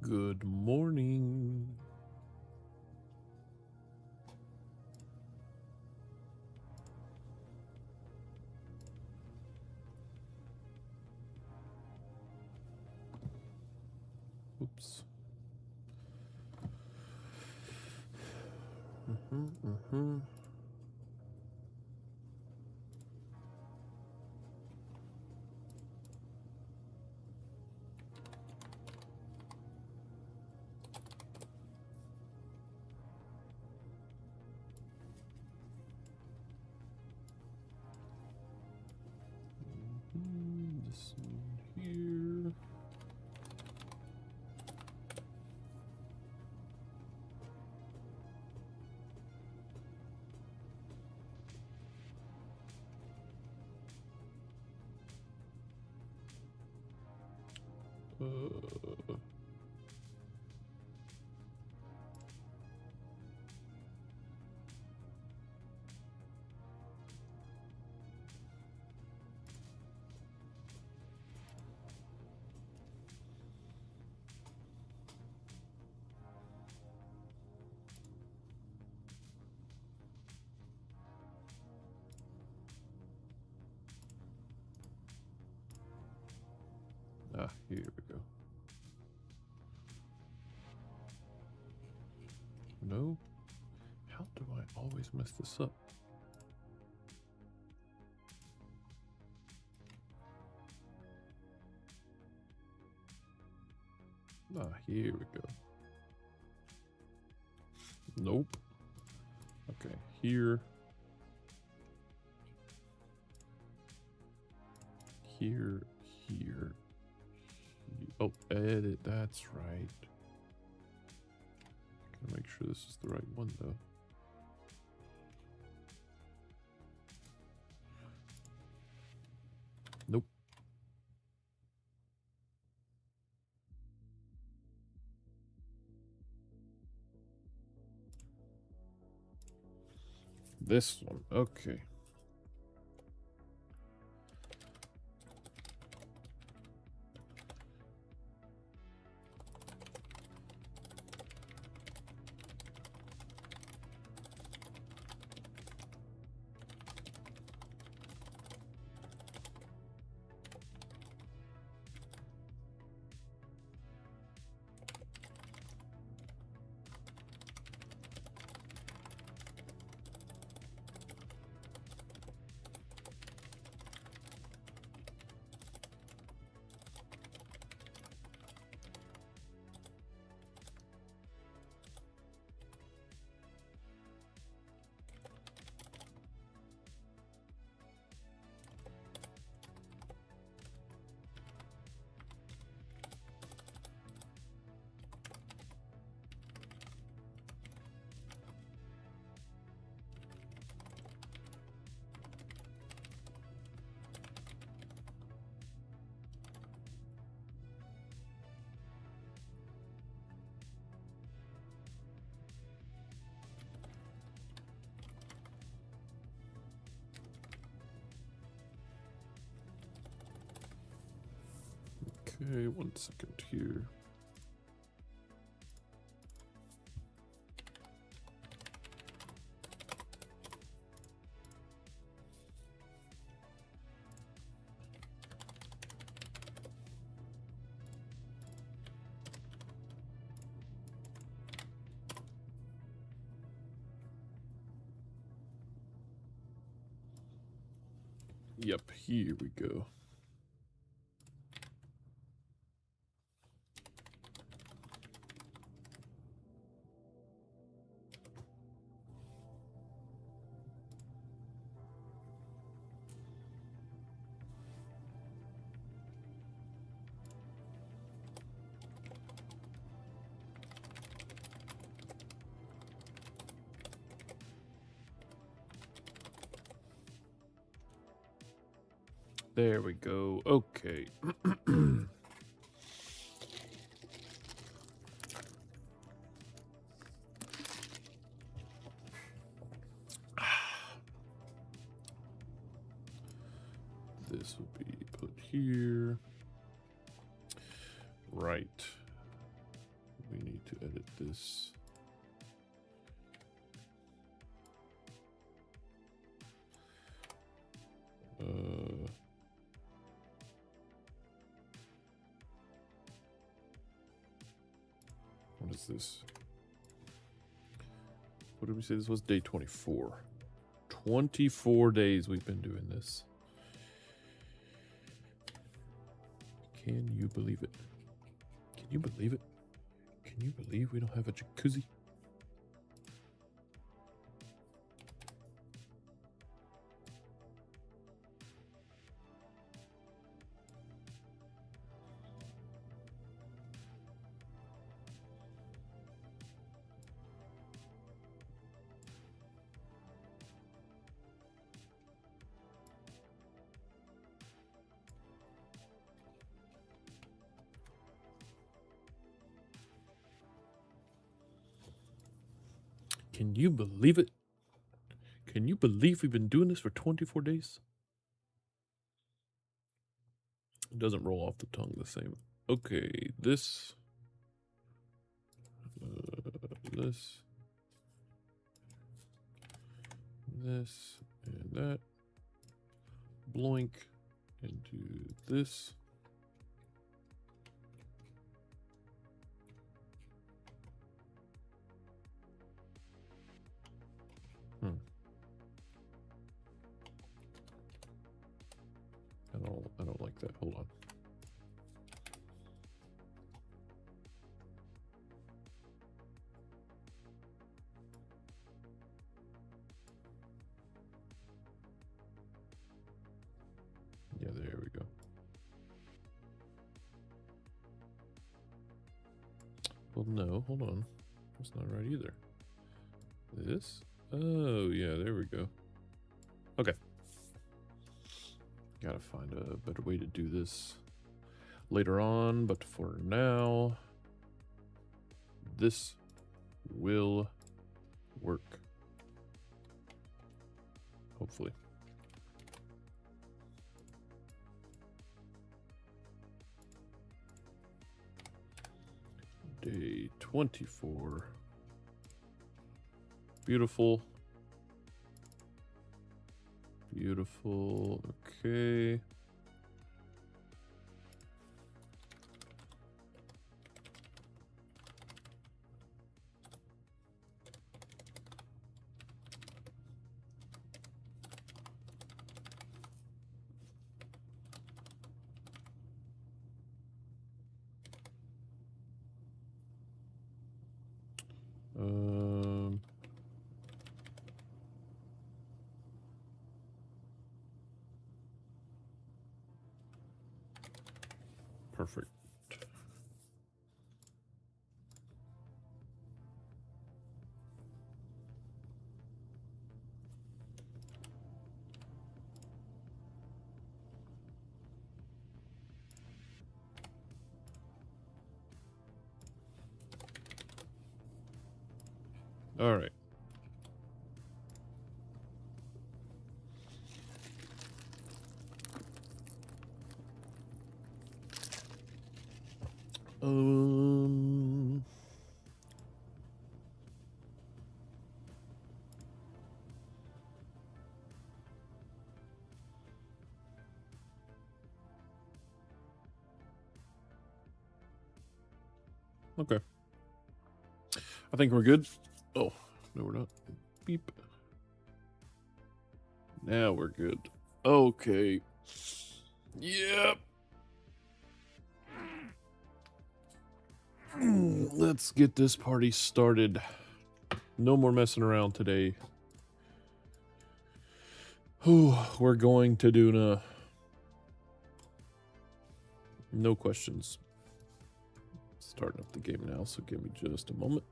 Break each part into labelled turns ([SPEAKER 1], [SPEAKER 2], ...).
[SPEAKER 1] Good morning. Oops. Mm-hmm. This one here. Here we go. No? How do I always mess this up? Here we go. Nope. Okay, here. Here. Oh, edit, that's right. Gotta make sure this is the right one, though. Nope. This one, okay. Okay, 1 second here. Yep, here we go. There we go. Okay. This will be put here. Right. we need to edit this. What is this? What did we say this was? Day 24. 24 days we've been doing this. Can you believe it? Can you believe it? Can you believe we don't have a jacuzzi? Can you believe it? Can you believe we've been doing this for 24 days? It doesn't roll off the tongue the same. Okay, this, this, and that. Bloink into this. I don't like that. Hold on. Yeah, there we go. Well, no, hold on. That's not right either. This? Oh, yeah, there we go. Okay. Gotta find a better way to do this later on, but for now, this will work. Hopefully. Day 24. Beautiful. Beautiful. Okay. Perfect. All right. Okay. I think we're good. Oh, no, we're not. Beep. Now we're good. Okay. Yep. Let's get this party started. No more messing around today. We're going to Duna. No questions. Starting up the game now, so give me just a moment.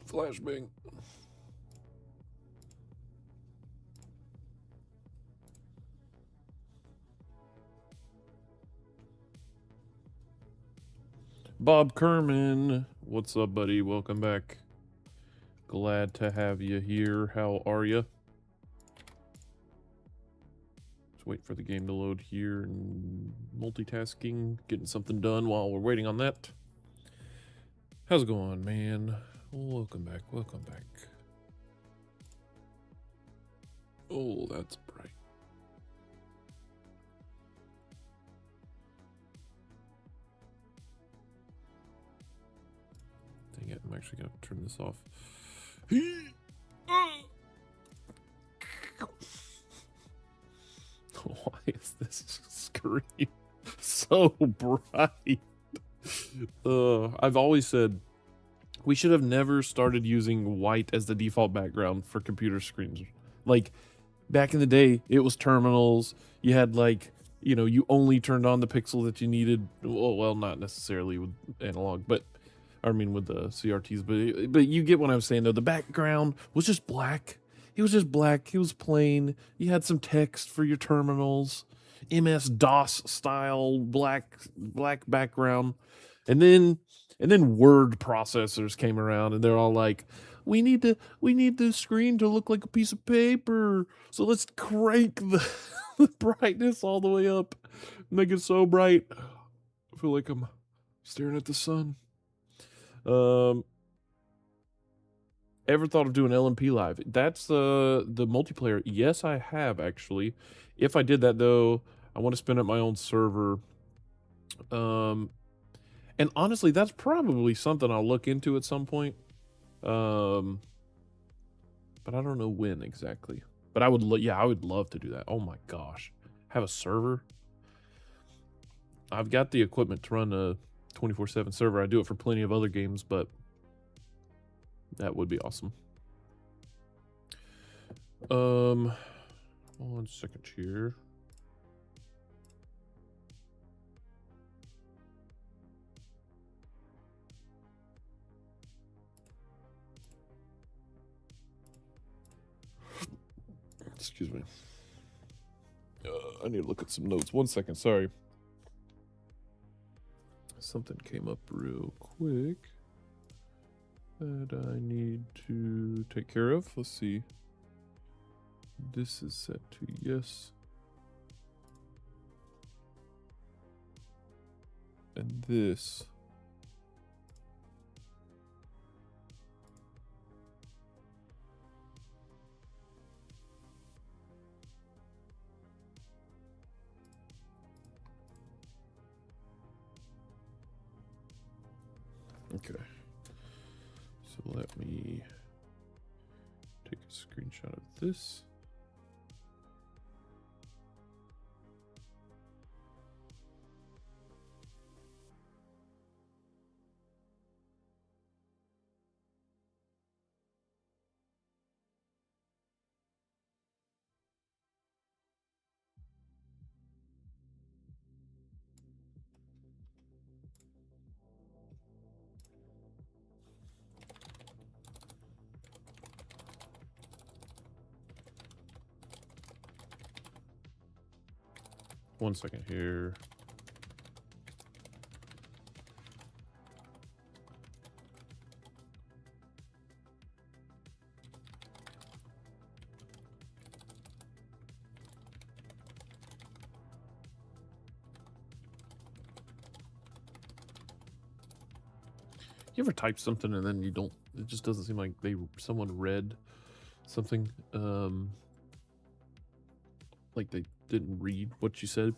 [SPEAKER 1] Flashbang. Bob Kerman, what's up, buddy? Welcome back. Glad to have you here. How are you? Just wait for the game to load here and multitasking, getting something done while we're waiting on that. How's it going, man? Welcome back. Welcome back. Oh, that's bright. Dang it, I'm actually going to turn this off. Why is this screen so bright? I've always said we should have never started using white as the default background for computer screens. Like, back in the day, it was terminals. You had, like, you know, you only turned on the pixel that you needed. Well, not necessarily with analog, but I mean with the CRTs. But you get what I'm saying, though. The background was just black. It was just black. It was plain. You had some text for your terminals. MS-DOS style black background. And then word processors came around, and they're all like, we need the screen to look like a piece of paper, so let's crank the brightness all the way up, make it so bright I feel like I'm staring at the sun. Ever thought of doing LMP live? That's the multiplayer. Yes, I have, actually. If I did that, though, I want to spin up my own server. And honestly, that's probably something I'll look into at some point. But I don't know when exactly. But I would love to do that. Oh my gosh. Have a server? I've got the equipment to run a 24/7 server. I do it for plenty of other games, but that would be awesome. 1 second here. Excuse me. I need to look at some notes. 1 second, sorry. Something came up real quick that I need to take care of. Let's see. This is set to yes. And this. Okay, so let me take a screenshot of this. One second here. You ever type something and then you don't, it just doesn't seem like someone read something, like they didn't read what you said.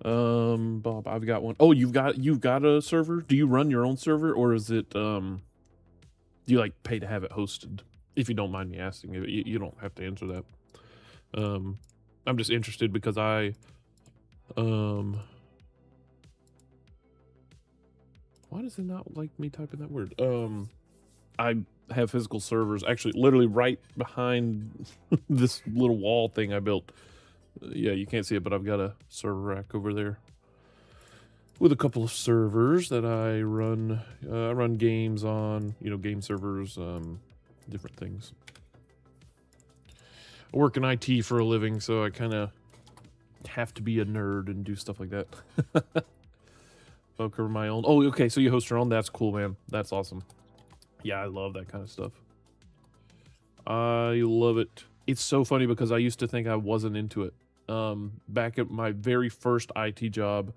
[SPEAKER 1] Bob, I've got one. Oh, you've got a server? Do you run your own server, or is it do you like pay to have it hosted? If you don't mind me asking, you don't have to answer that. I'm just interested because why does it not like me typing that word? I have physical servers actually literally right behind this little wall thing I built. Yeah, you can't see it, but I've got a server rack over there. with a couple of servers that I run. I run games on, game servers, different things. I work in IT for a living, so I kind of have to be a nerd and do stuff like that. I'll cover my own. Oh, okay, so you host your own? That's cool, man. That's awesome. Yeah, I love that kind of stuff. I love it. It's so funny because I used to think I wasn't into it. Back at my very first IT job,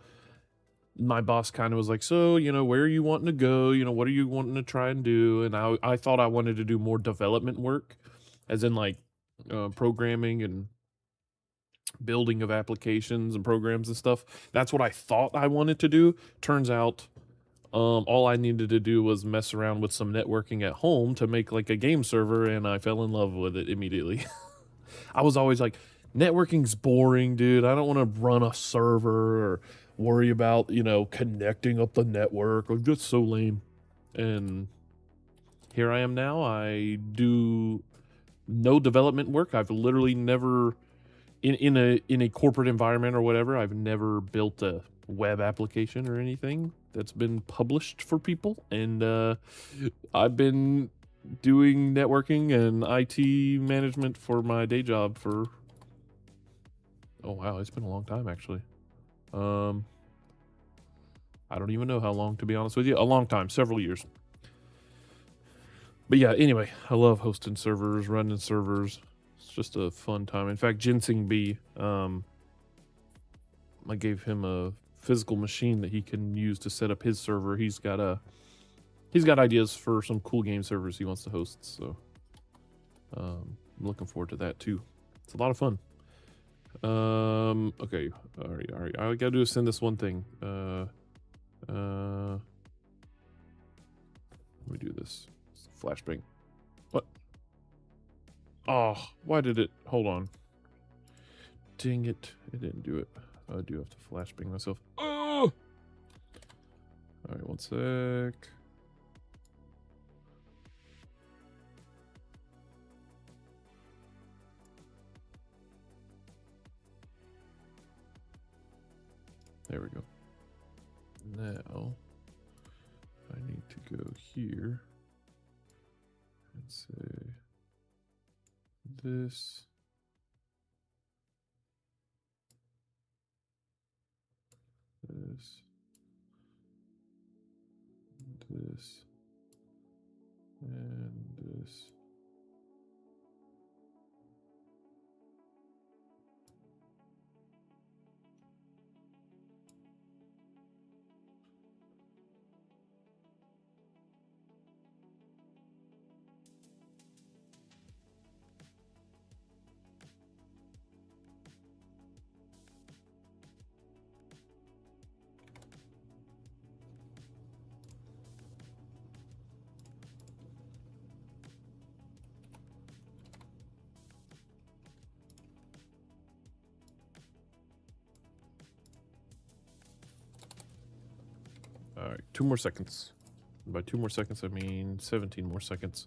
[SPEAKER 1] my boss kind of was like, so, where are you wanting to go? What are you wanting to try and do? And I thought I wanted to do more development work, as in like programming and building of applications and programs and stuff. That's what I thought I wanted to do. Turns out all I needed to do was mess around with some networking at home to make like a game server, and I fell in love with it immediately. I was always like, networking's boring, dude. I don't want to run a server or worry about, connecting up the network. I'm just so lame. And here I am now. I do no development work. I've literally never, in a corporate environment or whatever, I've never built a web application or anything that's been published for people. And I've been doing networking and IT management for my day job for, oh wow, it's been a long time actually. I don't even know how long, to be honest with you. A long time, several years. But yeah, anyway, I love hosting servers, running servers. It's just a fun time. In fact, Ginseng B, I gave him a physical machine that he can use to set up his server. He's got ideas for some cool game servers he wants to host, so I'm looking forward to that too. It's a lot of fun. Okay, all right. All I gotta do is send this one thing. Let me do this. Flashbang. What? Oh, why did it? Hold on. Dang it! It didn't do it. I do have to flashbang myself. Oh! All right, one sec. There we go. Now, I need to go here and say this. This. This. And this. All right, 2 more seconds. By 2 more seconds, I mean 17 more seconds.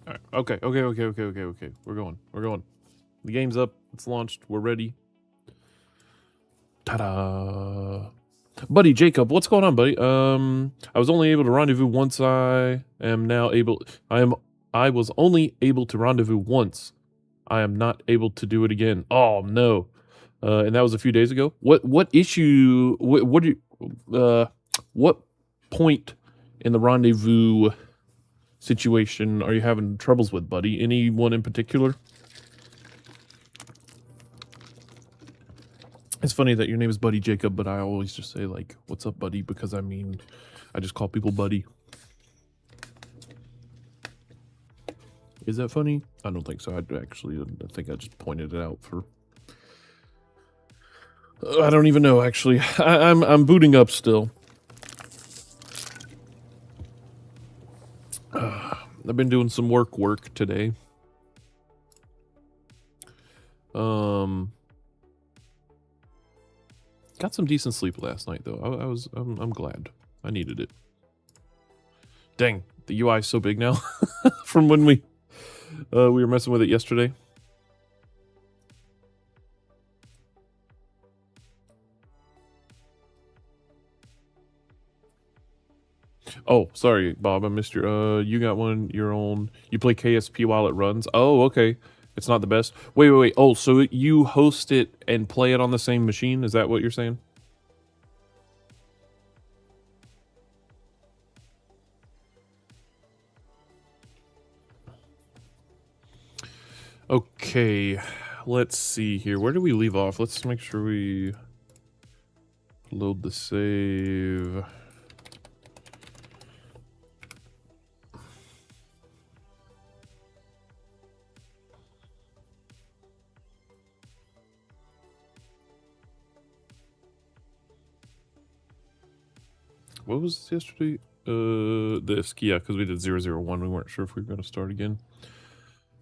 [SPEAKER 1] All right. Okay. We're going. The game's up. It's launched. We're ready. Ta-da! Buddy Jacob, what's going on, buddy? I was only able to rendezvous once. I was only able to rendezvous once. I am not able to do it again. Oh no. And that was a few days ago. What issue? What point in the rendezvous situation are you having troubles with, buddy? Anyone in particular? It's funny that your name is Buddy Jacob, but I always just say like, "What's up, buddy?" Because I mean, I just call people buddy. Is that funny? I don't think so. I think I just pointed it out for... I don't even know, actually. I'm booting up still. I've been doing some work today. Got some decent sleep last night though. I'm glad. I needed it. Dang, the UI is so big now from when we were messing with it yesterday. Oh, sorry, Bob. I missed your. You got your own. You play KSP while it runs. Oh, okay. It's not the best. Wait. Oh, so you host it and play it on the same machine? Is that what you're saying? Okay, let's see here. Where do we leave off? Let's make sure we load the save. What was this yesterday? This, yeah, because we did 001. We weren't sure if we were going to start again.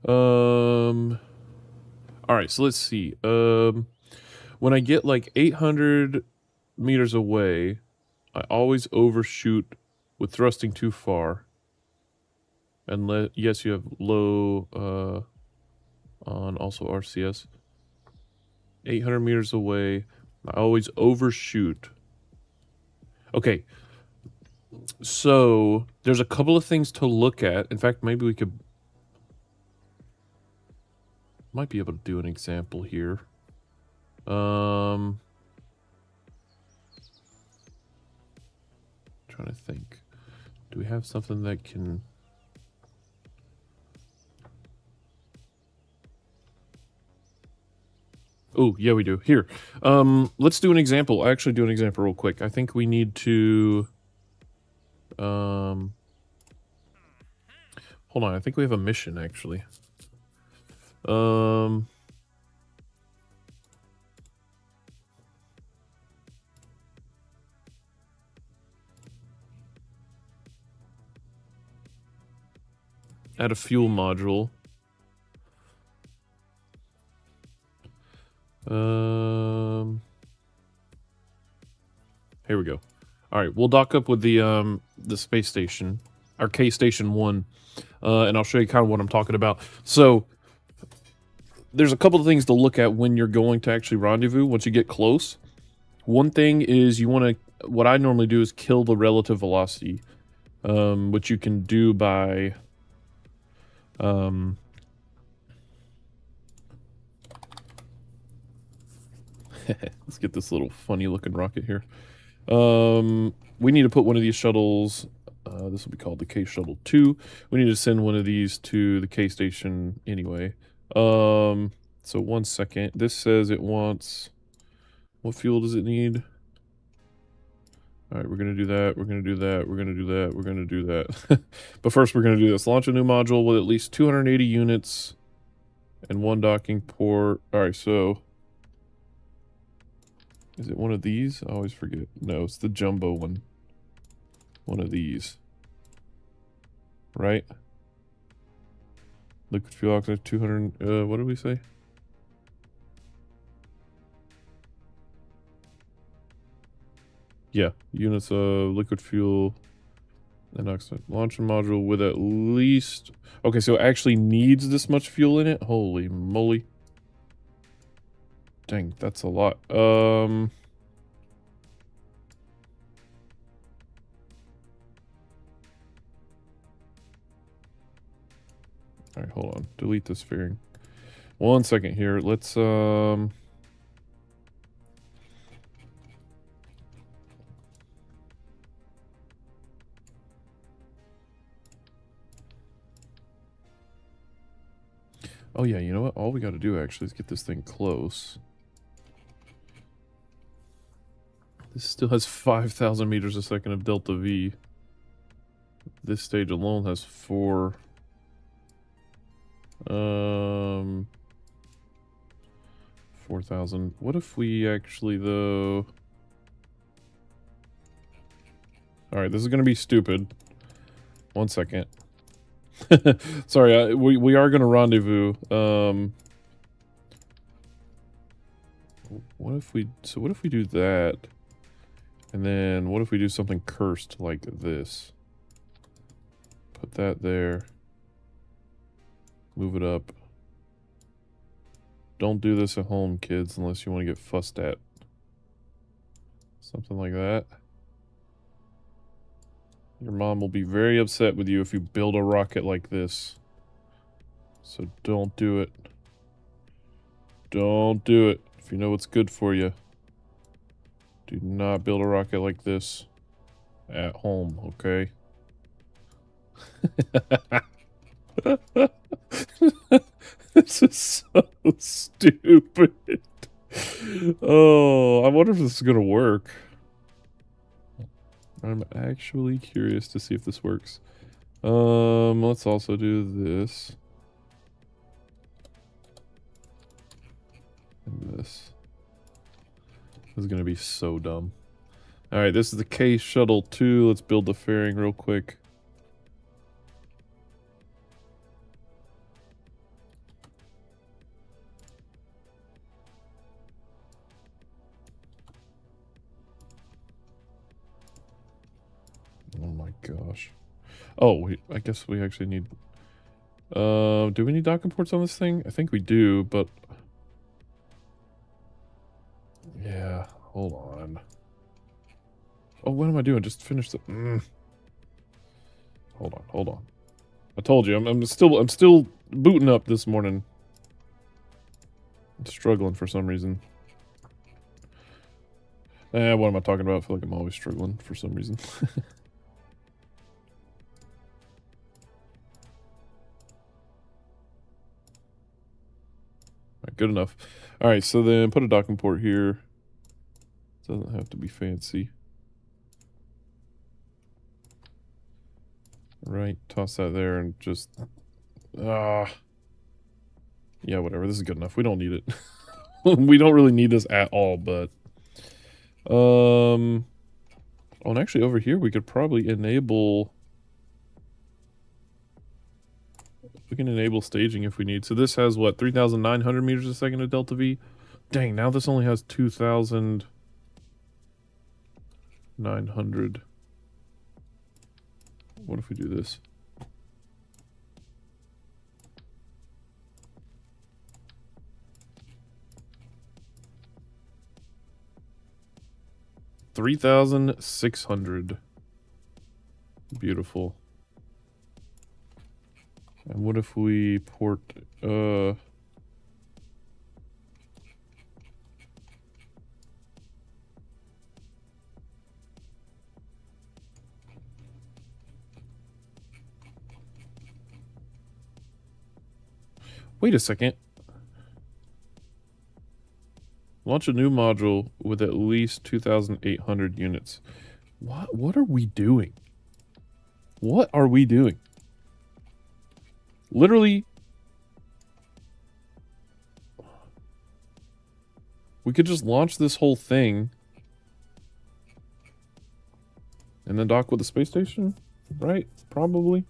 [SPEAKER 1] All right, so let's see. When I get like 800 meters away, I always overshoot with thrusting too far. And yes, you have low on also RCS. 800 meters away, I always overshoot. Okay. So there's a couple of things to look at. In fact, maybe we might be able to do an example here. Trying to think. Do we have something that can... Oh, yeah, we do. Here. Let's do an example. I'll actually do an example real quick. I think we need to... Hold on, I think we have a mission, actually. Add a fuel module. Here we go. All right, we'll dock up with the space station, our K Station 1, and I'll show you kind of what I'm talking about. So, there's a couple of things to look at when you're going to actually rendezvous once you get close. One thing is you want to, what I normally do is kill the relative velocity, which you can do by, let's get this little funny looking rocket here. We need to put one of these shuttles, this will be called the K Shuttle 2. We need to send one of these to the K Station anyway. So 1 second. This says it wants, what fuel does it need? All right, we're going to do that. We're going to do that. We're going to do that. We're going to do that. But first we're going to do this. Launch a new module with at least 280 units and 1 docking port. All right, so is it one of these? I always forget. No, it's the jumbo one. One of these. Right? Liquid fuel oxide 200, what did we say? Yeah, units of liquid fuel and oxide. Launch a module with at least... Okay, so it actually needs this much fuel in it? Holy moly. Dang, that's a lot. Alright, hold on. Delete this fairing. 1 second here. Let's, oh yeah, you know what? All we gotta do actually is get this thing close. This still has 5,000 meters a second of delta V. This stage alone has 4. 4,000. What if we actually, though... Alright, this is gonna be stupid. 1 second. Sorry, we are gonna rendezvous. What if we... So what if we do that? And then what if we do something cursed like this? Put that there. Move it up. Don't do this at home, kids, unless you want to get fussed at. Something like that. Your mom will be very upset with you if you build a rocket like this. So don't do it. Don't do it. If you know what's good for you. Do not build a rocket like this at home, okay? This is so stupid. Oh, I wonder if this is gonna work. I'm actually curious to see if this works. Let's also do this. And this. This is gonna be so dumb. Alright, this is the K Shuttle 2. Let's build the fairing real quick. Oh my gosh. Oh, wait, I guess we actually need... do we need docking ports on this thing? I think we do, but... Yeah, hold on. Oh, what am I doing? Just finish the... Hold on. I told you, I'm still booting up this morning. I'm struggling for some reason. What am I talking about? I feel like I'm always struggling for some reason. Alright, good enough. Alright, so then put a docking port here. Doesn't have to be fancy. Right, toss that there and just... Yeah, whatever, this is good enough. We don't need it. We don't really need this at all, but... Oh, and actually over here we could probably enable... We can enable staging if we need. So this has, what, 3,900 meters a second of delta V? Dang, now this only has 2,900. What if we do this? $3,600. Beautiful. And what if we port, wait a second. Launch a new module with at least 2,800 units. What are we doing? What are we doing? Literally, we could just launch this whole thing and then dock with the space station, right? Probably.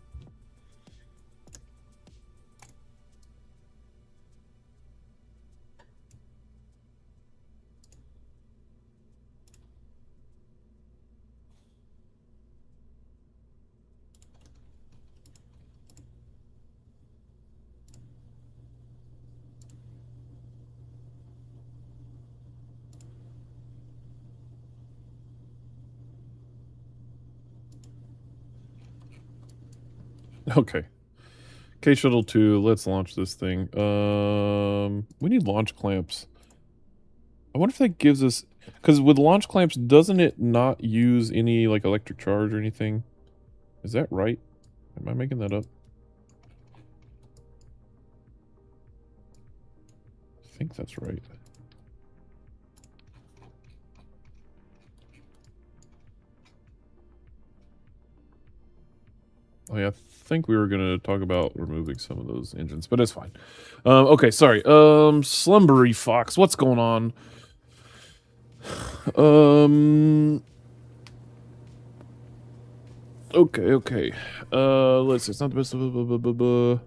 [SPEAKER 1] Okay. K Shuttle 2, let's launch this thing. We need launch clamps. I wonder if that gives us... Because with launch clamps, doesn't it not use any, like, electric charge or anything? Is that right? Am I making that up? I think that's right. Oh, yeah, I think we were going to talk about removing some of those engines, but it's fine. Okay, sorry. Slumbery Fox, what's going on? Okay. Let's see. It's not the best of.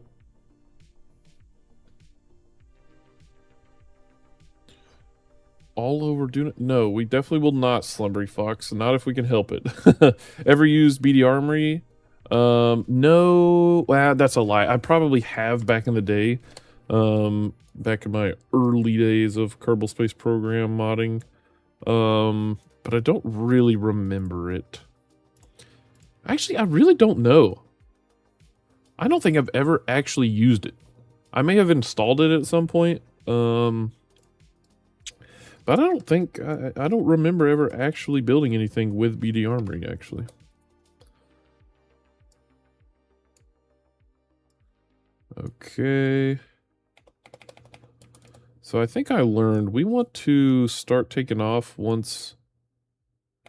[SPEAKER 1] All over Duna? No, we definitely will not, Slumbery Fox. Not if we can help it. Ever used BD Armory? No. Well, that's a lie. I probably have back in the day. Back in my early days of Kerbal Space Program modding. But I don't really remember it. Actually, I really don't know. I don't think I've ever actually used it. I may have installed it at some point. But I don't think, I don't remember ever actually building anything with BD Armory, actually. Okay. So I think I learned we want to start taking off once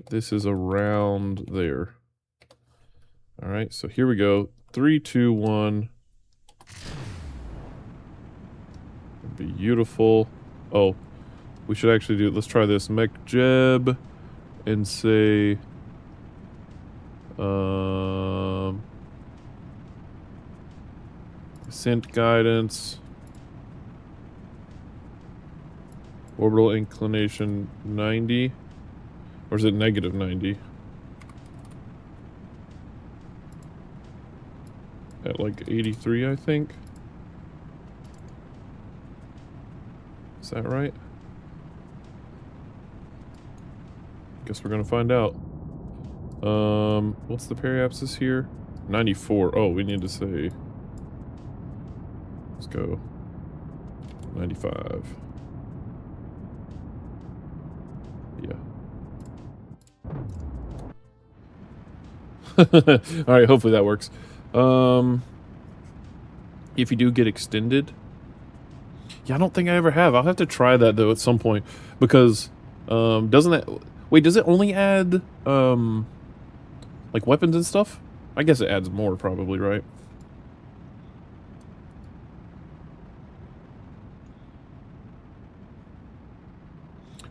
[SPEAKER 1] this is around there. All right, so here we go. 3, 2, 1. Beautiful. Oh, we should actually do it. Let's try this. Mech Jeb and say ascent guidance. Orbital inclination 90. Or is it negative 90? At like 83, I think. Is that right? Guess we're gonna find out. What's the periapsis here? 94. Oh, we need to say. Let's go. 95. Yeah. Alright, hopefully that works. If you do get extended. Yeah, I don't think I ever have. I'll have to try that though at some point. Because doesn't that wait, does it only add like weapons and stuff? I guess it adds more probably, right?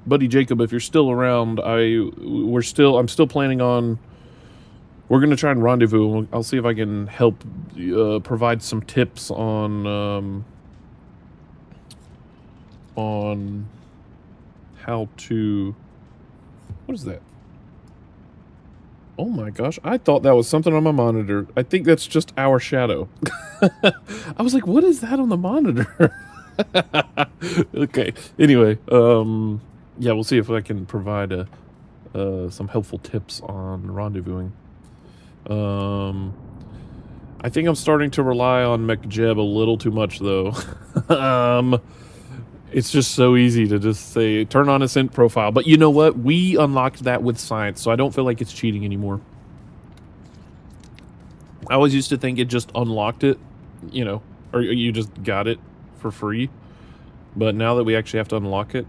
[SPEAKER 1] Buddy Jacob, if you're still around, I'm still planning on. We're gonna try and rendezvous. I'll see if I can help provide some tips on how to. What is that? Oh my gosh! I thought that was something on my monitor. I think that's just our shadow. I was like, "What is that on the monitor?" Okay. Anyway, yeah, we'll see if I can provide some helpful tips on rendezvousing. I think I'm starting to rely on McJeb a little too much, though. It's just so easy to just say, turn on ascent profile. But you know what? We unlocked that with science, so I don't feel like it's cheating anymore. I always used to think it just unlocked it, you know, or you just got it for free. But now that we actually have to unlock it,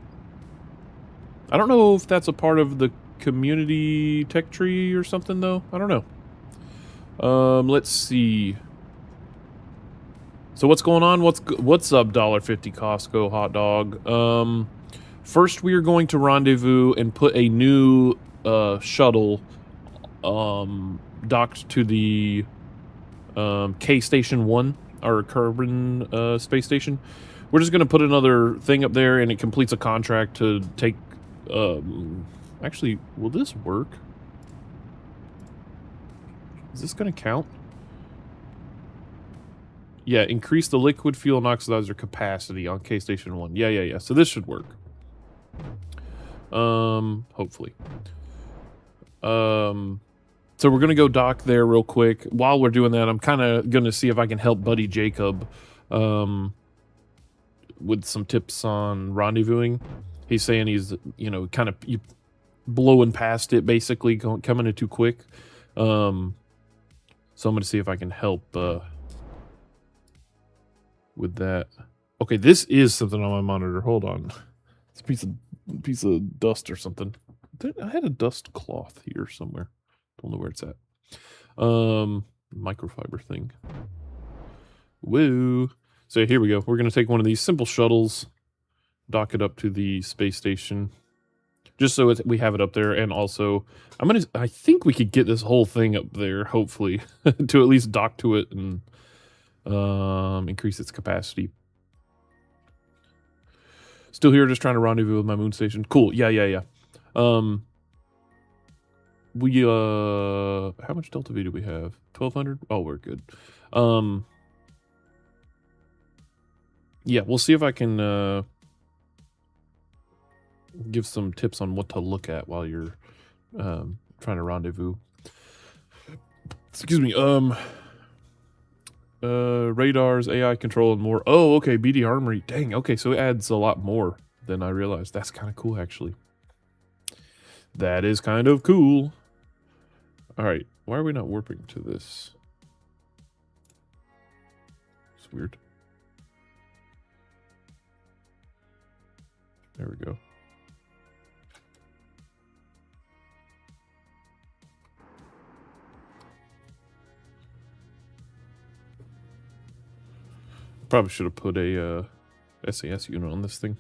[SPEAKER 1] I don't know if that's a part of the community tech tree or something, though. I don't know. Let's see. So what's going on? What's up, $1.50 Costco hot dog? First we are going to rendezvous and put a new shuttle docked to the K Station 1, our Kerbal space station. We're just gonna put another thing up there, and it completes a contract to take. Actually, will this work? Is this gonna count? Yeah, increase the liquid fuel and oxidizer capacity on K Station 1. Yeah. So this should work. Hopefully. So we're gonna go dock there real quick. While we're doing that, I'm kind of gonna see if I can help Buddy Jacob, with some tips on rendezvousing. He's saying he's, you know, kind of blowing past it, basically coming in too quick. So I'm gonna see if I can help with that. Okay, this is something on my monitor. Hold on, it's a piece of dust or something. I had a dust cloth here somewhere. Don't know where it's at. microfiber thing. Woo! So here we go. We're going to take one of these simple shuttles, dock it up to the space station, just so we have it up there. And also, I think we could get this whole thing up there, hopefully, to at least dock to it and increase its capacity. Still here, just trying to rendezvous with my moon station. Cool. Yeah. How much Delta V do we have? 1200? Oh, we're good. Yeah, we'll see if I can give some tips on what to look at while you're trying to rendezvous. Excuse me. Radars, AI control, and more. Oh, okay. BD Armory. Dang. Okay, so it adds a lot more than I realized. That's kind of cool, actually. That is kind of cool. All right. Why are we not warping to this? It's weird. There we go. Probably should have put a SAS unit on this thing.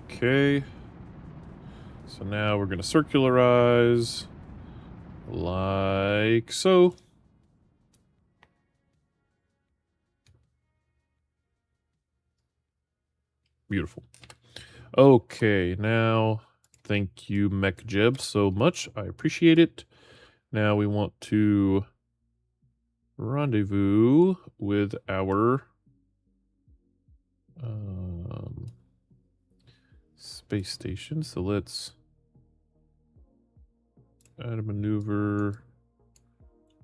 [SPEAKER 1] Okay. So now we're going to circularize like so. Beautiful. Okay, now thank you, MechJeb, so much. I appreciate it. Now we want to rendezvous with our space station. So let's add a maneuver.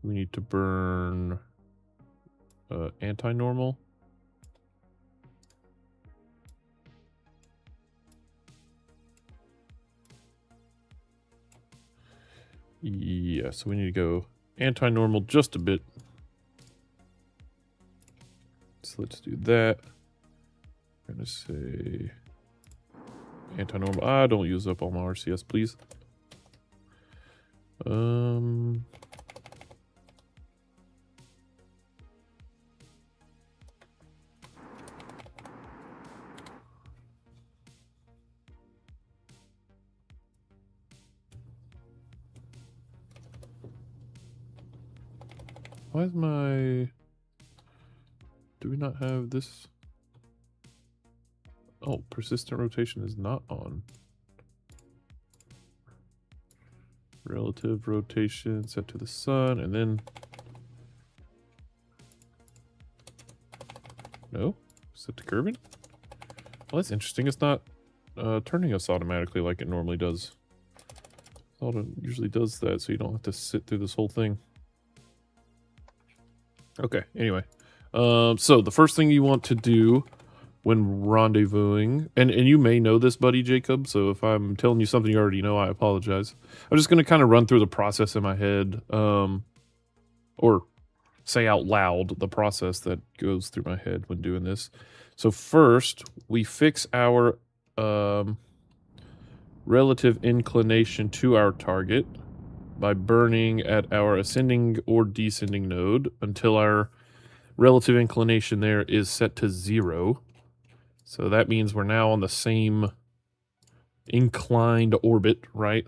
[SPEAKER 1] We need to burn anti-normal. Yeah, so we need to go anti-normal just a bit. So let's do that. I'm gonna say anti-normal. Don't use up all my RCS, please. Why is my... Do we not have this? Oh, persistent rotation is not on. Relative rotation set to the sun, and then... No? Set to Kerbal? Well, that's interesting. It's not turning us automatically like it normally does. Auto usually does that, so you don't have to sit through this whole thing. Okay, anyway. So the first thing you want to do when rendezvousing, and you may know this, buddy Jacob, so if I'm telling you something you already know, I apologize. I'm just going to kind of run through the process in my head, or say out loud the process that goes through my head when doing this. So first, we fix our relative inclination to our target by burning at our ascending or descending node until our relative inclination there is set to 0. So that means we're now on the same inclined orbit, right?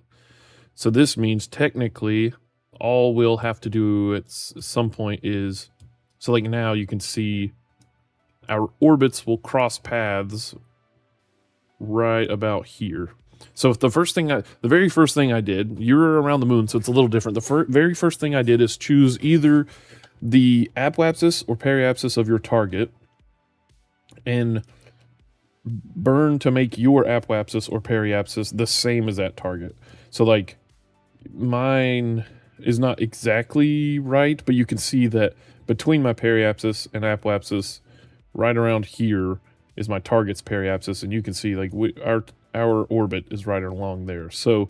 [SPEAKER 1] So this means technically all we'll have to do at some point is, so like now you can see our orbits will cross paths right about here. So if the very first thing I did, you're around the moon, so it's a little different. The very first thing I did is choose either the apoapsis or periapsis of your target and burn to make your apoapsis or periapsis the same as that target. So like mine is not exactly right, but you can see that between my periapsis and apoapsis, right around here is my target's periapsis, and you can see like our orbit is right along there. So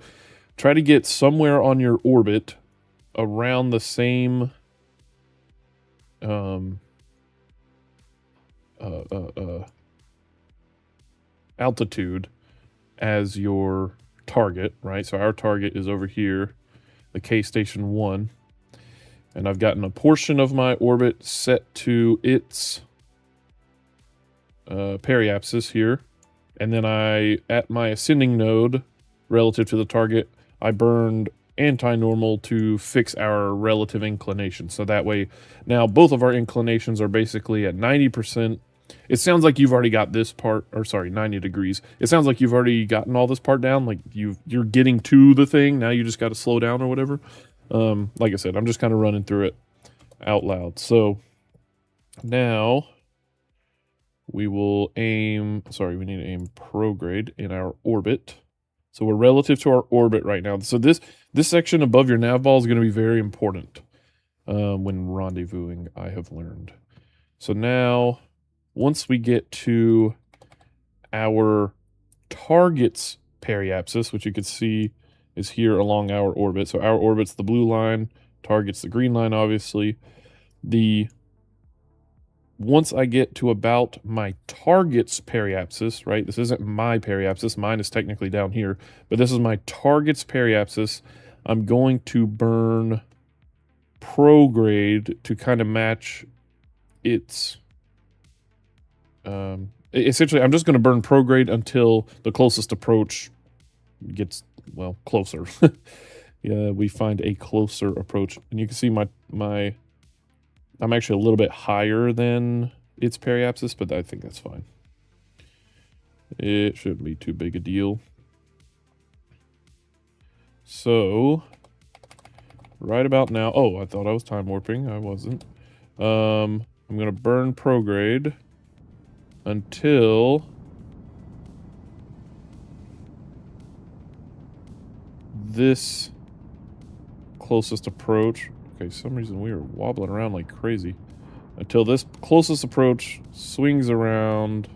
[SPEAKER 1] try to get somewhere on your orbit around the same altitude as your target, right? So our target is over here, the K Station 1. And I've gotten a portion of my orbit set to its periapsis here. And then at my ascending node, relative to the target, I burned anti-normal to fix our relative inclination. So that way, now both of our inclinations are basically at 90%. It sounds like you've already got this part, or sorry, 90 degrees. It sounds like you've already gotten all this part down, like you're getting to the thing. Now you just got to slow down or whatever. Like I said, I'm just kind of running through it out loud. So now we will aim, sorry, we need to aim prograde in our orbit. So we're relative to our orbit right now. So this section above your nav ball is going to be very important when rendezvousing, I have learned. So now, once we get to our target's periapsis, which you can see is here along our orbit. So our orbit's the blue line, target's the green line, obviously. Once I get to about my target's periapsis, right? This isn't my periapsis. Mine is technically down here, but this is my target's periapsis. I'm going to burn prograde to kind of match its... essentially, I'm just going to burn prograde until the closest approach gets, well, closer. Yeah, we find a closer approach. And you can see I'm actually a little bit higher than its periapsis, but I think that's fine. It shouldn't be too big a deal. So, right about now... Oh, I thought I was time warping. I wasn't. I'm going to burn prograde until this closest approach... Okay, some reason we were wobbling around like crazy. Until this closest approach swings around.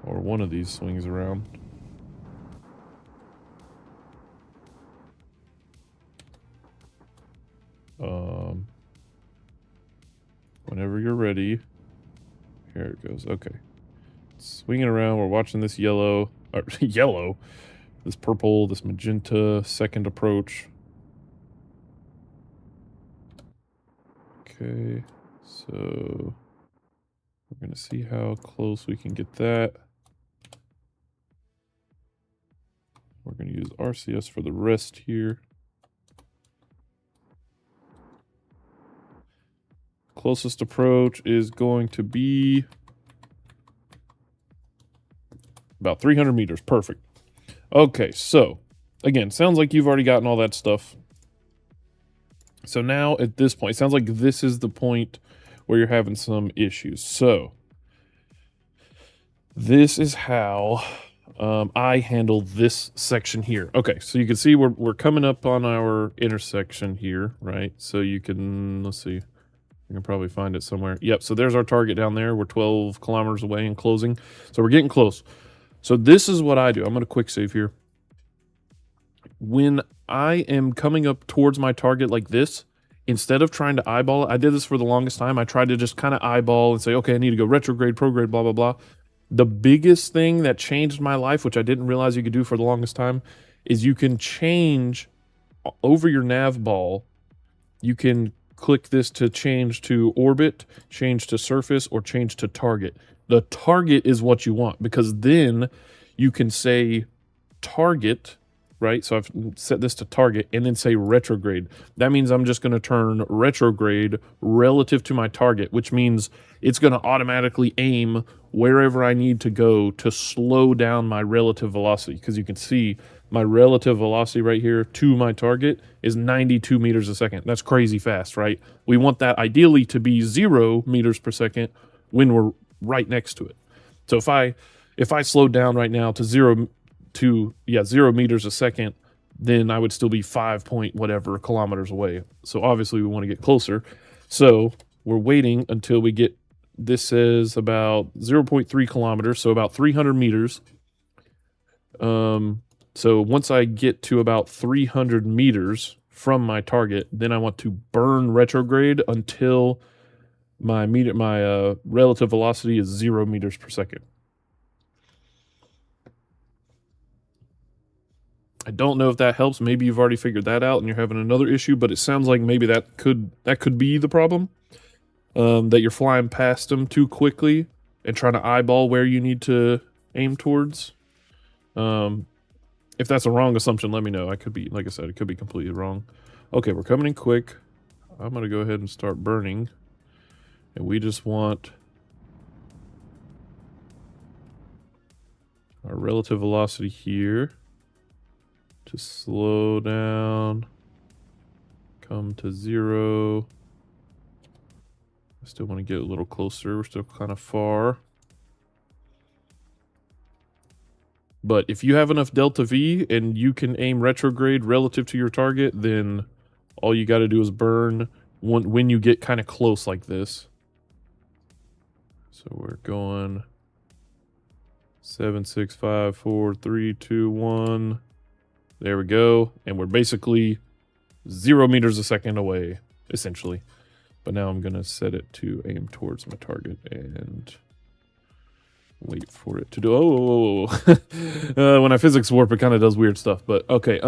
[SPEAKER 1] Or one of these swings around. Whenever you're ready. Here it goes. Okay. Swinging around. We're watching this yellow. Or yellow. This purple, this magenta, second approach. Okay, so we're going to see how close we can get that. We're going to use RCS for the rest here. Closest approach is going to be about 300 meters. Perfect. Okay, so, again, sounds like you've already gotten all that stuff. So now, at this point, it sounds like this is the point where you're having some issues. So, this is how I handle this section here. Okay, so you can see we're coming up on our intersection here, right? So you can, let's see, you can probably find it somewhere. Yep, so there's our target down there. We're 12 kilometers away and closing. So we're getting close. So this is what I do. I'm going to quick save here. When I am coming up towards my target like this, instead of trying to eyeball it, I did this for the longest time. I tried to just kind of eyeball and say, okay, I need to go retrograde, prograde, blah, blah, blah. The biggest thing that changed my life, which I didn't realize you could do for the longest time, is you can change over your nav ball. You can click this to change to orbit, change to surface, or change to target. The target is what you want, because then you can say target, right? So I've set this to target and then say retrograde. That means I'm just going to turn retrograde relative to my target, which means it's going to automatically aim wherever I need to go to slow down my relative velocity. Because you can see my relative velocity right here to my target is 92 meters a second. That's crazy fast, right? We want that ideally to be 0 meters per second when we're right next to it. So if I slowed down right now to 0 meters a second, then I would still be 5 point whatever kilometers away. So obviously we want to get closer. So we're waiting until we get, this says about 0.3 kilometers, so about 300 meters. So once I get to about 300 meters from my target, then I want to burn retrograde until my relative velocity is 0 meters per second. I don't know if that helps. Maybe you've already figured that out and you're having another issue, but it sounds like maybe that could be the problem. That you're flying past them too quickly and trying to eyeball where you need to aim towards. If that's a wrong assumption, let me know. I could be, like I said, it could be completely wrong. Okay, we're coming in quick. I'm going to go ahead and start burning. And we just want our relative velocity here to slow down, come to 0. I still want to get a little closer. We're still kind of far. But if you have enough delta V and you can aim retrograde relative to your target, then all you got to do is burn when you get kind of close like this. So we're going 7, 6, 5, 4, 3, 2, 1. There we go. And we're basically 0 meters a second away, essentially. But now I'm going to set it to aim towards my target and wait for it to do. Oh, when I physics warp, it kind of does weird stuff. But okay,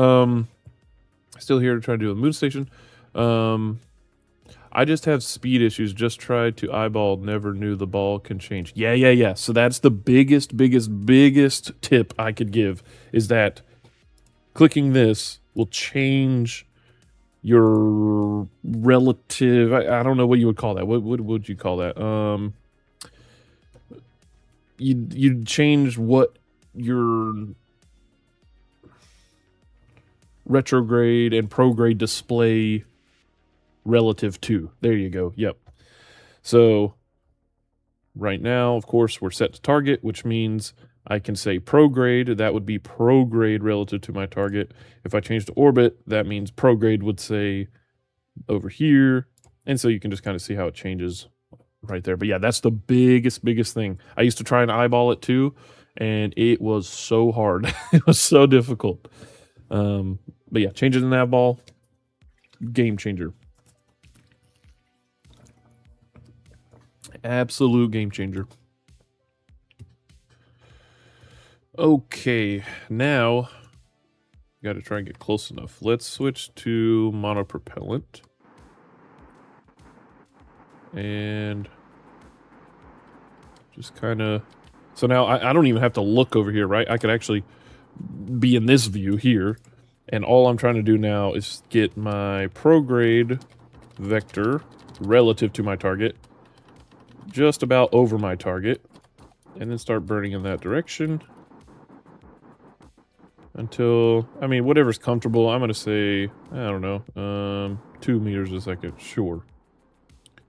[SPEAKER 1] still here to try to do the moon station. I just have speed issues. Just tried to eyeball. Never knew the ball can change. Yeah. So that's the biggest tip I could give is that clicking this will change your relative. I don't know what you would call that. What would you call that? You'd change what your retrograde and prograde display relative to. There you go. Yep. So right now, of course, we're set to target, which means I can say prograde. That would be prograde relative to my target. If I change to orbit, that means prograde would say over here. And so you can just kind of see how it changes right there. But yeah, that's the biggest thing. I used to try and eyeball it too, and it was so hard. It was so difficult. But yeah, change it in nav ball. Game changer. Absolute game changer. Okay, now got to try and get close enough. Let's switch to monopropellant. And just kind of, so now I don't even have to look over here, right? I could actually be in this view here. And all I'm trying to do now is get my prograde vector relative to my target, just about over my target, and then start burning in that direction. Until, I mean, whatever's comfortable. I'm going to say, I don't know, 2 meters a second, sure.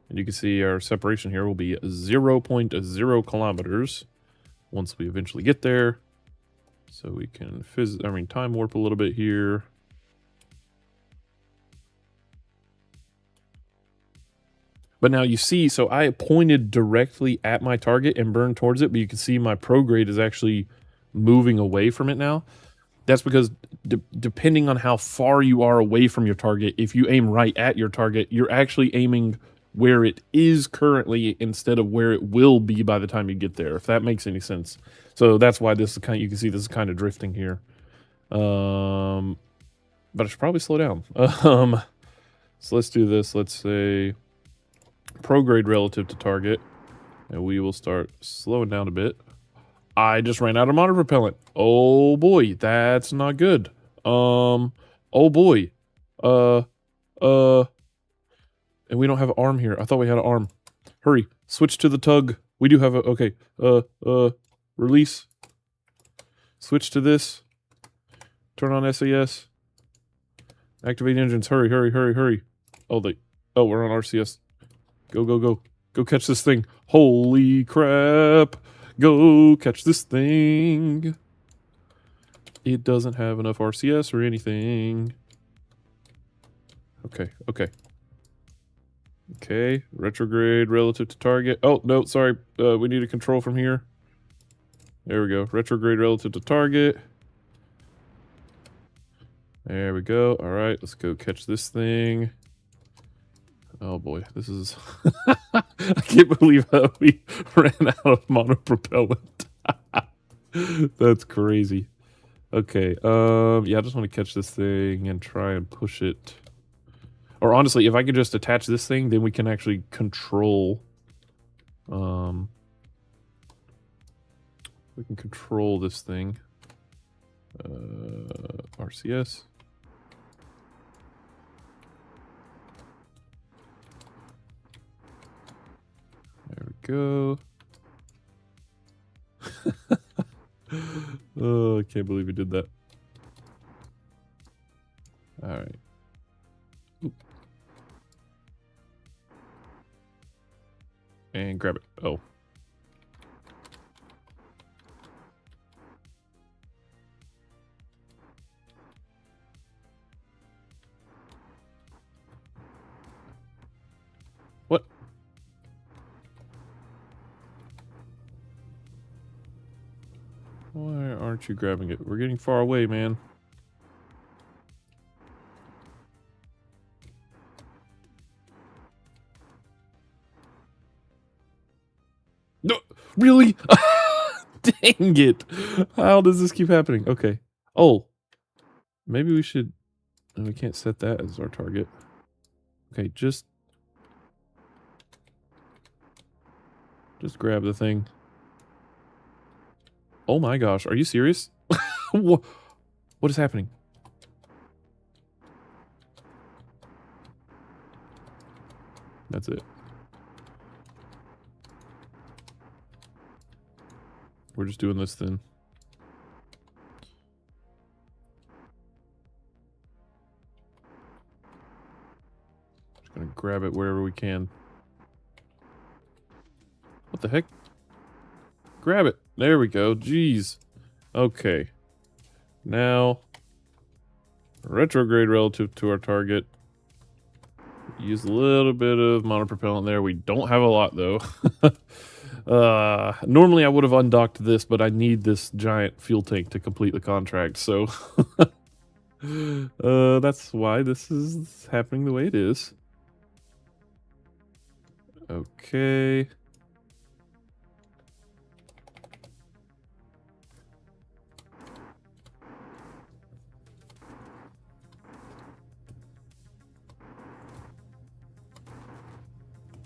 [SPEAKER 1] And you can see our separation here will be 0.0 kilometers once we eventually get there. So we can time warp a little bit here. But now you see, so I pointed directly at my target and burned towards it, but you can see my prograde is actually moving away from it now. That's because depending on how far you are away from your target, if you aim right at your target, you're actually aiming where it is currently instead of where it will be by the time you get there, if that makes any sense. So that's why this is kind of, you can see this is kind of drifting here. But I should probably slow down. So let's do this. Let's say prograde relative to target, and we will start slowing down a bit. I just ran out of monopropellant. Oh boy, that's not good. Oh boy. And we don't have an arm here. I thought we had an arm. Hurry, switch to the tug. We do have a, okay. Release. Switch to this. Turn on SAS. Activate engines. Hurry. Oh, we're on RCS. Go. Go catch this thing. Holy crap. Go catch this thing. It doesn't have enough RCS or anything. Okay, retrograde relative to target. Oh, no, sorry. We need a control from here. There we go. Retrograde relative to target. There we go. All right, let's go catch this thing. Oh boy, this is... I can't believe how we ran out of monopropellant. That's crazy. Okay, yeah, I just want to catch this thing and try and push it. Or honestly, if I could just attach this thing, then we can actually control... we can control this thing. RCS. There we go. Oh, I can't believe we did that. All right. Oop. And grab it. Oh. What? Why aren't you grabbing it? We're getting far away, man. No, really? Dang it. How does this keep happening? Okay. Oh. Maybe we should... We can't set that as our target. Okay, just grab the thing. Oh my gosh, are you serious? What is happening? That's it. We're just doing this then. Just gonna grab it wherever we can. What the heck? Grab it. There we go. Jeez. Okay. Now, retrograde relative to our target. Use a little bit of monopropellant there. We don't have a lot though. Normally I would have undocked this, but I need this giant fuel tank to complete the contract, so that's why this is happening the way it is. Okay.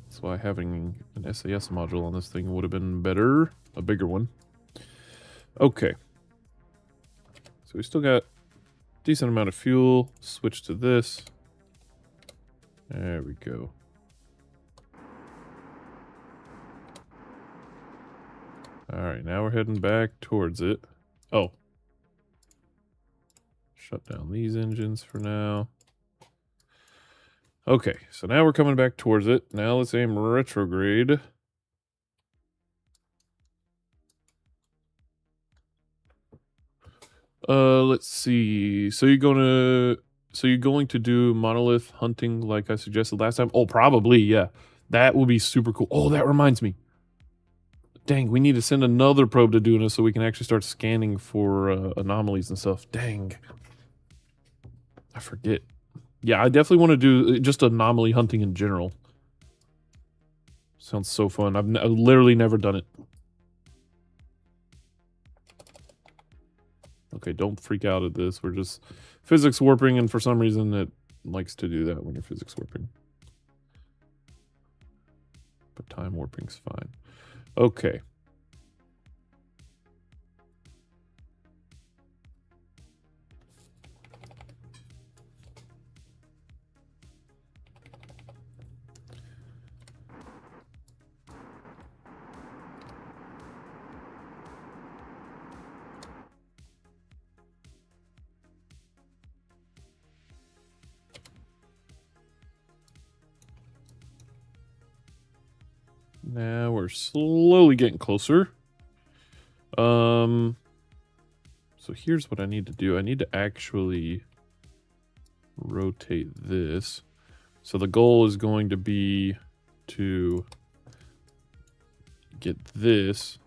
[SPEAKER 1] That's why having an SAS module on this thing would have been better. A bigger one. Okay. So we still got a decent amount of fuel. Switch to this. There we go. Alright, now we're heading back towards it. Oh. Shut down these engines for now. Okay, so now we're coming back towards it. Now let's aim retrograde. Let's see. So you're going to do monolith hunting like I suggested last time? Oh, probably, yeah. That will be super cool. Oh, that reminds me. Dang, we need to send another probe to Duna so we can actually start scanning for anomalies and stuff. Dang. I forget. Yeah, I definitely want to do just anomaly hunting in general. Sounds so fun. I've literally never done it. Okay, don't freak out at this. We're just physics warping, and for some reason it likes to do that when you're physics warping. But time warping's fine. Okay. Now we're slowly getting closer. So here's what I need to do. I need to actually rotate this. So the goal is going to be to get this.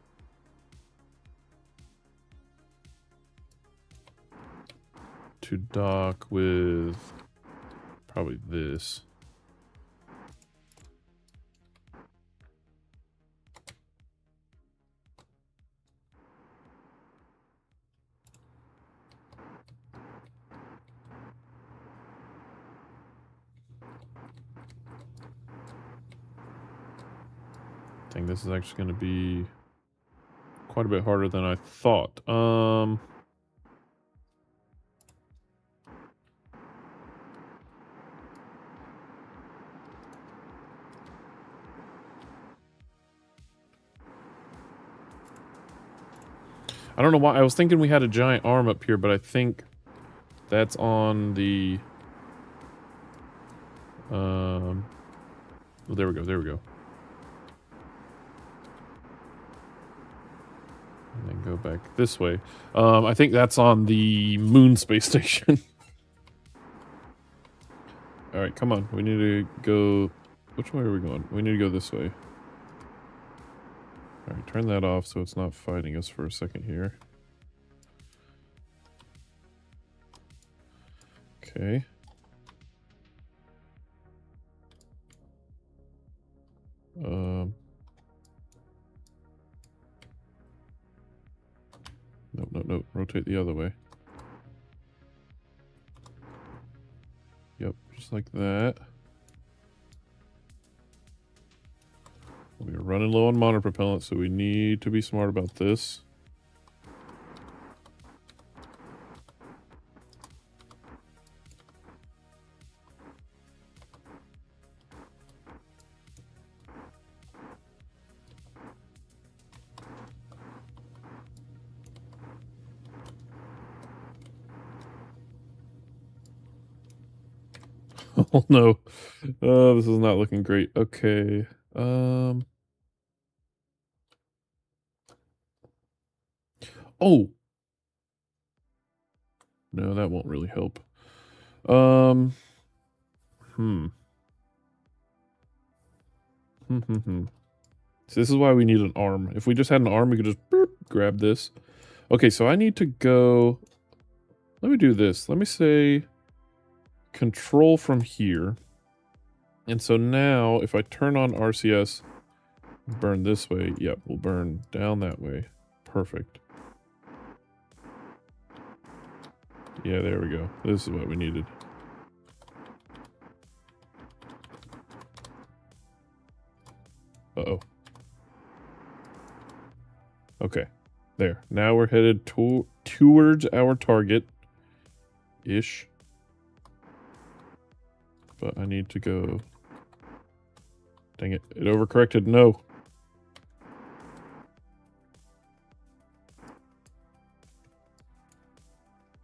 [SPEAKER 1] to dock with probably this. I think this is actually going to be quite a bit harder than I thought. I don't know why. I was thinking we had a giant arm up here, but I think that's on the... well, there we go, there we go. And then go back this way. I think that's on the moon space station. Alright, come on. We need to go... Which way are we going? We need to go this way. Alright, turn that off so it's not fighting us for a second here. Okay. Nope, nope, nope. Rotate the other way. Yep, just like that. We're running low on mono propellant, so we need to be smart about this. Oh no. This is not looking great. Okay. Oh. No, that won't really help. Hmm. So this is why we need an arm. If we just had an arm, we could just grab this. Okay, so I need to go... Let me do this. Let me say control from here. And so now, if I turn on RCS, burn this way. Yep, we'll burn down that way. Perfect. Yeah, there we go. This is what we needed. Uh-oh. Okay. There. Now we're headed towards our target. Ish. But I need to go... Dang it. It overcorrected. No.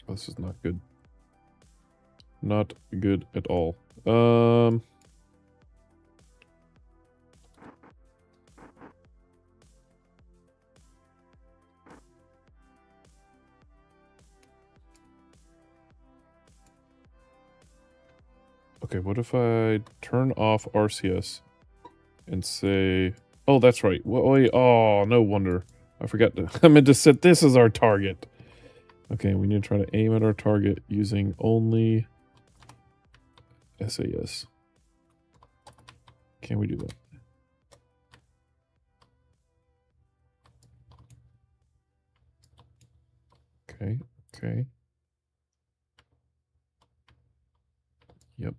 [SPEAKER 1] This is not good. Not good at all. Okay, what if I turn off RCS and say... Oh, that's right. Wait, oh, no wonder. I forgot to... I meant to set this as our target. Okay, we need to try to aim at our target using only SAS. Can we do that? Okay, okay. Yep.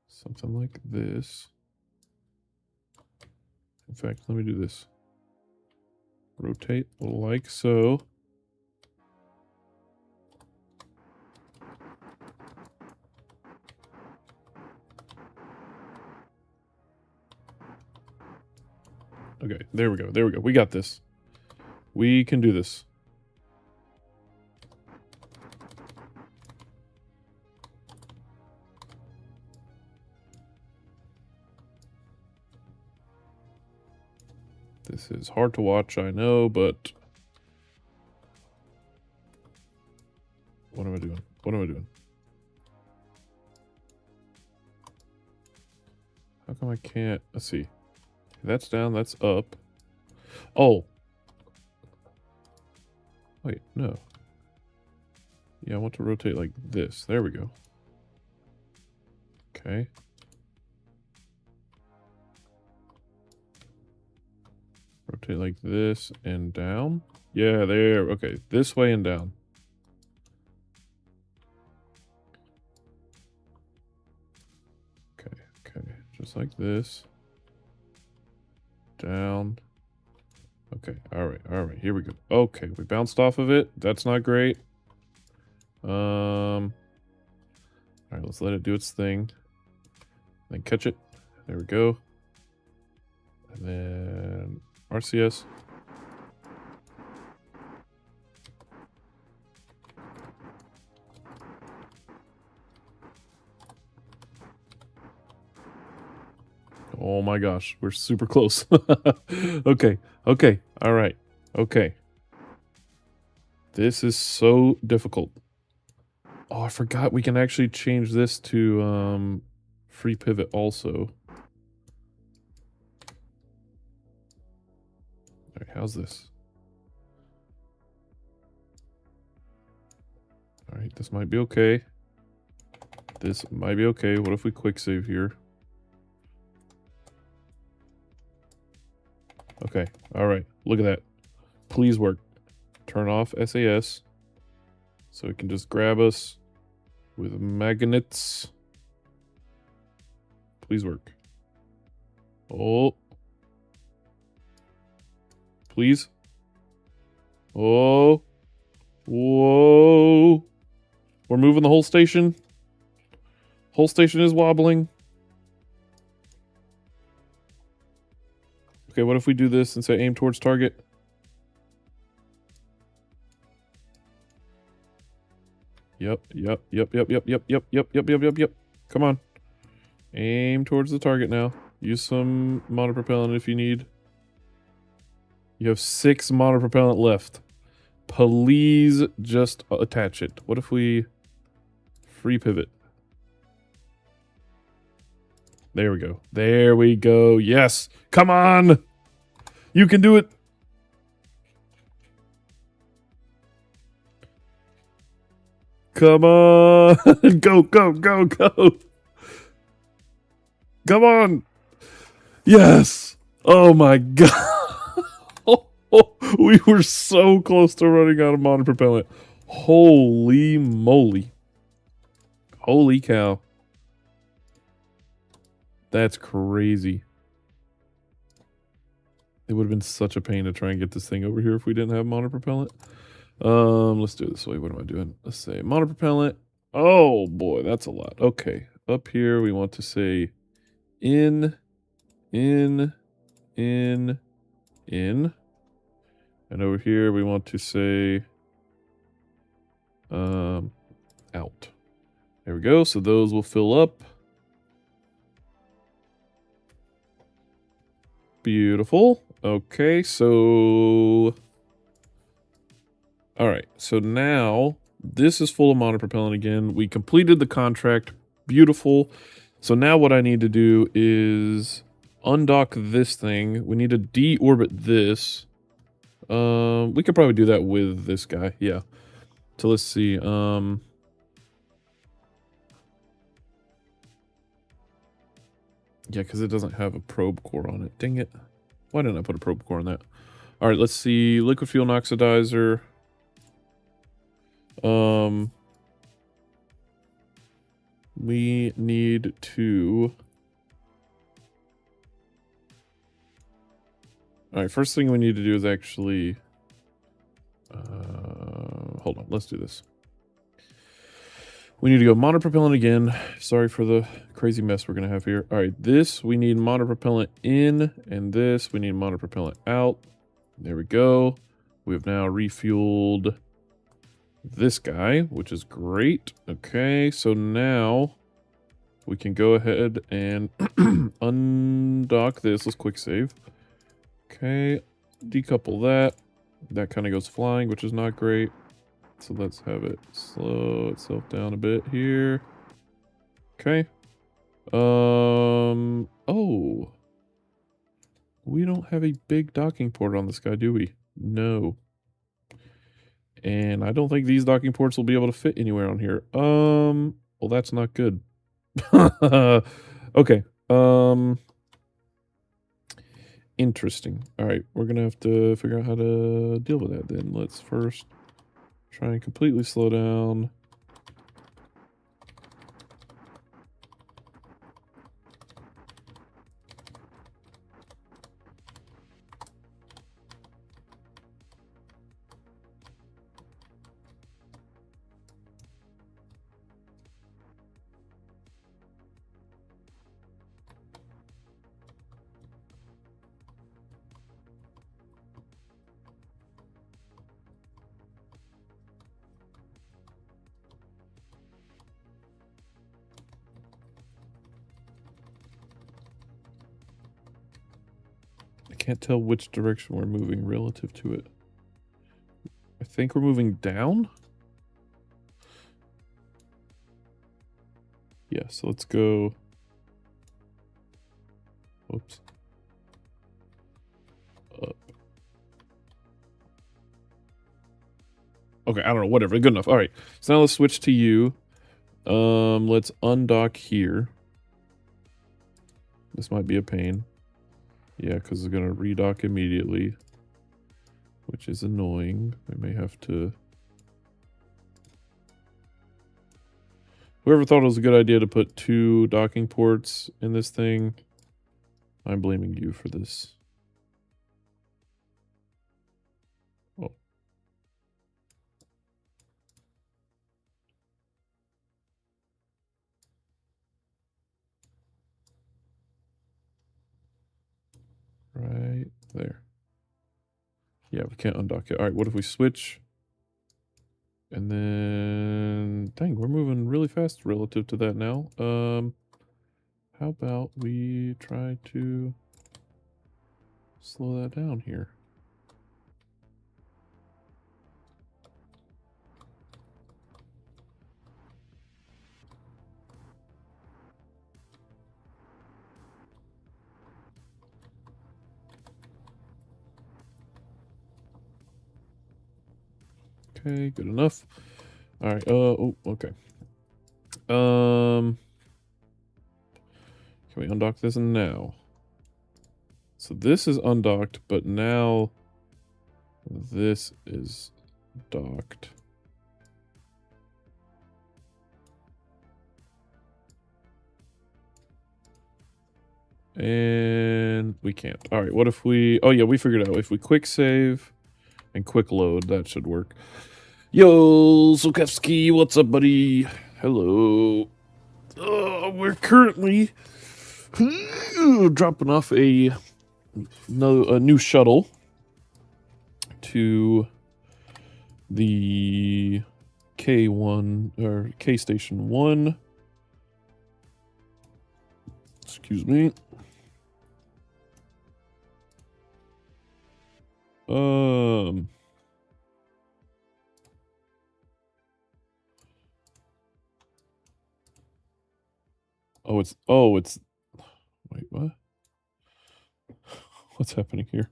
[SPEAKER 1] Something like this. In fact, let me do this. Rotate like so. Okay, there we go. There we go. We got this. We can do this. This is hard to watch, I know, but... What am I doing? What am I doing? How come I can't... Let's see. That's down, that's up. Oh. Wait, no. Yeah, I want to rotate like this. There we go. Okay. Rotate like this and down. Yeah, there. Okay, this way and down. Okay, just like this. Down. Okay, all right, here we go. Okay, we bounced off of it. That's not great. All right, let's let it do its thing. Then catch it. There we go. And then RCS. Oh my gosh, we're super close. Okay, all right, okay. This is so difficult. Oh, I forgot we can actually change this to free pivot also. All right, how's this? All right, this might be okay. This might be okay. What if we quick save here? Okay, all right, look at that. Please work. Turn off SAS so it can just grab us with magnets. Please work. Oh. Please. Oh. Whoa. We're moving the whole station. Whole station is wobbling. Okay, what if we do this and say aim towards target? Yep. Come on. Aim towards the target now. Use some monopropellant if you need. You have 6 monopropellant left. Please just attach it. What if we free pivot? There we go. There we go. Yes. Come on. You can do it. Come on. Go. Come on. Yes. Oh my god. We were so close to running out of monopropellant. Holy moly. Holy cow. That's crazy. It would have been such a pain to try and get this thing over here if we didn't have monopropellant. Let's do it this way. What am I doing? Let's say monopropellant. Oh boy, that's a lot. Okay. Up here we want to say in. And over here we want to say out. There we go. So those will fill up. Beautiful. Okay, so all right. So now this is full of monopropellant again. We completed the contract. Beautiful. So now what I need to do is undock this thing. We need to deorbit this. We could probably do that with this guy. Yeah. So let's see. Yeah, because it doesn't have a probe core on it. Dang it. Why didn't I put a probe core on that? All right, let's see. Liquid fuel and oxidizer. We need to... All right, first thing we need to do is actually... hold on, let's do this. We need to go monopropellant again. Sorry for the crazy mess we're going to have here. All right, this we need monopropellant in, and this we need monopropellant out. There we go. We have now refueled this guy, which is great. Okay, so now we can go ahead and undock this. Let's quick save. Okay, decouple that. That kind of goes flying, which is not great. So let's have it slow itself down a bit here. Okay. Oh. We don't have a big docking port on this guy, do we? No. And I don't think these docking ports will be able to fit anywhere on here. Well, that's not good. Okay. Interesting. All right, we're gonna have to figure out how to deal with that then. Let's first try and completely slow down. I can't tell which direction we're moving relative to it. I think we're moving down. Yeah, so let's go. Whoops. Up. Okay, I don't know, whatever, good enough. All right, so now let's switch to you. Let's undock here. This might be a pain. Yeah, because it's gonna redock immediately, which is annoying. We may have to... Whoever thought it was a good idea to put 2 docking ports in this thing, I'm blaming you for this. Oh. Right there. Yeah, we can't undock it. All right, what if we switch? And then, dang, we're moving really fast relative to that now. How about we try to slow that down here? Okay, good enough. All right. Oh, okay. Can we undock this now? So this is undocked, but now this is docked. And we can't. All right, what if we... Oh, yeah, we figured out. If we quick save and quick load, that should work. Yo, Sokevsky, what's up, buddy? Hello. We're currently dropping off a new shuttle to the K1 or K Station 1. Excuse me. Wait, what? What's happening here?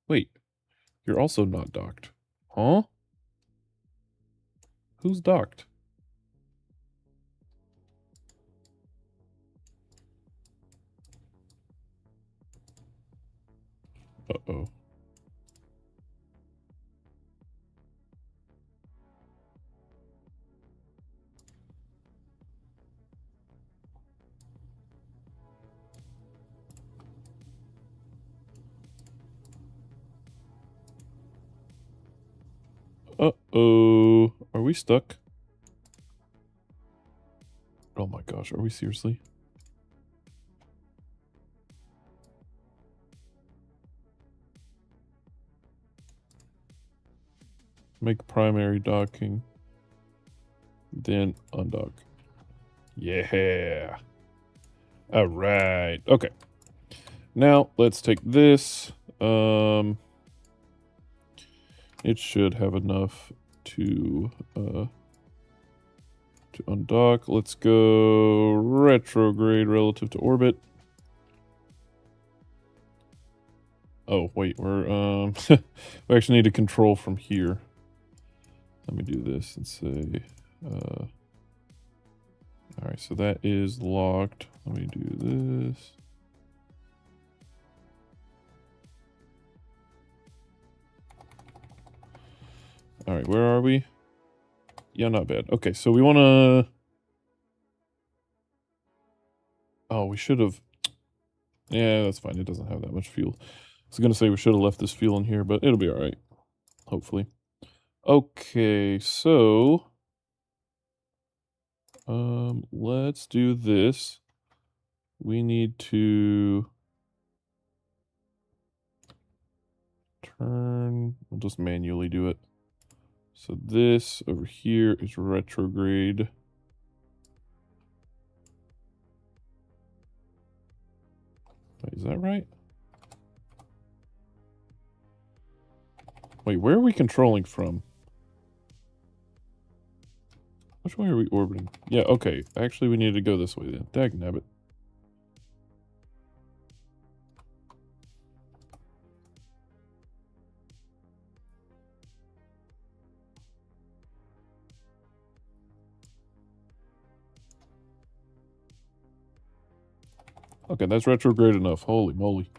[SPEAKER 1] Wait, you're also not docked. Huh? Who's docked? Uh-oh. Uh-oh. Are we stuck? Oh my gosh, are we seriously? Make primary docking. Then undock. Yeah. All right. Okay. Now let's take this. It should have enough to undock. Let's go retrograde relative to orbit. Oh, wait, we're, we actually need to control from here. Let me do this and say, alright, so that is locked. Let me do this. Alright, where are we? Yeah, not bad. Okay, so we want to... Oh, we should have... Yeah, that's fine. It doesn't have that much fuel. I was going to say we should have left this fuel in here, but it'll be alright. Hopefully. Okay, so... let's do this. We need to... turn... We'll just manually do it. So this over here is retrograde. Wait, is that right? Wait, where are we controlling from? Which way are we orbiting? Yeah, okay. Actually, we need to go this way then. Dagnabbit. Okay, that's retrograde enough. Holy moly.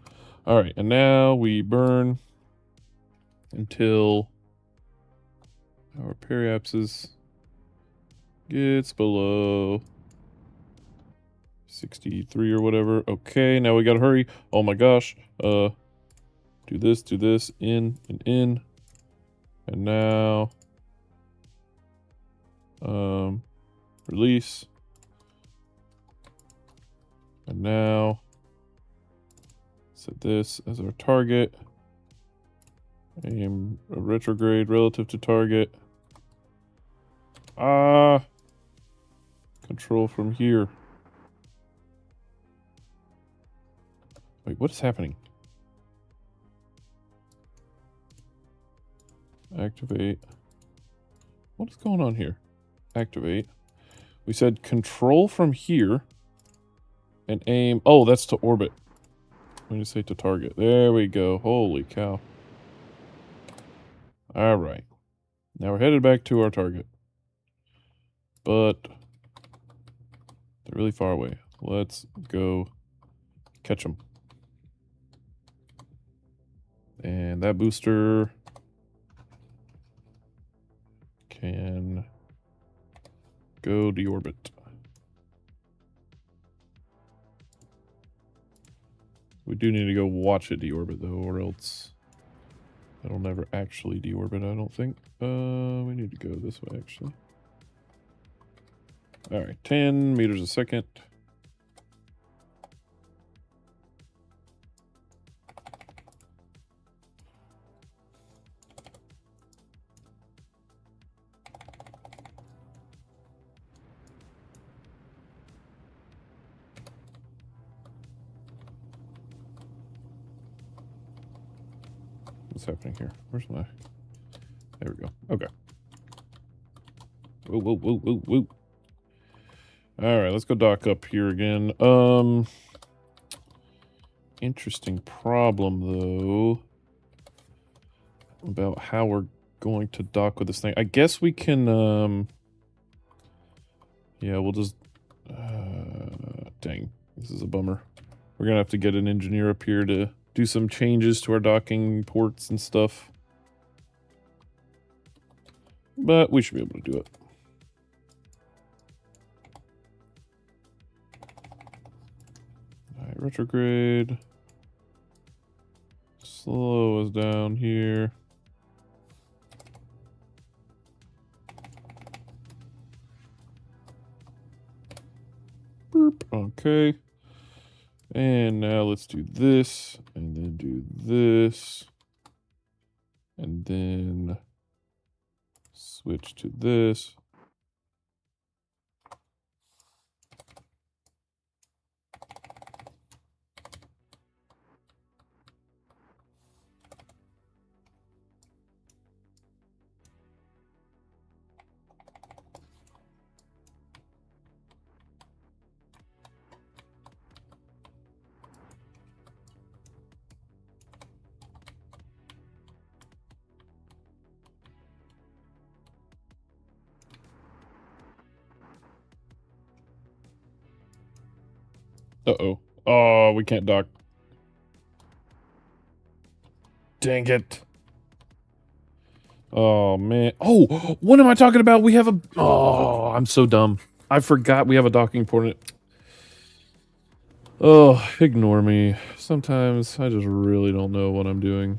[SPEAKER 1] Alright, and now we burn until our periapsis gets below 63 or whatever. Okay, now we gotta hurry. Oh my gosh. Do this, in, and in. And now... release. And now... set this as our target. Aim a retrograde relative to target. Control from here. Wait, what is happening? Activate. What is going on here? Activate. We said control from here. And aim. Oh, that's to orbit. Let me say to target. There we go. Holy cow. Alright. Now we're headed back to our target. But they're really far away. Let's go catch them. And that booster can go deorbit. We do need to go watch it deorbit though, or else it'll never actually deorbit, I don't think. We need to go this way actually. Alright, 10 meters a second. What's happening here? Where's my... There we go. Okay. Whoa, whoa, whoa, whoa, whoa. Alright, let's go dock up here again. Interesting problem, though, about how we're going to dock with this thing. I guess we can, yeah, we'll just... dang, this is a bummer. We're gonna have to get an engineer up here to do some changes to our docking ports and stuff. But we should be able to do it. Alright, retrograde. Slow us down here. Boop. Okay. And now let's do this, and then do this, and then switch to this. Uh-oh. Oh, we can't dock. Dang it. Oh, man. Oh, what am I talking about? We have a... Oh, I'm so dumb. I forgot we have a docking port. Oh, ignore me. Sometimes I just really don't know what I'm doing.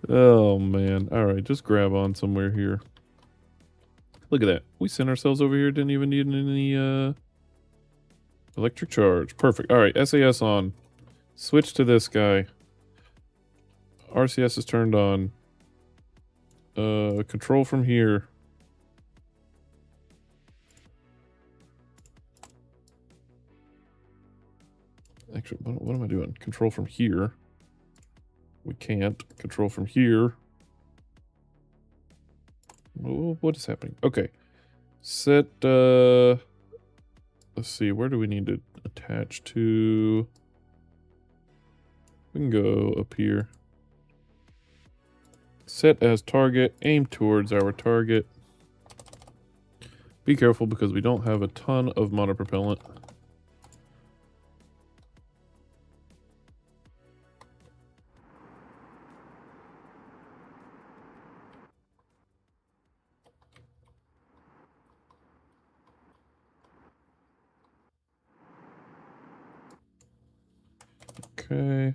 [SPEAKER 1] Oh, man. All right, just grab on somewhere here. Look at that. We sent ourselves over here. Didn't even need any, electric charge. Perfect. All right, SAS on. Switch to this guy. RCS is turned on. Control from here. Actually, what am I doing? Control from here. We can't. Control from here. Oh, what is happening? Okay. Set, let's see, where do we need to attach to? We can go up here. Set as target, aim towards our target. Be careful because we don't have a ton of monopropellant. Okay.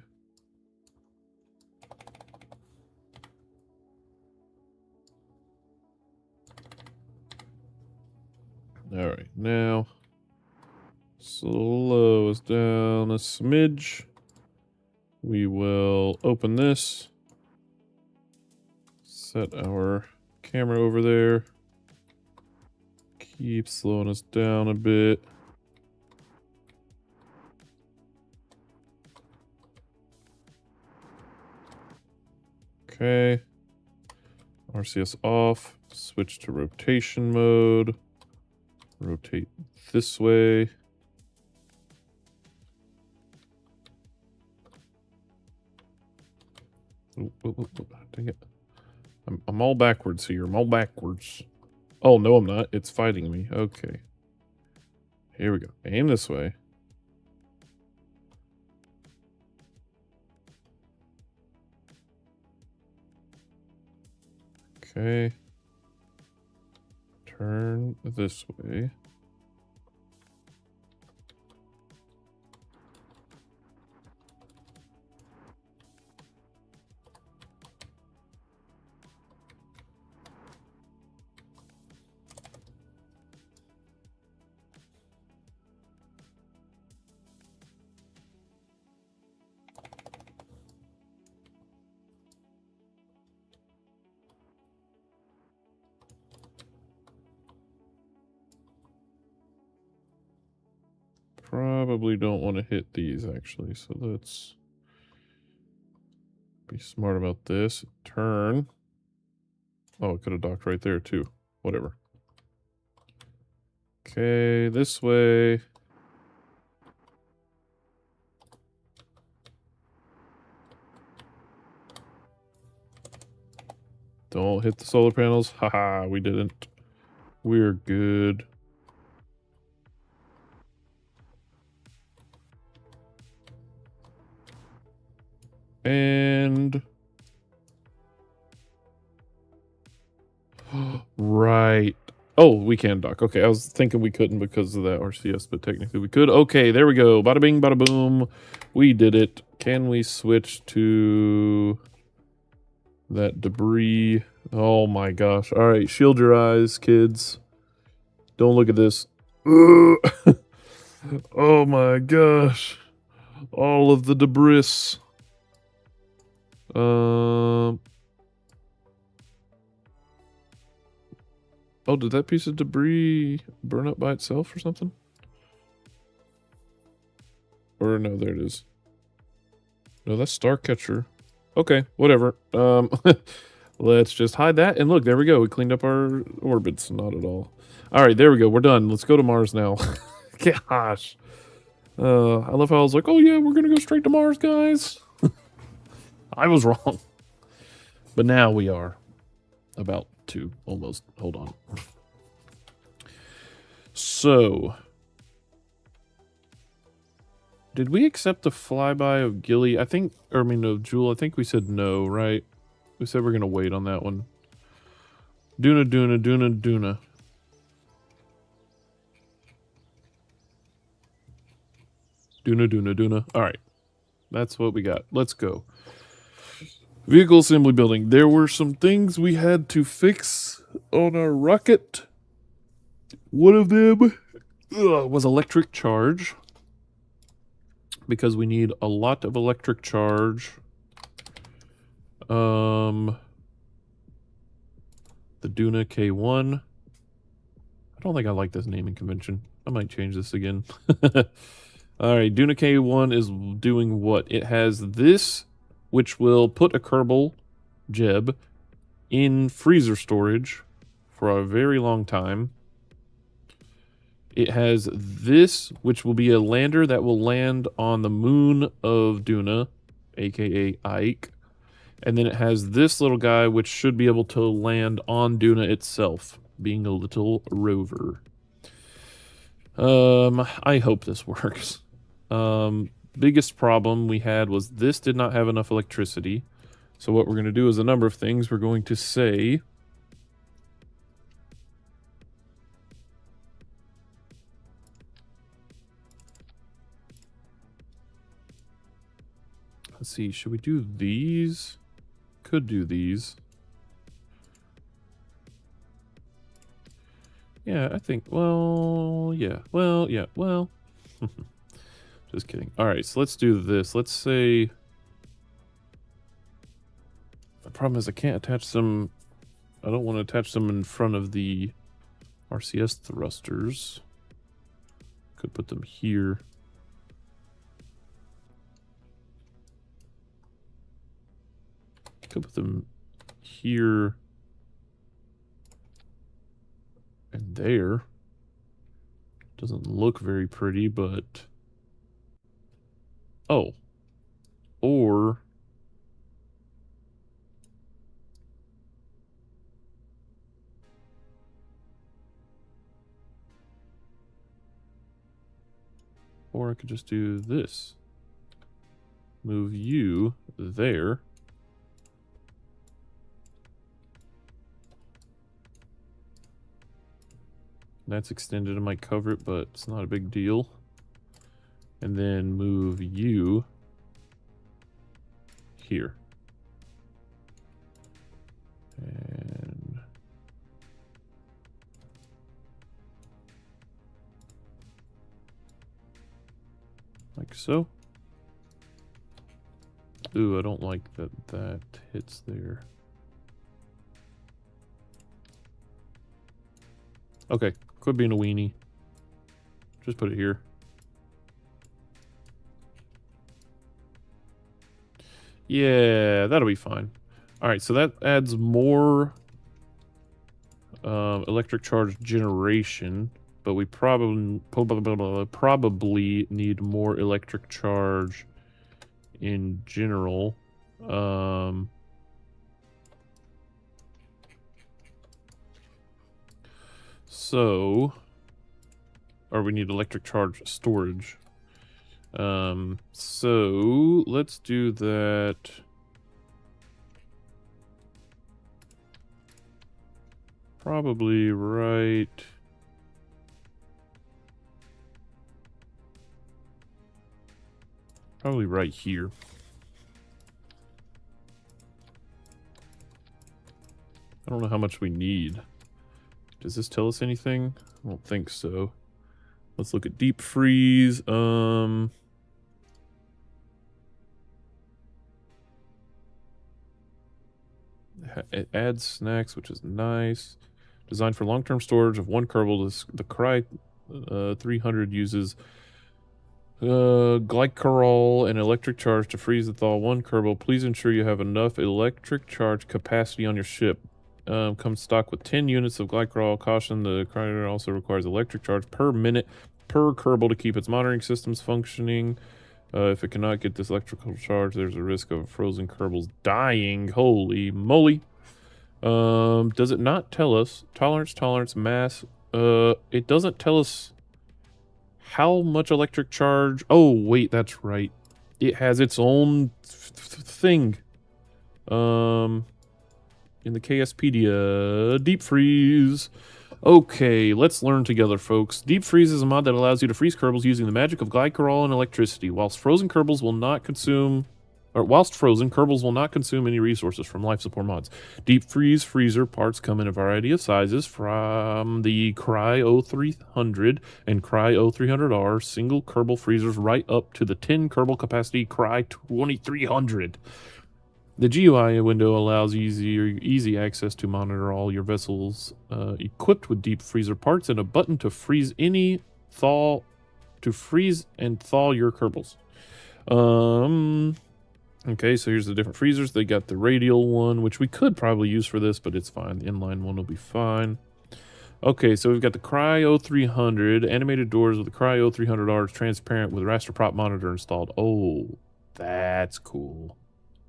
[SPEAKER 1] All right, now slow us down a smidge. We will open this. Set our camera over there. Keep slowing us down a bit. Okay. RCS off. Switch to rotation mode. Rotate this way. Oh, dang it. I'm all backwards here. I'm all backwards. Oh, no, I'm not. It's fighting me. Okay. Here we go. Aim this way. Okay. Turn this way. Probably don't want to hit these, actually. So let's be smart about this. Turn. Oh, it could have docked right there, too. Whatever. Okay, this way. Don't hit the solar panels. Haha, we didn't. We're good. And... right. Oh, we can dock. Okay, I was thinking we couldn't because of that RCS, but technically we could. Okay, there we go. Bada bing, bada boom. We did it. Can we switch to that debris? Oh my gosh. All right, shield your eyes, kids. Don't look at this. Oh my gosh. All of the debris. Oh, did that piece of debris burn up by itself or something? Or no, there it is. No, that's Starcatcher. Okay, whatever. Let's just hide that. And look, there we go. We cleaned up our orbits. Not at all. All right, there we go. We're done. Let's go to Mars now. Gosh. I love how I was like, oh yeah, we're going to go straight to Mars, guys. I was wrong. But now we are about to almost. Hold on. So, Did we accept the flyby of Gilly? I think, or I mean, of Jewel. I think we said no, right? We said we're gonna wait on that one. Duna, Duna, Duna, Duna. Duna, Duna, Duna. All right, that's what we got. Let's go. Vehicle assembly building. There were some things we had to fix on our rocket. One of them was electric charge, because we need a lot of electric charge. The Duna K1. I don't think I like this naming convention. I might change this again. Alright, Duna K1 is doing what? It has this, which will put a Kerbal Jeb in freezer storage for a very long time. It has this, which will be a lander that will land on the moon of Duna, aka Ike. And then it has this little guy, which should be able to land on Duna itself, being a little rover. I hope this works. Biggest problem we had was this did not have enough electricity. So what we're going to do is a number of things. We're going to say... Let's see, should we do these? Could do these. Yeah, I think, well, yeah. Just kidding. All right, so let's do this. Let's say... The problem is I can't attach them... I don't want to attach them in front of the RCS thrusters. Could put them here. Could put them here and there. Doesn't look very pretty, but... Oh. Or... Or I could just do this. Move you there. That's extended. I might cover it, but it's not a big deal. And then move you here. And like so. Ooh, I don't like that that hits there. Okay, quit being a weenie. Just put it here. Yeah, that'll be fine. All right, so that adds more electric charge generation, but we probably need more electric charge in general. So, or we need electric charge storage. So let's do that. Probably right. Probably right here. I don't know how much we need. Does this tell us anything? I don't think so. Let's look at deep freeze. It adds snacks, which is nice. Designed for long-term storage of one Kerbal. The Cry 300 uses glycerol and electric charge to freeze and thaw one Kerbal. Please ensure you have enough electric charge capacity on your ship. Comes stock with 10 units of glycerol. Caution, the Cry also requires electric charge per minute per Kerbal to keep its monitoring systems functioning. If it cannot get this electrical charge, there's a risk of frozen Kerbals dying. Holy moly. Does it not tell us tolerance, mass? It doesn't tell us How much electric charge? Oh, wait, that's right. It has its own thing. In the KSpedia, deep freeze. Okay, let's learn together, folks. Deep freeze is a mod that allows you to freeze Kerbals using the magic of glycerol and electricity. Whilst frozen Kerbals will not consume any resources from life support mods. Deep freeze freezer parts come in a variety of sizes from the Cryo 300 and Cryo 300R single Kerbal freezers right up to the 10 Kerbal capacity Cry 2300. The GUI window allows easy access to monitor all your vessels equipped with deep freezer parts and a button to freeze and thaw your Kerbals. Okay, so here's the different freezers. They got the radial one, which we could probably use for this, but it's fine. The inline one will be fine. Okay, so we've got the Cryo 300, animated doors with the Cryo 300R transparent with raster prop monitor installed. Oh, that's cool.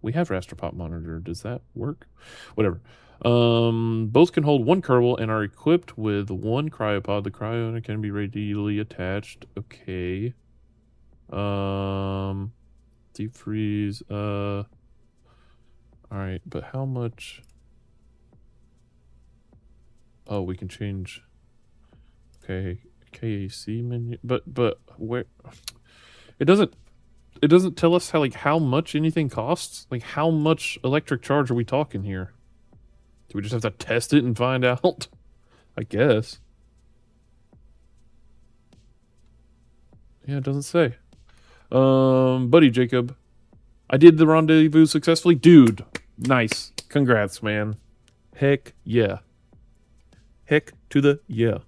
[SPEAKER 1] We have raster prop monitor. Does that work? Whatever. Both can hold one Kerbal and are equipped with one cryopod. The cryo can be radially attached. Okay. Deep freeze. All right, but how much? Oh, we can change. Okay, KAC menu. But where? It doesn't tell us how much anything costs. Like, how much electric charge are we talking here? Do we just have to test it and find out? I guess. Yeah, it doesn't say. Buddy Jacob, I did the rendezvous successfully. Dude, nice. Congrats, man. Heck yeah. Heck to the yeah.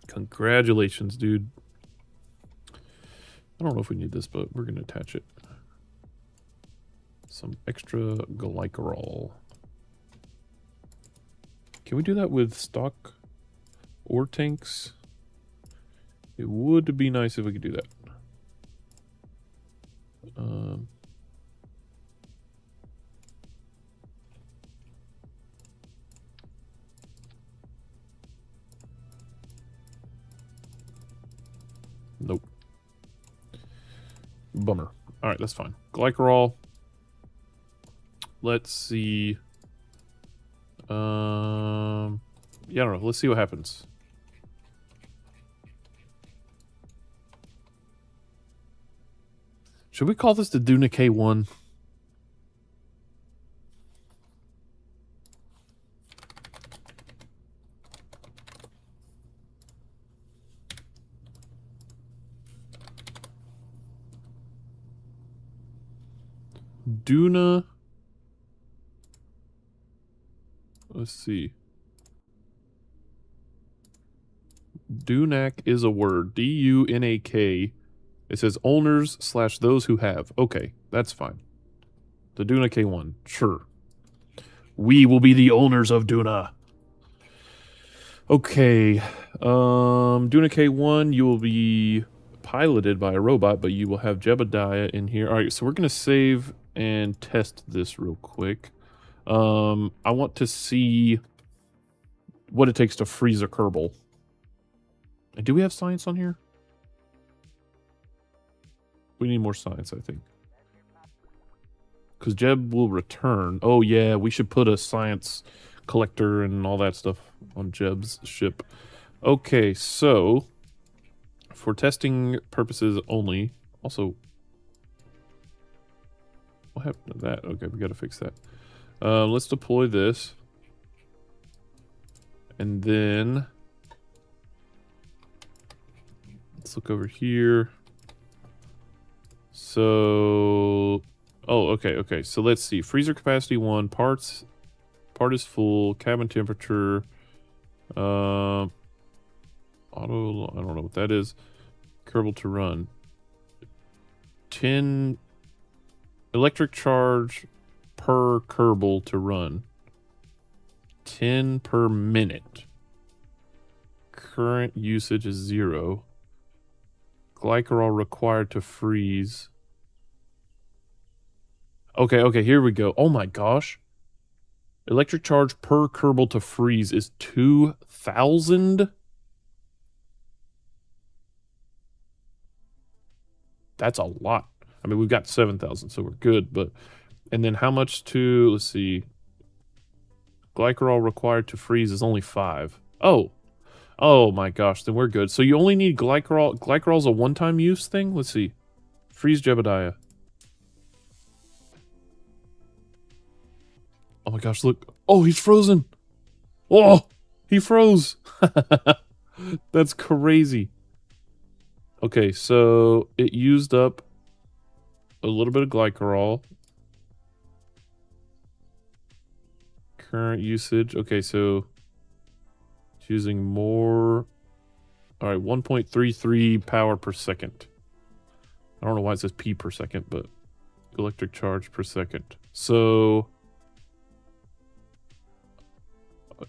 [SPEAKER 1] Congratulations, dude. I don't know if we need this, but we're going to attach it. Some extra glycerol. Can we do that with stock ore tanks? It would be nice if we could do that. Nope. Bummer. All right, that's fine. Glycerol. Let's see. Yeah, I don't know. Let's see what happens. Should we call this the Duna K1? Duna. Let's see. Dunak is a word. D-U-N-A-K. It says owners / those who have. Okay, that's fine. The Duna K1. Sure. We will be the owners of Duna. Okay. Duna K1, you will be piloted by a robot, but you will have Jebediah in here. All right, so we're going to save and test this real quick. I want to see what it takes to freeze a Kerbal. And do we have science on here? We need more science, I think. Because Jeb will return. Oh, yeah, we should put a science collector and all that stuff on Jeb's ship. Okay, so for testing purposes only. Also, what happened to that? Okay, we got to fix that. Let's deploy this. And then let's look over here. So, oh, okay. So let's see. Freezer capacity 1, part is full, cabin temperature, auto, I don't know what that is. Kerbal to run. 10 electric charge per Kerbal to run. 10 per minute. Current usage is 0. Glycerol required to freeze. Okay, here we go. Oh my gosh. Electric charge per Kerbal to freeze is 2,000? That's a lot. I mean, we've got 7,000, so we're good. But and then how much to? Let's see. Glycerol required to freeze is only 5. Oh, oh my gosh, then we're good. So you only need glycerol. Glycerol's a one-time use thing. Let's see. Freeze Jebediah. Oh my gosh, look. Oh, he's frozen. Oh, he froze. That's crazy. Okay, so it used up a little bit of glycerol. Current usage. Okay, so it's using more. All right, 1.33 power per second. I don't know why it says P per second, but electric charge per second. So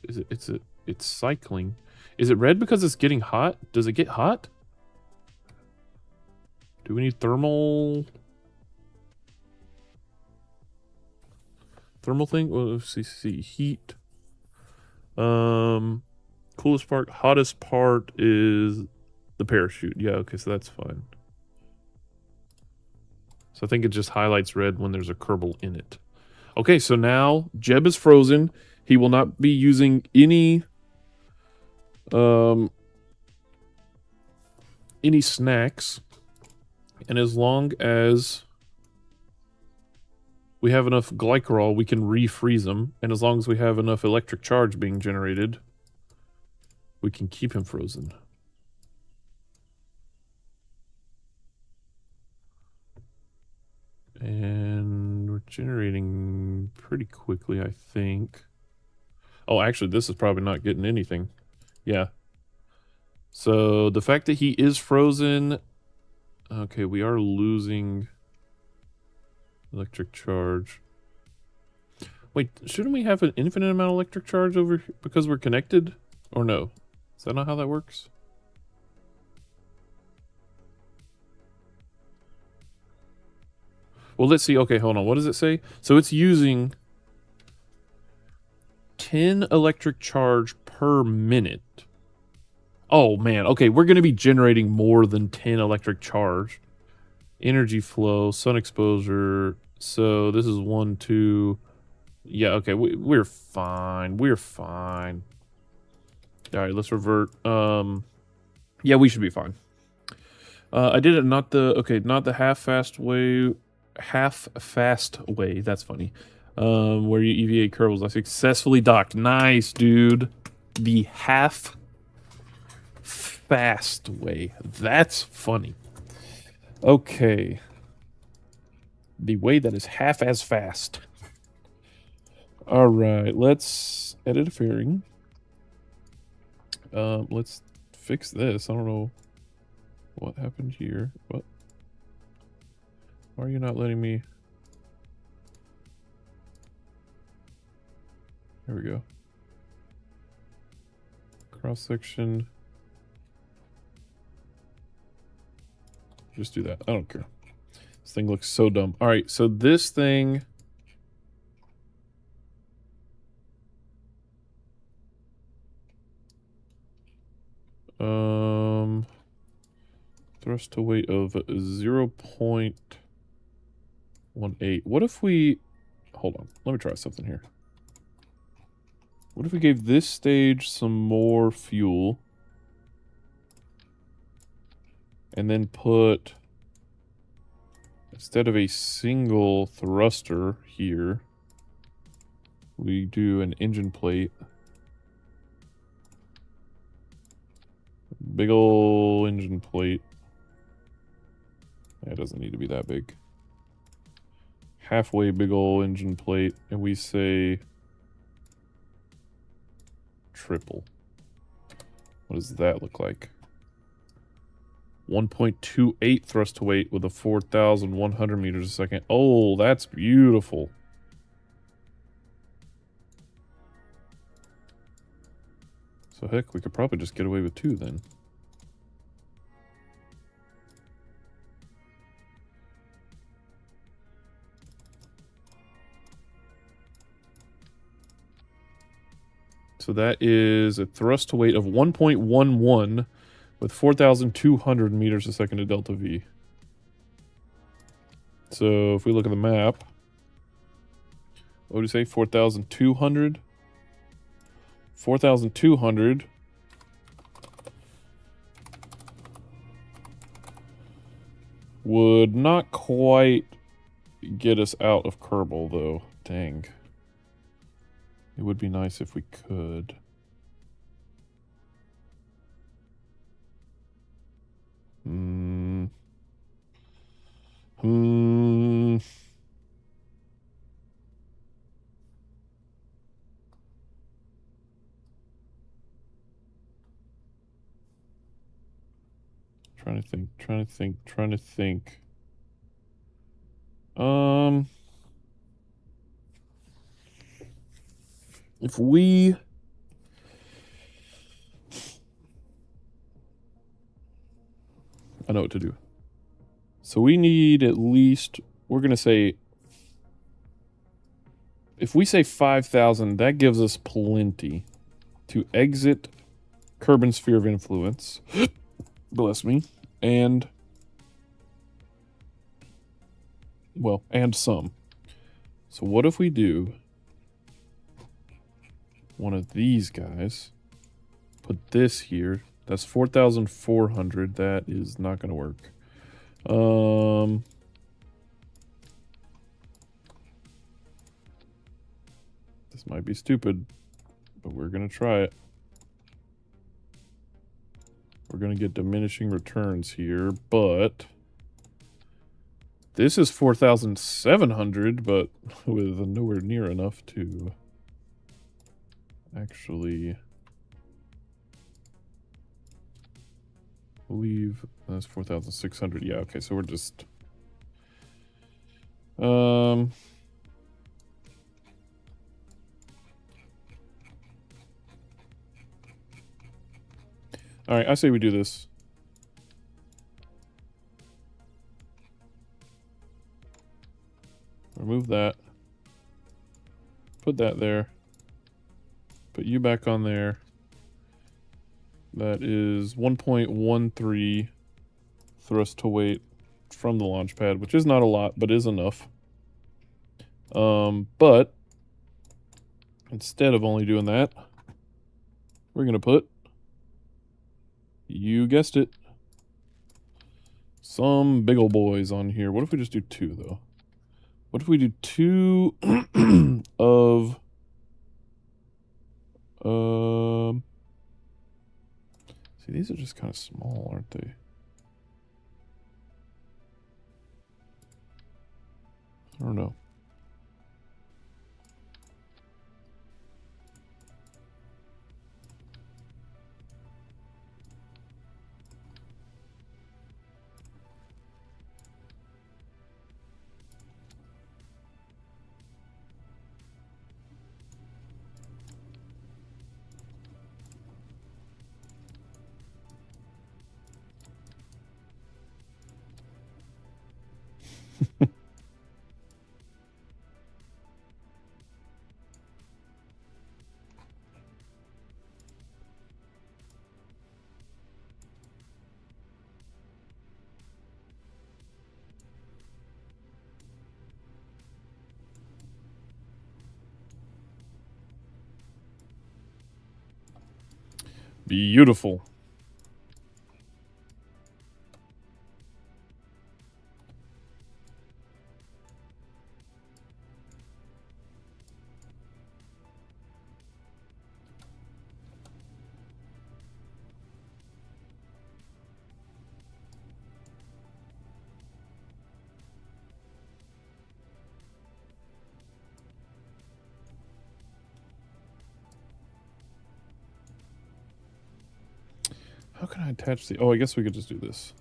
[SPEAKER 1] it's cycling. Is it red because it's getting hot? Does it get hot? Do we need thermal thing? Well, let's see heat. Coolest part, hottest part is the parachute. Yeah, okay, so that's fine. So I think it just highlights red when there's a Kerbal in it. Okay, so now Jeb is frozen. He will not be using any snacks. And as long as we have enough glycerol, we can refreeze him. And as long as we have enough electric charge being generated, we can keep him frozen. And we're generating pretty quickly, I think. Oh, actually, this is probably not getting anything. Yeah. So the fact that he is frozen... Okay, we are losing electric charge. Wait, shouldn't we have an infinite amount of electric charge over here because we're connected? Or no? Is that not how that works? Well, let's see. Okay, hold on. What does it say? So it's using 10 electric charge per minute. Oh, man. Okay, we're going to be generating more than 10 electric charge. Energy flow, sun exposure. So this is 1, 2. Yeah, okay. We're fine. We're fine. All right, let's revert. Yeah, we should be fine. I did it not the half-fast way. Half-fast way. That's funny. Where you EVA Kerbals. I successfully docked. Nice, dude. The half-fast way. That's funny. Okay. The way that is half as fast. All right, let's edit a fairing. Let's fix this. I don't know what happened here. What? Why are you not letting me? There we go. Cross section. Just do that. I don't care. This thing looks so dumb. All right, so this thing. Thrust to weight of 0.18. What if we... Hold on. Let me try something here. What if we gave this stage some more fuel? And then put... Instead of a single thruster here, we do an engine plate. Big ol' engine plate. It doesn't need to be that big. Halfway big ol' engine plate, and we say triple. What does that look like? 1.28 thrust to weight with a 4,100 meters a second. Oh, that's beautiful. So heck, we could probably just get away with 2 then. So that is a thrust to weight of 1.11 with 4,200 meters a second to delta V. So if we look at the map, what would you say? 4,200? 4,200 would not quite get us out of Kerbal, though. Dang. It would be nice if we could. Hmm. Trying to think. If we... I know what to do. So we need at least, we're going to say, if we say 5,000, that gives us plenty to exit Kerbin's sphere of influence. Bless me. And, well, and some. So what if we do one of these guys, put this here. That's 4,400. That is not going to work. This might be stupid, but we're going to try it. We're going to get diminishing returns here, but this is 4,700, but with nowhere near enough to actually leave. That's 4,600. Yeah, okay, so we're just all right, I say we do this. Remove that. Put that there. Put you back on there. That is 1.13 thrust to weight from the launch pad, which is not a lot, but is enough. But instead of only doing that, we're going to put, you guessed it, some big ol' boys on here. What if we just do 2, though? What if we do 2 of... See, these are just kind of small, aren't they? I don't know. Beautiful. How can I attach the... Oh, I guess we could just do this.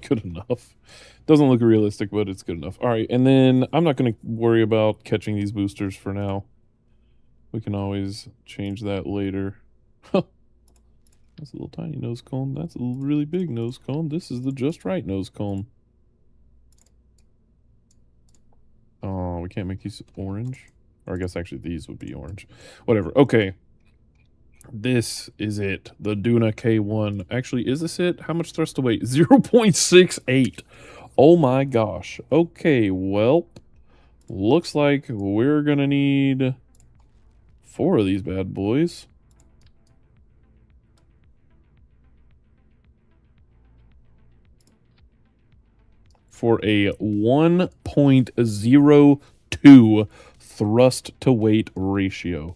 [SPEAKER 1] Good enough. Doesn't look realistic, but it's good enough. All right, and then I'm not going to worry about catching these boosters for now. We can always change that later. That's a little tiny nose cone. That's a really big nose cone. This is the just right nose cone. Oh, we can't make these orange? Or I guess actually these would be orange. Whatever. Okay. This is it. The Duna K1. Actually, is this it? How much thrust to weight? 0.68. Oh my gosh. Okay, well, looks like we're gonna need 4 of these bad boys. For a 1.02 thrust to weight ratio.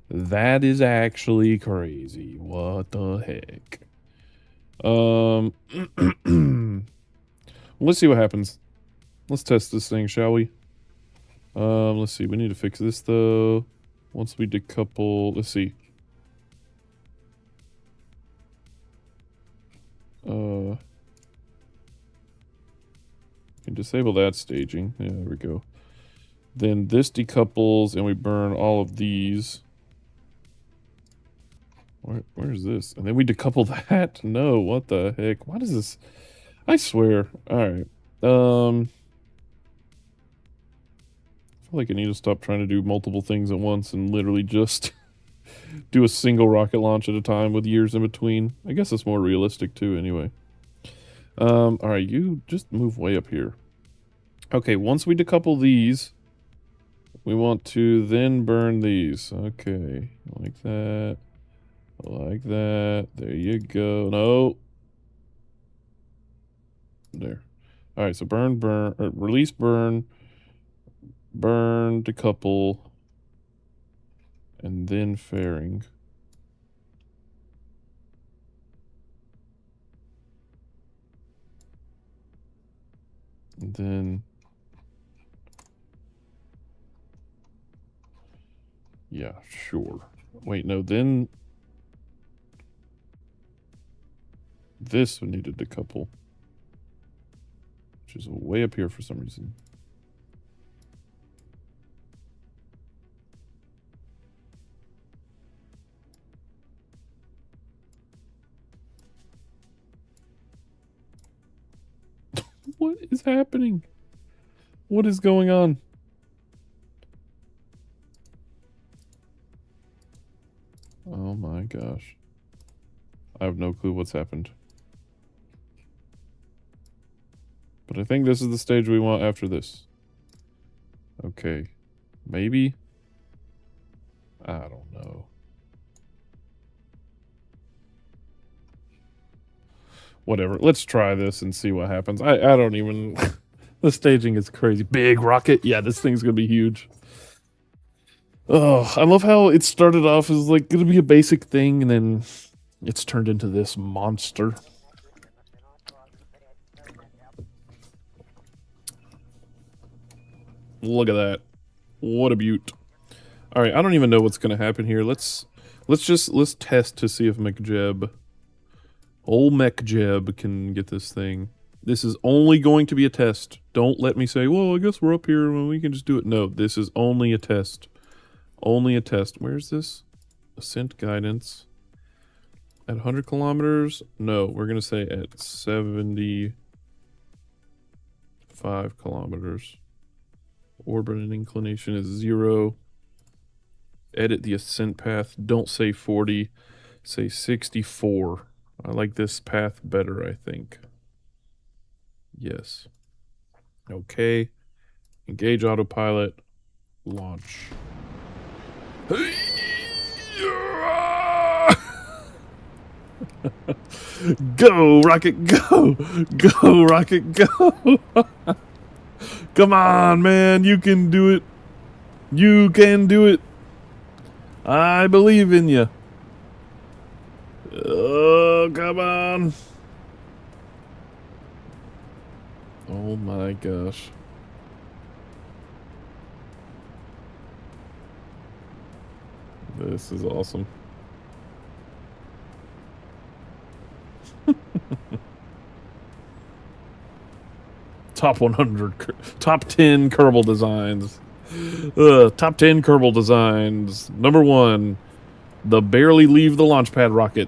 [SPEAKER 1] That is actually crazy. What the heck? Let's see what happens. Let's test this thing, shall we? Let's see. We need to fix this though. Once we decouple, let's see. Can disable that staging. Yeah, there we go. Then this decouples and we burn all of these. Where's this? And then we decouple that? No, what the heck? What is this? I swear. Alright. I feel like I need to stop trying to do multiple things at once and literally just do a single rocket launch at a time with years in between. I guess it's more realistic too, anyway. Alright, you just move way up here. Okay, once we decouple these, we want to then burn these. Okay, like that. Like that. There you go. No. There. Alright, so burn, or release, burn, decouple, and then fairing. And then... yeah, sure. Wait, no, then... this would need to decouple. Which is way up here for some reason. What is happening? What is going on? Oh my gosh. I have no clue what's happened. But I think this is the stage we want after this. Okay. Maybe? I don't know. Whatever. Let's try this and see what happens. I don't even... the staging is crazy. Big rocket. Yeah, this thing's gonna be huge. Oh, I love how it started off as like gonna be a basic thing and then it's turned into this monster. Look at that. What a beaut. Alright, I don't even know what's gonna happen here. Let's test to see if old MechJeb can get this thing. This is only going to be a test. Don't let me say, well, I guess we're up here and we can just do it. No, this is only a test. Only a test. Where's this? Ascent guidance. At 100 kilometers? No, we're going to say at 75 kilometers. Orbit and inclination is 0. Edit the ascent path. Don't say 40. Say 64. I like this path better, I think. Yes. Okay. Engage autopilot. Launch. Go, rocket, go! Go, rocket, go! Come on, man. You can do it. You can do it. I believe in you. Oh, come on. Oh my gosh. This is awesome. Top 100, top 10 Kerbal designs. Top 10 Kerbal designs. Number 1, the barely leave the launch pad rocket.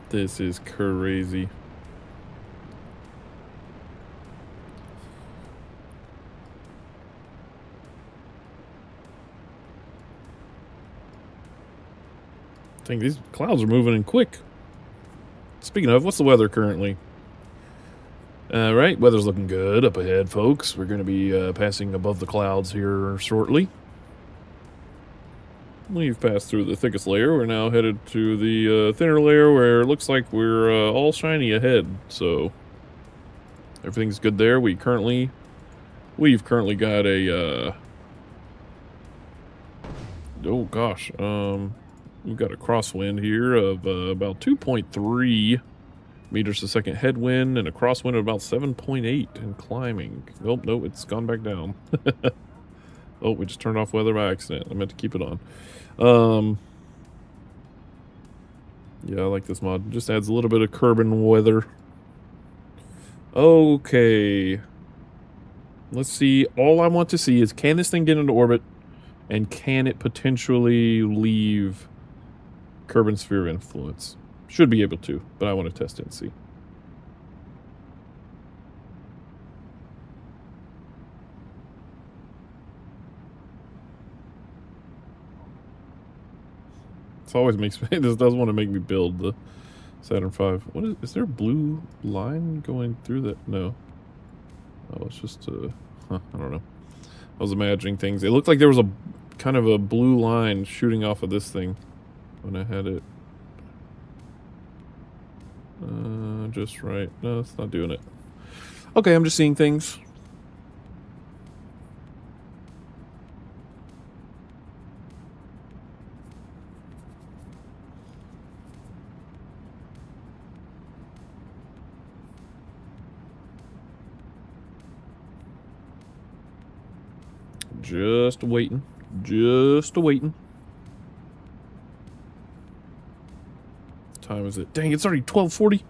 [SPEAKER 1] This is crazy. Dang, these clouds are moving in quick. Speaking of, what's the weather currently? Alright, weather's looking good up ahead, folks. We're going to be passing above the clouds here shortly. We've passed through the thickest layer. We're now headed to the thinner layer where it looks like we're all shiny ahead. So, everything's good there. We've currently got a, oh gosh, we've got a crosswind here of about 2.3 meters a second headwind and a crosswind of about 7.8 and climbing. Oh, no, it's gone back down. Oh, we just turned off weather by accident. I meant to keep it on. Yeah, I like this mod. It just adds a little bit of Kerbal weather. Okay. Let's see. All I want to see is, can this thing get into orbit? And can it potentially leave Kerbal sphere of influence? Should be able to, but I want to test it and see. This always makes me, this does want to make me build the Saturn V. What is there a blue line going through that? No. Oh, it's just, I don't know. I was imagining things. It looked like there was a kind of a blue line shooting off of this thing when I had it. Just right. No, it's not doing it. Okay, I'm just seeing things. Just waiting. Just waiting. What time is it? Dang, it's already 12:40.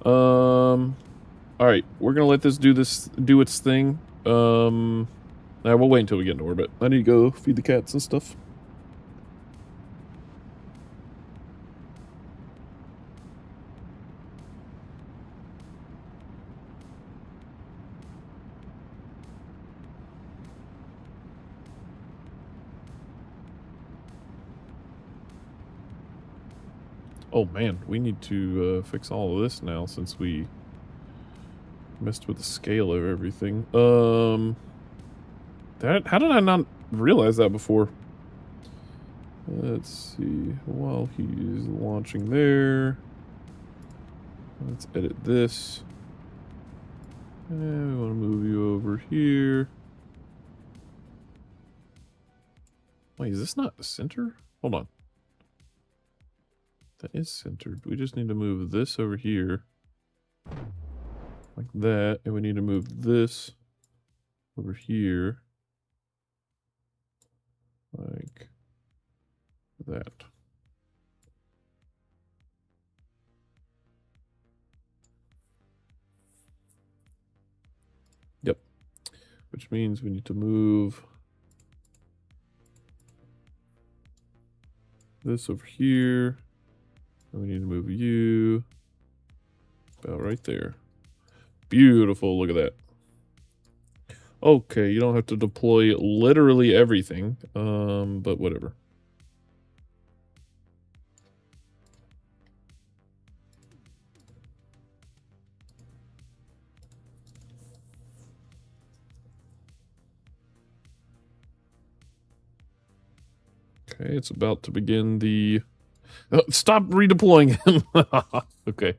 [SPEAKER 1] Alright, we're gonna let this do its thing. We'll wait until we get into orbit. I need to go feed the cats and stuff. Oh man, we need to fix all of this now since we messed with the scale of everything. How did I not realize that before? Let's see. While he's launching there, let's edit this. And we want to move you over here. Wait, is this not the center? Hold on. That is centered. We just need to move this over here. Like that. And we need to move this over here. Like that. Yep. Which means we need to move this over here. And we need to move you about right there. Beautiful. Look at that. Okay, you don't have to deploy literally everything, but whatever. Okay, it's about to begin the... Oh, stop redeploying him. Okay.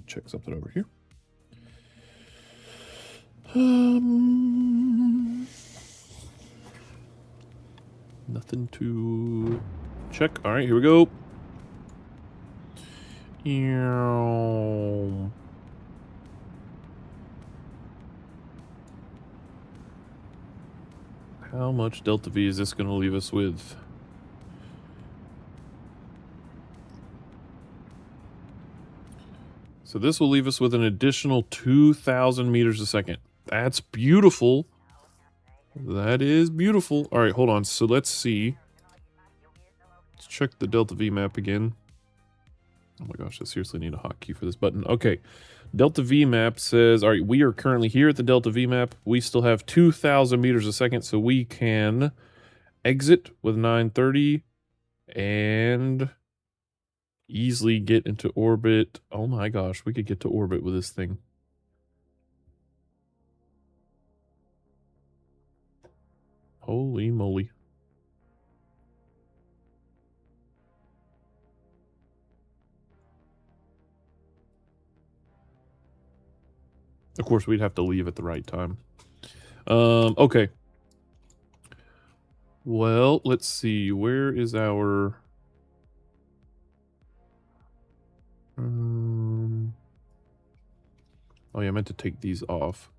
[SPEAKER 1] Check something over here. Nothing to check. All right, here we go. How much delta V is this going to leave us with? So this will leave us with an additional 2,000 meters a second. That's beautiful. That is beautiful. All right, hold on. So let's see. Let's check the delta V map again. Oh my gosh, I seriously need a hotkey for this button. Okay. Delta V map says, all right, we are currently here at the Delta V map. We still have 2,000 meters a second, so we can exit with 930 and easily get into orbit. Oh my gosh, we could get to orbit with this thing. Holy moly. Of course, we'd have to leave at the right time. Okay. Well, let's see. Where is our... Oh yeah, I meant to take these off.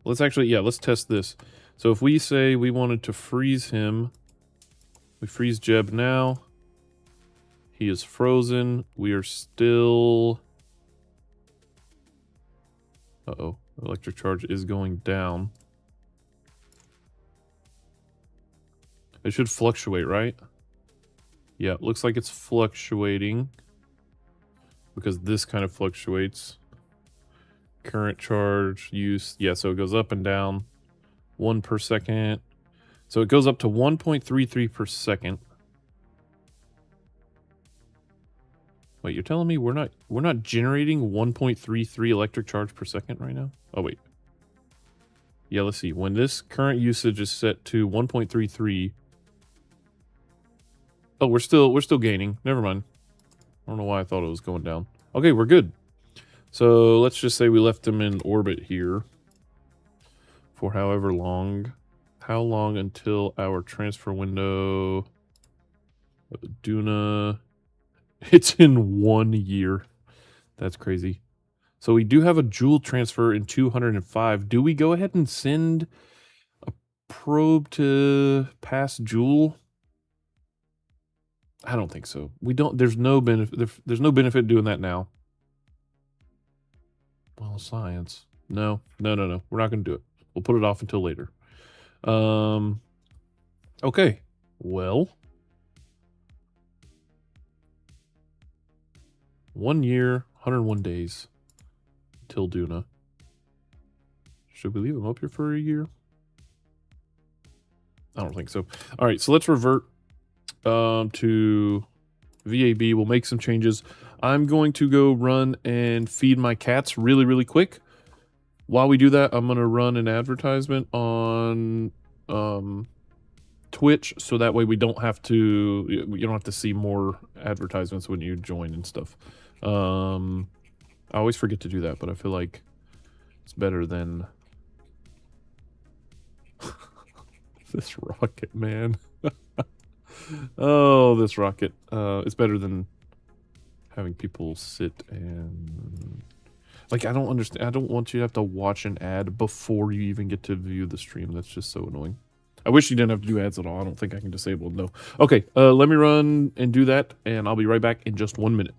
[SPEAKER 1] Let's actually, yeah, let's test this. So if we say we wanted to freeze him, we freeze Jeb now. He is frozen. We are still... Uh-oh. Electric charge is going down. It should fluctuate, right? Yeah, it looks like it's fluctuating. Because this kind of fluctuates. Current charge use. Yeah, so it goes up and down. 1 per second. So it goes up to 1.33 per second. Wait, you're telling me we're not generating 1.33 electric charge per second right now? Oh wait. Yeah, let's see. When this current usage is set to 1.33. Oh, we're still gaining. Never mind. I don't know why I thought it was going down. Okay, we're good. So let's just say we left him in orbit here for however long. How long until our transfer window? Duna. It's in 1 year. That's crazy. So we do have a Joule transfer in 205. Do we go ahead and send a probe to pass Joule? I don't think so. We don't. There's no benefit. There's no benefit doing that now. Well, science. No. We're not going to do it. We'll put it off until later. Okay. Well. 1 year, 101 days till Duna. Should we leave him up here for a year? I don't think so. All right, so let's revert to VAB. We'll make some changes. I'm going to go run and feed my cats really, really quick. While we do that, I'm going to run an advertisement on Twitch, so that way we don't have to, you don't have to see more advertisements when you join and stuff. I always forget to do that, but I feel like it's better than this rocket, man. Oh, this rocket. It's better than having people sit and... Like, I don't understand. I don't want you to have to watch an ad before you even get to view the stream. That's just so annoying. I wish you didn't have to do ads at all. I don't think I can disable them, though. Okay, let me run and do that, and I'll be right back in just 1 minute.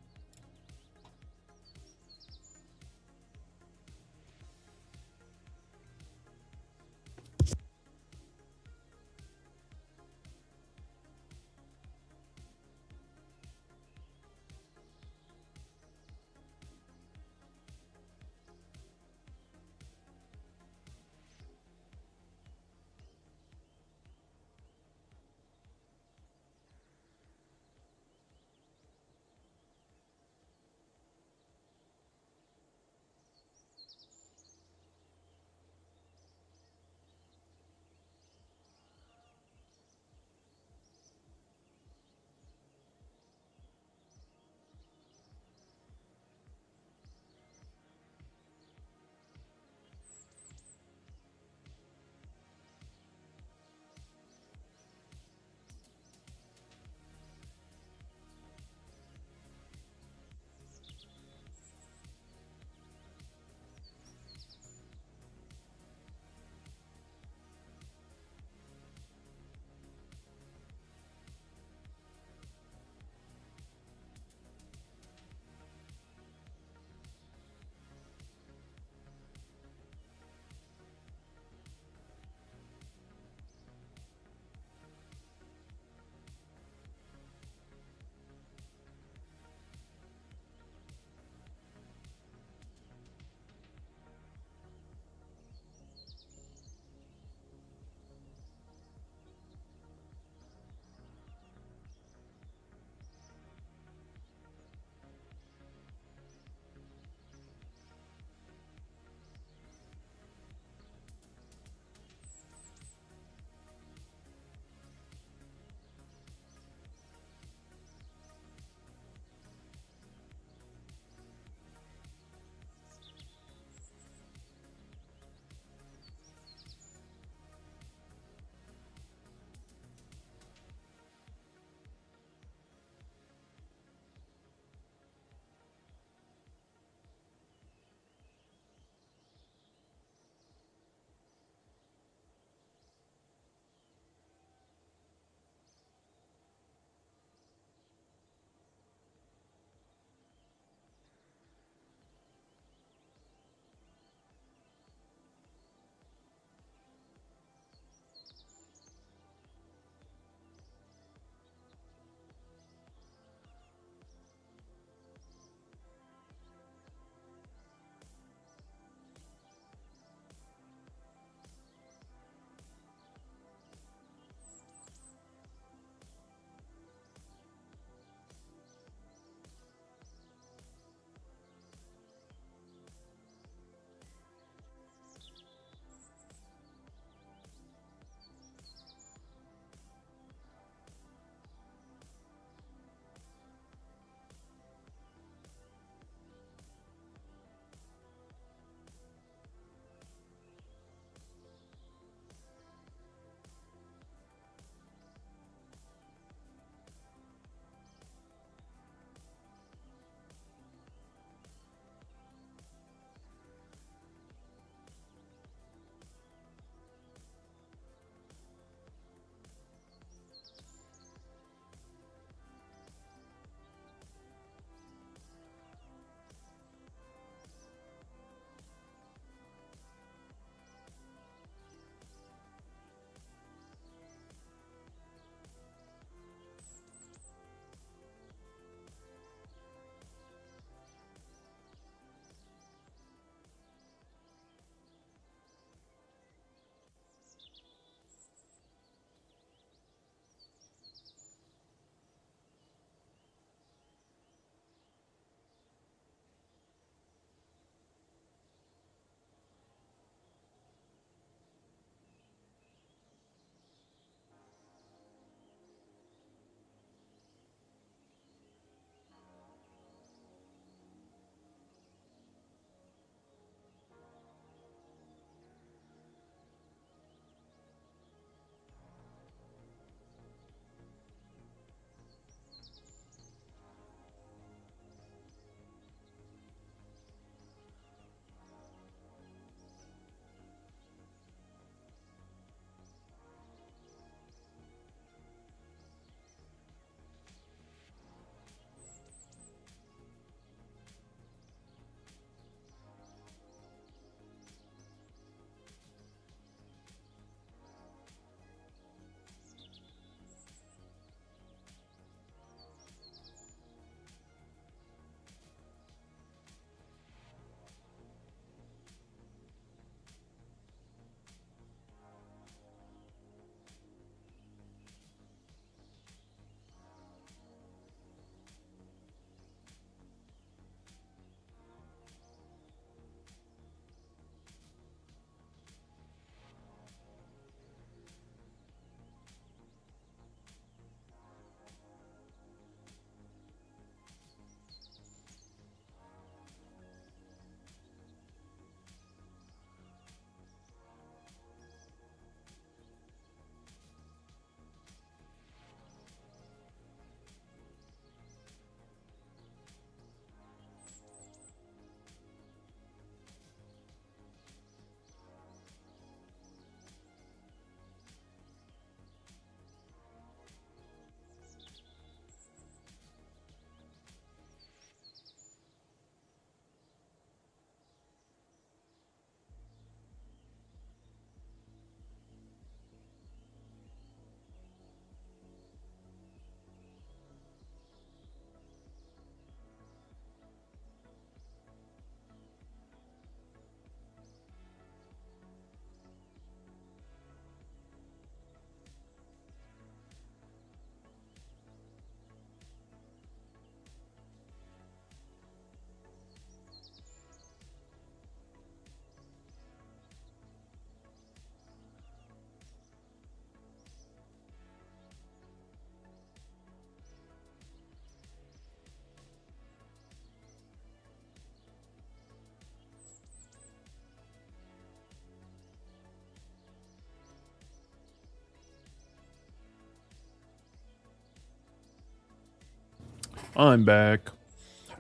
[SPEAKER 1] I'm back.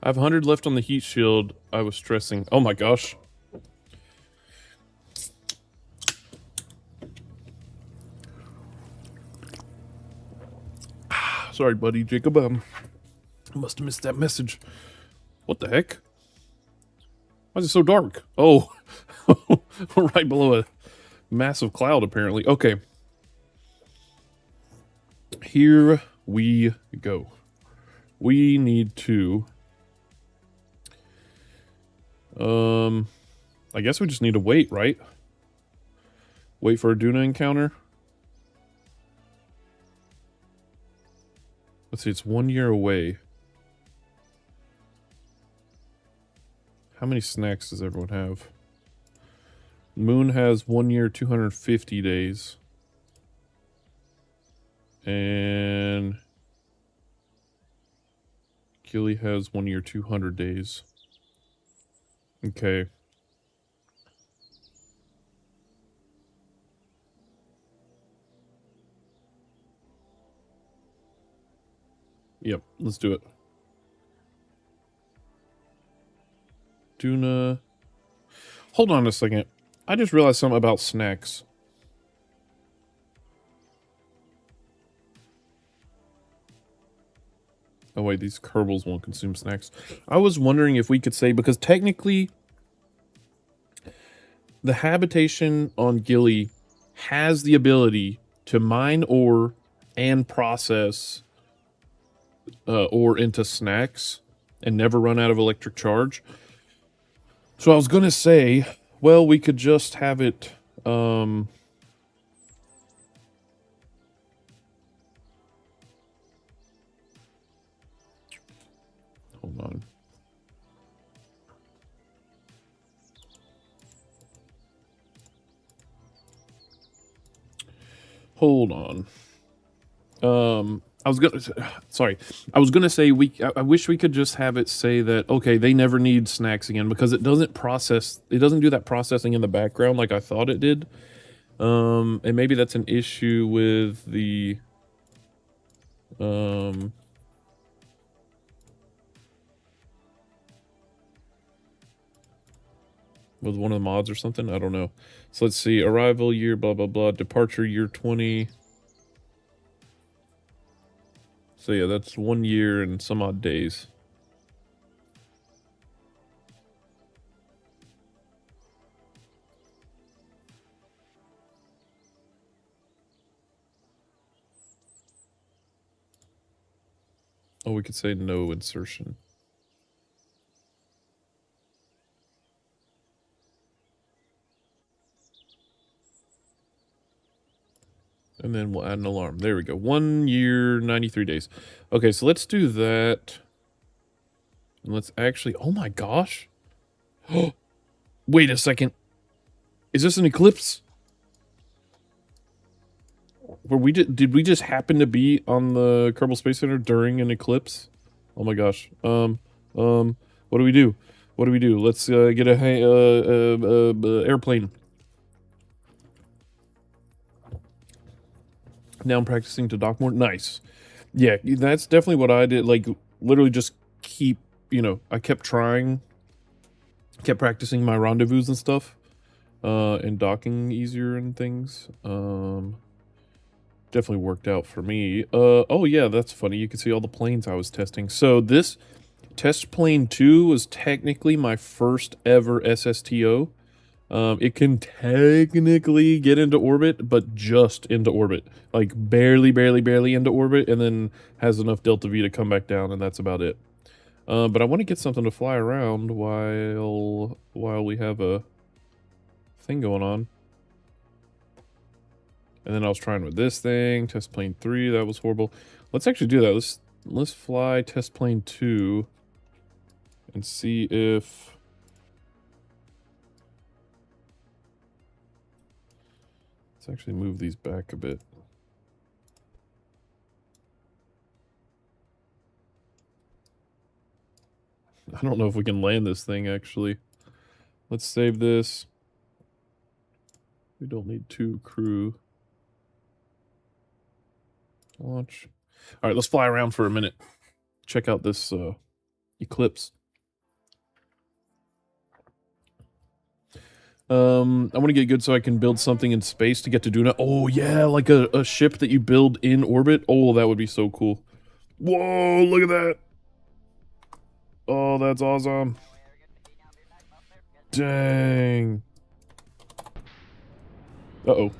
[SPEAKER 1] I have 100 left on the heat shield. I was stressing. Oh my gosh. Sorry, buddy. Jacob, must have missed that message. What the heck? Why is it so dark? Oh, right below a massive cloud, apparently. Okay. Here we go. We need to... I guess we just need to wait, right? Wait for a Duna encounter. Let's see, it's 1 year away. How many snacks does everyone have? Moon has 1 year, 250 days. And Gilly has 1 year, 200 days. Okay. Yep, let's do it. Duna. Hold on a second. I just realized something about snacks. Oh wait, these Kerbals won't consume snacks. I was wondering if we could say, because technically the habitation on Gilly has the ability to mine ore and process ore into snacks and never run out of electric charge. So I was gonna say, well, we could just have it, hold on. Hold on. I was gonna, sorry. I was gonna say I wish we could just have it say that, okay, they never need snacks again, because it doesn't process, it doesn't do that processing in the background like I thought it did. And maybe that's an issue with the, with one of the mods or something. I don't know. So let's see. Arrival year, blah, blah, blah. Departure year 20. So yeah, that's 1 year and some odd days. Oh, we could say no insertion. And then we'll add an alarm. There we go. 1 year, 93 days. Okay, so let's do that. And let's actually... Oh my gosh. Oh, wait a second. Is this an eclipse? Were we did we just happen to be on the Kerbal Space Center during an eclipse? Oh my gosh. What do we do? What do we do? Let's get a airplane. Now I'm practicing to dock more. Nice. Yeah, that's definitely what I did. Like, literally just keep, you know, I kept trying, kept practicing my rendezvous and stuff, and docking easier and things. Definitely worked out for me. Oh yeah, that's funny. You can see all the planes I was testing. So this test plane 2 was technically my first ever SSTO. It can technically get into orbit, but just into orbit. Like barely into orbit, and then has enough delta V to come back down, and that's about it. But I want to get something to fly around while we have a thing going on. And then I was trying with this thing, test plane 3, that was horrible. Let's actually do that. Let's fly test plane 2 and see if... Let's actually move these back a bit. I don't know if we can land this thing, actually. Let's save this. We don't need 2 crew. Launch. All right, let's fly around for a minute. check out this eclipse. I want to get good so I can build something in space to get to Duna. Oh yeah, like a ship that you build in orbit. Oh, that would be so cool. Whoa, look at that. Oh, that's awesome. Dang. Uh-oh.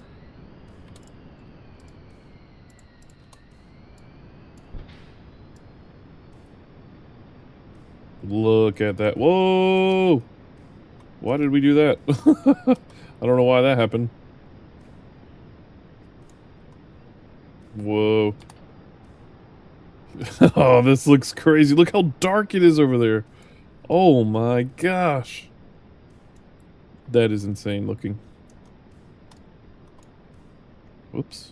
[SPEAKER 1] Look at that. Whoa! Why did we do that? I don't know why that happened. Whoa. Oh, this looks crazy. Look how dark it is over there. Oh my gosh. That is insane looking. Whoops.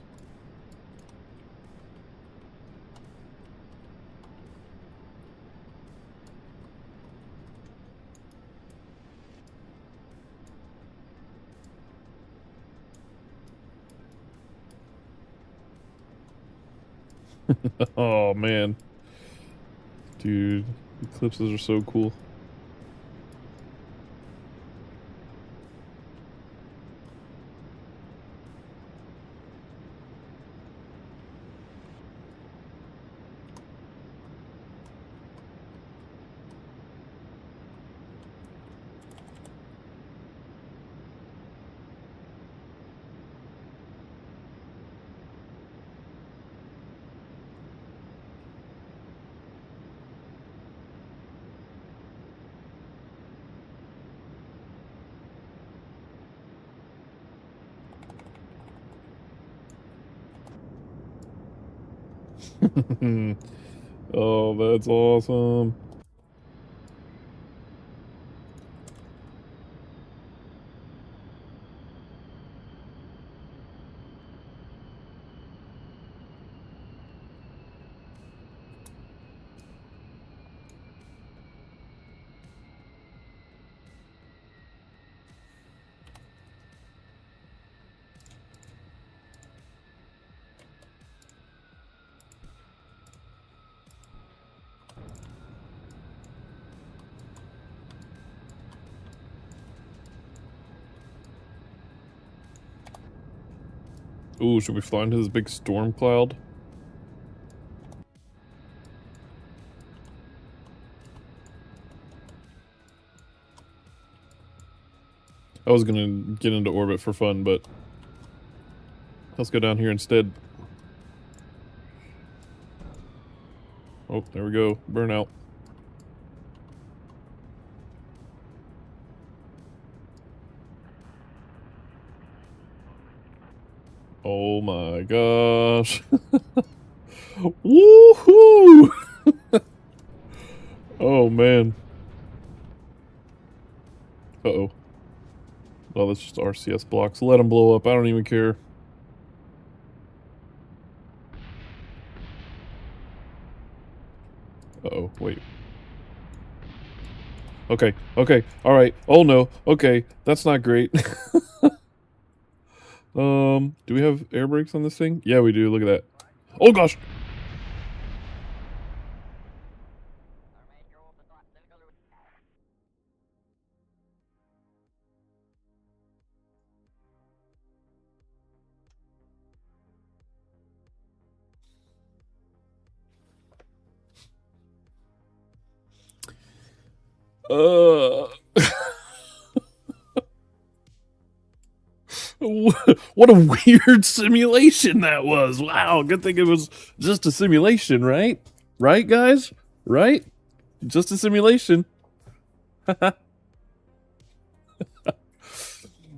[SPEAKER 1] Oh man. Dude, eclipses are so cool. Oh, that's awesome. Ooh, should we fly into this big storm cloud? I was gonna get into orbit for fun, but let's go down here instead. Oh, there we go. Burnout. Oh my gosh. Woohoo! Oh man. Uh-oh. Oh, that's just RCS blocks. Let them blow up. I don't even care. Uh-oh, wait. Okay, okay, alright. Oh no, okay, that's not great. Do we have air brakes on this thing? Yeah, we do, look at that. Oh gosh! Uh... What a weird simulation that was. Wow, good thing it was just a simulation, right? Right, guys? Right? Just a simulation. I'm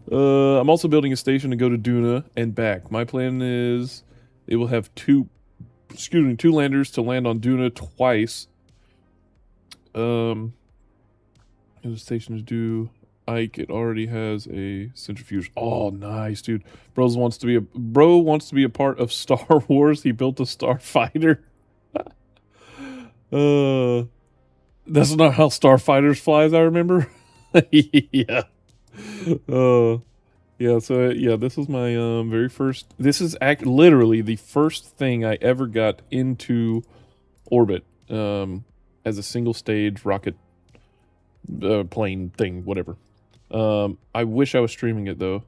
[SPEAKER 1] also building a station to go to Duna and back. My plan is it will have two landers to land on Duna twice. The station is due. Ike, it already has a centrifuge. Oh, nice, dude. Bro wants to be a part of Star Wars. He built a starfighter. That's not how starfighters fly, as I remember. Yeah. Yeah. So yeah, this was my very first. This is literally the first thing I ever got into orbit. as a single stage rocket plane thing, whatever. I wish I was streaming it though,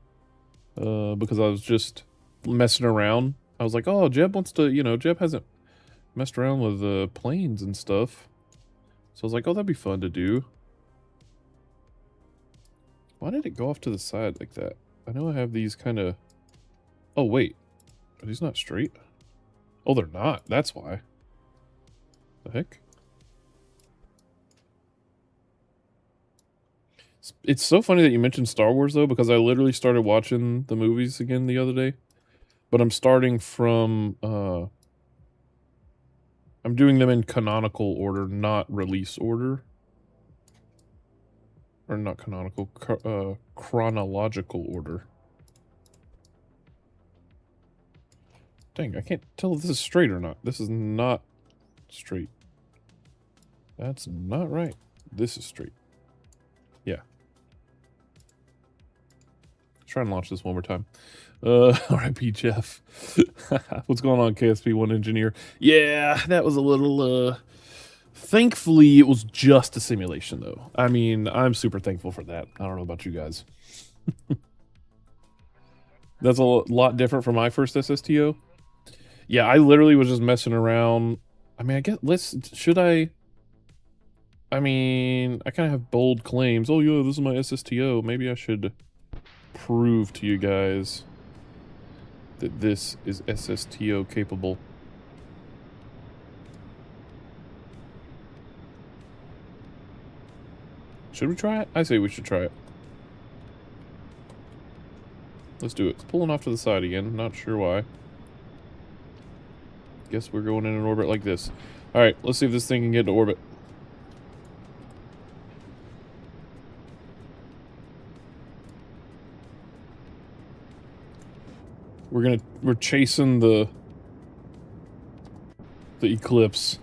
[SPEAKER 1] because I was just messing around. I was like, oh, Jeb wants to, Jeb hasn't messed around with planes and stuff. So I was like, oh, that'd be fun to do. Why did it go off to the side like that? I know I have these kind of... Oh, wait. Are these not straight? Oh, they're not. That's why. The heck? It's so funny that you mentioned Star Wars, though, because I literally started watching the movies again the other day. But I'm starting from... I'm doing them in canonical order, not release order. Or not canonical, chronological order. Dang, I can't tell if this is straight or not. This is not straight. That's not right. This is straight. Yeah. Let's try and launch this one more time. R.I.P. Jeff. What's going on, KSP1 engineer? Yeah, that was a little, thankfully, it was just a simulation, though. I mean, I'm super thankful for that. I don't know about you guys. That's a lot different from my first SSTO. Yeah, I literally was just messing around. I mean, I guess, should I... I mean, I kind of have bold claims. Oh, yeah, this is my SSTO. Maybe I should prove to you guys that this is SSTO capable. Should we try it? I say we should try it. Let's do it. It's pulling off to the side again. Not sure why. Guess we're going in an orbit like this. Alright, let's see if this thing can get into orbit. We're chasing the eclipse.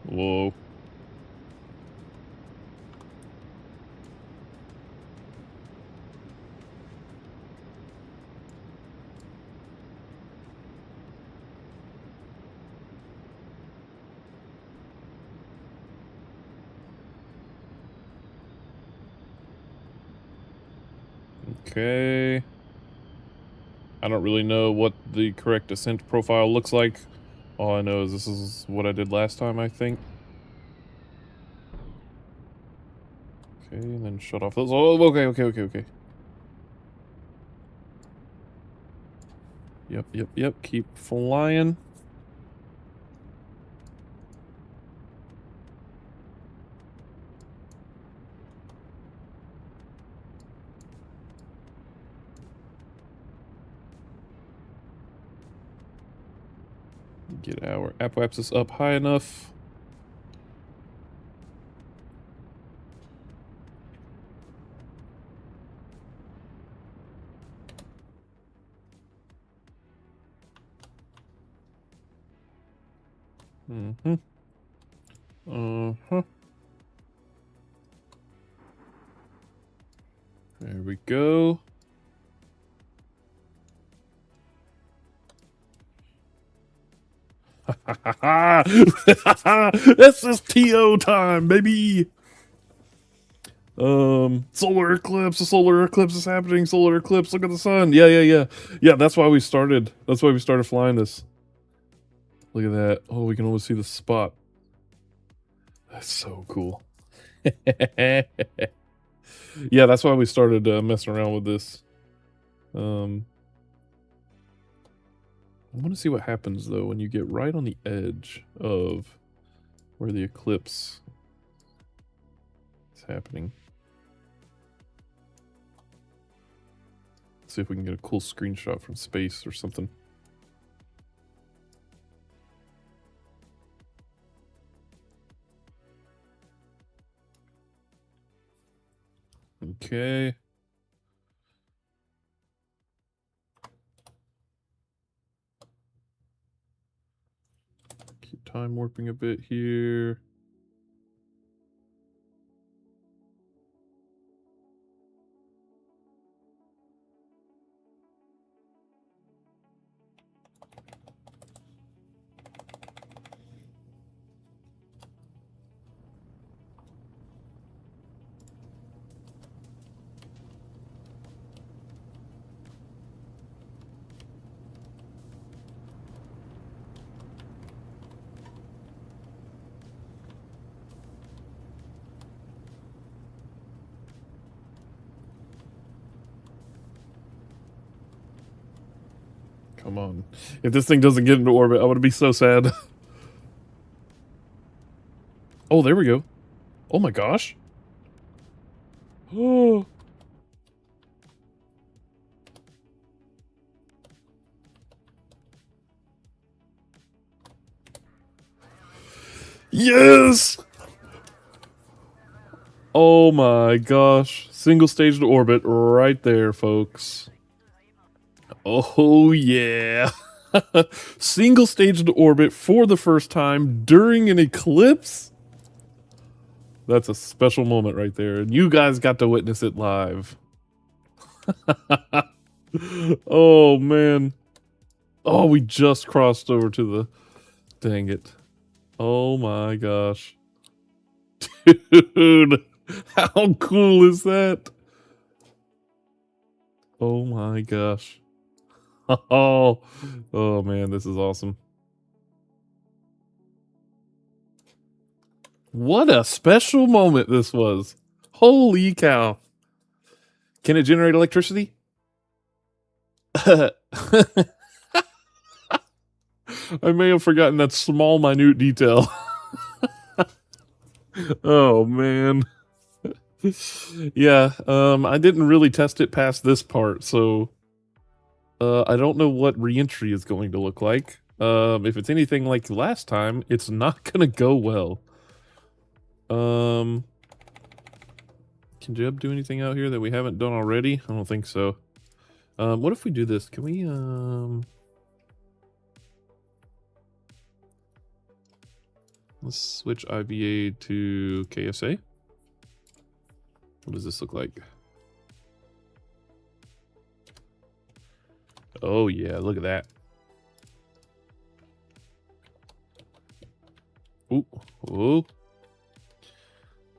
[SPEAKER 1] Whoa. Okay. I don't really know what the correct ascent profile looks like. All I know is this is what I did last time, I think. Okay, and then shut off those. Oh, okay. Yep. Keep flying. Get our apoapsis up high enough. There we go. SSTO time, baby. Solar eclipse. A solar eclipse is happening. Solar eclipse. Look at the sun. Yeah. That's why we started. That's why we started flying this. Look at that. Oh, we can almost see the spot. That's so cool. Yeah, that's why we started messing around with this. I want to see what happens, though, when you get right on the edge of where the eclipse is happening. Let's see if we can get a cool screenshot from space or something. Okay. Keep time warping a bit here. Come on. If this thing doesn't get into orbit, I would be so sad. Oh, there we go. Oh my gosh. Oh. Yes! Oh my gosh. Single stage to orbit right there, folks. Oh yeah. Single stage to orbit for the first time during an eclipse? That's a special moment right there. And you guys got to witness it live. Oh man. Oh, we just crossed over to the... Dang it. Oh my gosh. Dude, how cool is that? Oh my gosh. Oh, oh man, this is awesome. What a special moment this was. Holy cow. Can it generate electricity? I may have forgotten that small, minute detail. Oh man. Yeah, I didn't really test it past this part, so I don't know what reentry is going to look like. If it's anything like last time, it's not gonna go well. Can Jeb do anything out here that we haven't done already? I don't think so. What if we do this? Can we, let's switch IBA to KSA. What does this look like? Oh yeah, look at that. Ooh, oh.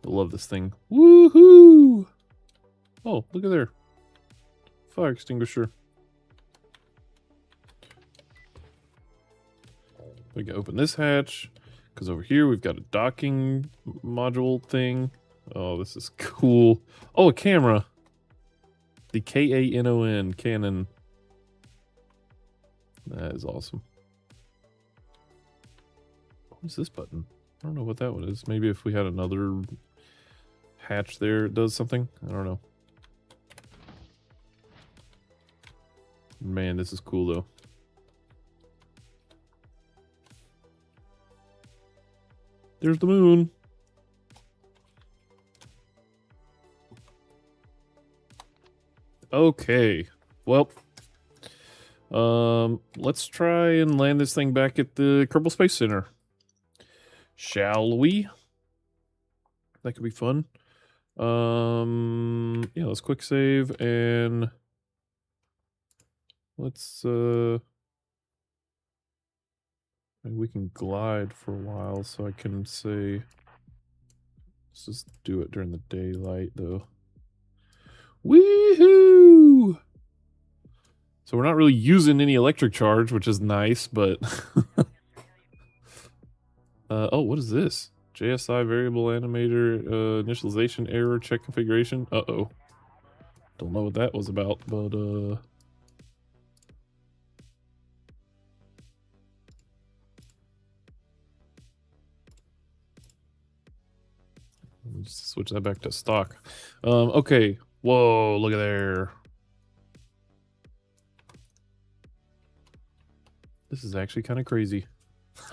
[SPEAKER 1] I love this thing. Woohoo! Oh, look at there. Fire extinguisher. We can open this hatch, because over here we've got a docking module thing. Oh, this is cool. Oh, a camera. The K-A-N-O-N, Canon. That is awesome. What is this button? I don't know what that one is. Maybe if we had another hatch there, it does something. I don't know. Man, this is cool though. There's the moon. Okay. Well, let's try and land this thing back at the Kerbal Space Center. Shall we? That could be fun. Yeah, let's quick save and let's maybe we can glide for a while so I can say let's just do it during the daylight though. Woohoo! So we're not really using any electric charge, which is nice, but oh, what is this? JSI variable animator initialization error check configuration. Uh-oh. Don't know what that was about, but let me just switch that back to stock. Okay. Whoa, look at there. This is actually kind of crazy.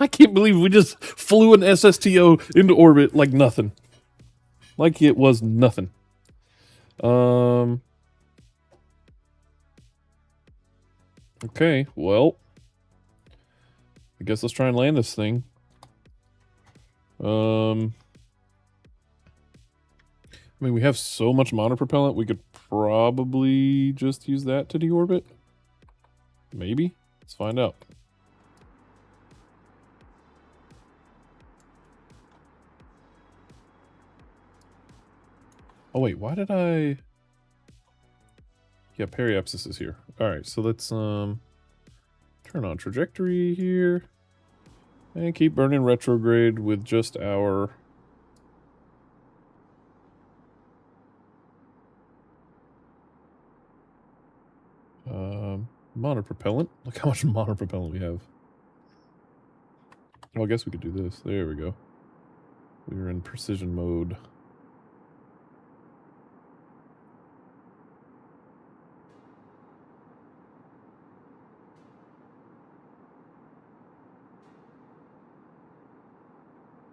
[SPEAKER 1] I can't believe we just flew an SSTO into orbit like nothing. Like it was nothing. Okay, well. I guess let's try and land this thing. I mean, we have so much monopropellant, we could probably just use that to deorbit. Maybe? Let's find out. Oh wait, why did I... Yeah, periapsis is here. Alright, so let's turn on trajectory here. And keep burning retrograde with just our... Monopropellant? Look how much monopropellant we have. Well, I guess we could do this. There we go. We were in precision mode.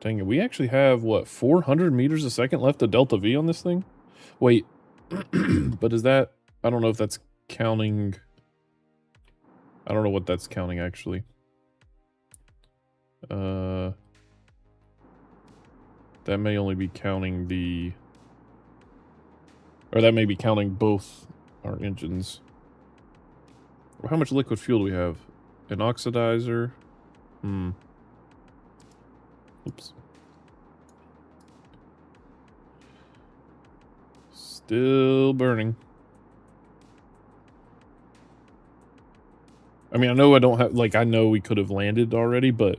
[SPEAKER 1] Dang it, we actually have, what, 400 meters a second left of delta V on this thing? Wait, but is that... I don't know if that's counting... I don't know what that's counting, actually. That may only be counting the... Or that may be counting both our engines. How much liquid fuel do we have? An oxidizer? Oops. Still burning. I mean, I know I don't have, like, I know we could have landed already, but,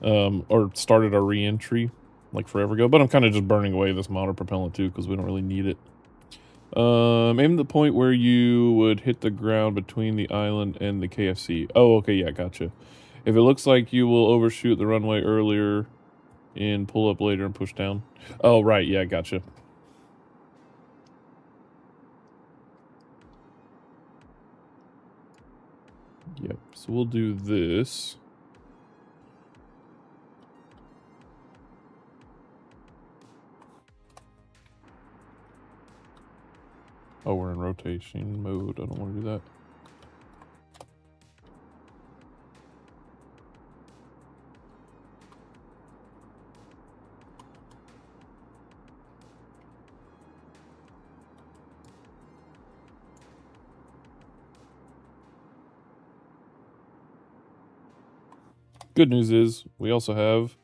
[SPEAKER 1] or started our re-entry, like, forever ago, but I'm kind of just burning away this monopropellant, too, because we don't really need it. Aim the point where you would hit the ground between the island and the KFC. Oh, okay, yeah, gotcha. If it looks like you will overshoot the runway earlier and pull up later and push down. Oh, right, yeah, gotcha. Yep, so we'll do this. Oh, we're in rotation mode. I don't want to do that. Good news is we also have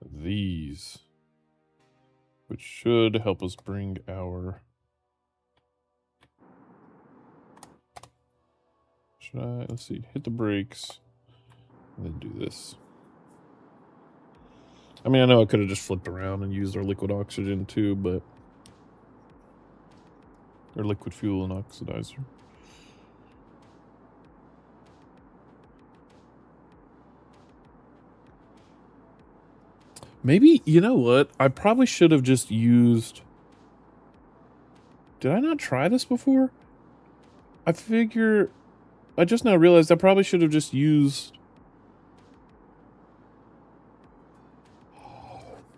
[SPEAKER 1] these, which should help us bring our... Should I, let's see, hit the brakes, and then do this. I mean, I know I could have just flipped around and used our liquid oxygen too, but... Or liquid fuel and oxidizer. Maybe, you know what? I probably should have just used... Did I not try this before? I figure... I just now realized I probably should have just used...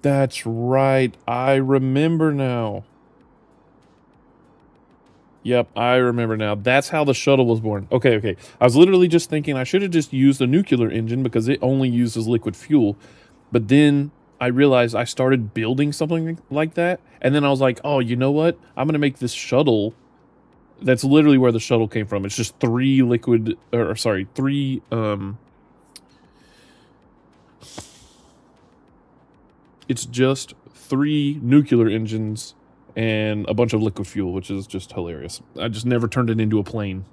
[SPEAKER 1] That's right. I remember now. Yep, I remember now. That's how the shuttle was born. Okay, okay. I was literally just thinking I should have just used a nuclear engine because it only uses liquid fuel. But then I realized I started building something like that. And then I was like, oh, you know what? I'm going to make this shuttle. That's literally where the shuttle came from. It's just three it's just 3 nuclear engines and a bunch of liquid fuel, which is just hilarious. I just never turned it into a plane.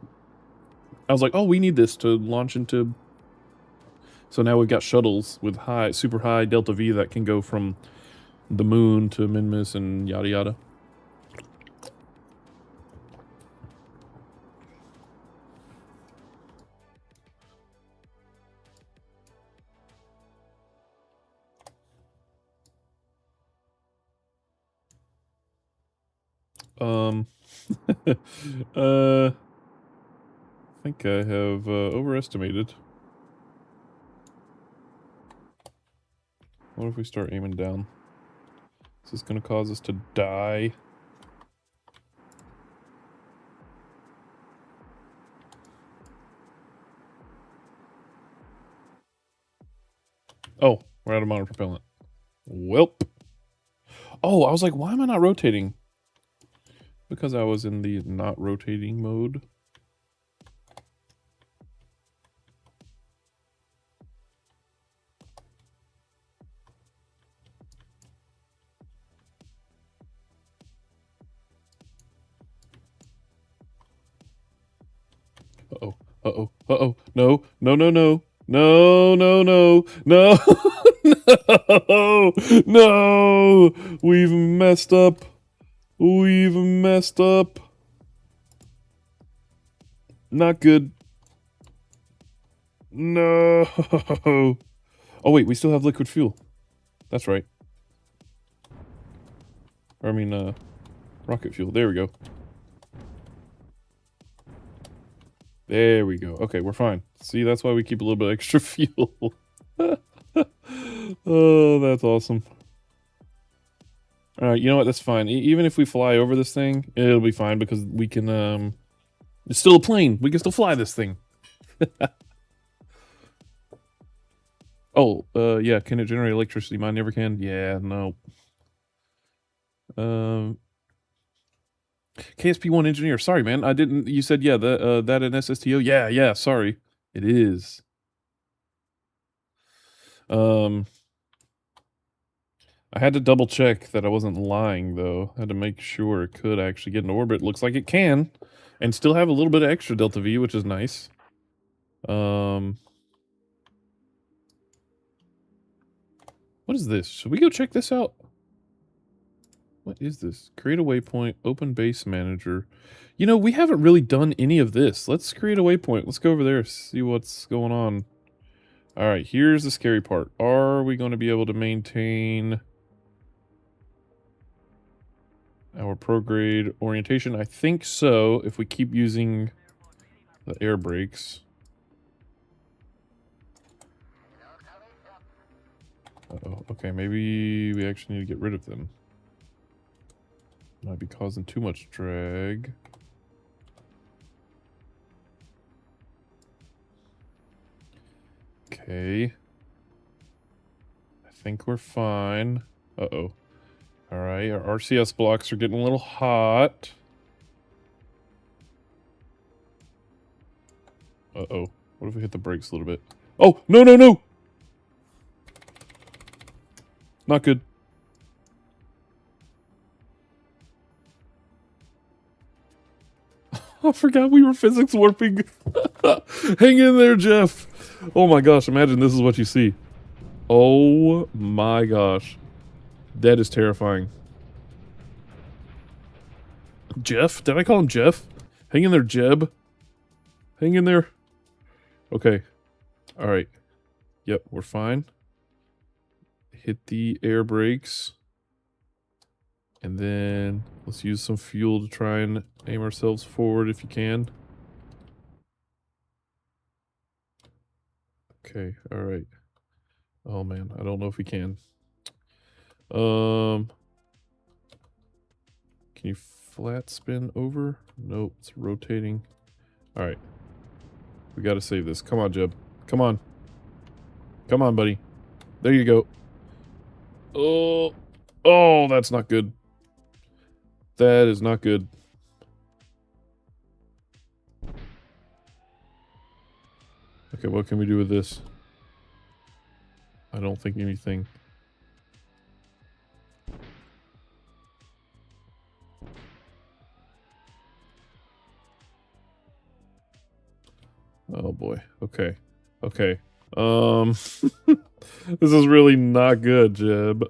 [SPEAKER 1] I was like, oh, we need this to launch into... So now we've got shuttles with super high delta V that can go from the moon to Minmus and yada yada. I think I have overestimated. What if we start aiming down? Is this going to cause us to die? Oh, we're out of monopropellant. Welp. Oh, I was like, why am I not rotating? Because I was in the not rotating mode. Uh-oh, uh-oh, uh-oh. No, no, no, no. No, no, no, no, no, no. We've messed up. We've messed up. Not good. No. Oh wait, we still have liquid fuel. That's right. Or I mean, rocket fuel. There we go. There we go. Okay, we're fine. See, that's why we keep a little bit extra fuel. Oh, that's awesome. Alright, you know what? That's fine. Even if we fly over this thing, it'll be fine because we can, it's still a plane. We can still fly this thing. Oh, yeah, can it generate electricity? Mine never can. Yeah, no. KSP1 engineer. Sorry, man. I didn't. You said yeah. That an SSTO. Yeah, yeah. Sorry, it is. I had to double check that I wasn't lying though. I had to make sure it could actually get in orbit. Looks like it can, and still have a little bit of extra delta V, which is nice. What is this? Should we go check this out? What is this? Create a waypoint, open base manager. You know, we haven't really done any of this. Let's create a waypoint. Let's go over there, see what's going on. All right, here's the scary part. Are we going to be able to maintain our prograde orientation? I think so, if we keep using the air brakes. Uh-oh, okay, maybe we actually need to get rid of them. Might be causing too much drag. Okay. I think we're fine. Uh-oh. Alright, our RCS blocks are getting a little hot. Uh-oh. What if we hit the brakes a little bit? Oh, no, no, no! Not good. I forgot we were physics warping. Hang in there, Jeff. Oh my gosh, imagine this is what you see. Oh my gosh. That is terrifying. Jeff? Did I call him Jeff? Hang in there, Jeb. Hang in there. Okay. Alright. Yep, we're fine. Hit the air brakes. And then let's use some fuel to try and aim ourselves forward if you can. Okay, alright. Oh man, I don't know if we can. Can you flat spin over? Nope, it's rotating. Alright. We gotta save this. Come on, Jeb. Come on. Come on, buddy. There you go. Oh, oh, that's not good. That is not good. Okay, what can we do with this? I don't think anything. Oh boy. Okay. Okay. This is really not good, Jeb.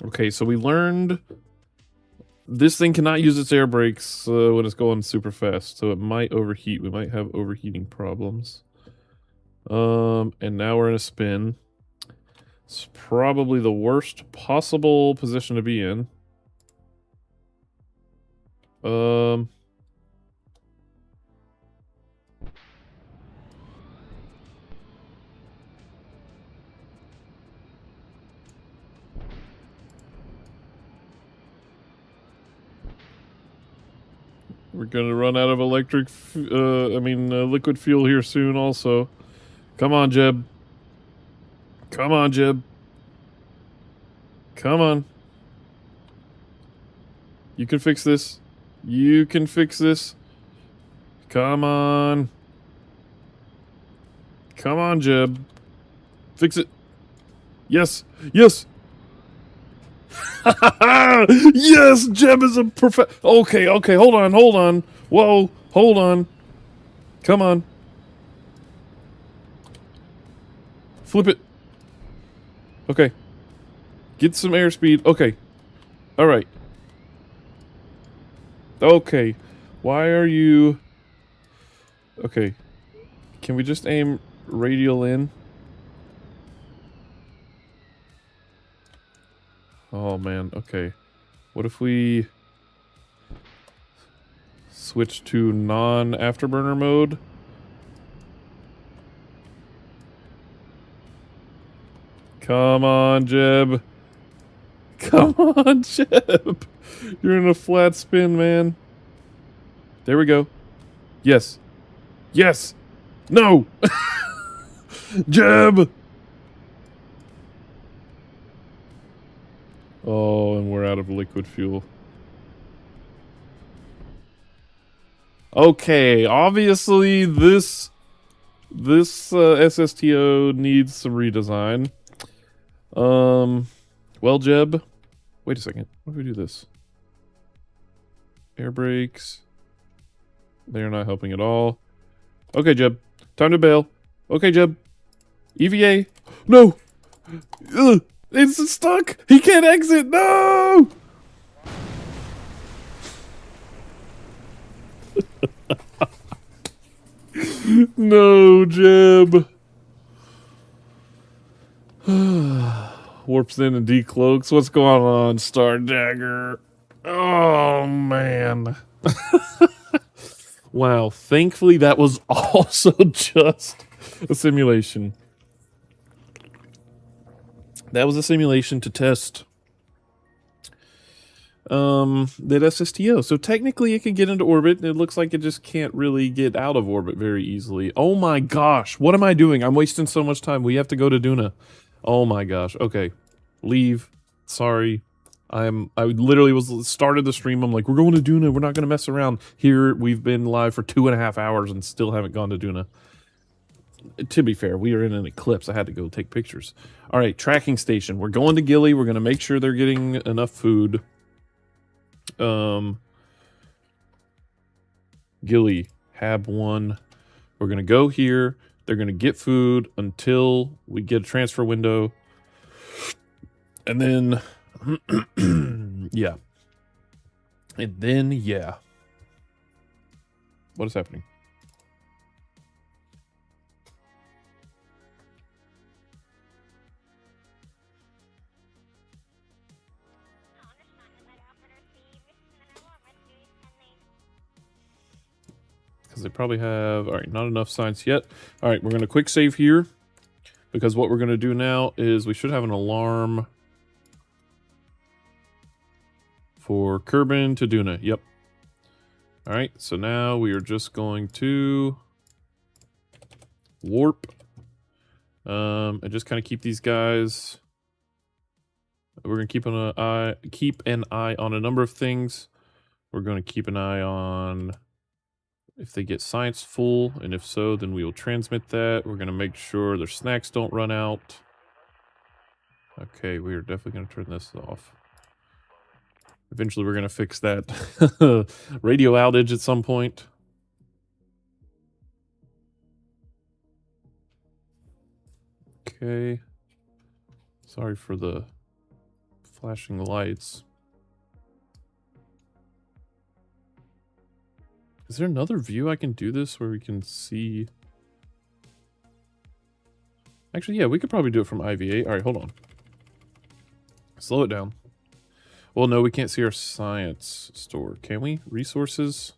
[SPEAKER 1] Okay, so we learned this thing cannot use its air brakes when it's going super fast, so it might overheat. We might have overheating problems. And now we're in a spin. It's probably the worst possible position to be in. We're gonna run out of liquid fuel here soon also. Come on, Jeb. Come on, Jeb. Come on. You can fix this. You can fix this. Come on. Come on, Jeb. Fix it. Yes. Yes. Yes, Jeb is a perfect. Okay, okay, hold on, hold on. Whoa, hold on. Come on. Flip it. Okay. Get some airspeed. Okay. Alright. Okay. Why are you... Okay. Can we just aim radial in? Oh, man. Okay. What if we... switch to non-afterburner mode? Come on, Jeb. Come on, Jeb. You're in a flat spin, man. There we go. Yes. Yes. No. Jeb. Oh, and we're out of liquid fuel. Okay, obviously this SSTO needs some redesign. Well, Jeb, wait a second. What if we do this? Air brakes. They're not helping at all. Okay, Jeb. Time to bail. Okay, Jeb. EVA. No! Ugh, it's stuck! He can't exit! No! No, Jeb. Warps in and decloaks. What's going on, Star Dagger? Oh, man. Wow, thankfully that was also just a simulation. That was a simulation to test that SSTO. So technically it can get into orbit, and it looks like it just can't really get out of orbit very easily. Oh my gosh, what am I doing? I'm wasting so much time. We have to go to Duna. Oh my gosh. Okay. Leave. Sorry. I literally started the stream. I'm like, we're going to Duna. We're not going to mess around. Here, we've been live for 2.5 hours and still haven't gone to Duna. To be fair, we are in an eclipse. I had to go take pictures. All right, tracking station. We're going to Gilly. We're going to make sure they're getting enough food. Gilly, Hab 1. We're going to go here. They're going to get food until we get a transfer window. And then, yeah. And then, yeah. What is happening? Because they probably have... All right, not enough science yet. All right, we're going to quick save here. Because what we're going to do now is we should have an alarm for Kerbal to Duna. Yep. All right, so now we are just going to warp. And just kind of keep these guys... We're going to keep an eye on a number of things. We're going to keep an eye on if they get science full, and if so, then we will transmit that. We're going to make sure their snacks don't run out. Okay, we are definitely going to turn this off. Eventually, we're going to fix that radio outage at some point. Okay. Sorry for the flashing lights. Is there another view I can do this where we can see? Actually, yeah, we could probably do it from IVA. All right, hold on. Slow it down. Well, no, we can't see our science store. Can we? Resources?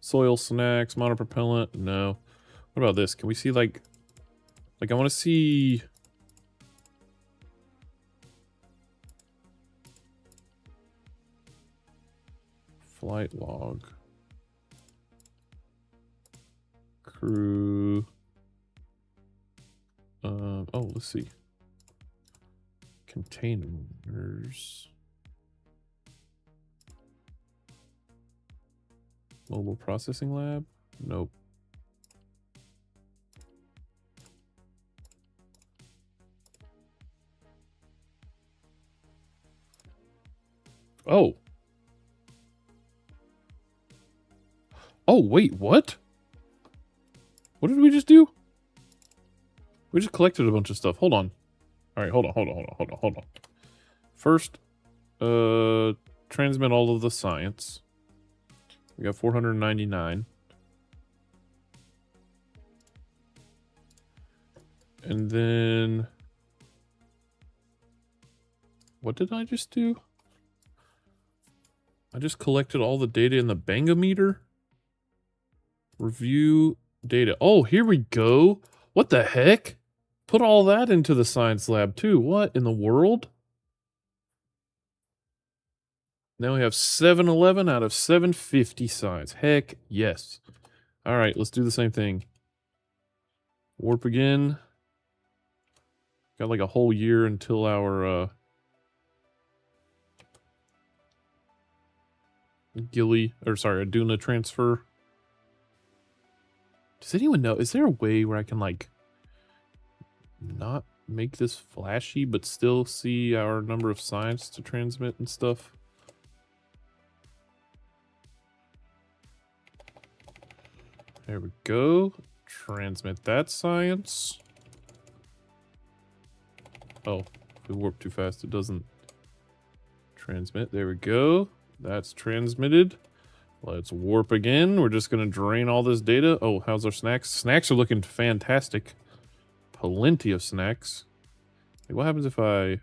[SPEAKER 1] Soil, snacks, monopropellant? No. What about this? Can we see, like I want to see... Flight log. Crew. Oh, let's see. Containers. Mobile processing lab? Nope. Oh. Oh, wait, what? What did we just do? We just collected a bunch of stuff. Hold on. All right, hold on. First, transmit all of the science. We got 499. And then... What did I just do? I just collected all the data in the bangometer. Review data. Oh, here we go. What the heck? Put all that into the science lab too. What in the world? Now we have 711 out of 750 science. Heck yes. All right, let's do the same thing. Warp again. Got like a whole year until our Duna transfer. Does anyone know? Is there a way where I can like not make this flashy but still see our number of science to transmit and stuff? There we go. Transmit that science. Oh, if we warp too fast, it doesn't transmit. There we go. That's transmitted. Let's warp again. We're just going to drain all this data. Oh, how's our snacks? Snacks are looking fantastic. Plenty of snacks. Like, what happens if I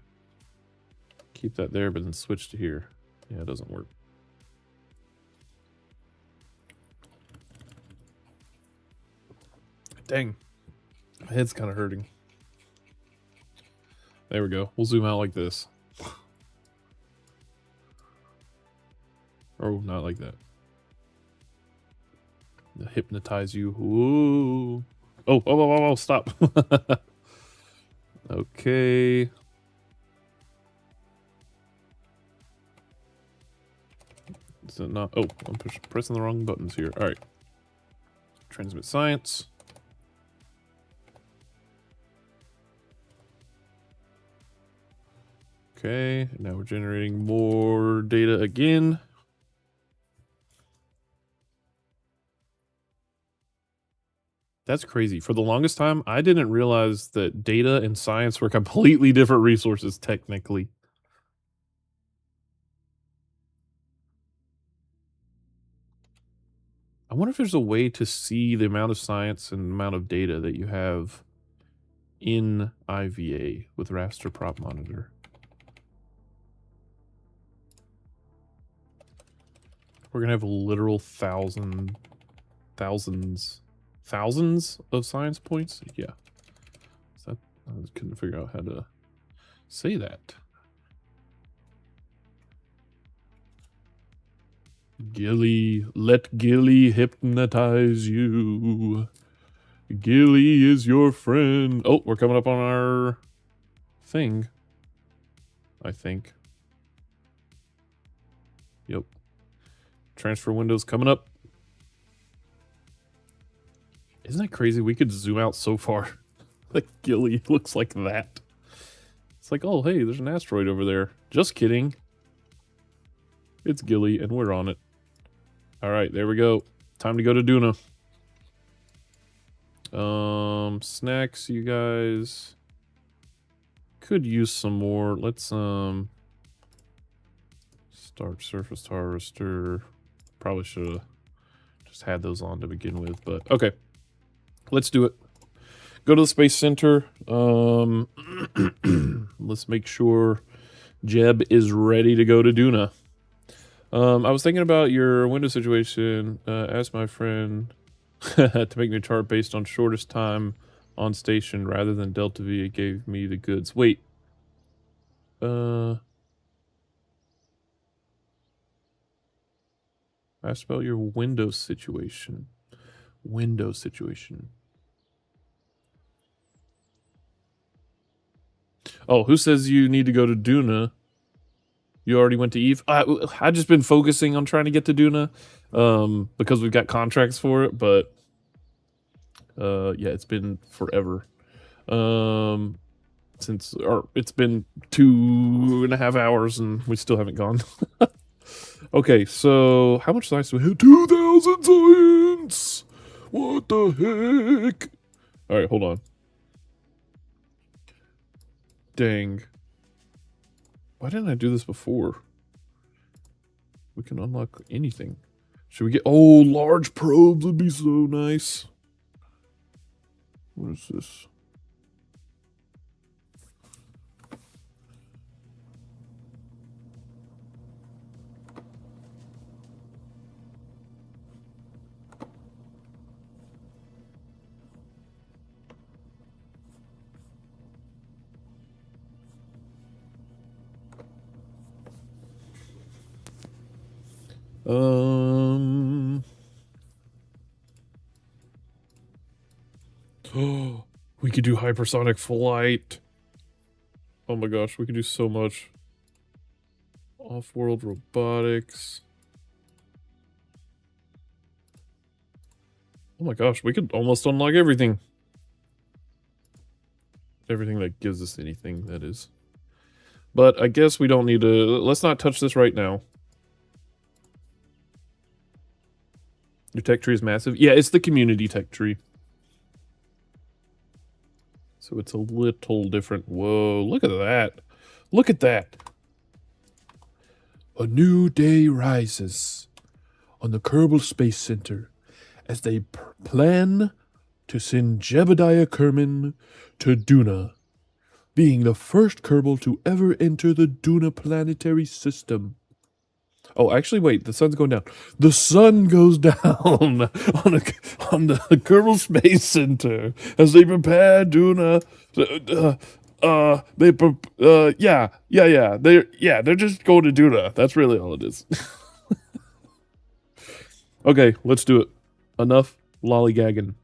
[SPEAKER 1] keep that there but then switch to here? Yeah, it doesn't work. Dang. My head's kind of hurting. There we go. We'll zoom out like this. Oh, not like that. Hypnotize you. Ooh. Oh, stop. Okay. Is it not? Oh, I'm pressing the wrong buttons here. All right. Transmit science. Okay, now we're generating more data again. That's crazy. For the longest time, I didn't realize that data and science were completely different resources, technically. I wonder if there's a way to see the amount of science and amount of data that you have in IVA with raster prop monitor. We're gonna have literal thousands of science points. Yeah, so I couldn't figure out how to say that. Gilly, let Gilly hypnotize you. Gilly is your friend. Oh, we're coming up on our thing, I think. Yep. Transfer windows coming up. Isn't that crazy? We could zoom out so far. Like Gilly looks like that. It's like, oh, hey, there's an asteroid over there. Just kidding. It's Gilly, and we're on it. All right, there we go. Time to go to Duna. Snacks, you guys could use some more. Let's start surface harvester. Probably should have just had those on to begin with, but okay. Let's do it. Go to the Space Center. Let's make sure Jeb is ready to go to Duna. I was thinking about your window situation. Asked my friend to make me a chart based on shortest time on station rather than Delta V. It gave me the goods. Wait. Asked about your window situation. Window situation. Oh, who says you need to go to Duna? You already went to Eve? I've just been focusing on trying to get to Duna because we've got contracts for it, but yeah, it's been forever. It's been 2.5 hours and we still haven't gone. Okay, so how much science do we have? 2,000 science! What the heck? Alright, hold on. Dang. Why didn't I do this before? We can unlock anything. Should we get... Oh, large probes would be so nice. What is this? Oh, we could do hypersonic flight. Oh my gosh, we could do so much. Off-world robotics. Oh my gosh, we could almost unlock everything. Everything that gives us anything, that is. But I guess we don't need to... Let's not touch this right now. Your tech tree is massive? Yeah, it's the community tech tree. So it's a little different. Whoa, look at that. Look at that. A new day rises on the Kerbal Space Center as they plan to send Jebediah Kerman to Duna, being the first Kerbal to ever enter the Duna planetary system. Oh, actually, wait, the sun's going down. The sun goes down on the Kerbal Space Center as they prepare Duna. They're just going to Duna. That's really all it is. Okay, let's do it. Enough lollygagging.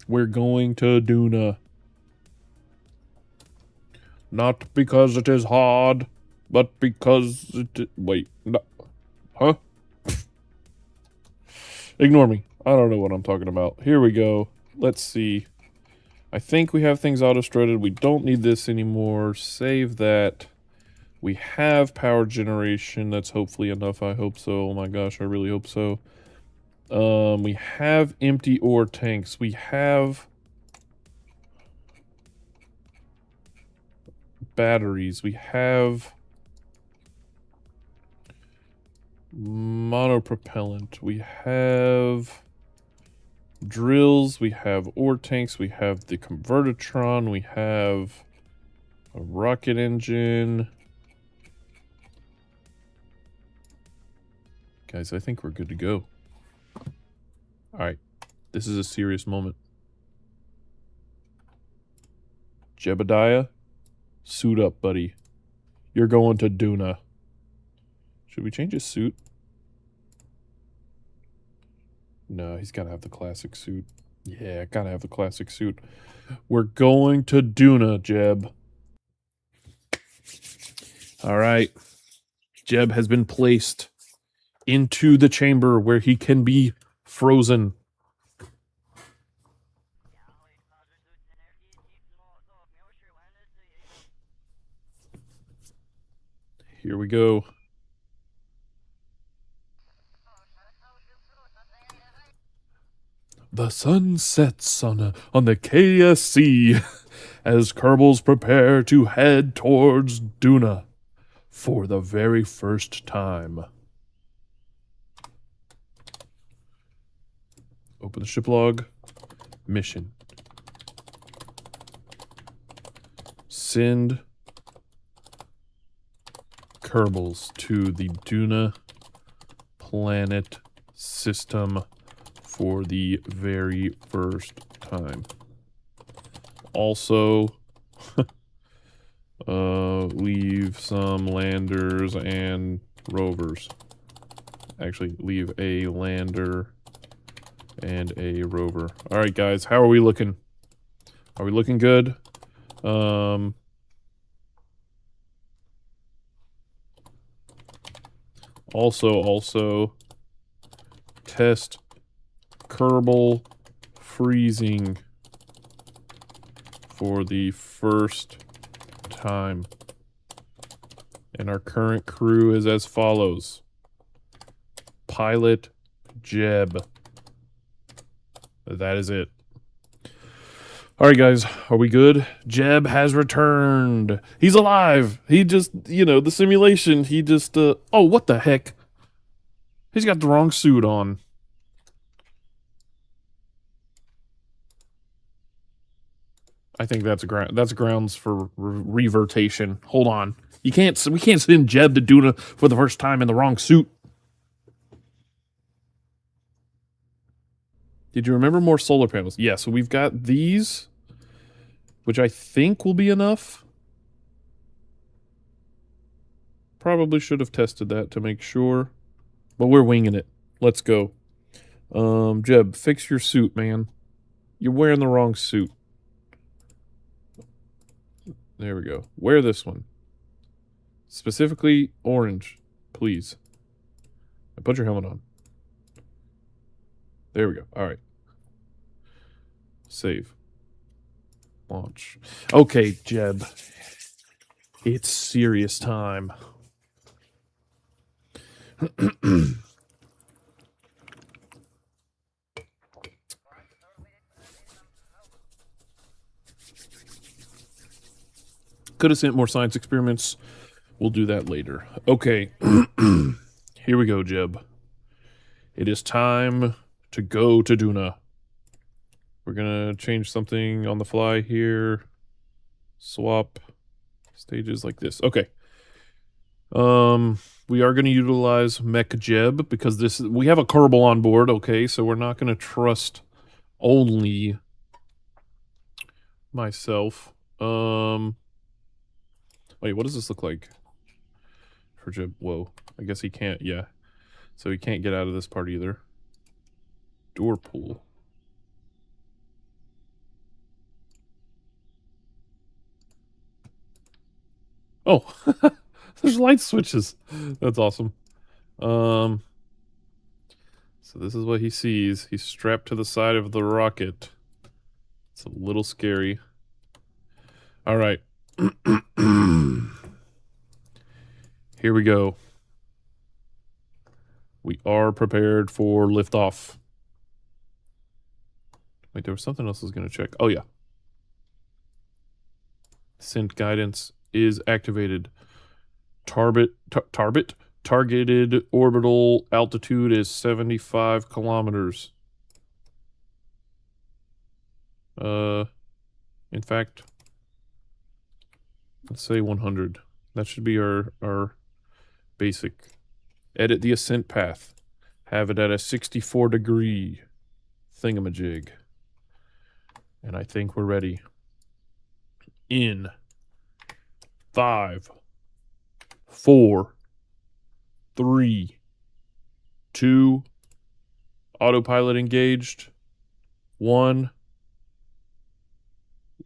[SPEAKER 1] We're going to Duna. Not because it is hard, but because it... Wait, no. Huh? Ignore me. I don't know what I'm talking about. Here we go. Let's see. I think we have things auto-strutted. We don't need this anymore. Save that. We have power generation. That's hopefully enough. I hope so. Oh my gosh, I really hope so. We have empty ore tanks. We have batteries. We have monopropellant. We have drills. We have ore tanks. We have the convertitron. We have a rocket engine. Guys, I think we're good to go. Alright, this is a serious moment. Jebediah, suit up, buddy. You're going to Duna. Should we change his suit? No, he's gotta have the classic suit. Yeah, gotta have the classic suit. We're going to Duna, Jeb. Alright. Jeb has been placed into the chamber where he can be frozen. Here we go. The sun sets on the KSC as Kerbals prepare to head towards Duna for the very first time. Open the ship log. Mission. Send Kerbals to the Duna planet system for the very first time. Also, leave some landers and rovers. Actually, leave a lander and a rover. Alright, guys, how are we looking? Are we looking good? Also, test Kerbal freezing for the first time. And our current crew is as follows. Pilot Jeb. That is it. All right, guys, are we good? Jeb has returned. He's alive. He just, the simulation, he just, oh, what the heck? He's got the wrong suit on. I think that's grounds for revertation. Hold on. We can't send Jeb to Duna for the first time in the wrong suit. Did you remember more solar panels? Yeah, so we've got these, which I think will be enough. Probably should have tested that to make sure, but we're winging it. Let's go. Jeb, fix your suit, man. You're wearing the wrong suit. There we go. Wear this one. Specifically orange, please. And put your helmet on. There we go. All right. Save. Launch. Okay, Jeb. It's serious time. Could have sent more science experiments. We'll do that later. Okay. Here we go, Jeb. It is time to go to Duna. We're going to change something on the fly here. Swap stages like this. Okay. We are going to utilize Mech Jeb because we have a Kerbal on board, okay? So we're not going to trust only myself. Wait, what does this look like? For Jeb, whoa. I guess he can't, yeah. So he can't get out of this part either. Door pull. Oh, there's light switches. That's awesome. So this is what he sees. He's strapped to the side of the rocket. It's a little scary. All right. Here we go. We are prepared for liftoff. Wait, there was something else I was going to check. Oh, yeah. Sync guidance is activated. Targeted orbital altitude is 75 kilometers. In fact, let's say 100. That should be our basic. Edit the ascent path. Have it at a 64-degree thingamajig. And I think we're ready. In 5, 4, 3, 2, autopilot engaged, 1,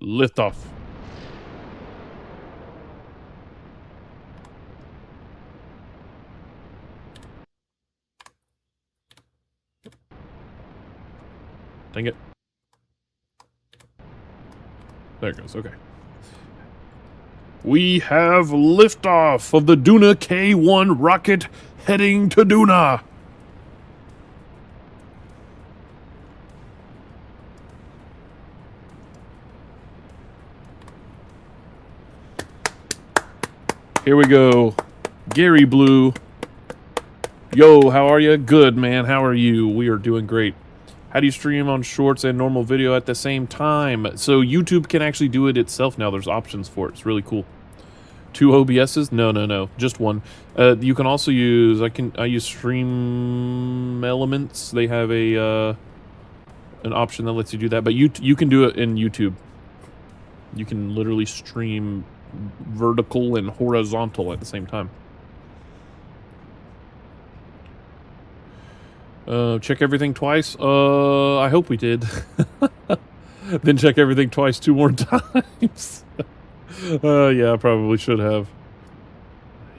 [SPEAKER 1] liftoff. Dang it. There it goes, okay. We have liftoff of the Duna K-1 rocket heading to Duna. Here we go. Gary Blue. Yo, how are you? Good, man. How are you? We are doing great. How do you stream on shorts and normal video at the same time? So YouTube can actually do it itself now. There's options for it. It's really cool. 2 OBSs? No. Just one. You can also use... I use Stream Elements. They have an option that lets you do that. But you can do it in YouTube. You can literally stream vertical and horizontal at the same time. Check everything twice? I hope we did. Then check everything twice 2 more times. Yeah, I probably should have.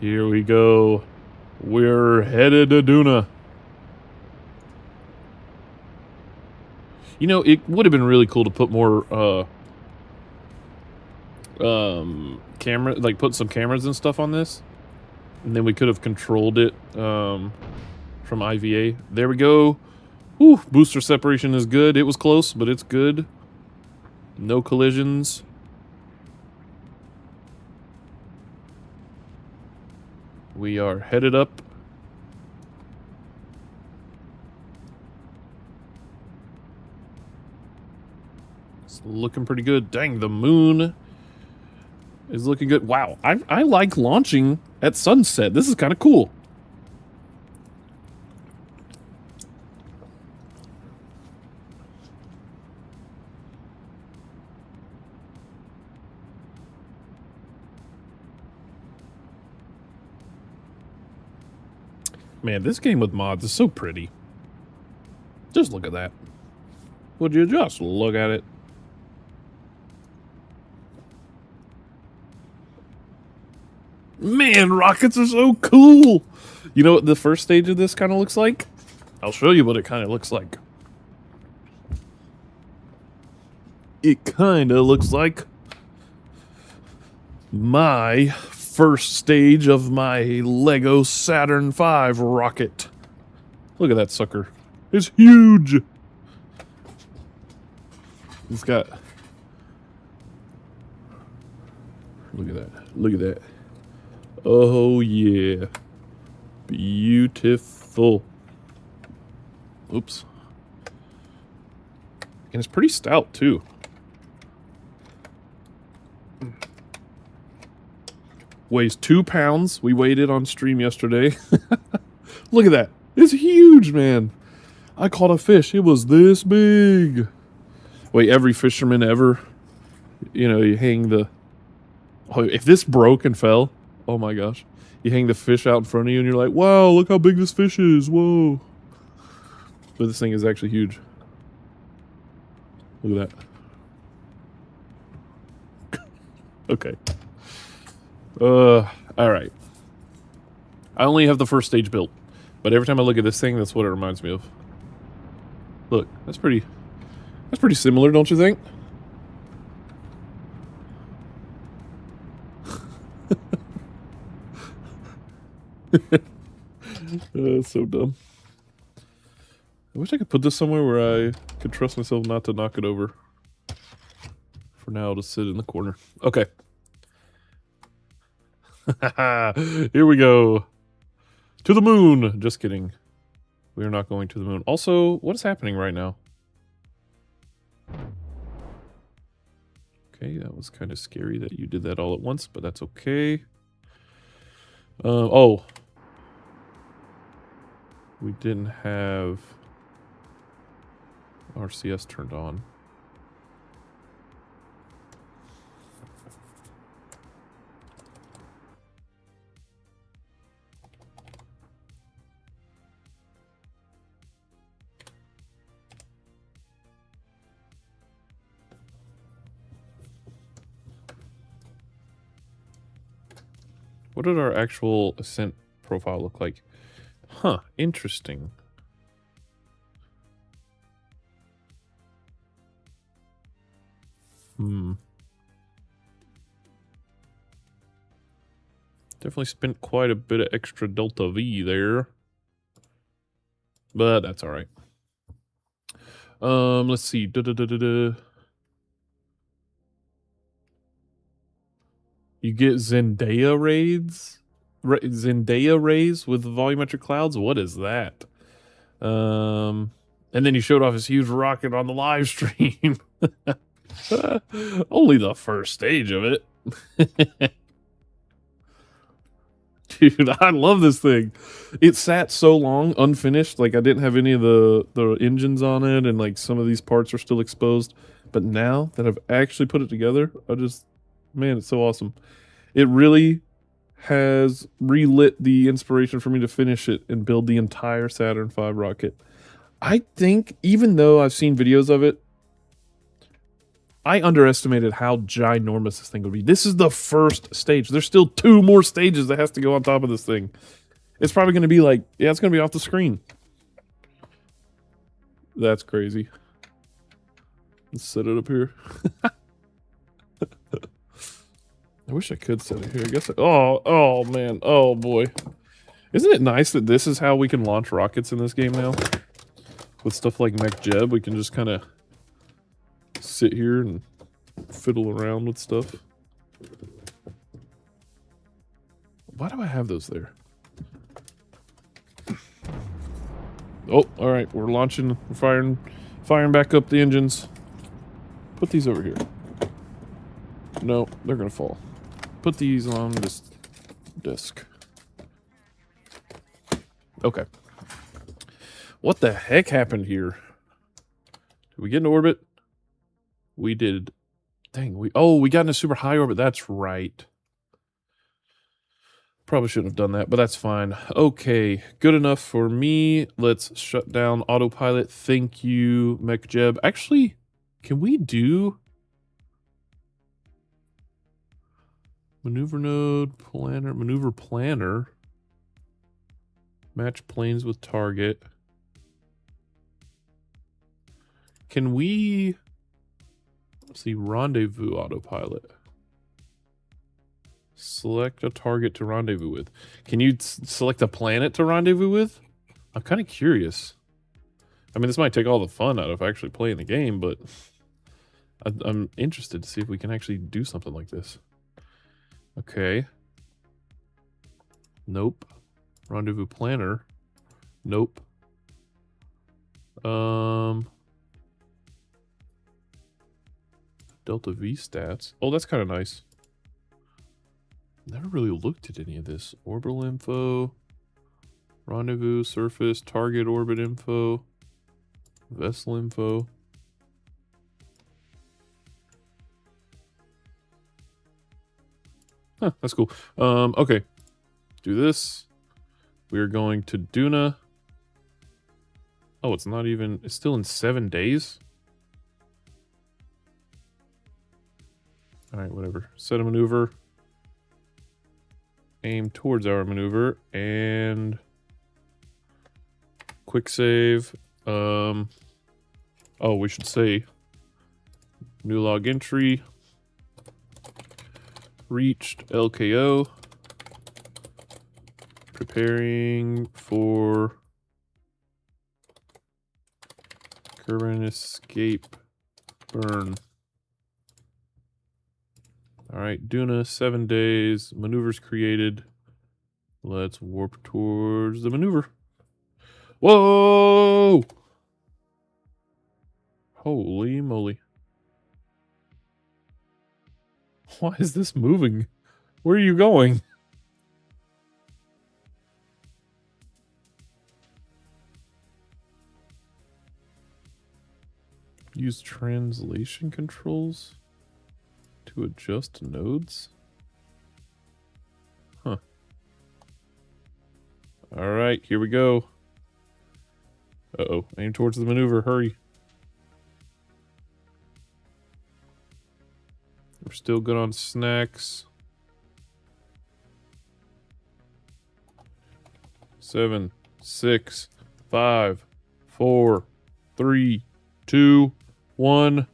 [SPEAKER 1] Here we go. We're headed to Duna. You know, it would have been really cool to put more, put some cameras and stuff on this. And then we could have controlled it, from IVA. There we go. Whew, booster separation is good. It was close, but it's good. No collisions. We are headed up. It's looking pretty good. Dang, the moon is looking good. Wow, I like launching at sunset. This is kind of cool. Man, this game with mods is so pretty. Just look at that. Would you just look at it? Man, rockets are so cool! You know what the first stage of this kind of looks like? I'll show you what it kind of looks like. It kind of looks like my first stage of my Lego Saturn V rocket. Look at that sucker. It's huge! It's got... Look at that. Look at that. Oh, yeah. Beautiful. Oops. And it's pretty stout, too. Weighs 2 pounds. We weighed it on stream yesterday. Look at that. It's huge, man. I caught a fish. It was this big. Wait, every fisherman ever, you know, you hang the... Oh, if this broke and fell, oh my gosh. You hang the fish out in front of you and you're like, wow, look how big this fish is. Whoa. But this thing is actually huge. Look at that. Okay. Alright. I only have the first stage built. But every time I look at this thing, that's what it reminds me of. Look, that's pretty similar, don't you think? That's so dumb. I wish I could put this somewhere where I could trust myself not to knock it over. For now, I'll just sit in the corner. Okay. Here we go. To the moon! Just kidding. We are not going to the moon. Also, what is happening right now? Okay, that was kind of scary that you did that all at once, but that's okay. Oh. We didn't have RCS turned on. What did our actual ascent profile look like? Huh, interesting. Definitely spent quite a bit of extra Delta V there. But that's alright. Let's see. You get Zendaya raids? Zendaya rays with volumetric clouds? What is that? And then he showed off his huge rocket on the live stream. Only the first stage of it. Dude, I love this thing. It sat so long unfinished. Like, I didn't have any of the engines on it, and like some of these parts are still exposed. But now that I've actually put it together, man, it's so awesome. It really has relit the inspiration for me to finish it and build the entire Saturn V rocket. I think, even though I've seen videos of it, I underestimated how ginormous this thing would be. This is the first stage. There's still 2 more stages that has to go on top of this thing. It's probably going to be like, yeah, it's going to be off the screen. That's crazy. Let's set it up here. I wish I could set it here. I guess. Oh man. Oh boy. Isn't it nice that this is how we can launch rockets in this game now? With stuff like Mech Jeb, we can just kind of sit here and fiddle around with stuff. Why do I have those there? Oh, all right. We're launching, firing back up the engines. Put these over here. No, they're gonna fall. Put these on this desk. Okay. What the heck happened here? Did we get into orbit? We did. Dang, we got in a super high orbit. That's right. Probably shouldn't have done that, but that's fine. Okay, good enough for me. Let's shut down autopilot. Thank you, MechJeb. Actually, can we do maneuver node, planner, maneuver planner, match planes with target? Can we, let's see, rendezvous autopilot. Select a target to rendezvous with. Can you select a planet to rendezvous with? I'm kind of curious. I mean, this might take all the fun out of actually playing the game, but I'm interested to see if we can actually do something like this. Okay. Nope. Rendezvous planner. Nope. Delta V stats. Oh, that's kind of nice. Never really looked at any of this. Orbital info. Rendezvous, surface, target orbit info. Vessel info. Huh, that's cool. Okay. Do this. We're going to Duna. Oh, it's not even... It's still in 7 days? Alright, whatever. Set a maneuver. Aim towards our maneuver. And... Quick save. Oh, we should say... New log entry. Reached LKO. Preparing for Kerbal escape burn. Alright, Duna, 7 days. Maneuvers created. Let's warp towards the maneuver. Whoa! Holy moly. Why is this moving? Where are you going? Use translation controls to adjust nodes? Huh. Alright, here we go. Uh-oh, aim towards the maneuver, hurry. We're still good on snacks. 7, 6, 5, 4, 3, 2, 1.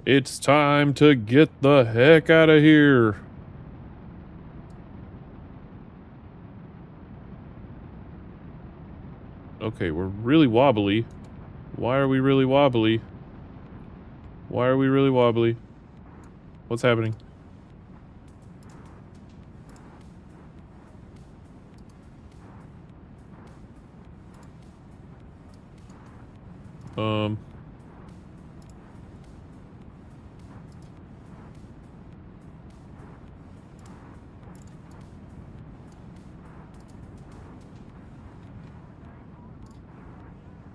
[SPEAKER 1] It's time to get the heck out of here. Okay, we're really wobbly. Why are we really wobbly? Why are we really wobbly? What's happening?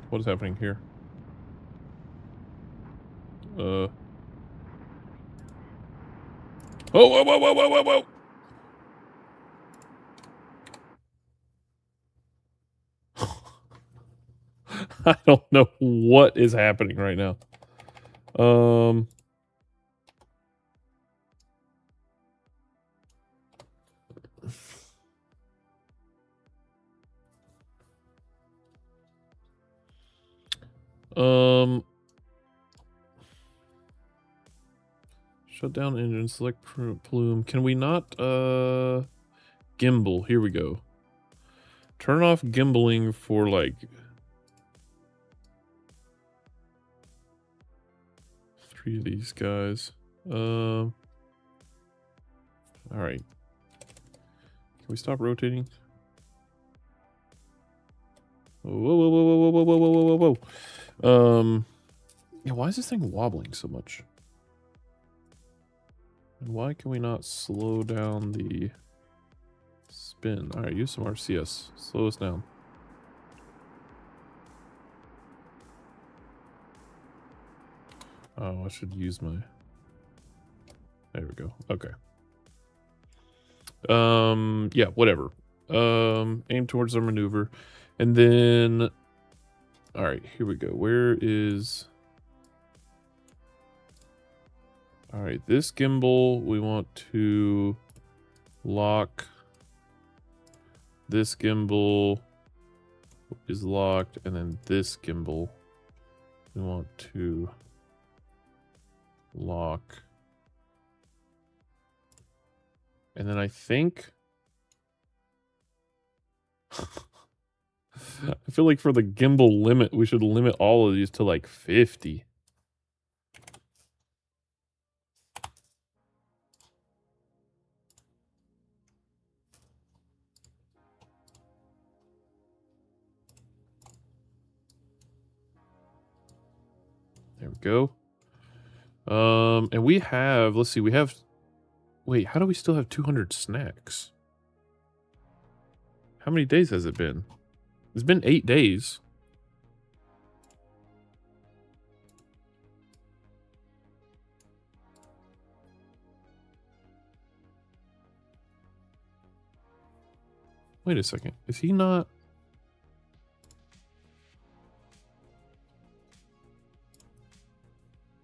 [SPEAKER 1] What is happening here? Oh, whoa, whoa, whoa, whoa, whoa, whoa! I don't know what is happening right now. Shut down engine, select plume. Can we not, gimbal? Here we go. Turn off gimbaling for, like, 3 of these guys. All right. Can we stop rotating? Whoa, whoa, whoa, whoa, whoa, whoa, whoa, whoa, whoa. Yeah, why is this thing wobbling so much? And why can we not slow down the spin? All right, use some RCS. Slow us down. Oh, I should use my... There we go. Okay. Yeah, whatever. Aim towards the maneuver. And then... All right, here we go. Where is... All right, this gimbal, we want to lock. This gimbal is locked, and then this gimbal, we want to lock. And then I think... I feel like for the gimbal limit, we should limit all of these to like 50. There we go. And we have, let's see, we have, wait, how do we still have 200 snacks? How many days has it been? It's been 8 days. Wait a second. Is he not?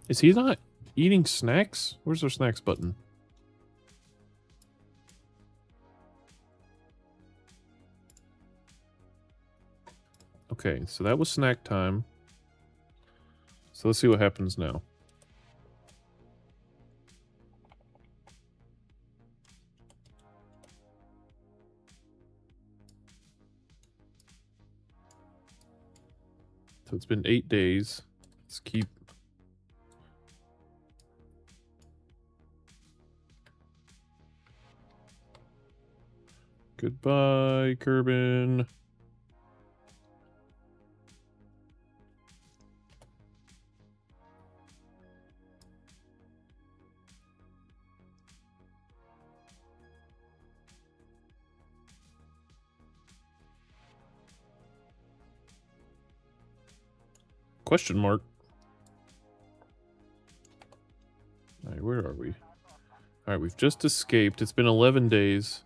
[SPEAKER 1] Is he not eating snacks? Where's our snacks button? Okay, so that was snack time. So let's see what happens now. So it's been 8 days. Let's keep... Goodbye, Kerbin. Question mark. All right, where are we? All right, we've just escaped. It's been 11 days.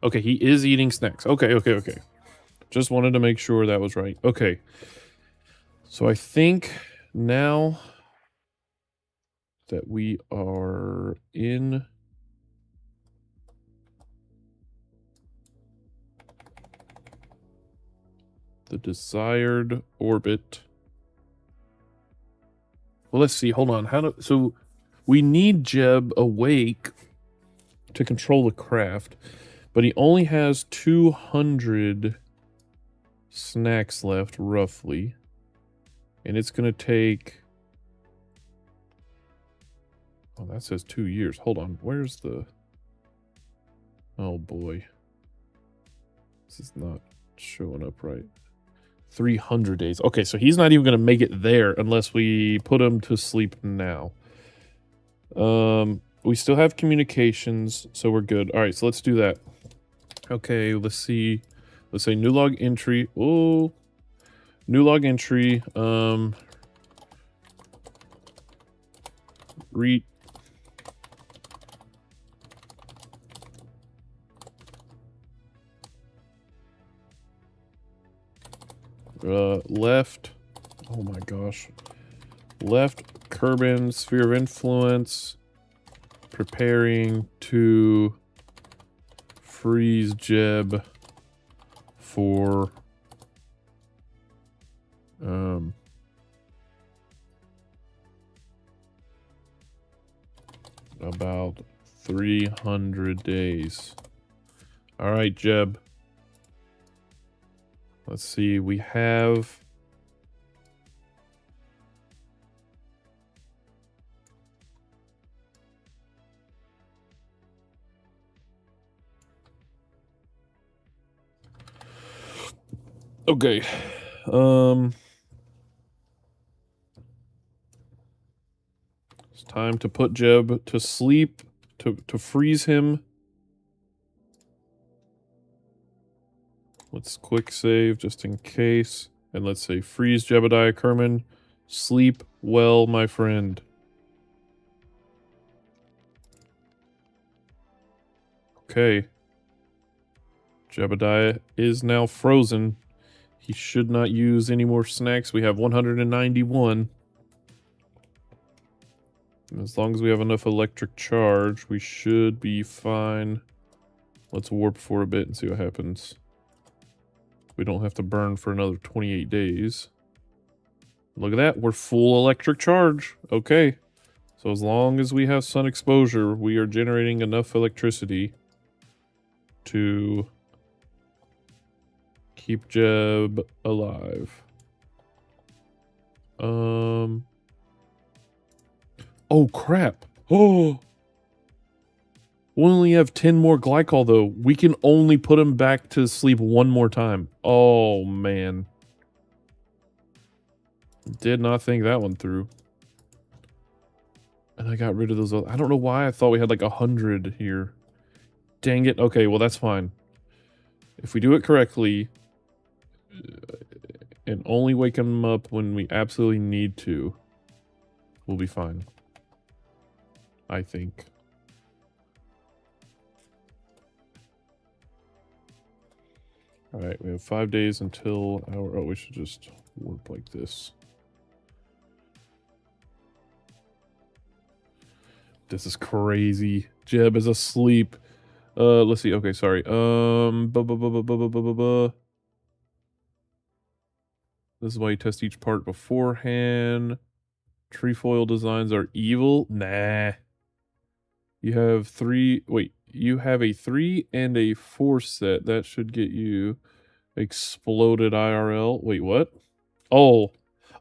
[SPEAKER 1] Okay, he is eating snacks. Okay, okay, okay. Just wanted to make sure that was right. Okay. So I think now that we are in the desired orbit. Well, let's see. Hold on. So we need Jeb awake to control the craft, but he only has 200 snacks left, roughly. And it's going to take... Oh, that says 2 years. Hold on. Where's the... Oh, boy. This is not showing up right. 300 days. Okay, so he's not even going to make it there unless we put him to sleep now. We still have communications, so we're good. All right, so let's do that. Okay, let's see. Let's say new log entry. Oh, new log entry. Read. Left. Oh my gosh. Left Kerbin, sphere of influence. Preparing to freeze Jeb for about 300 days. All right, Jeb. Let's see, we have... Okay. It's time to put Jeb to sleep, to freeze him. Let's quick save just in case. And let's say freeze Jebediah Kerman. Sleep well, my friend. Okay. Jebediah is now frozen. He should not use any more snacks. We have 191. And as long as we have enough electric charge, we should be fine. Let's warp for a bit and see what happens. We don't have to burn for another 28 days. Look at that. We're full electric charge. Okay. So as long as we have sun exposure, we are generating enough electricity to keep Jeb alive. Oh, crap. Oh. We only have 10 more glycol, though. We can only put him back to sleep one more time. Oh, man. Did not think that one through. And I got rid of those other... I don't know why I thought we had like 100 here. Dang it. Okay, well, that's fine. If we do it correctly... and only wake him up when we absolutely need to, we'll be fine. I think. Alright, we have 5 days until our... Oh, we should just warp like this. This is crazy. Jeb is asleep. Let's see. Okay, sorry. This is why you test each part beforehand. Trefoil designs are evil? Nah. You have 3... Wait. You have a 3 and a 4 set. That should get you exploded IRL. Wait, what? Oh.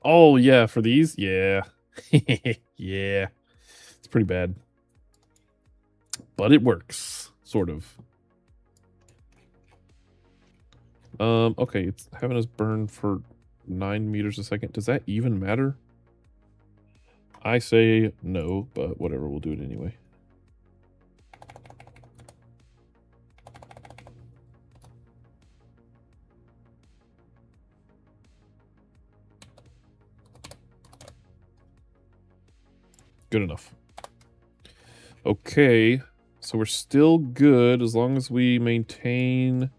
[SPEAKER 1] Oh, yeah. For these? Yeah. Yeah. It's pretty bad. But it works. Sort of. Okay. It's having us burn for 9 meters a second. Does that even matter? I say no, but whatever. We'll do it anyway. Good enough. Okay, so we're still good as long as we maintain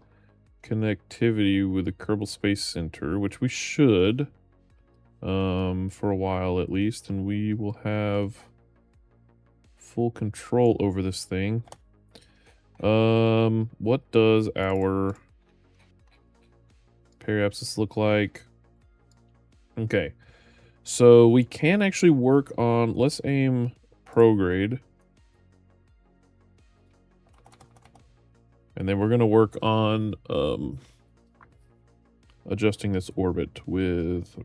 [SPEAKER 1] connectivity with the Kerbal Space Center, which we should, for a while at least, and we will have full control over this thing. What does our periapsis look like? Okay. So we can actually work on, let's aim prograde. And then we're going to work on adjusting this orbit with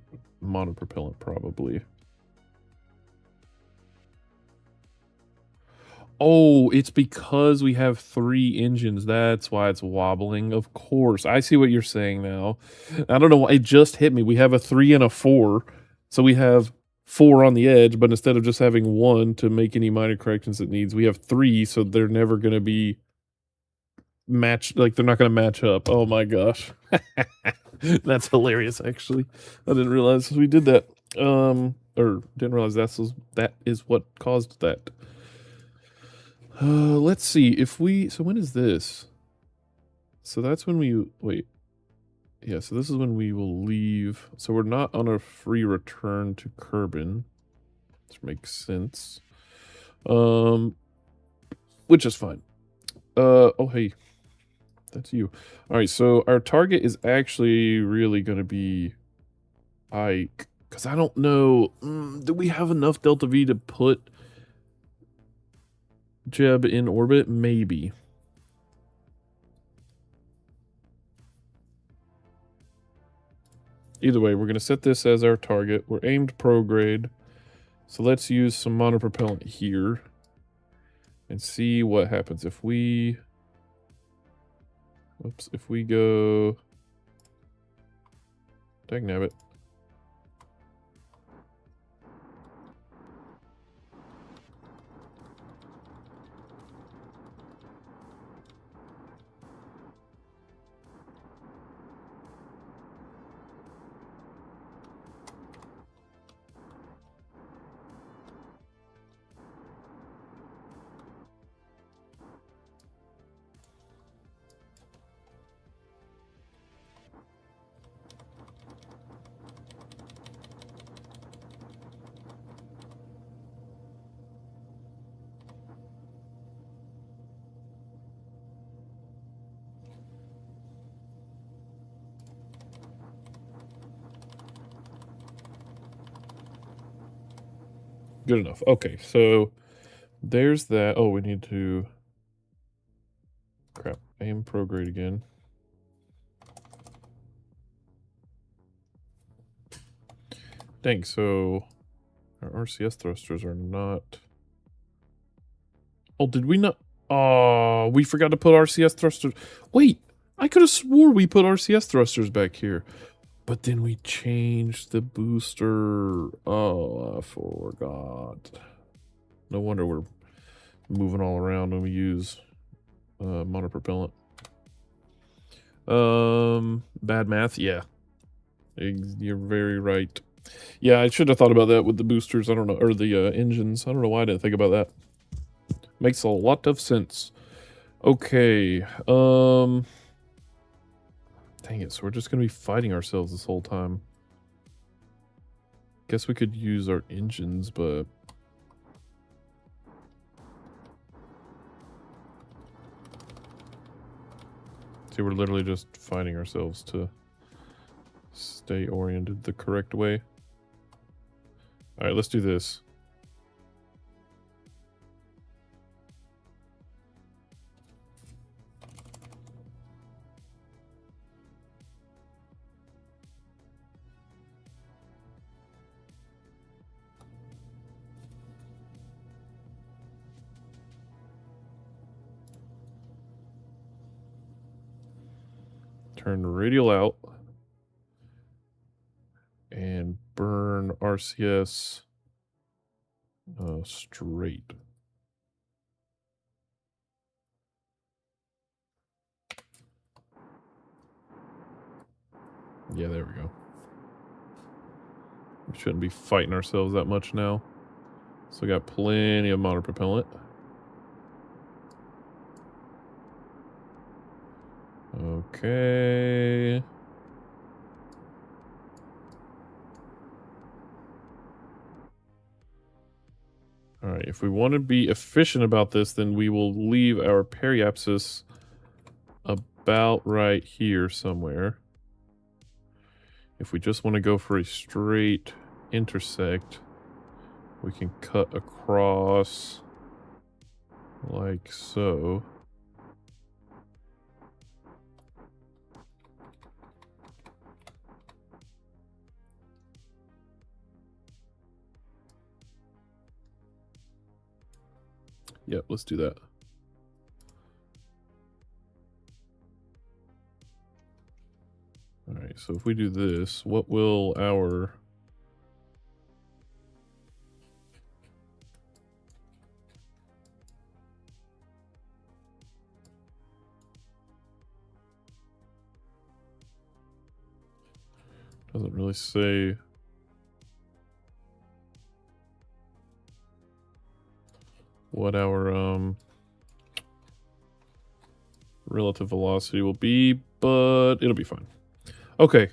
[SPEAKER 1] monopropellant probably. Oh, it's because we have 3 engines. That's why it's wobbling. Of course. I see what you're saying now. I don't know why. It just hit me. We have a 3 and a 4. So we have 4 on the edge, but instead of just having 1 to make any minor corrections it needs, we have 3, so they're never going to be matched. Like, they're not going to match up. Oh my gosh. That's hilarious, actually. I didn't realize we did that. Or didn't realize that is what caused that. Let's see if we... So when is this? So that's when we... Wait. Yeah, so this is when we will leave. So we're not on a free return to Kerbin. Which makes sense. Which is fine. Oh, hey. That's you. Alright, so our target is actually really going to be Ike. Because I don't know... do we have enough Delta V to put Jeb in orbit? Maybe. Either way, we're going to set this as our target. We're aimed prograde. So let's use some monopropellant here. And see what happens if we... Oops, if we go... Dagnabbit. Good enough. Okay, so there's that. Oh, we need to... Crap. Aim prograde again. Dang, so... Our RCS thrusters are not... Oh, did we not... Oh, we forgot to put RCS thrusters... Wait! I could have swore we put RCS thrusters back here. But then we changed the booster. Oh, I forgot. No wonder we're moving all around when we use monopropellant. Bad math? Yeah. You're very right. Yeah, I should have thought about that with the boosters. I don't know. Or the engines. I don't know why I didn't think about that. Makes a lot of sense. Okay. Dang it. So we're just going to be fighting ourselves this whole time. Guess we could use our engines, but... See, we're literally just fighting ourselves to stay oriented the correct way. Alright, let's do this. Turn radial out. And burn RCS straight. Yeah, there we go. We shouldn't be fighting ourselves that much now. So we got plenty of monopropellant. Okay. Alright, if we want to be efficient about this, then we will leave our periapsis about right here somewhere. If we just want to go for a straight intersect, we can cut across like so. Yep, let's do that. Alright, so if we do this, what will our... Doesn't really say... what our relative velocity will be, but it'll be fine. Okay.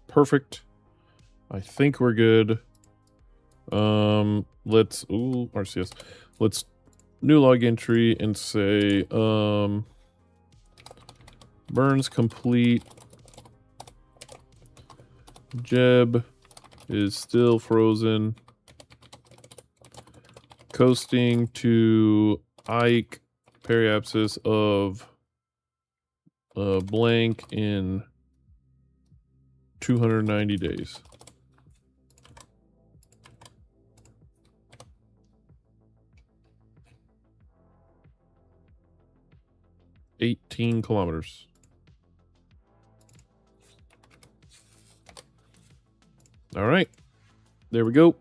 [SPEAKER 1] Perfect. I think we're good. Let's RCS. Let's new log entry and say burns complete. Jeb is still frozen. Coasting to Ike periapsis of blank in 290 days. 18 kilometers. All right. There we go.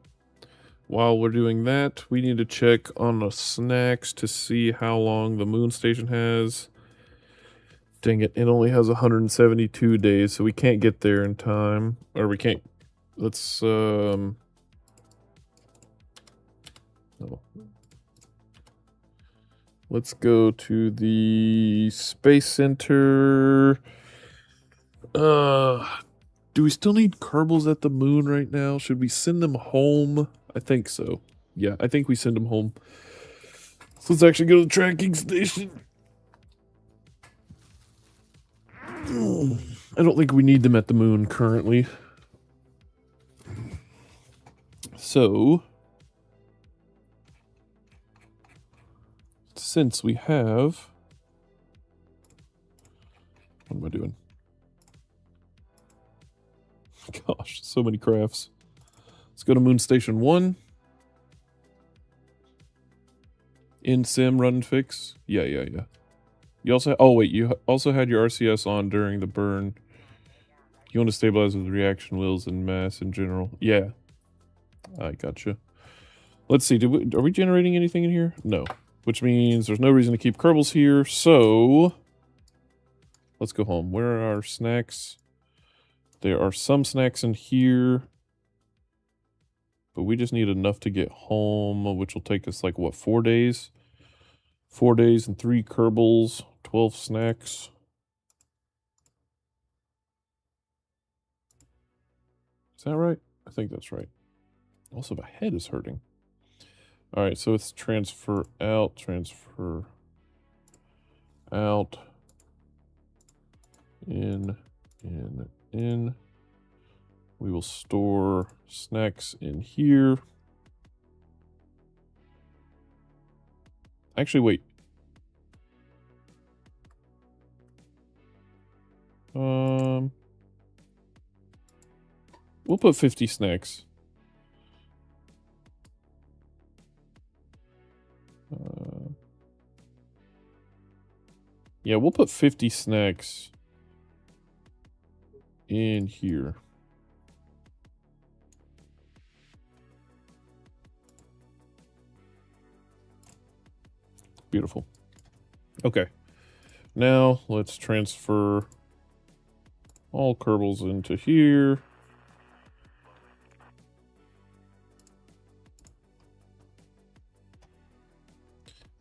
[SPEAKER 1] While we're doing that, we need to check on the snacks to see how long the moon station has. Dang it, it only has 172 days, so we can't get there in time. Or we can't. Let's, oh. Let's go to the Space Center. Do we still need Kerbals at the moon right now? Should we send them home? I think so. Yeah, I think we send them home. So let's actually go to the tracking station. I don't think we need them at the moon currently. So, since we have... What am I doing? Gosh, so many crafts. Let's go to Moon Station 1. In sim run and fix. Yeah. You also you also had your RCS on during the burn. You want to stabilize with reaction wheels and mass in general. Yeah. I gotcha. Let's see, are we generating anything in here? No. Which means there's no reason to keep Kerbals here, so let's go home. Where are our snacks? There are some snacks in here. But we just need enough to get home, which will take us like, what, 4 days? 4 days and 3 Kerbals, 12 snacks. Is that right? I think that's right. Also, my head is hurting. All right, so it's transfer out, in. We will store snacks in here. Actually, wait. We'll put 50 snacks. Yeah, we'll put 50 snacks in here. Beautiful. Okay. Now let's transfer all Kerbals into here.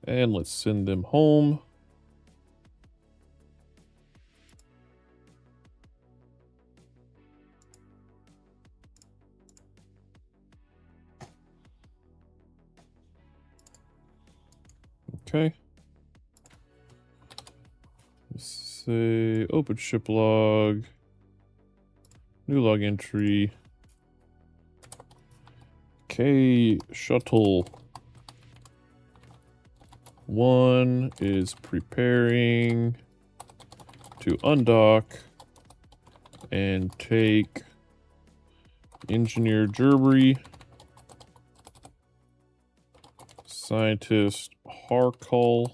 [SPEAKER 1] And let's send them home. Okay. Let's say open ship log. New log entry. K shuttle 1 is preparing to undock and take Engineer Gerbery, Scientist Harkle,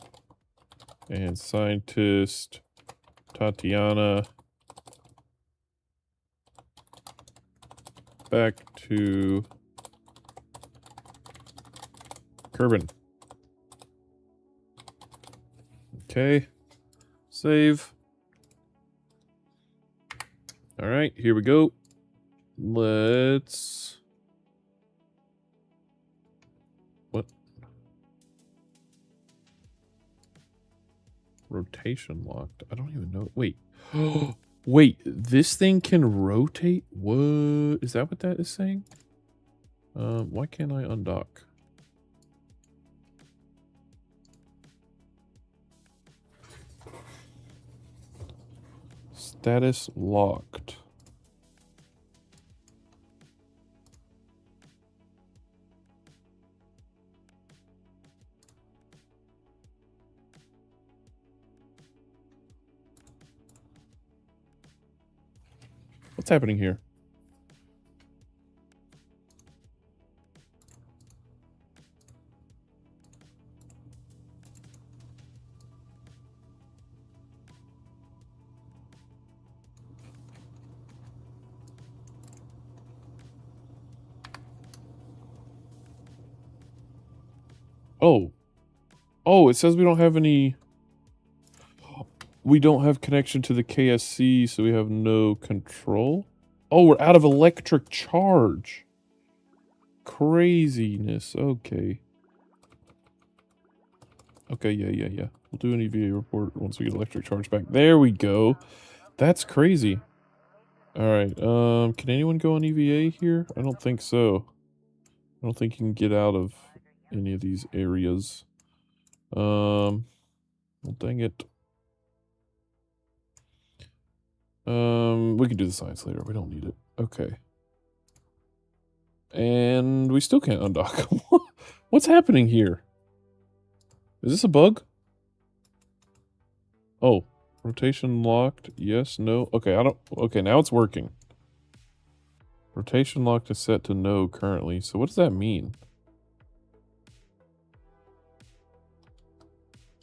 [SPEAKER 1] and Scientist Tatiana back to Kerbin. Okay, save. All right, here we go. Let's... What? Rotation locked. I don't even know. Wait. Wait, this thing can rotate? What? Is that what that is saying? Why can't I undock? Status locked. What's happening here? Oh. Oh, it says we don't have any... We don't have connection to the KSC, so we have no control. Oh, we're out of electric charge. Craziness. Okay. Okay, yeah. We'll do an EVA report once we get electric charge back. There we go. That's crazy. Alright, can anyone go on EVA here? I don't think so. I don't think you can get out of any of these areas. Well, dang it. We can do the science later. We don't need it. Okay. And we still can't undock. What's happening here? Is this a bug? Oh, rotation locked. Yes, no. Okay, okay, now it's working. Rotation locked is set to no currently. So what does that mean?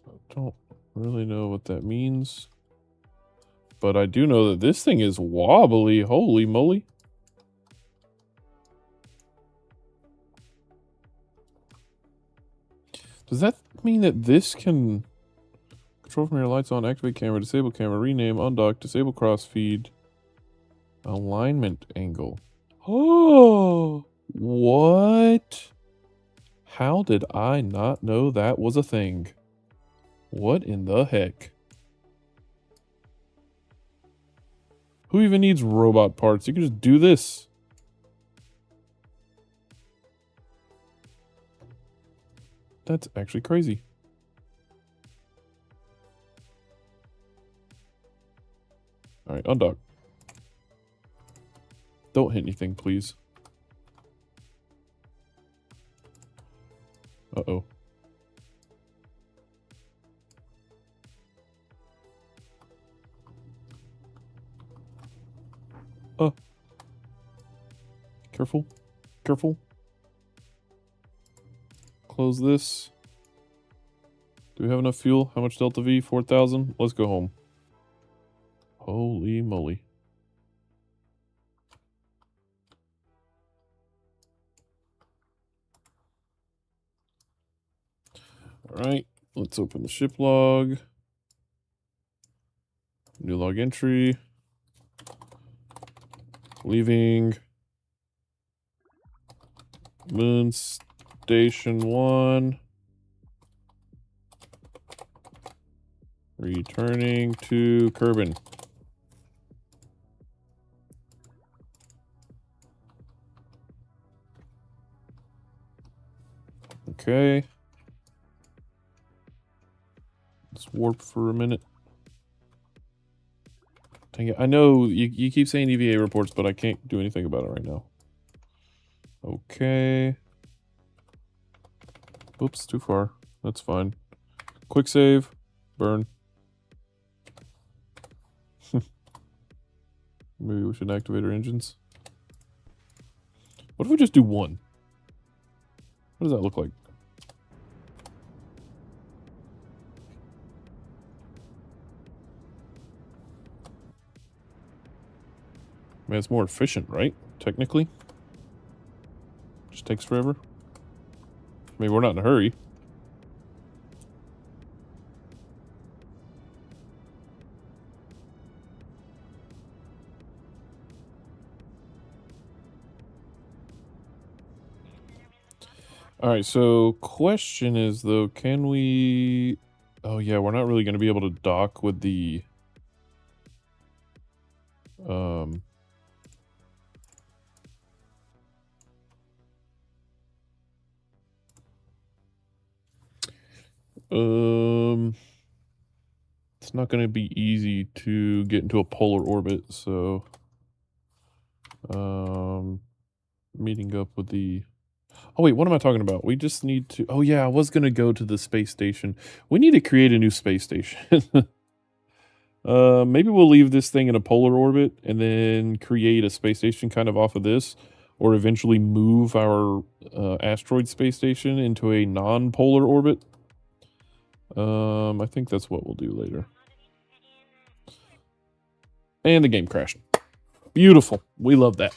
[SPEAKER 1] I don't really know what that means. But I do know that this thing is wobbly. Holy moly. Does that mean that this can control from your lights on, activate camera, disable camera, rename, undock, disable crossfeed, alignment angle? Oh, what? How did I not know that was a thing? What in the heck? Who even needs robot parts? You can just do this. That's actually crazy. Alright, undock. Don't hit anything, please. Uh-oh. Careful. Careful. Close this. Do we have enough fuel? How much Delta V? 4,000? Let's go home. Holy moly. Alright, let's open the ship log. New log entry. Leaving Moon Station 1. Returning to Kerbal. Okay. Let's warp for a minute. Dang it. I know you keep saying EVA reports, but I can't do anything about it right now. Okay. Oops, too far. That's fine. Quick save. Burn. Maybe we should activate our engines. What if we just do one? What does that look like? I mean, it's more efficient, right? Technically. Just takes forever. I mean, we're not in a hurry. Alright, so question is, though, can we... Oh, yeah, we're not really going to be able to dock with the... It's not going to be easy to get into a polar orbit, so... Meeting up with the... Oh, wait, what am I talking about? We just need to... Oh, yeah, I was going to go to the space station. We need to create a new space station. Maybe we'll leave this thing in a polar orbit and then create a space station kind of off of this, or eventually move our asteroid space station into a non-polar orbit. I think that's what we'll do later. And the game crashed. Beautiful. We love that.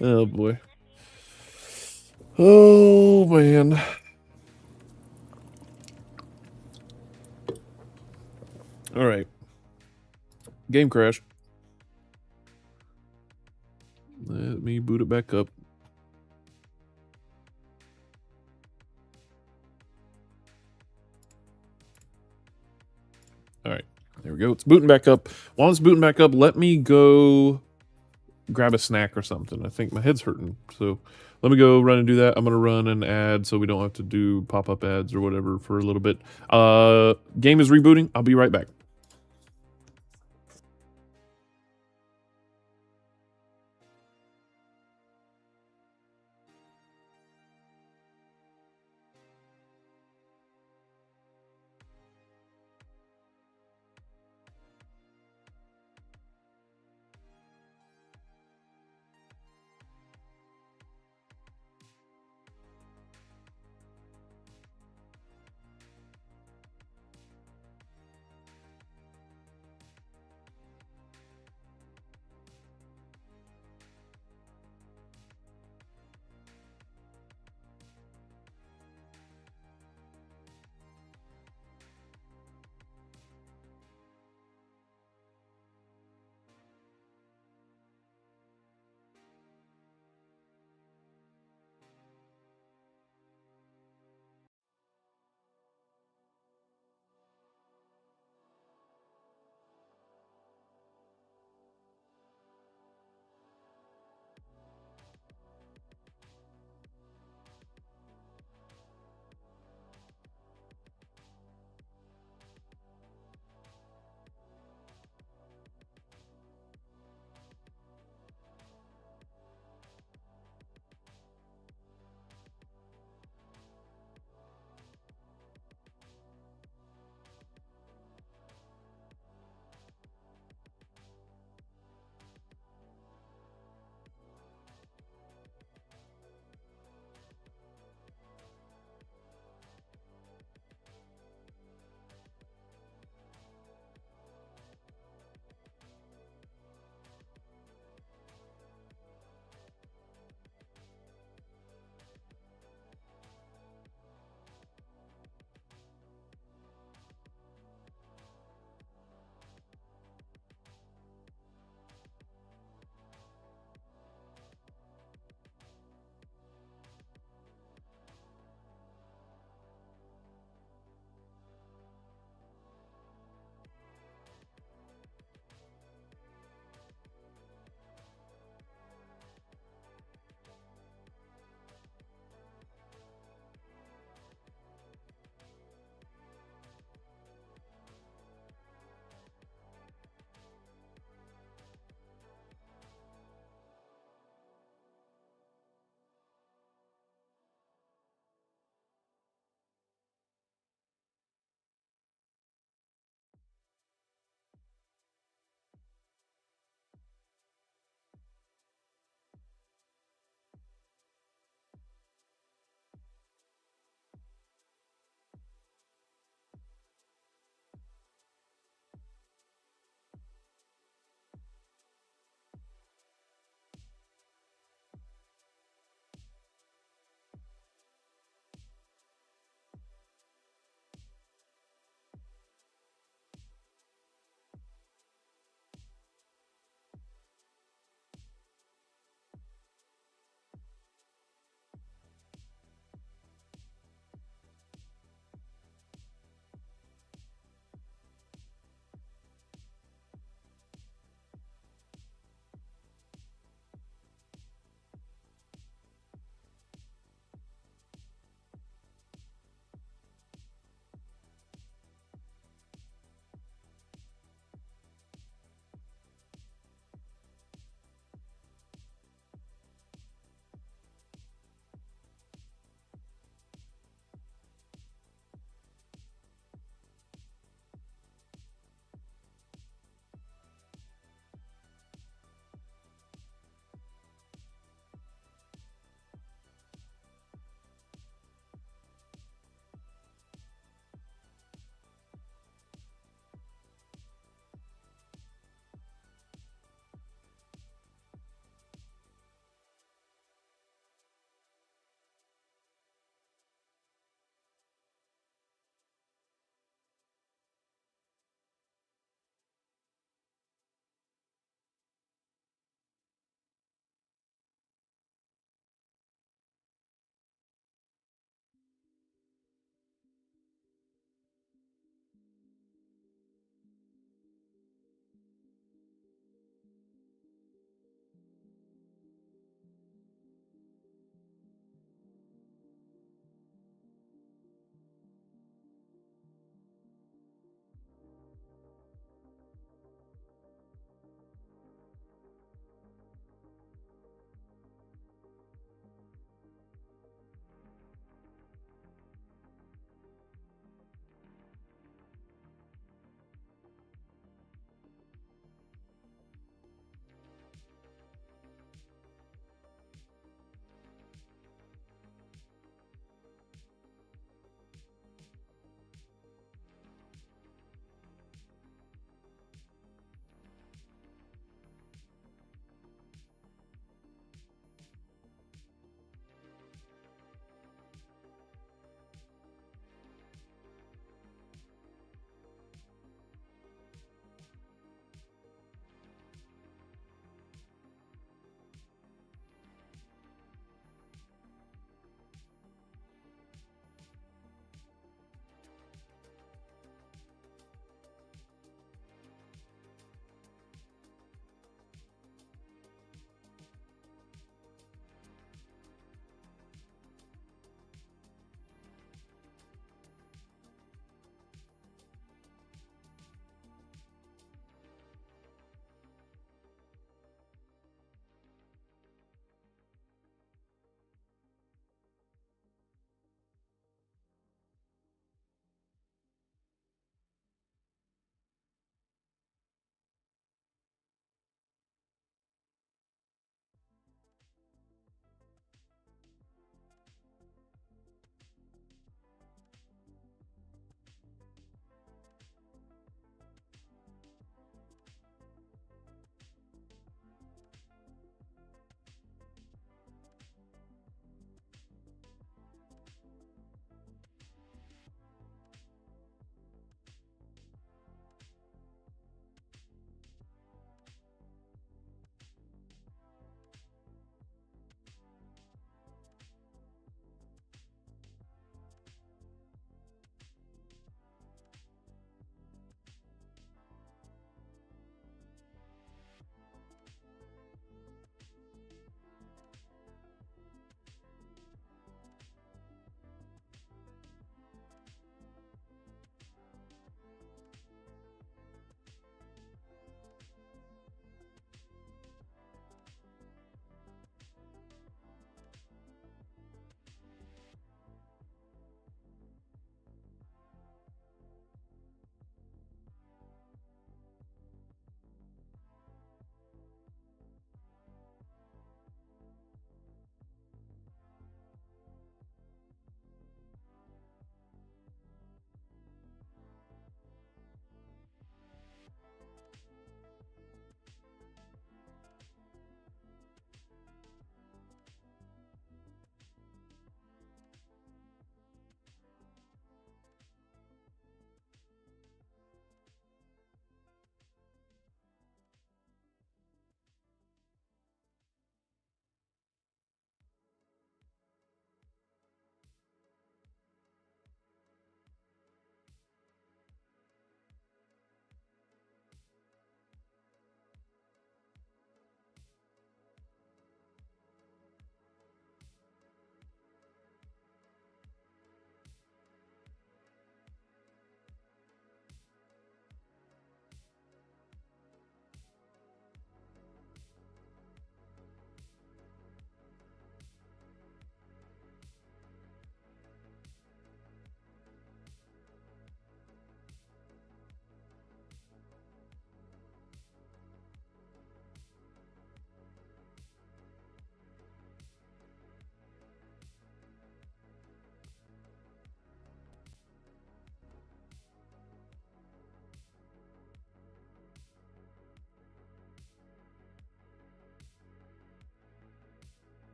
[SPEAKER 1] Oh, boy. Oh, man. All right. Game crashed. Let me boot it back up. All right. There we go. It's booting back up. While it's booting back up, let me go grab a snack or something. I think my head's hurting. So let me go run and do that. I'm going to run an ad so we don't have to do pop-up ads or whatever for a little bit. Game is rebooting. I'll be right back.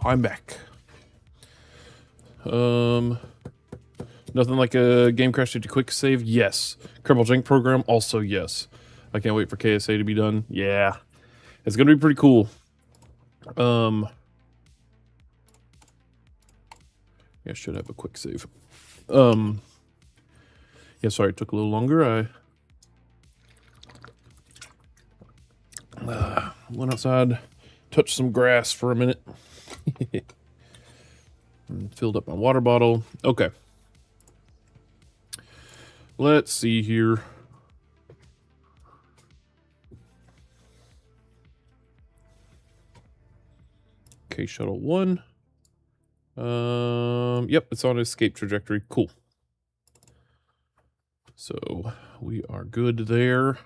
[SPEAKER 1] I'm back. Nothing like a game crash due to quick save? Yes. Kerbal Jank program? Also yes. I can't wait for KSA to be done. Yeah. It's gonna be pretty cool. Yeah, I should have a quick save. Yeah, sorry, it took a little longer. I went outside, touched some grass for a minute. And filled up my water bottle. Okay. Let's see here. Okay, shuttle 1. Yep, it's on escape trajectory. Cool. So we are good there.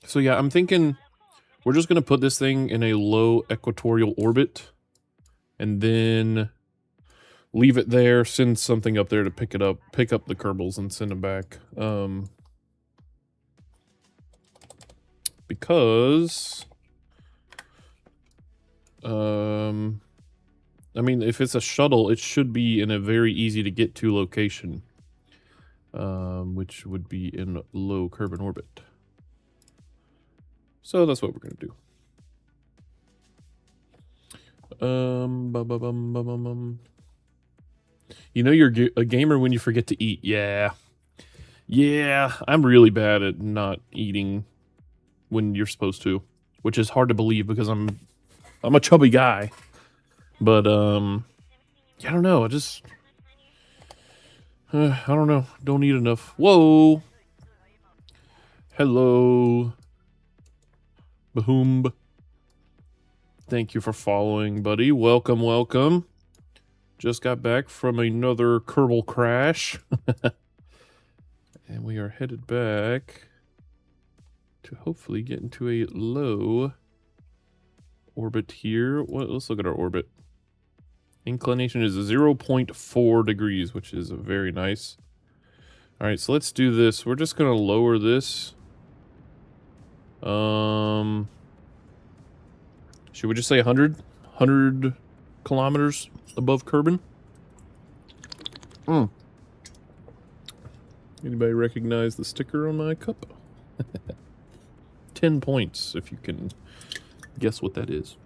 [SPEAKER 1] So yeah, I'm thinking we're just gonna put this thing in a low equatorial orbit and then leave it there, send something up there to pick up the Kerbals and send them back. Because I mean, if it's a shuttle, it should be in a very easy to get to location, which would be in low Kerbal orbit. So that's what we're gonna do. You know you're a gamer when you forget to eat. Yeah. Yeah, I'm really bad at not eating when you're supposed to, which is hard to believe because I'm a chubby guy. But yeah, I don't know. I don't know. Don't eat enough. Whoa. Hello. Bahoom. Thank you for following, buddy. Welcome, welcome. Just got back from another Kerbal crash. And we are headed back to hopefully get into a low orbit here. Well, let's look at our orbit. Inclination is 0.4 degrees, which is very nice. All right, so let's do this. We're just gonna lower this. Should we just say 100 kilometers above Kerbin? Anybody recognize the sticker on my cup? 10 points, if you can guess what that is.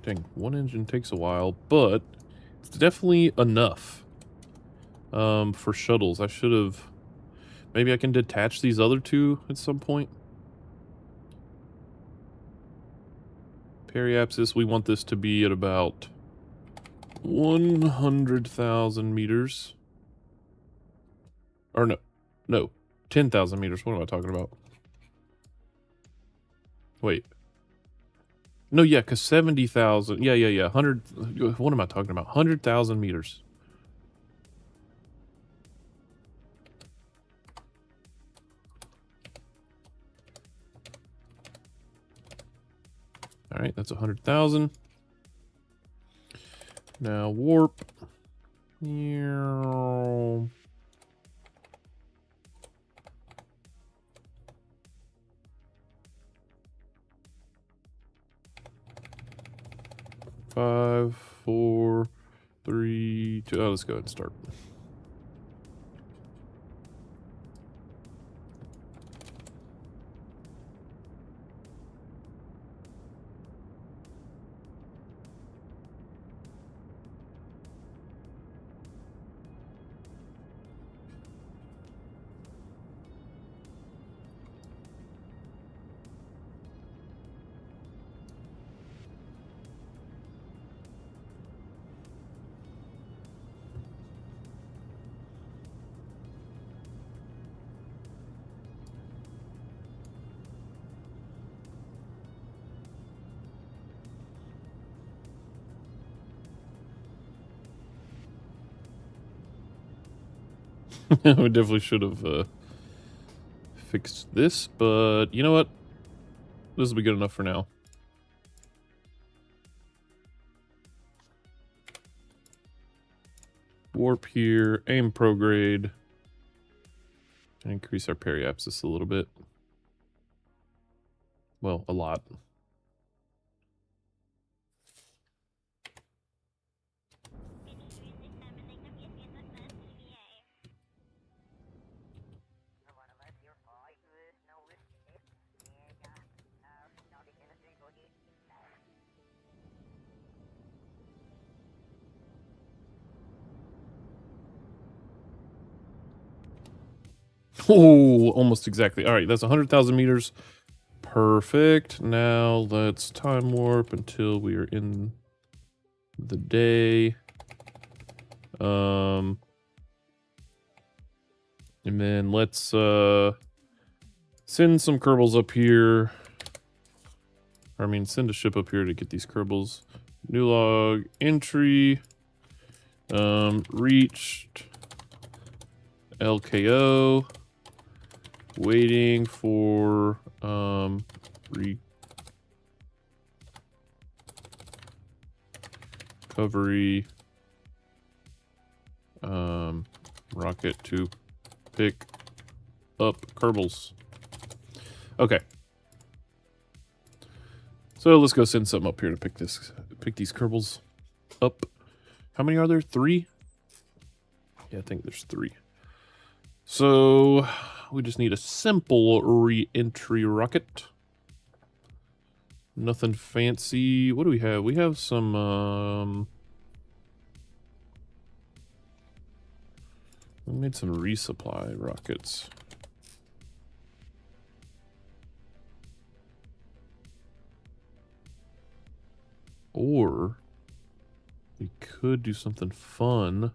[SPEAKER 1] Dang, one engine takes a while, but it's definitely enough for shuttles. I should have... Maybe I can detach these other two at some point. Periapsis, we want this to be at about 100,000 meters. Or no, 10,000 meters. What am I talking about? Wait. No, yeah, because 70,000. Yeah. 100. What am I talking about? 100,000 meters. All right, that's 100,000. Now warp. 5, 4, 3, 2. Oh, let's go ahead and start. We definitely should have fixed this, but you know what? This will be good enough for now. warp here, aim prograde, and increase our periapsis a little bit. Well, a lot. Oh, almost exactly. All right, that's 100,000 meters. Perfect. Now let's time warp until we are in the day. And then let's send some Kerbals up here. I mean, send a ship up here to get these Kerbals. New log entry. Reached LKO. Waiting for recovery rocket to pick up Kerbals. Okay. So let's go send something up here to pick these Kerbals up. How many are there? 3? Yeah, I think there's 3. So we just need a simple re-entry rocket. Nothing fancy. What do we have? We have some we made some resupply rockets. Or we could do something fun.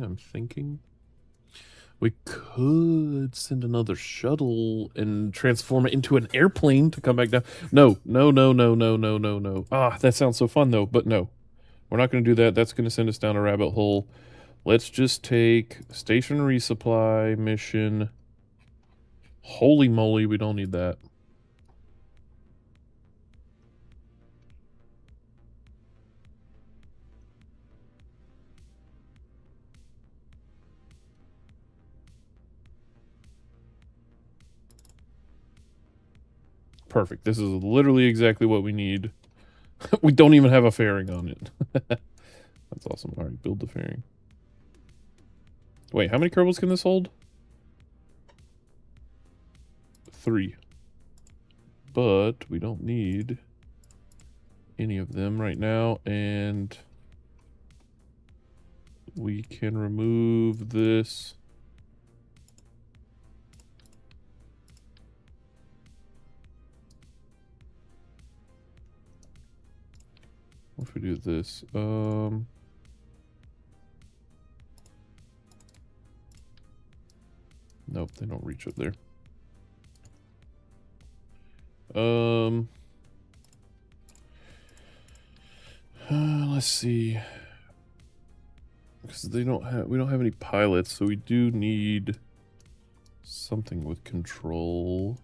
[SPEAKER 1] I'm thinking. We could send another shuttle and transform it into an airplane to come back down. No. Ah, that sounds so fun though, but no. We're not going to do that. That's going to send us down a rabbit hole. Let's just take station resupply mission. Holy moly, we don't need that. Perfect. This is literally exactly what we need. We don't even have a fairing on it. That's awesome. All right, build the fairing. Wait, how many Kerbals can this hold? 3. But we don't need any of them right now, and we can remove this. What if we do this? Nope, they don't reach up there. Let's see. Because we don't have any pilots, so we do need something with control.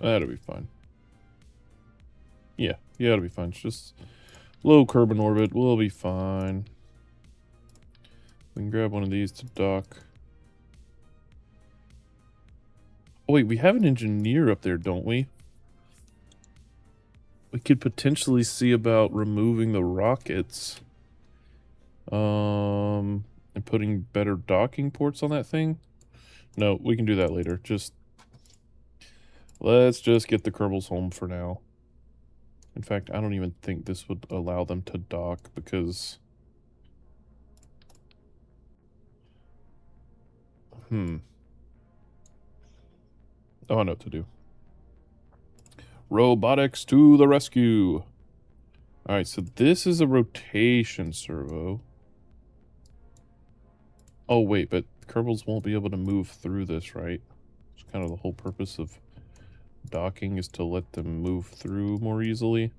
[SPEAKER 1] That'll be fine. Yeah, it'll be fine. It's just low Kerbal orbit. We'll be fine. We can grab one of these to dock. Oh wait, we have an engineer up there, don't we? We could potentially see about removing the rockets. And putting better docking ports on that thing. No, we can do that later. Let's just get the Kerbals home for now. In fact, I don't even think this would allow them to dock because... Oh, I know what to do. Robotics to the rescue. Alright, so this is a rotation servo. Oh, wait, but Kerbals won't be able to move through this, right? It's kind of the whole purpose of docking is to let them move through more easily.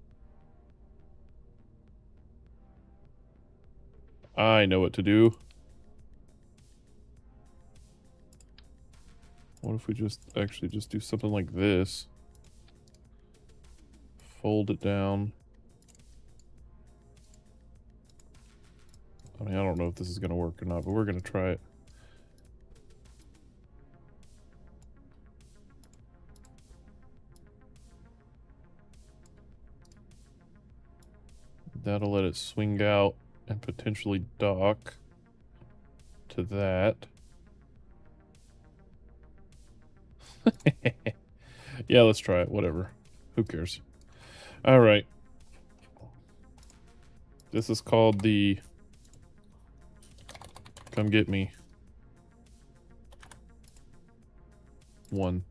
[SPEAKER 1] I know what to do. What if we just actually just do something like this? Fold it down. I mean, I don't know if this is going to work or not, but we're going to try it. That'll let it swing out and potentially dock to that. Yeah, let's try it. Whatever. Who cares? All right. This is called the Come Get Me one.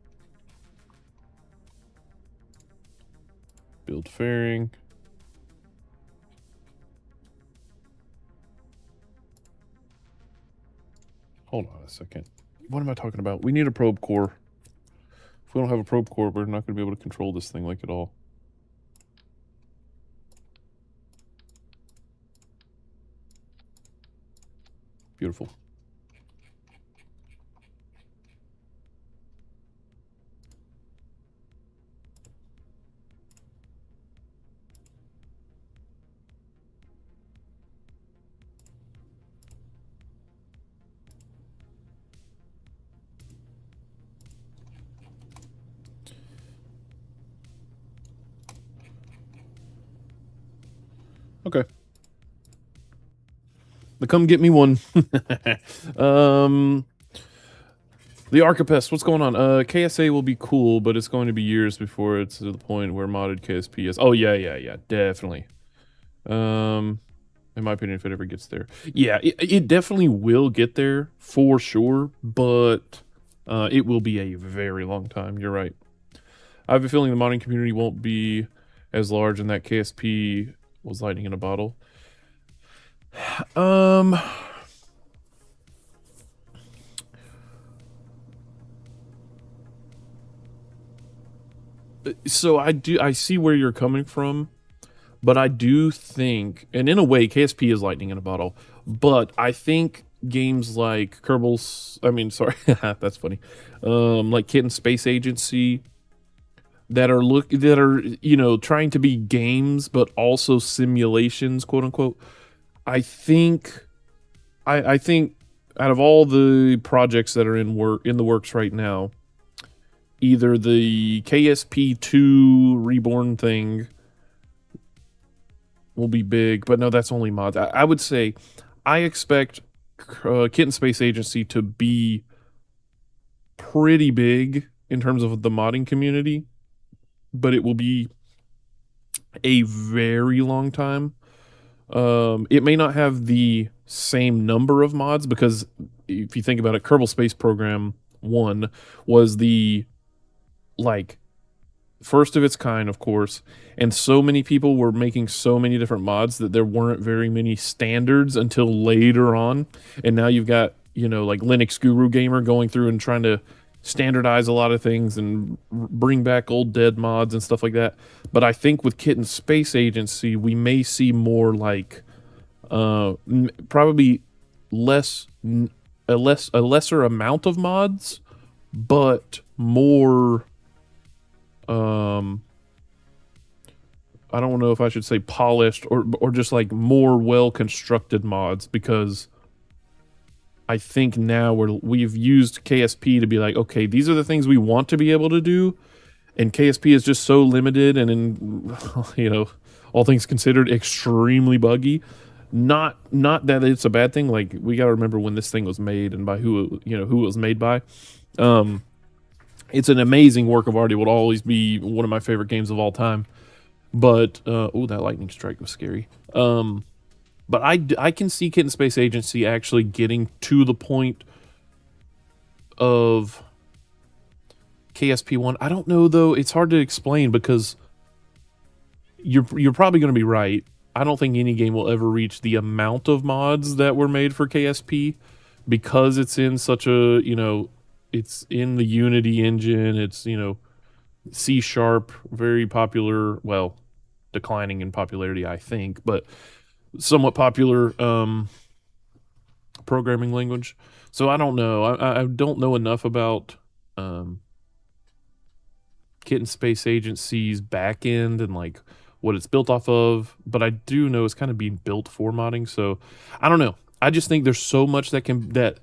[SPEAKER 1] Build fairing. Hold on a second. What am I talking about? We need a probe core. If we don't have a probe core, we're not going to be able to control this thing like at all. Beautiful. Okay. The Come Get Me one. The Archipest, what's going on? KSA will be cool, but it's going to be years before it's to the point where modded KSP is. Oh, yeah, definitely. In my opinion, if it ever gets there. Yeah, it definitely will get there, for sure, but it will be a very long time, you're right. I have a feeling the modding community won't be as large and that KSP was lightning in a bottle. So I see where you're coming from, but I do think, and in a way, KSP is lightning in a bottle, but I think games like Kerbals, I mean, sorry, that's funny, like Kitten Space Agency, that are you know, trying to be games but also simulations, quote unquote. I think out of all the projects that are in the works right now, either the KSP2 Reborn thing will be big, but no, that's only mods. I would say I expect Kitten Space Agency to be pretty big in terms of the modding community, but it will be a very long time. It may not have the same number of mods, because if you think about it, Kerbal Space Program 1 was the, like, first of its kind, of course, and so many people were making so many different mods that there weren't very many standards until later on. And now you've got, you know, like Linux Guru Gamer going through and trying to standardize a lot of things and bring back old dead mods and stuff like that. But I think with Kitten Space Agency, we may see more like probably a lesser amount of mods, but more I don't know if I should say polished or just like more well constructed mods, because I think now we've used KSP to be like, okay, these are the things we want to be able to do, and KSP is just so limited and, in, you know, all things considered, extremely buggy. Not that it's a bad thing. Like, we got to remember when this thing was made and by who it was made by. It's an amazing work of art. It will always be one of my favorite games of all time. But oh, that lightning strike was scary. But I can see Kitten Space Agency actually getting to the point of KSP1. I don't know, though. It's hard to explain, because you're probably going to be right. I don't think any game will ever reach the amount of mods that were made for KSP, because it's in such a, you know, it's in the Unity engine. It's, you know, C Sharp, very popular, well, declining in popularity, I think, but somewhat popular programming language. So I don't know. I don't know enough about um, Kitten Space Agency's backend and like what it's built off of, but I do know it's kind of being built for modding. So I don't know. I just think there's so much that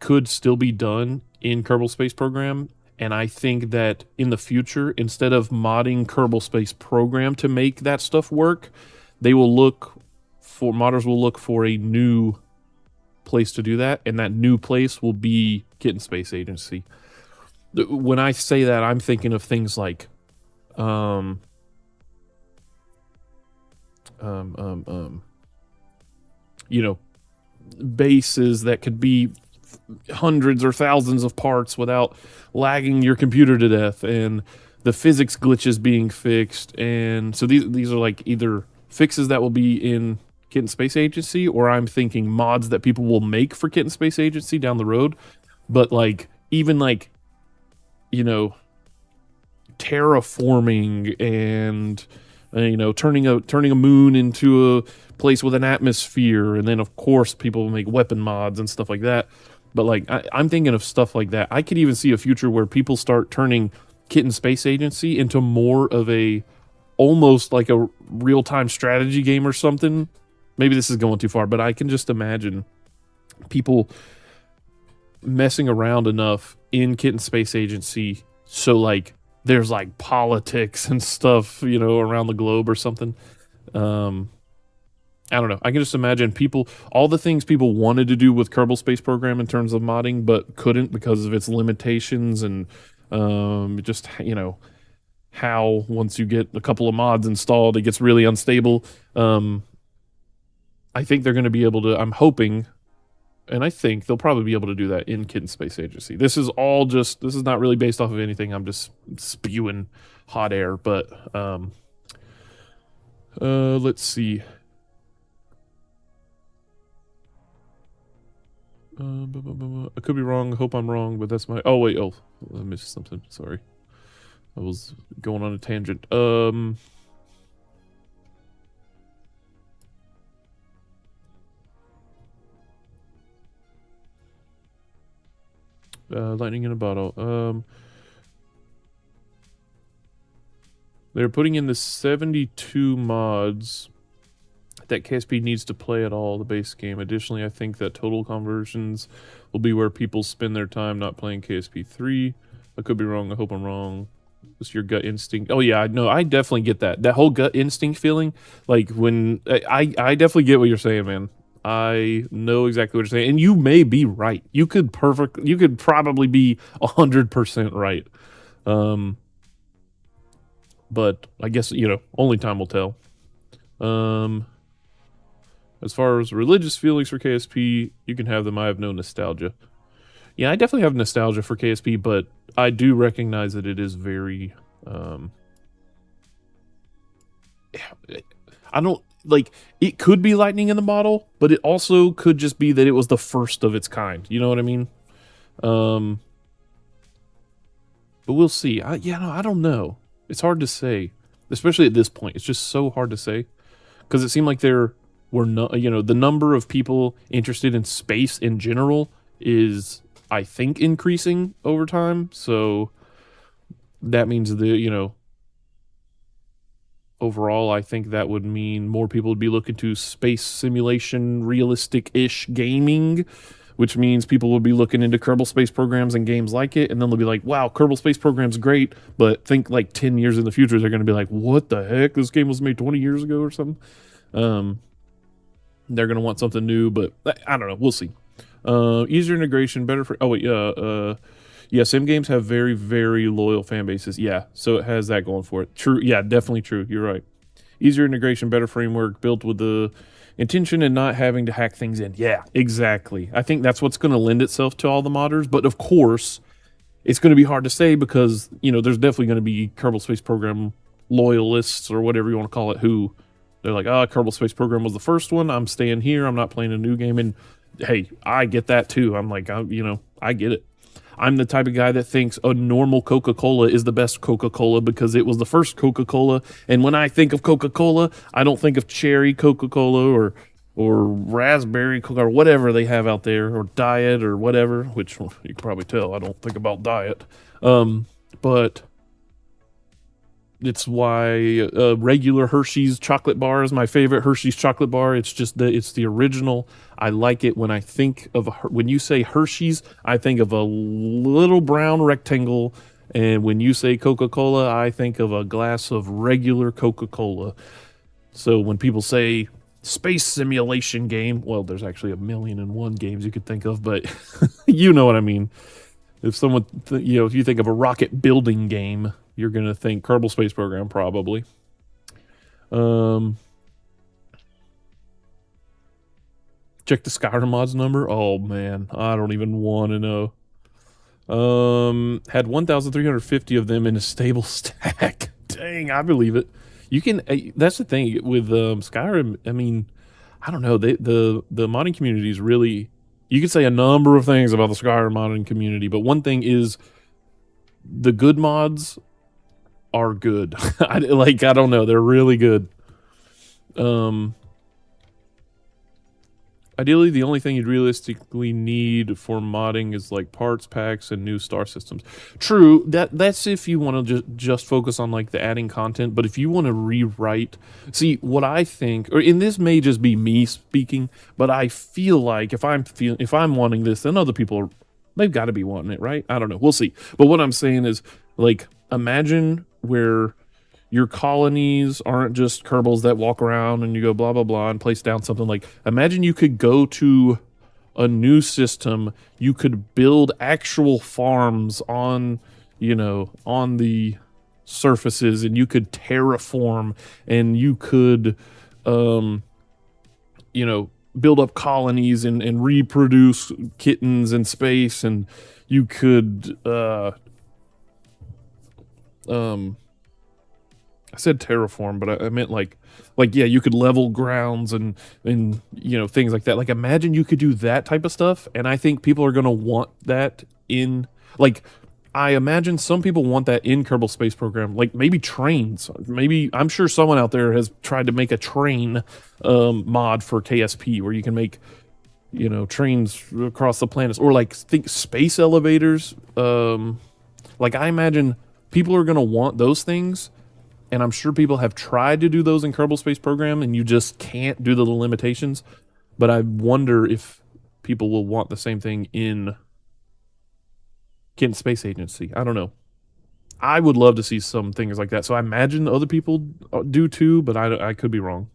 [SPEAKER 1] could still be done in Kerbal Space Program. And I think that in the future, instead of modding Kerbal Space Program to make that stuff work, modders will look for a new place to do that, and that new place will be Kitten Space Agency. When I say that, I'm thinking of things like, um, you know, bases that could be hundreds or thousands of parts without lagging your computer to death, and the physics glitches being fixed. And so these are like either fixes that will be in Kitten Space Agency, or I'm thinking mods that people will make for Kitten Space Agency down the road. But like even like, you know, terraforming and turning a moon into a place with an atmosphere, and then of course people make weapon mods and stuff like that. But like I'm thinking of stuff like that. I could even see a future where people start turning Kitten Space Agency into more of a almost like a real-time strategy game or something. Maybe this is going too far, but I can just imagine people messing around enough in Kitten Space Agency so like there's like politics and stuff, around the globe or something. I don't know. I can just imagine all the things people wanted to do with Kerbal Space Program in terms of modding, but couldn't because of its limitations and just, how once you get a couple of mods installed, it gets really unstable. I think they're going to be able to, I'm hoping, and I think they'll probably be able to do that in Kitten Space Agency. This is not really based off of anything. I'm just spewing hot air, but let's see. I could be wrong. I hope I'm wrong, but that's my. Oh wait. Oh, I missed something. Sorry, I was going on a tangent. Lightning in a bottle. They're putting in the 72 mods that KSP needs to play at all, the base game. Additionally, I think that total conversions will be where people spend their time not playing KSP 3. I could be wrong. I hope I'm wrong. It's your gut instinct. Oh yeah, no, I definitely get that. That whole gut instinct feeling, like when I definitely get what you're saying, man. I know exactly what you're saying, and you may be right. You could probably be 100% right. But I guess only time will tell. As far as religious feelings for KSP, you can have them. I have no nostalgia. Yeah, I definitely have nostalgia for KSP, but I do recognize that it is very. I don't like. It could be lightning in the bottle, but it also could just be that it was the first of its kind. You know what I mean? But we'll see. I don't know. It's hard to say, especially at this point. It's just so hard to say because it seemed like there were the number of people interested in space in general is, I think, increasing over time. So that means overall, I think that would mean more people would be looking to space simulation, realistic-ish gaming, which means people will be looking into Kerbal Space Programs and games like it, and then they'll be like, wow, Kerbal Space Program's great, but think like 10 years in the future, they're going to be like, what the heck? This game was made 20 years ago or something? They're going to want something new, but I don't know. We'll see. Easier integration, better for... Oh, wait, yeah, sim games have very, very loyal fan bases. Yeah, so it has that going for it. True, yeah, definitely true. You're right. Easier integration, better framework, built with the intention and not having to hack things in. Yeah, exactly. I think that's what's going to lend itself to all the modders. But of course, it's going to be hard to say because, there's definitely going to be Kerbal Space Program loyalists or whatever you want to call it who... They're like, Kerbal Space Program was the first one. I'm staying here. I'm not playing a new game. And hey, I get that too. I'm like, I get it. I'm the type of guy that thinks a normal Coca-Cola is the best Coca-Cola because it was the first Coca-Cola. And when I think of Coca-Cola, I don't think of cherry Coca-Cola or raspberry Coca or whatever they have out there, or diet or whatever, which you can probably tell I don't think about diet. But it's why regular Hershey's chocolate bar is my favorite Hershey's chocolate bar. It's the original. I like it when I think of when you say Hershey's, I think of a little brown rectangle, and when you say Coca-Cola, I think of a glass of regular Coca-Cola. So when people say space simulation game, well, there's actually 1,000,001 games you could think of, but you know what I mean. If someone, if you think of a rocket building game, you're going to think Kerbal Space Program, probably. Check the Skyrim mods number. Oh, man. I don't even want to know. Had 1,350 of them in a stable stack. Dang, I believe it. You can, that's the thing with Skyrim. I mean, I don't know. The modding community is really, you could say a number of things about the Skyrim modding community, but one thing is the good mods are good. I don't know. They're really good. Ideally, the only thing you'd realistically need for modding is like parts packs and new star systems. True, that's if you want to just focus on like the adding content. But if you want to rewrite, see what I think, and this may just be me speaking, but I feel like if I'm wanting this, then other people they've got to be wanting it, right? I don't know. We'll see. But what I'm saying is, like, imagine where your colonies aren't just Kerbals that walk around and you go blah, blah, blah and place down something. Like, imagine you could go to a new system. You could build actual farms on the surfaces, and you could terraform, and you could, build up colonies and reproduce kittens in space, and you could, I said terraform, but I meant like yeah, you could level grounds and things like that. Like, imagine you could do that type of stuff, and I think people are gonna want that in, like, I imagine some people want that in Kerbal Space Program. Like, maybe trains. Maybe, I'm sure someone out there has tried to make a train mod for KSP where you can make trains across the planets, or like think space elevators. Like, I imagine people are gonna want those things. And I'm sure people have tried to do those in Kerbal Space Program, and you just can't due to the limitations. But I wonder if people will want the same thing in Kent Space Agency. I don't know. I would love to see some things like that. So I imagine other people do too, but I could be wrong.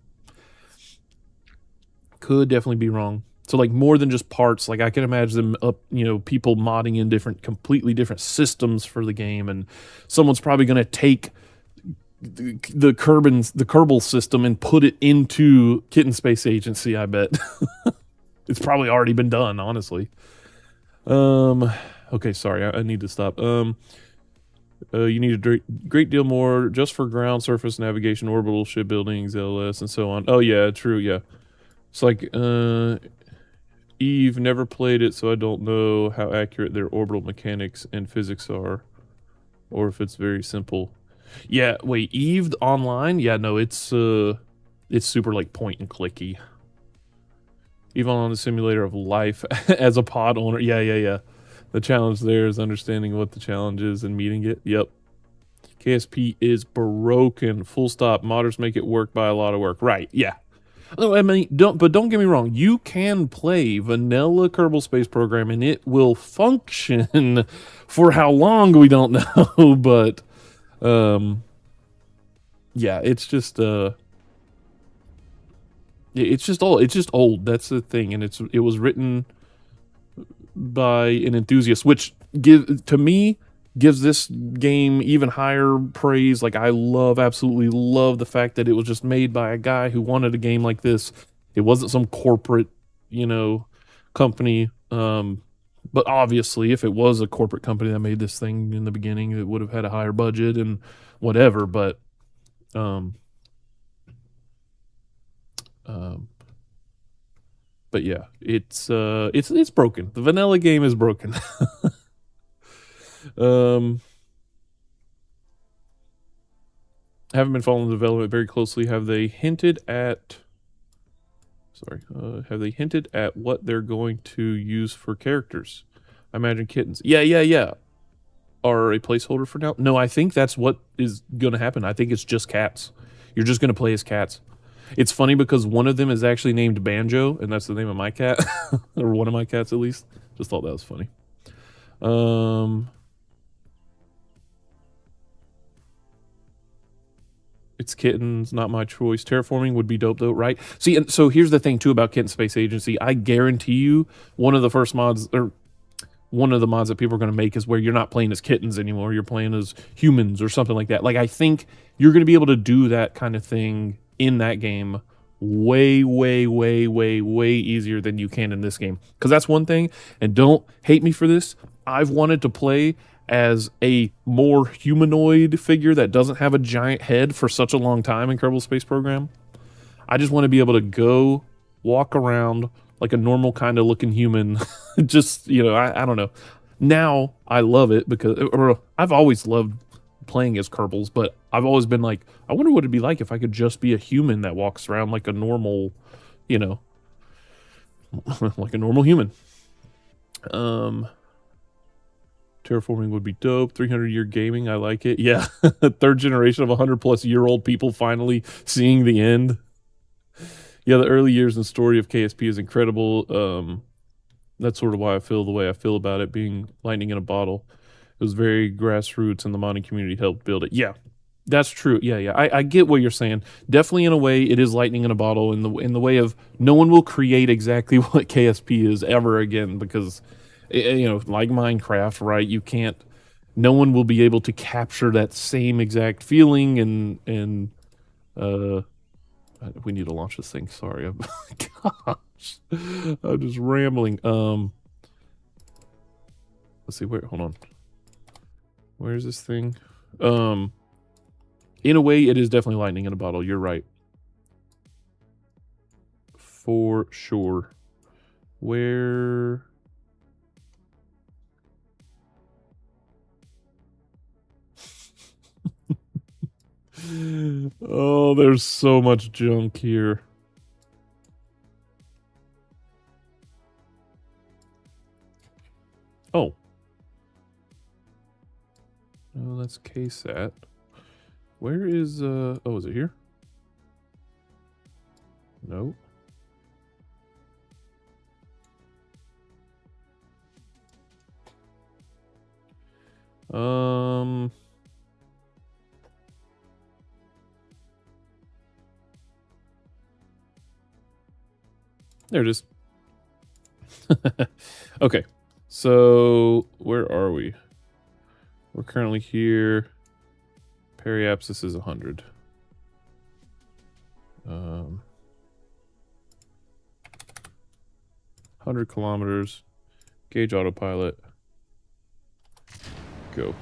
[SPEAKER 1] Could definitely be wrong. So, like, more than just parts, like, I can imagine them up, people modding in completely different systems for the game, and someone's probably going to take the Kerbal system and put it into Kitten Space Agency, I bet. It's probably already been done, honestly. Okay, sorry, I need to stop. You need a great deal more just for ground surface navigation, orbital shipbuilding, LS, and so on. Oh yeah, true, yeah. It's like Eve never played it, so I don't know how accurate their orbital mechanics and physics are, or if it's very simple. Yeah, wait, Eve Online? Yeah, no, it's super, like, point and clicky. Even on the simulator of life as a pod owner. Yeah. The challenge there is understanding what the challenge is and meeting it. Yep. KSP is broken. Full stop. Modders make it work by a lot of work. Right, yeah. I mean, don't get me wrong. You can play vanilla Kerbal Space Program and it will function for how long, we don't know, but yeah, it's just old. It's just old. That's the thing, and it was written by an enthusiast, which to me gives this game even higher praise. Like, I absolutely love the fact that it was just made by a guy who wanted a game like this. It wasn't some corporate, company. But obviously, if it was a corporate company that made this thing in the beginning, it would have had a higher budget and whatever. But yeah, it's broken. The vanilla game is broken. Um, haven't been following the development very closely. Have they hinted at? Sorry. Have they hinted at what they're going to use for characters? I imagine kittens. Yeah. Are a placeholder for now? No, I think that's what is going to happen. I think it's just cats. You're just going to play as cats. It's funny because one of them is actually named Banjo, and that's the name of my cat, or one of my cats at least. Just thought that was funny. It's kittens, not my choice. Terraforming would be dope though, right? See, and so here's the thing too about Kitten Space Agency. I guarantee you, one of the first mods, or one of the mods that people are going to make is where you're not playing as kittens anymore. You're playing as humans or something like that. Like, I think you're going to be able to do that kind of thing in that game way easier than you can in this game. Because that's one thing, and don't hate me for this, I've wanted to play as a more humanoid figure that doesn't have a giant head for such a long time in Kerbal Space Program. I just want to be able to go walk around like a normal kind of looking human. Just, you know, I don't know. Now I love it because, or I've always loved playing as Kerbals, but I've always been like, I wonder what it'd be like if I could just be a human that walks around like a normal, you know, like a normal human. Terraforming would be dope. 300-year gaming, I like it. Yeah, third generation of 100-plus-year-old people finally seeing the end. Yeah, the early years and story of KSP is incredible. That's sort of why I feel the way I feel about it, being lightning in a bottle. It was very grassroots, and the modding community helped build it. Yeah, that's true. Yeah. I get what you're saying. Definitely, in a way, it is lightning in a bottle. In the way of no one will create exactly what KSP is ever again, because, you know, like Minecraft, right? You can't. No one will be able to capture that same exact feeling and we need to launch this thing. Sorry, gosh, I'm just rambling. Let's see. Hold on. Where's this thing? In a way, it is definitely lightning in a bottle. You're right. For sure. Where? Oh, there's so much junk here. Oh. Oh, that's KSAT. Where is, oh, is it here? No. There it is. Okay. So, where are we? We're currently here. Periapsis is 100. 100 kilometers. Gauge autopilot. Go.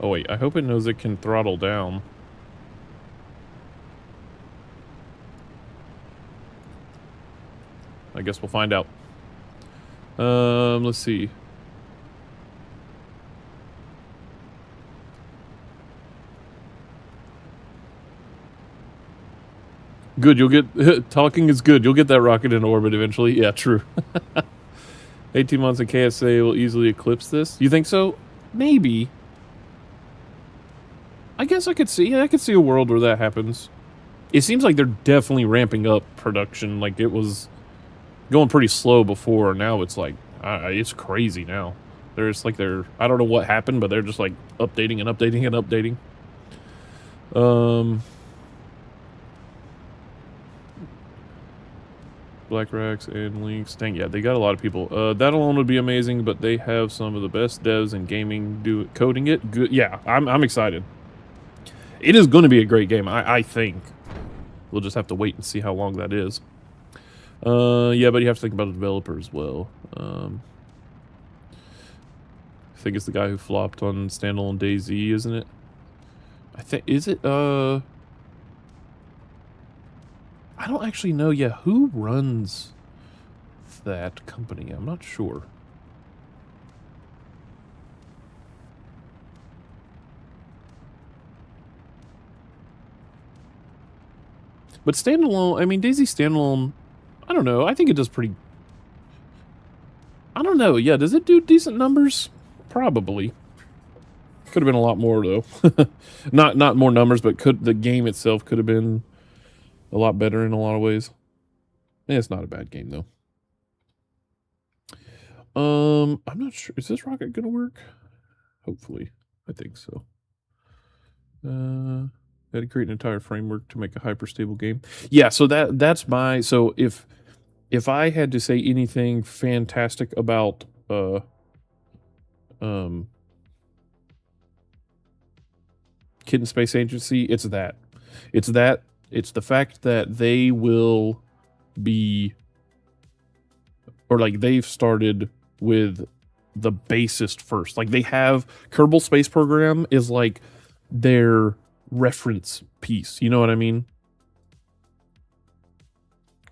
[SPEAKER 1] Oh wait, I hope it knows it can throttle down. I guess we'll find out. Let's see. Good, you'll get... Talking is good. You'll get that rocket in orbit eventually. Yeah, true. 18 months in KSA will easily eclipse this. You think so? Maybe. I guess I could see a world where that happens. It seems like they're definitely ramping up production. Like, it was going pretty slow before. Now it's like, it's crazy now. There's like, I don't know what happened, but they're just like updating and updating and updating. Black Racks and Links. Dang, yeah, they got a lot of people. That alone would be amazing, but they have some of the best devs in gaming coding it. Good. Yeah, I'm excited. It is going to be a great game, I think. We'll just have to wait and see how long that is. Yeah, but you have to think about a developer as well. I think it's the guy who flopped on standalone DayZ, isn't it? Is it, I don't actually know. Yeah, who runs that company? I'm not sure. But standalone, I mean, Daisy standalone, I don't know. I think it does pretty... I don't know. Yeah, does it do decent numbers? Probably. Could have been a lot more, though. Not more numbers, but the game itself could have been a lot better in a lot of ways. Yeah, it's not a bad game, though. I'm not sure. Is this rocket gonna work? Hopefully. I think so. Had to create an entire framework to make a hyper-stable game. Yeah, so that's my... So if I had to say anything fantastic about Kitten Space Agency, it's that. It's that. It's the fact that they will be... Or, like, they've started with the basest first. Like, they have... Kerbal Space Program is, like, their reference piece. You know what I mean?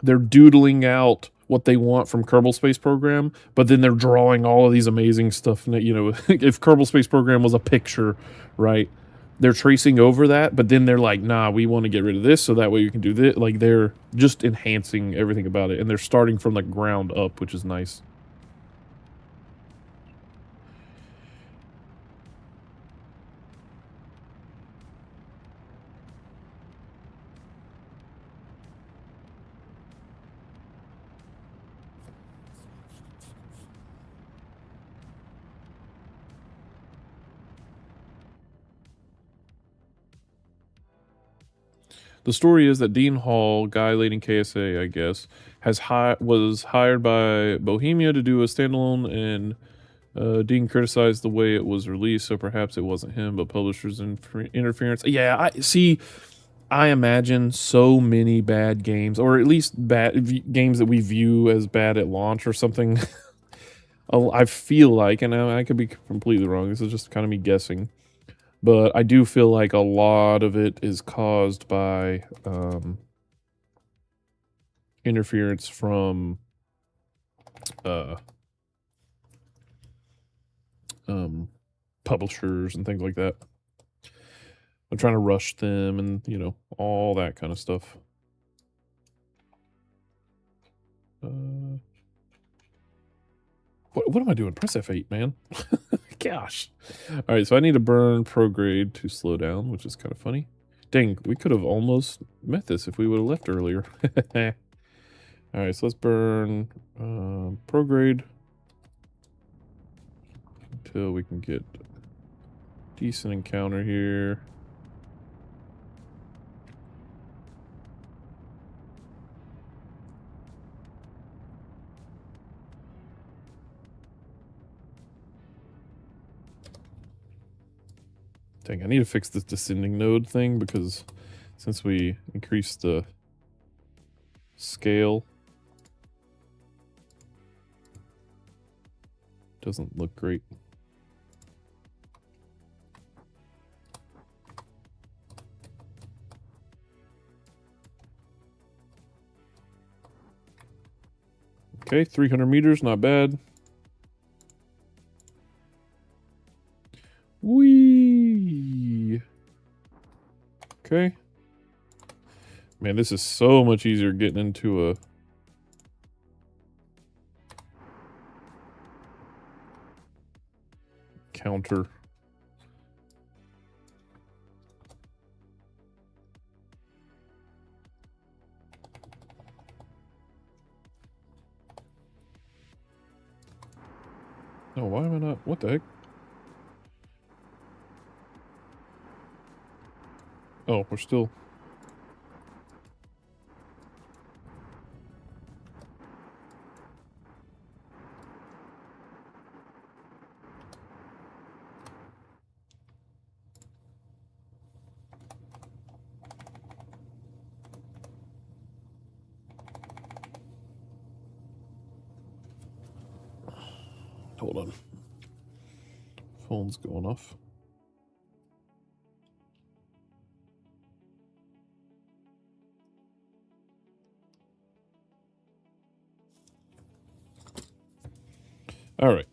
[SPEAKER 1] They're doodling out what they want from Kerbal Space Program, but then they're drawing all of these amazing stuff. You know, if Kerbal Space Program was a picture, right? They're tracing over that, but then they're like, nah, we want to get rid of this so that way you can do this. Like, they're just enhancing everything about it, and they're starting from the ground up, which is nice. The story is that Dean Hall, guy leading KSA, I guess, was hired by Bohemia to do a standalone, and Dean criticized the way it was released, so perhaps it wasn't him, but publishers' interference. Yeah, I see. I imagine so many bad games, or at least games that we view as bad at launch or something. I feel like, and I could be completely wrong. This is just kind of me guessing. But I do feel like a lot of it is caused by interference from publishers and things like that. I'm trying to rush them and, you know, all that kind of stuff. What am I doing? Press F8, man. Gosh. All right, so I need to burn prograde to slow down, which is kind of funny. Dang, we could have almost met this if we would have left earlier. All right, so let's burn prograde until we can get decent encounter here. Dang, I need to fix this descending node thing because since we increased the scale, it doesn't look great. Okay, 300 meters, not bad. Whee! Okay. Man, this is so much easier getting into a... counter. Oh, why am I not... What the heck? Oh, we're still... Hold on. Phone's going off. All right.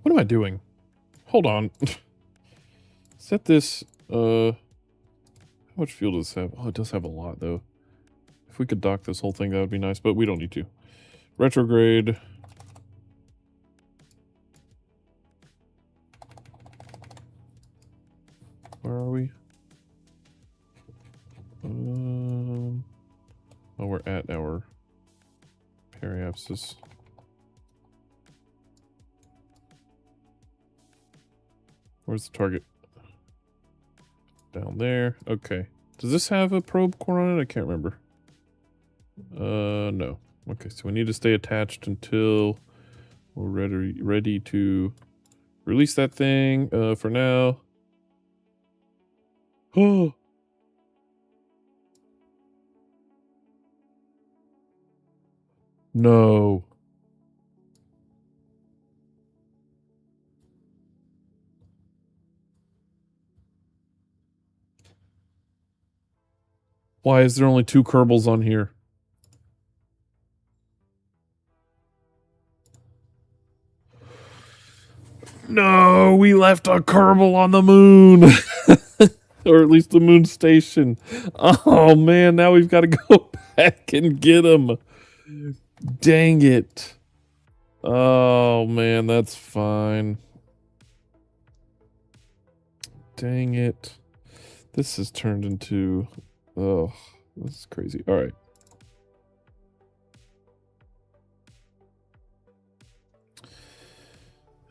[SPEAKER 1] What am I doing? Hold on. Set this, how much fuel does this have? Oh, it does have a lot, though. If we could dock this whole thing, that would be nice, but we don't need to. Retrograde. Where are we? Oh, we're at our periapsis. Where's the target? Down there. Okay. Does this have a probe core on it? I can't remember. No. Okay, so we need to stay attached until we're ready to release that thing. For now. Oh. No. Why is there only 2 Kerbals on here? No, we left a Kerbal on the moon. Or at least the moon station. Oh man, now we've got to go back and get him. Dang it. Oh man, that's fine. Dang it. This has turned into... Oh, this is crazy. All right.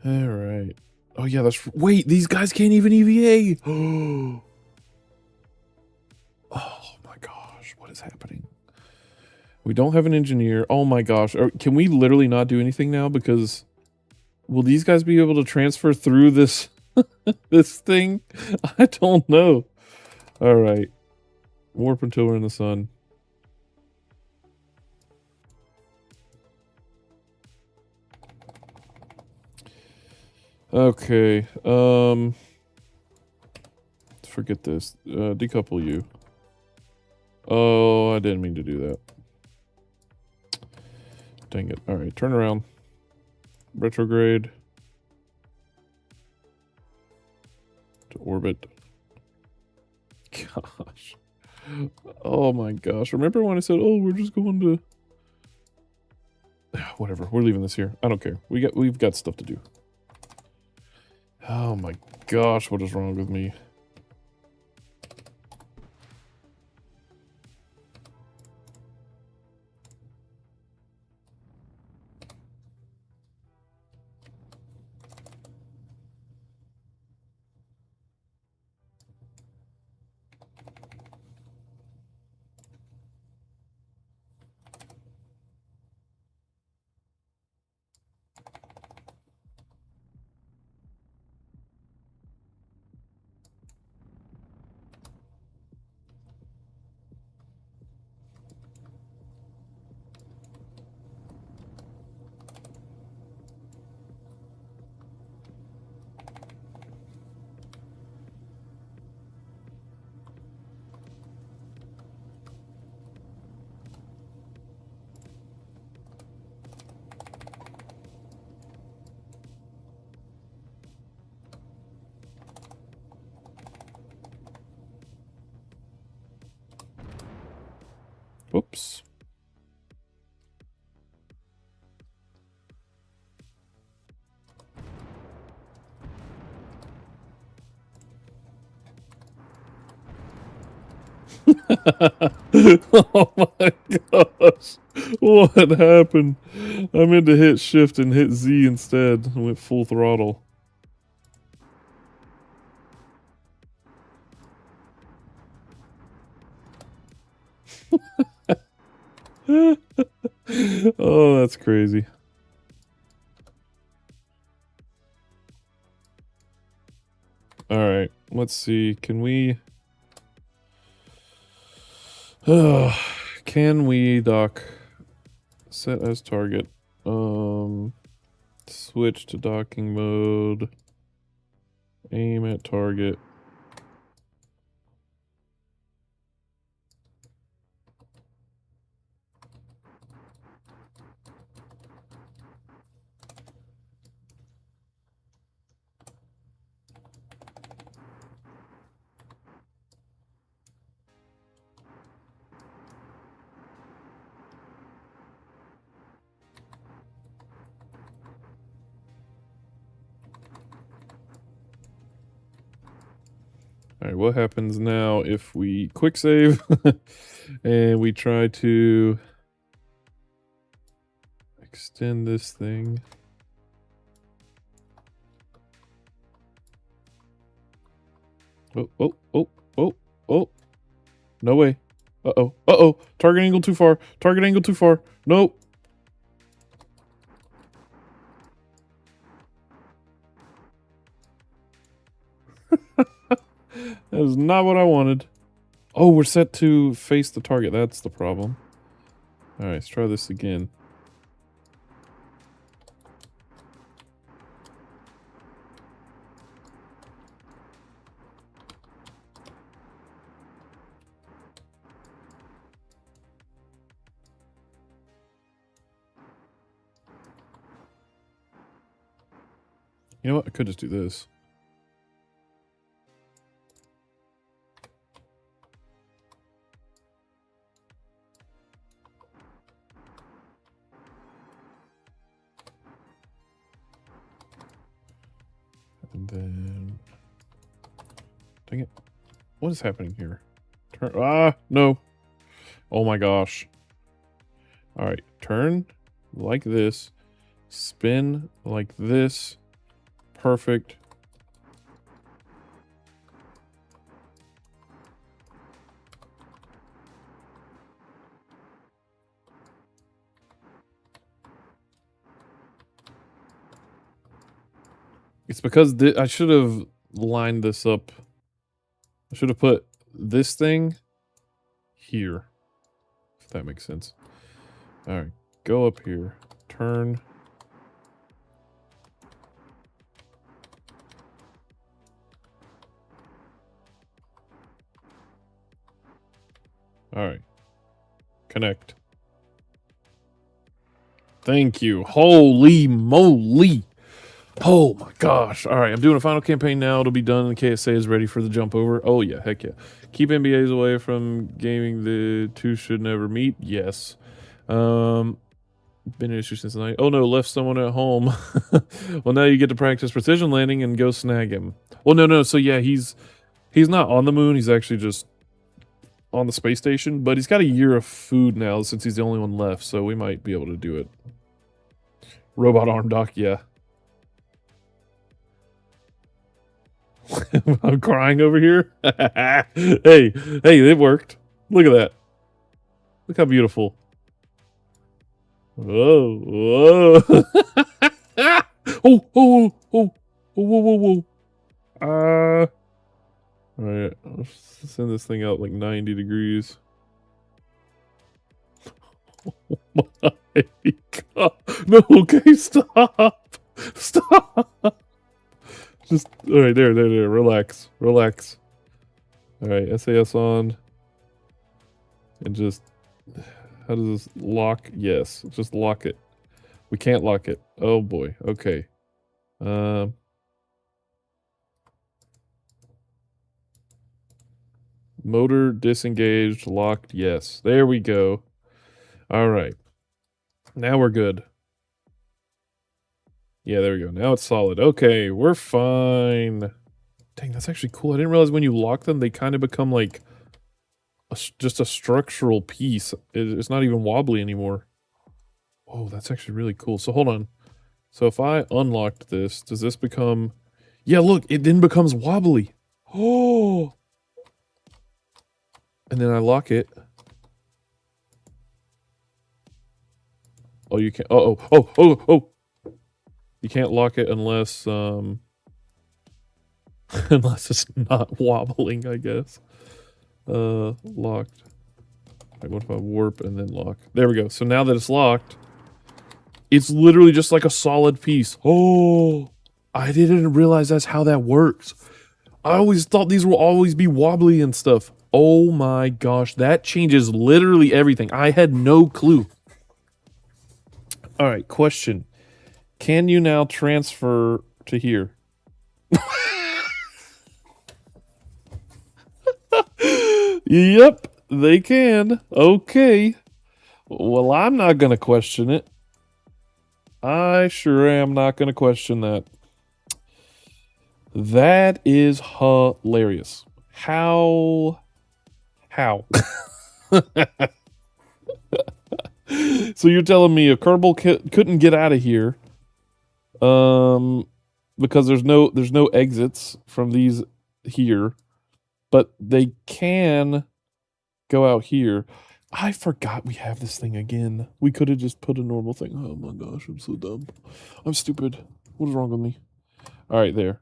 [SPEAKER 1] All right. Oh yeah, that's... Wait, these guys can't even EVA. Oh my gosh, what is happening? We don't have an engineer. Oh my gosh. Can we literally not do anything now? Because will these guys be able to transfer through this this thing? I don't know. All right. Warp until we're in the sun. Okay. Forget this. Decouple you. Oh, I didn't mean to do that. Dang it. All right, turn around. Retrograde. To orbit. Gosh. Oh my gosh. Remember when I said, oh, we're just going to... Whatever. We're leaving this here. I don't care. We've got stuff to do. Oh my gosh, what is wrong with me? Whoops. Oh my gosh. What happened? I meant to hit shift and hit Z instead. I went full throttle. Oh, that's crazy. All right. Let's see. Can we... can we dock? Set as target. Switch to docking mode. Aim at target. All right, what happens now if we quick save and we try to extend this thing? Oh, oh, oh, oh, oh. No way. Uh-oh. Uh-oh. Target angle too far. Target angle too far. Nope. That is not what I wanted. Oh, we're set to face the target. That's the problem. All right, let's try this again. You know what? I could just do this. And then... dang it. What is happening here? Turn... ah, no. Oh my gosh. All right, turn like this. Spin like this. Perfect. It's because I should have lined this up. I should have put this thing here. If that makes sense. All right, go up here. Turn. All right. Connect. Thank you. Holy moly. Oh my gosh. All right, I'm doing a final campaign now. It'll be done and KSA is ready for the jump over. Oh yeah, heck yeah. Keep NBAs away from gaming. The two should never meet. Yes. Been an issue since the night. Oh no, left someone at home. Well, now you get to practice precision landing and go snag him. Well, no. So yeah, he's not on the moon. He's actually just on the space station, but he's got a year of food now since he's the only one left, so we might be able to do it. Robot arm dock, yeah. I'm crying over here. hey, it worked. Look at that. Look how beautiful. Whoa. Whoa. Alright, let's send this thing out like 90 degrees. Oh my god. No, okay, stop. Stop. Just, alright, there. Relax. Alright, SAS on. And just, how does this lock? Yes, just lock it. We can't lock it. Oh boy, okay. Motor disengaged, locked, yes. There we go. Alright. Now we're good. Yeah, there we go. Now it's solid. Okay, we're fine. Dang, that's actually cool. I didn't realize when you lock them, they kind of become like just a structural piece. It's not even wobbly anymore. Oh, that's actually really cool. So hold on. So if I unlocked this, does this become... yeah, look, it then becomes wobbly. Oh! And then I lock it. Oh, you can't... oh! You can't lock it unless, Unless it's not wobbling, I guess. Locked. Wait, what if I warp and then lock? There we go. So now that it's locked, it's literally just like a solid piece. Oh, I didn't realize that's how that works. I always thought these will always be wobbly and stuff. Oh my gosh, that changes literally everything. I had no clue. All right, question. Can you now transfer to here? Yep, they can. Okay. Well, I'm not going to question it. I sure am not going to question that. That is hilarious. How? So you're telling me a Kerbal couldn't get out of here, because there's no exits from these here, but they can go out here. I forgot we have this thing again. We could have just put a normal thing. Oh my gosh, I'm so dumb. I'm stupid. What is wrong with me? All right, there.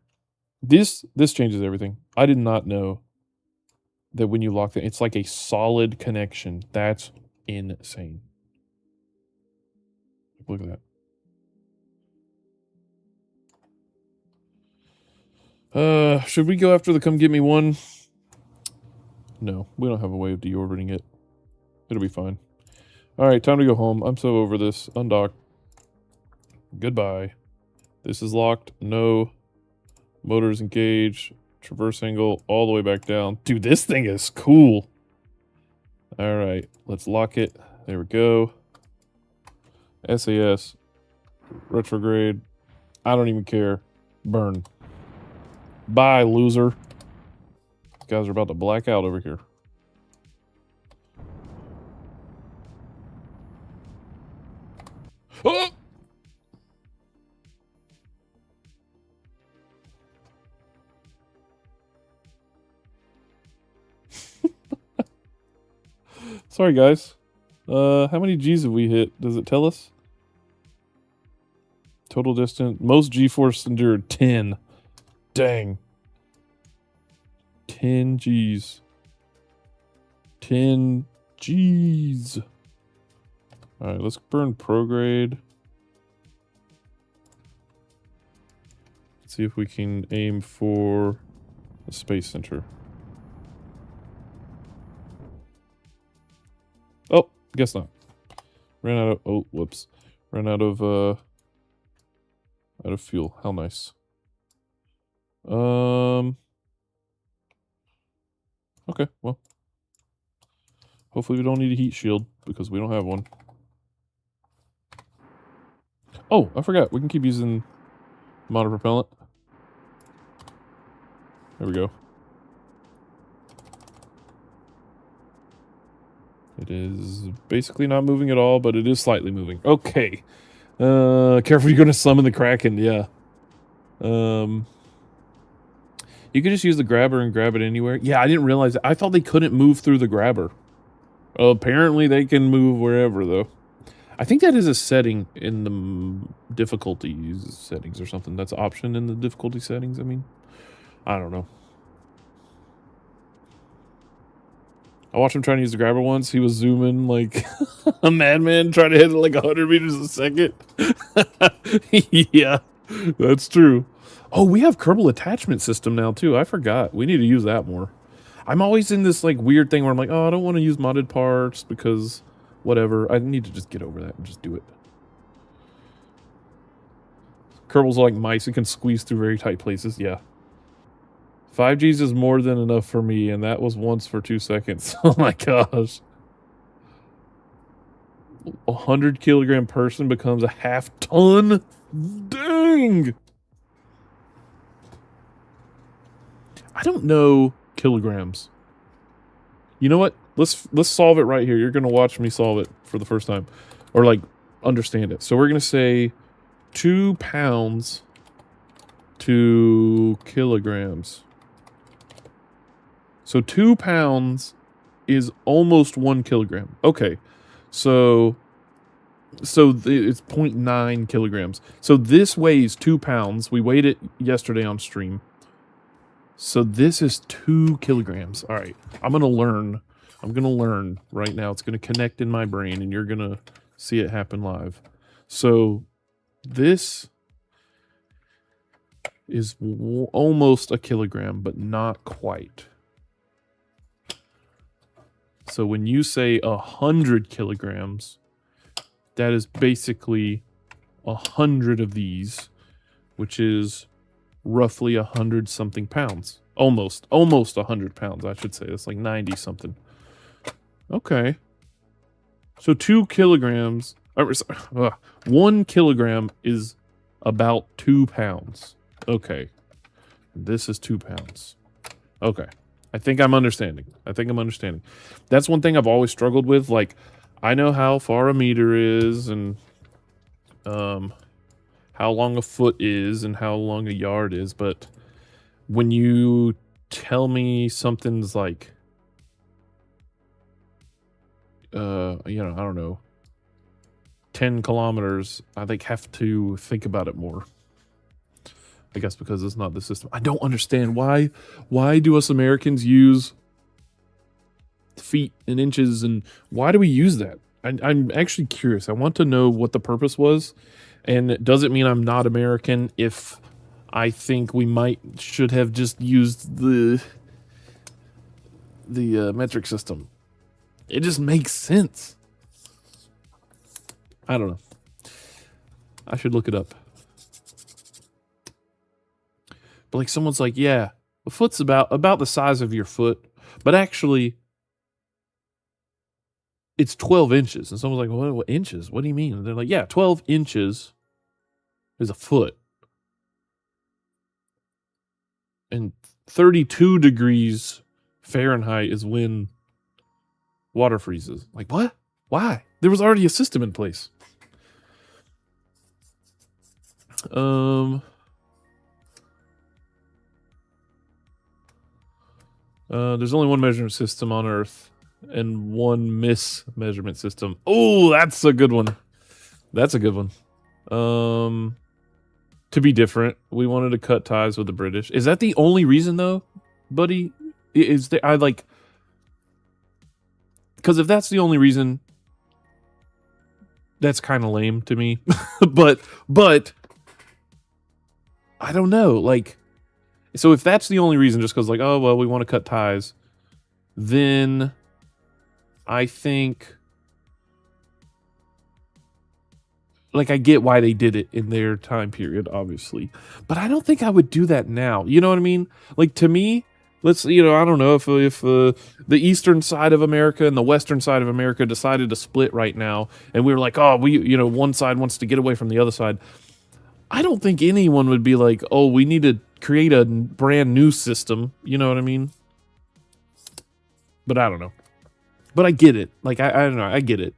[SPEAKER 1] This changes everything. I did not know that when you lock it, it's like a solid connection. That's insane. Look at that. Should we go after the come get me one? No, we don't have a way of deorbiting it. It'll be fine. Alright, time to go home. I'm so over this. Undock. Goodbye. This is locked. No. Motors engaged. Traverse angle all the way back down. Dude, this thing is cool. Alright, let's lock it. There we go. SAS. Retrograde. I don't even care. Burn. Bye, loser. These guys are about to black out over here. Oh! Sorry, guys. How many G's have we hit? Does it tell us? Total distance. Most G-force endured. 10. Dang. 10 G's. 10 G's. Alright, let's burn prograde. Let's see if we can aim for the space center. Oh, guess not. Ran out of, oh, whoops. Ran out of fuel. How nice. Okay, well. Hopefully we don't need a heat shield, because we don't have one. Oh, I forgot. We can keep using motor propellant. There we go. It is basically not moving at all, but it is slightly moving. Okay. Careful, you're going to summon the Kraken. Yeah. You could just use the grabber and grab it anywhere. Yeah, I didn't realize that. I thought they couldn't move through the grabber. Apparently they can move wherever, though. I think that is a setting in the difficulty settings or something. That's an option in the difficulty settings, I mean. I don't know. I watched him trying to use the grabber once. He was zooming like a madman, trying to hit it like 100 meters a second. Yeah, that's true. Oh, we have Kerbal attachment system now, too. I forgot. We need to use that more. I'm always in this like weird thing where I'm like, oh, I don't want to use modded parts because whatever. I need to just get over that and just do it. Kerbals are like mice. It can squeeze through very tight places. Yeah. 5Gs is more than enough for me, and that was once for 2 seconds. Oh my gosh. 100 kilogram person becomes a half ton? Dang! I don't know kilograms. You know what? Let's solve it right here. You're going to watch me solve it for the first time. Or, like, understand it. So we're going to say 2 pounds to kilograms. So 2 pounds is almost 1 kilogram. Okay. So it's 0.9 kilograms. So this weighs 2 pounds. We weighed it yesterday on stream. So this is 2 kilograms. All right, I'm gonna learn. I'm gonna learn right now. It's gonna connect in my brain, and you're gonna see it happen live. So this is almost a kilogram, but not quite. So when you say 100 kilograms, that is basically 100 of these, which is roughly 100 something pounds. Almost 100 pounds, I should say. That's like 90 something. Okay. So 2 kilograms, 1 kilogram is about 2 pounds. Okay. This is 2 pounds. Okay. I think I'm understanding. That's one thing I've always struggled with. Like, I know how far a meter is and how long a foot is and how long a yard is, but when you tell me something's like, you know, I don't know, 10 kilometers, I like have to think about it more. I guess because it's not the system. I don't understand why do us Americans use feet and inches, and why do we use that? I'm actually curious. I want to know what the purpose was, and does it mean I'm not American if I think we should have just used the metric system? It just makes sense. I don't know. I should look it up. But like someone's like, yeah, a foot's about the size of your foot, but actually it's 12 inches. And someone's like, what inches? What do you mean? And they're like, yeah, 12 inches is a foot. And 32 degrees Fahrenheit is when water freezes. Like, what? Why? There was already a system in place. There's only one measurement system on Earth and one mismeasurement system. Oh, that's a good one. To be different, we wanted to cut ties with the British. Is that the only reason, though, buddy? Is there? Because if that's the only reason, that's kind of lame to me. but I don't know. Like, so if that's the only reason, just because like, oh well, we want to cut ties, then I think, like, I get why they did it in their time period, obviously, but I don't think I would do that now. You know what I mean? Like, to me, I don't know if the eastern side of America and the western side of America decided to split right now, and we were like, oh, one side wants to get away from the other side. I don't think anyone would be like, oh, we need to create a brand new system. You know what I mean? But I don't know. But I get it. Like, I don't know. I get it.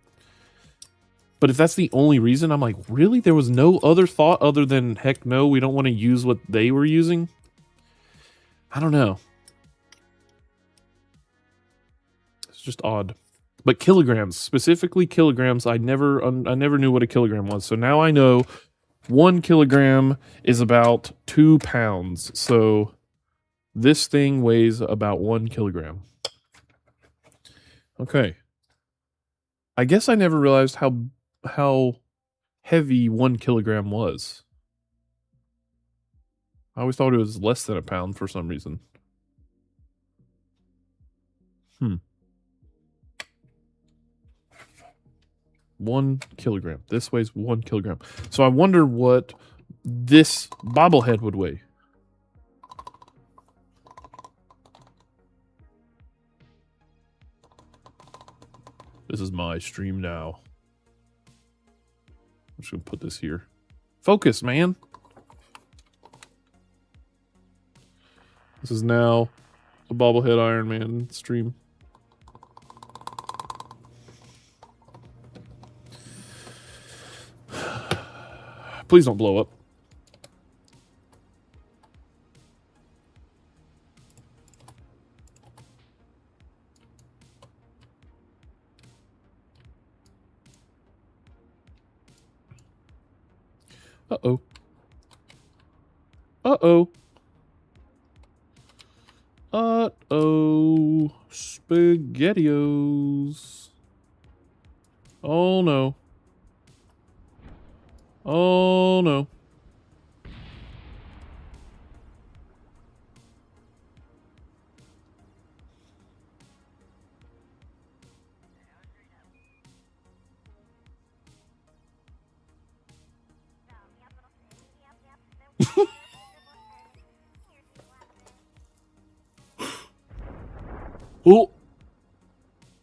[SPEAKER 1] But if that's the only reason, I'm like, really? There was no other thought other than, heck no, we don't want to use what they were using? I don't know. It's just odd. But kilograms, specifically kilograms, I never knew what a kilogram was. So now I know 1 kilogram is about 2 pounds. So this thing weighs about 1 kilogram. Okay. I guess I never realized how heavy 1 kilogram was. I always thought it was less than a pound for some reason. 1 kilogram. This weighs 1 kilogram. So I wonder what this bobblehead would weigh. This is my stream now. I'm just gonna put this here. Focus, man. This is now a bobblehead Iron Man stream. Please don't blow up. Uh-oh. Uh-oh. Uh-oh. SpaghettiOs. Oh, no. Oh, no. Oh,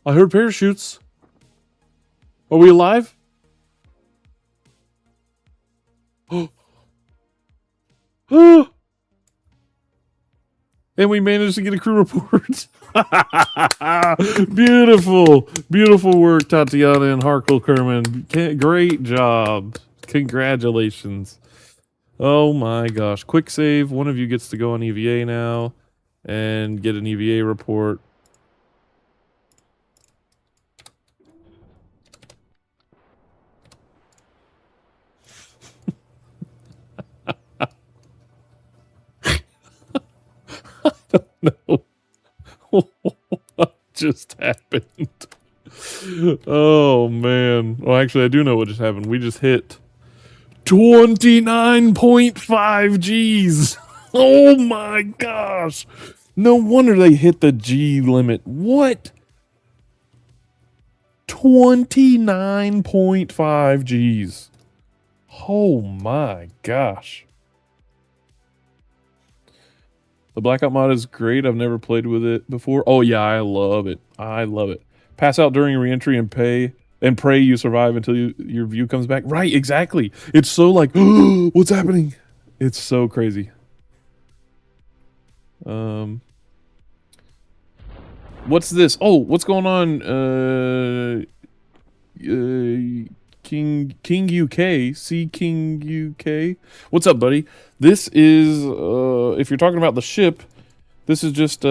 [SPEAKER 1] I heard parachutes. Are we alive? Oh, and we managed to get a crew report. Beautiful. Beautiful work, Tatiana and Harkle Kerman. Great job. Congratulations. Oh my gosh. Quick save. One of you gets to go on EVA now and get an EVA report. No. What just happened? Oh man. Well, actually, I do know what just happened. We just hit 29.5 G's. Oh my gosh. No wonder they hit the G limit. What? 29.5 G's. Oh my gosh. The Blackout mod is great. I've never played with it before. Oh yeah, I love it. I love it. Pass out during reentry and pray you survive until your view comes back. Right, exactly. It's so like, what's happening? It's so crazy. What's this? Oh, what's going on? King UK, King UK. What's up, buddy? This is if you're talking about the ship, this is just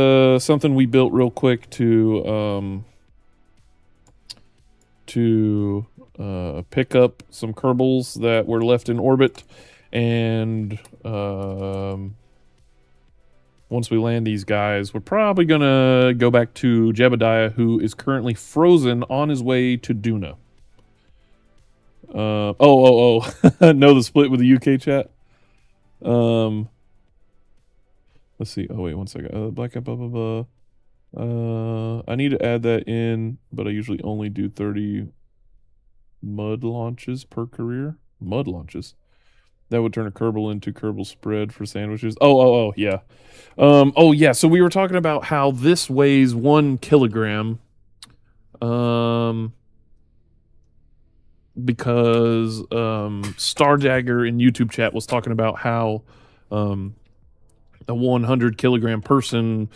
[SPEAKER 1] something we built real quick to pick up some Kerbals that were left in orbit, and once we land these guys, we're probably gonna go back to Jebediah, who is currently frozen on his way to Duna. Know the split with the UK chat. Let's see. Oh wait, one second. Black Cap, blah blah blah. I need to add that in, but I usually only do 30 mud launches per career. Mud launches. That would turn a Kerbal into Kerbal spread for sandwiches. Oh yeah. Oh yeah. So we were talking about how this weighs 1 kilogram. Because Starjagger in YouTube chat was talking about how a 100 kilogram person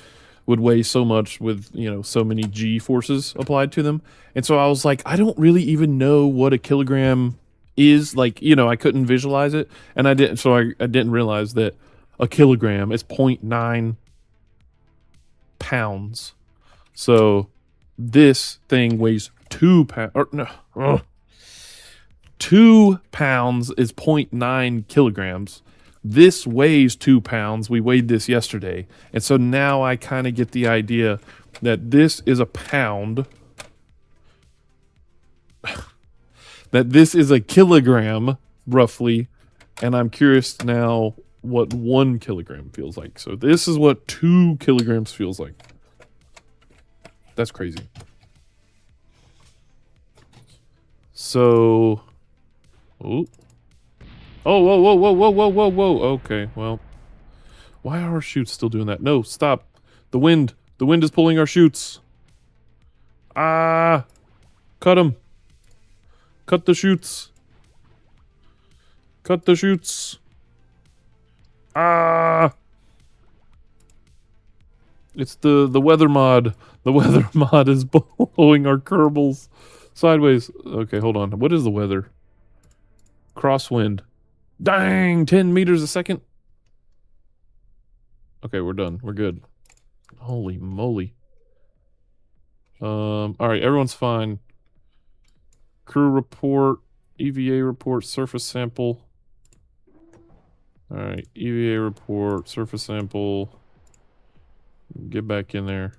[SPEAKER 1] would weigh so much with, you know, so many G forces applied to them. And so I was like, I don't really even know what a kilogram is. Like, you know, I couldn't visualize it, and I didn't. So I didn't realize that a kilogram is 0.9 pounds. So this thing weighs 2 pounds. Or no. 2 pounds is 0.9 kilograms. This weighs 2 pounds. We weighed this yesterday. And so now I kind of get the idea that this is a pound. That this is a kilogram, roughly. And I'm curious now what 1 kilogram feels like. So this is what 2 kilograms feels like. That's crazy. So... Oh, whoa. Okay, well. Why are our chutes still doing that? No, stop. The wind. The wind is pulling our chutes. Ah. Cut them. Cut the chutes. Cut the chutes. Ah. It's the weather mod. The weather mod is blowing our Kerbals sideways. Okay, hold on. What is the weather? Crosswind. Dang, 10 meters a second. Okay, we're done. We're good. Holy moly. All right, everyone's fine. Crew report, EVA report, surface sample. All right, EVA report, surface sample. Get back in there.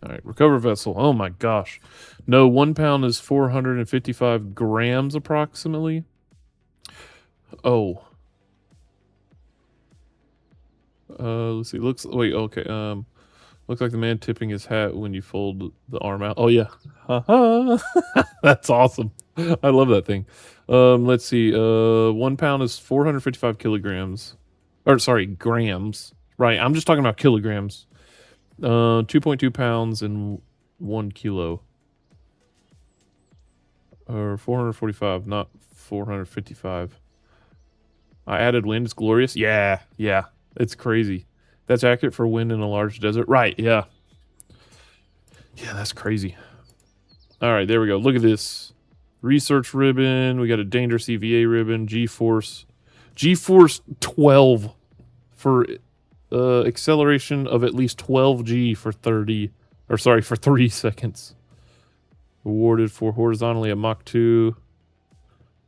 [SPEAKER 1] All right, recover vessel. Oh my gosh. No, 1 pound is 455 grams approximately. Oh. Let's see. Wait, okay. Looks like the man tipping his hat when you fold the arm out. Oh yeah. Haha. That's awesome. I love that thing. Let's see. 1 pound is 455 kilograms. Or sorry, grams. Right. I'm just talking about kilograms. 2.2 pounds and 1 kilo. Or 445, not 455. I added wind. It's glorious. Yeah, yeah. It's crazy. That's accurate for wind in a large desert. Right, yeah. Yeah, that's crazy. All right, there we go. Look at this. Research ribbon. We got a dangerous EVA ribbon. G-force. G-force 12 for acceleration of at least 12 G for 3 seconds. Awarded for horizontally at Mach 2.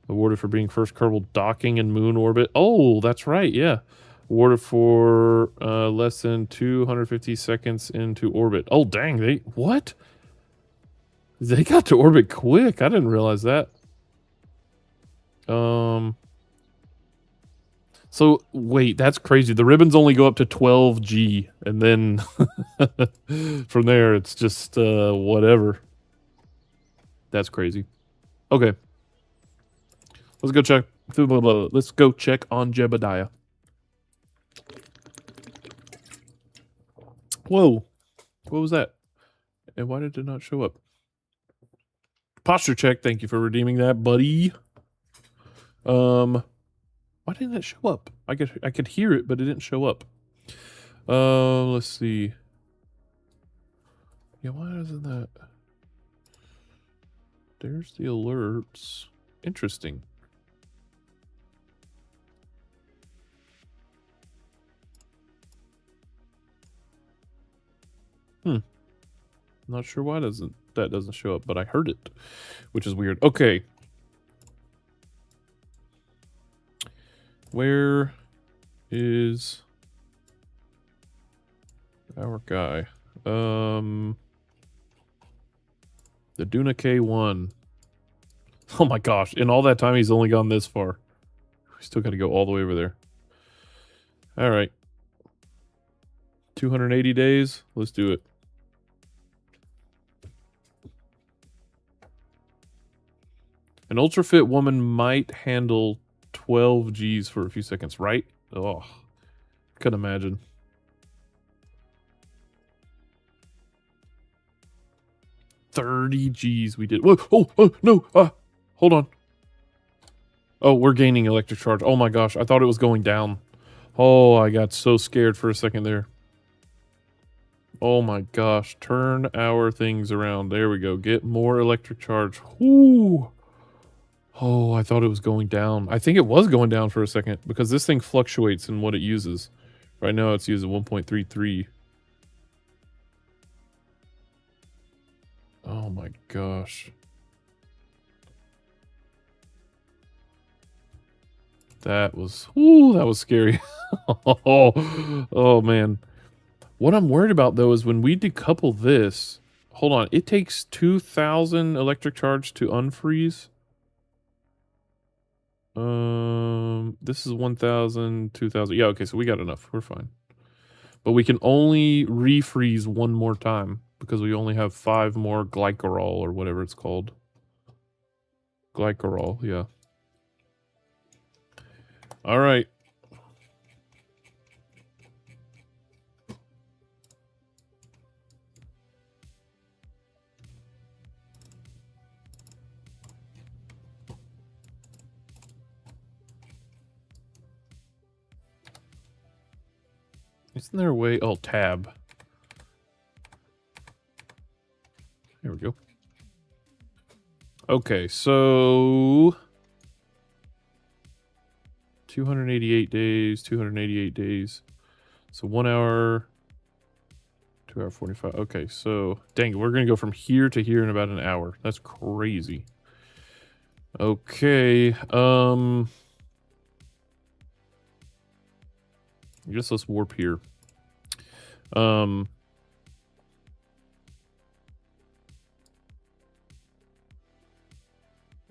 [SPEAKER 1] Awarded for being first Kerbal docking in moon orbit. Oh, that's right, yeah. Awarded for less than 250 seconds into orbit. Oh, dang, what? They got to orbit quick. I didn't realize that. So, wait, that's crazy. The ribbons only go up to 12 G, and then from there, it's just whatever. That's crazy. Okay. Let's go check. Let's go check on Jebediah. Whoa. What was that? And why did it not show up? Posture check. Thank you for redeeming that, buddy. Why didn't it show up? I could hear it, but it didn't show up. Let's see. Yeah, why isn't that? There's the alerts. Interesting. Not sure why that doesn't show up, but I heard it, which is weird. Okay. Where is our guy? The Duna K1. Oh my gosh. In all that time, he's only gone this far. We still got to go all the way over there. All right. 280 days. Let's do it. An ultra fit woman might handle 12 Gs for a few seconds, right? Oh, couldn't imagine. $30 Gs we did. Whoa, oh, no. Hold on. Oh, we're gaining electric charge. Oh my gosh, I thought it was going down. Oh, I got so scared for a second there. Oh my gosh, turn our things around. There we go. Get more electric charge. Whoo. Oh, I thought it was going down. I think it was going down for a second because this thing fluctuates in what it uses. Right now it's using 1.33. Oh my gosh. That was scary. Oh man. What I'm worried about though is when we decouple this, hold on, it takes 2,000 electric charge to unfreeze. This is 1,000, 2,000. Yeah, okay, so we got enough. We're fine. But we can only refreeze one more time because we only have 5 more glycerol or whatever it's called. Glycerol, yeah. All right. Isn't there a way? Oh, tab. There we go. Okay, so 288 days, 288 days. So 1 hour, 2 hour 45. Okay, so dang, we're gonna go from here to here in about an hour. That's crazy. Okay, I guess let's warp here.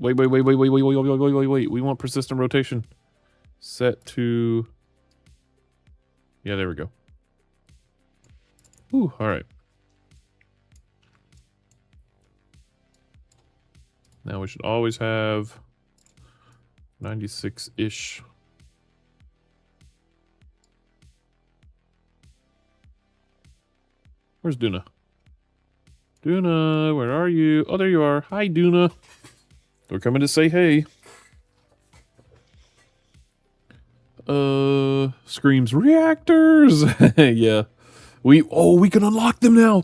[SPEAKER 1] Wait. We want persistent rotation. Set to... Yeah, there we go. Ooh, alright. Now we should always have 96-ish. Where's Duna? Duna, where are you? Oh, there you are. Hi, Duna. We're coming to say hey. Screams reactors. Yeah. We can unlock them now.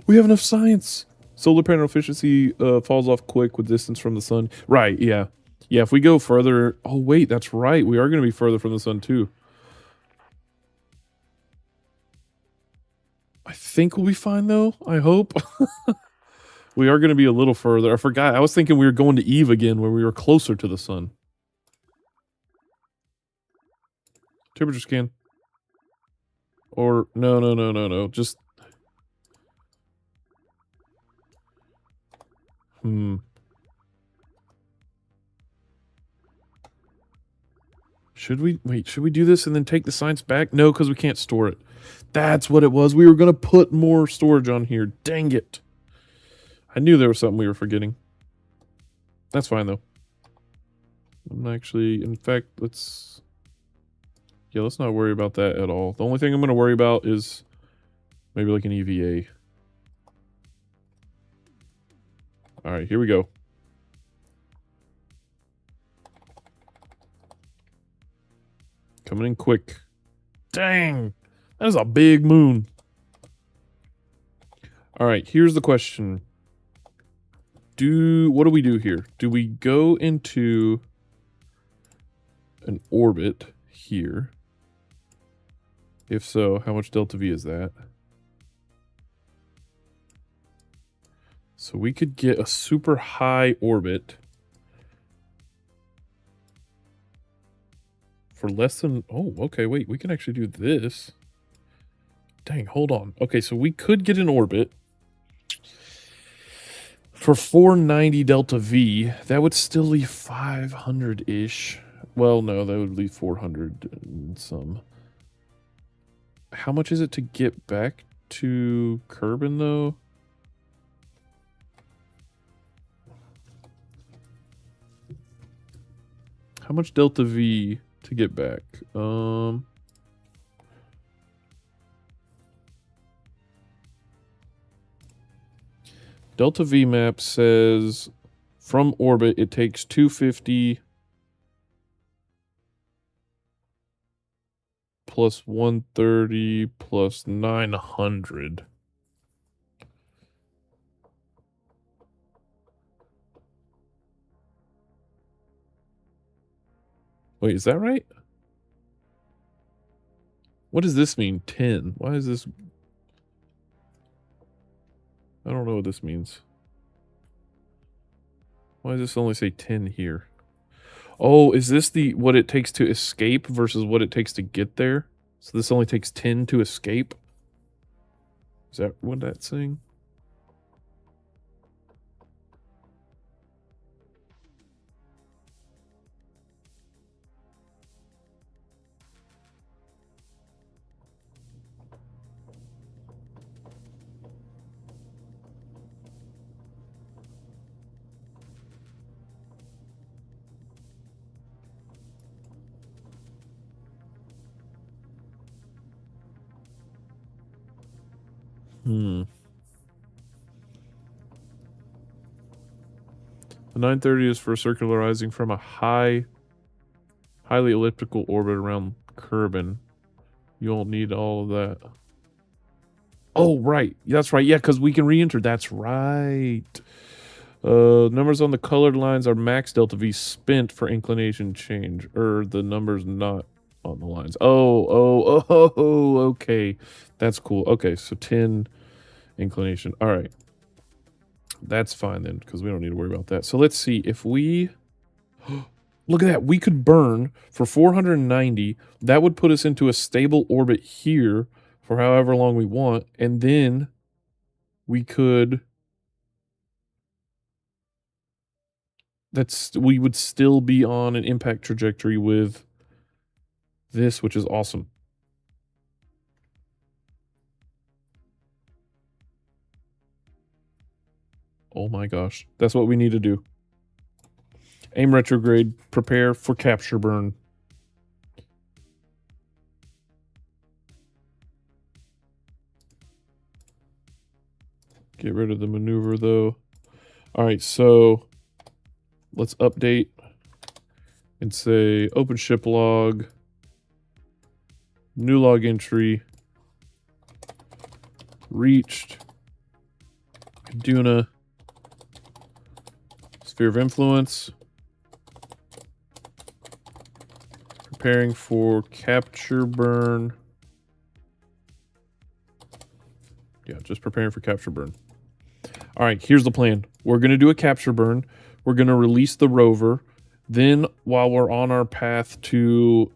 [SPEAKER 1] We have enough science. Solar panel efficiency falls off quick with distance from the sun. Right, yeah. Yeah, if we go further... Oh, wait, that's right. We are going to be further from the sun, too. I think we'll be fine, though. I hope. We are going to be a little further. I forgot. I was thinking we were going to Eve again, where we were closer to the sun. Temperature scan. Or, no. Just... Should we... Wait, should we do this and then take the science back? No, because we can't store it. That's what it was. We were going to put more storage on here. Dang it. I knew there was something we were forgetting. That's fine, though. I'm actually... In fact, let's... Yeah, let's not worry about that at all. The only thing I'm going to worry about is maybe like an EVA. Alright, here we go. Coming in quick. Dang! That is a big moon. Alright, here's the question. What do we do here? Do we go into an orbit here? If so, how much delta V is that? So we could get a super high orbit for less than... Oh, okay, wait. We can actually do this. Dang, hold on. Okay, so we could get an orbit for 490 delta V. That would still leave 500-ish. Well, no, that would leave 400 and some. How much is it to get back to Kerbal, though? How much delta V to get back? Delta V map says from orbit it takes 250 plus 130 plus 900. Wait, is that right? What does this mean? 10. Why is this... I don't know what this means. Why does this only say 10 here? Oh, is this what it takes to escape versus what it takes to get there? So this only takes 10 to escape? Is that what that's saying? The 930 is for circularizing from a highly elliptical orbit around Kerbal. You won't need all of that. Oh, right. That's right. Yeah, because we can re-enter. That's right. Numbers on the colored lines are max delta V spent for inclination change. The numbers not on the lines. Oh, okay. That's cool. Okay, so 10 inclination. All right. That's fine then, because we don't need to worry about that. So let's see. If we Look at that. We could burn for 490. That would put us into a stable orbit here for however long we want. And then we could... we would still be on an impact trajectory with this, which is awesome. Oh my gosh. That's what we need to do. Aim retrograde. Prepare for capture burn. Get rid of the maneuver, though. All right, so let's update and say open ship log, new log entry, reached, Duna, sphere of influence, preparing for capture burn. Yeah, just preparing for capture burn. All right, here's the plan. We're going to do a capture burn. We're going to release the rover. Then, while we're on our path to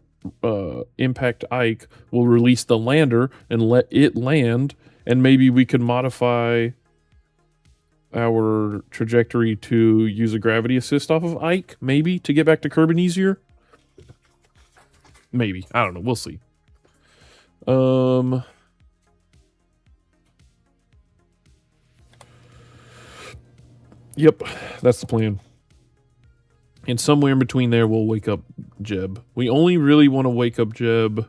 [SPEAKER 1] impact Ike, we'll release the lander and let it land. And maybe we could modify our trajectory to use a gravity assist off of Ike, maybe, to get back to Kerbin easier. Maybe. I don't know. We'll see. Yep, that's the plan. And somewhere in between there, we'll wake up Jeb. We only really want to wake up Jeb.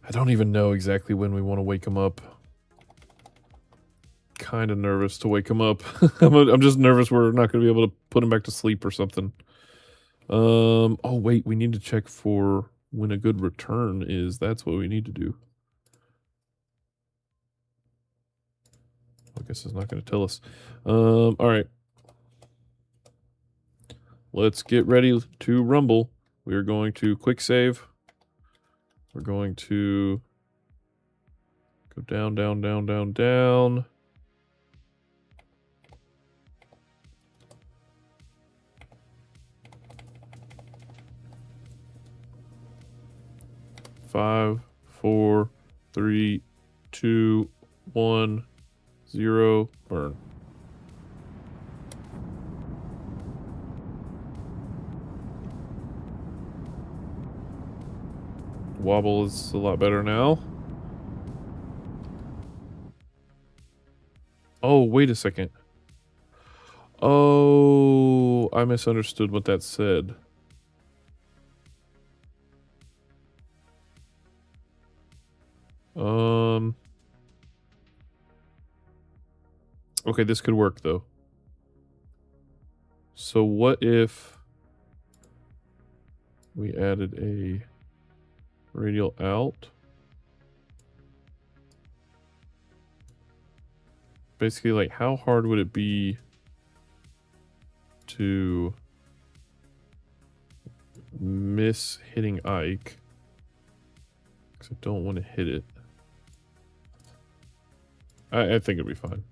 [SPEAKER 1] I don't even know exactly when we want to wake him up. Kind of nervous to wake him up. I'm just nervous we're not going to be able to put him back to sleep or something. Oh, wait, we need to check for when a good return is. That's what we need to do. I guess it's not going to tell us. All right. Let's get ready to rumble. We are going to quick save. We're going to go down, down, down, down, down. Five, 4, 3, 2, 1, 0, burn. Wobble is a lot better now. Oh, wait a second. Oh, I misunderstood what that said. Okay, this could work though. So what if we added a radial out? Basically, like, how hard would it be to miss hitting Ike? Because I don't want to hit it. I think it'd be fine.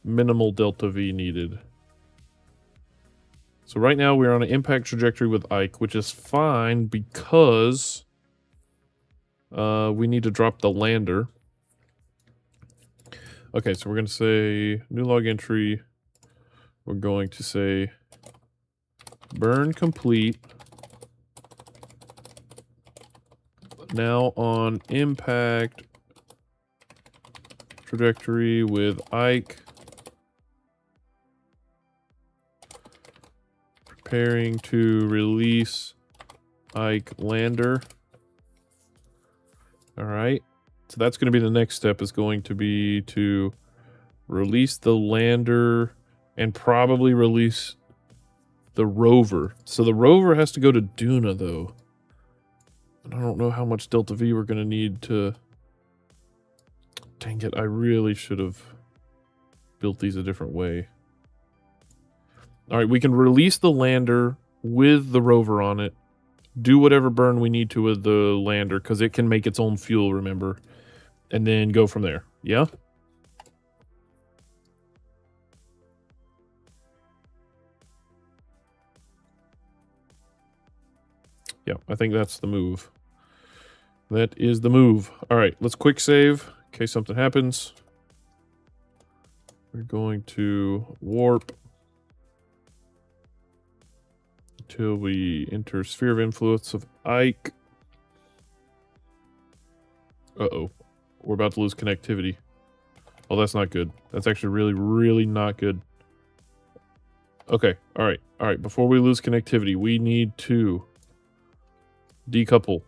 [SPEAKER 1] Minimal delta V needed. So right now we're on an impact trajectory with Ike, which is fine because we need to drop the lander. Okay, so we're going to say new log entry. We're going to say burn complete. Now on impact trajectory with Ike. Preparing to release Ike lander. All right. So that's going to be the next step, is going to be to release the lander and probably release the rover. So the rover has to go to Duna, though. And I don't know how much delta V we're going to need to... Dang it, I really should have built these a different way. All right, we can release the lander with the rover on it. Do whatever burn we need to with the lander, because it can make its own fuel, remember? And then go from there. Yeah? Yeah, I think that's the move. That is the move. All right, let's quick save in case something happens. We're going to warp until we enter sphere of influence of Ike. Uh-oh. We're about to lose connectivity. Oh, that's not good. That's actually really, really not good. Okay, all right. All right, before we lose connectivity, we need to decouple.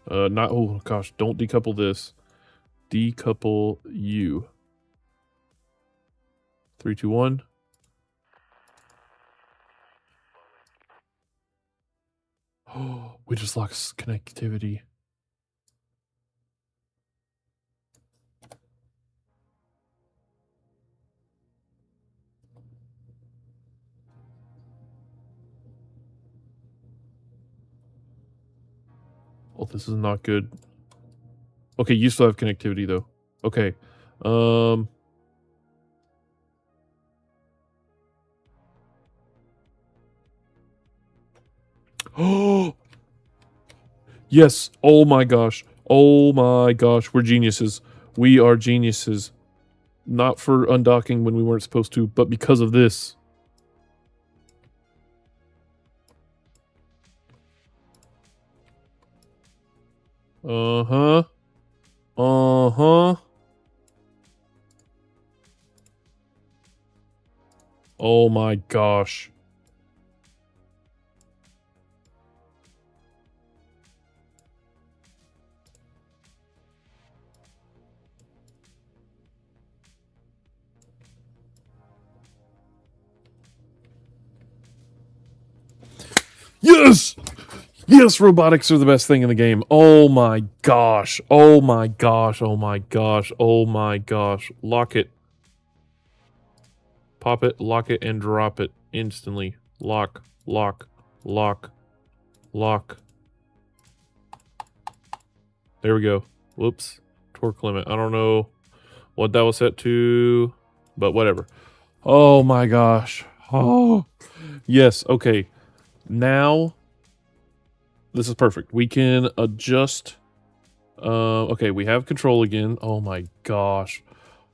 [SPEAKER 1] Oh gosh, don't decouple this. Decouple you. 3, 2, 1. Oh, we just lost connectivity. Oh, this is not good. Okay, you still have connectivity though. Okay. Oh, yes. Oh my gosh. Oh my gosh. We're geniuses. We are geniuses. Not for undocking when we weren't supposed to, but because of this. Uh-huh. Uh-huh. Oh my gosh. Yes! Yes, robotics are the best thing in the game. Oh my gosh. Oh my gosh. Oh my gosh. Oh my gosh. Lock it. Pop it, lock it, and drop it instantly. Lock, lock, lock, lock. There we go. Whoops. Torque limit. I don't know what that was set to, but whatever. Oh my gosh. Oh. Yes, okay. Now, this is perfect. We can adjust. Okay, we have control again. Oh my gosh.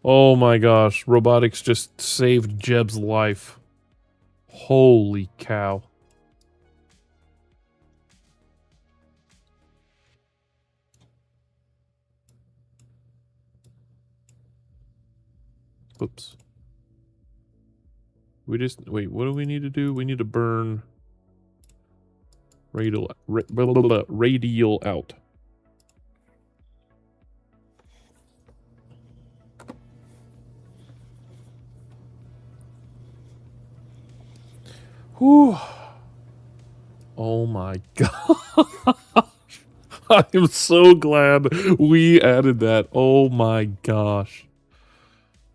[SPEAKER 1] Oh my gosh. Robotics just saved Jeb's life. Holy cow. Oops. We just, wait, what do we need to do? We need to burn radial out. Whew. Oh my god. I am so glad we added that. Oh my gosh.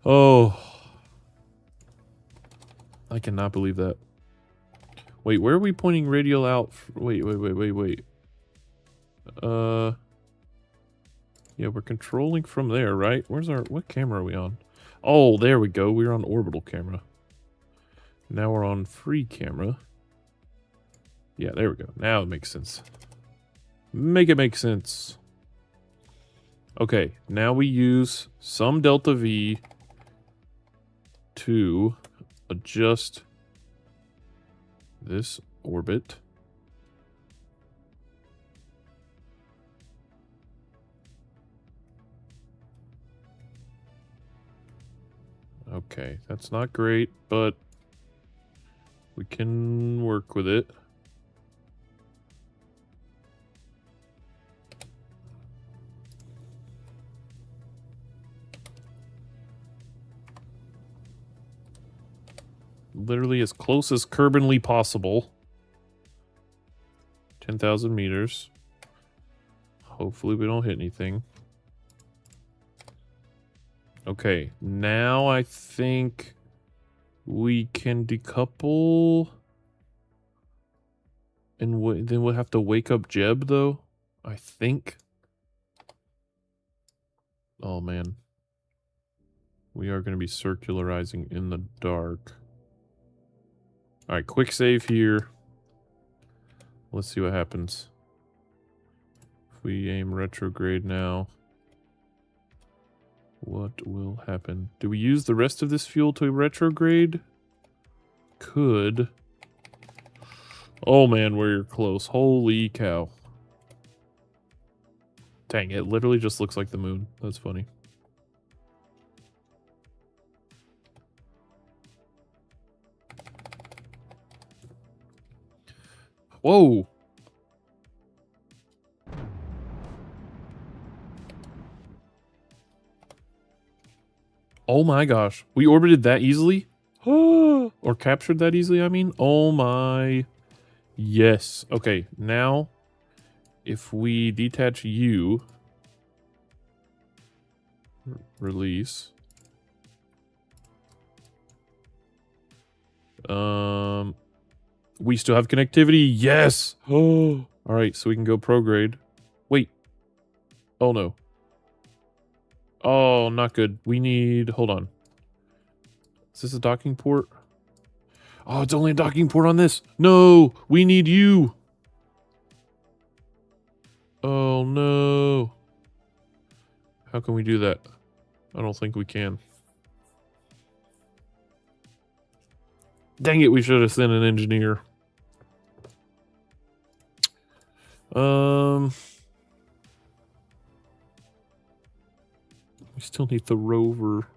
[SPEAKER 1] Oh. I cannot believe that. Wait, where are we pointing radial out? Wait. Yeah, we're controlling from there, right? What camera are we on? Oh, there we go. We're on orbital camera. Now we're on free camera. Yeah, there we go. Now it makes sense. Make it make sense. Okay, now we use some delta V to adjust this orbit. Okay, that's not great, but we can work with it. Literally as close as Kerbally possible. 10,000 meters. Hopefully we don't hit anything. Okay, now I think we can decouple. And then we'll have to wake up Jeb, though, I think. Oh, man. We are going to be circularizing in the dark. Alright, quick save here. Let's see what happens. If we aim retrograde now, what will happen? Do we use the rest of this fuel to retrograde? Could. Oh man, we're close. Holy cow. Dang, it literally just looks like the moon. That's funny. Whoa! Oh my gosh. We orbited that easily? Or captured that easily, I mean? Oh my... Yes. Okay, now... If we detach you... Release... We still have connectivity. Yes. Oh. All right, so we can go prograde. Wait. Oh no. Oh, not good. We need. Hold on. Is this a docking port? Oh, it's only a docking port on this. No, we need you. Oh no. How can we do that? I don't think we can. Dang it, we should have sent an engineer. We still need the rover.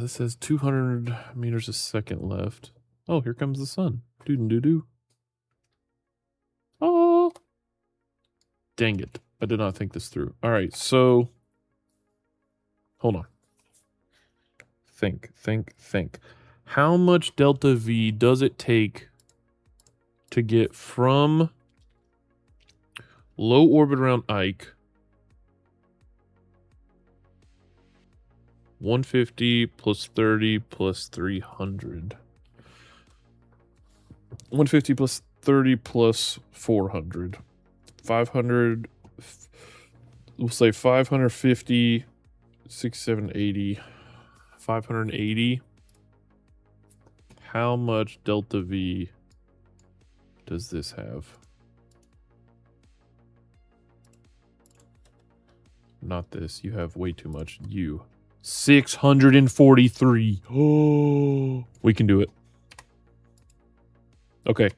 [SPEAKER 1] This has 200 meters a second left. Oh, here comes the sun. Doo-doo-doo-doo. Oh. Dang it. I did not think this through. All right, so... Hold on. Think. How much delta V does it take to get from low orbit around Ike 150 plus 30 plus 300? 150 plus 30 plus 400. 500. We'll say 550, 6, 7, 80. 580. How much delta V does this have? Not this. You have way too much. You. 643. Oh, we can do it. Okay.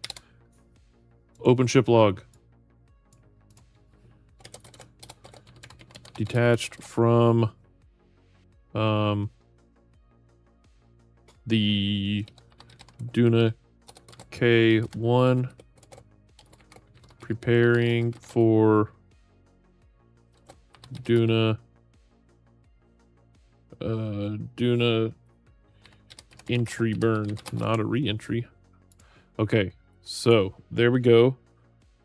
[SPEAKER 1] Open ship log. Detached from the Duna K1, preparing for Duna entry burn, not a re-entry. Okay, so there we go.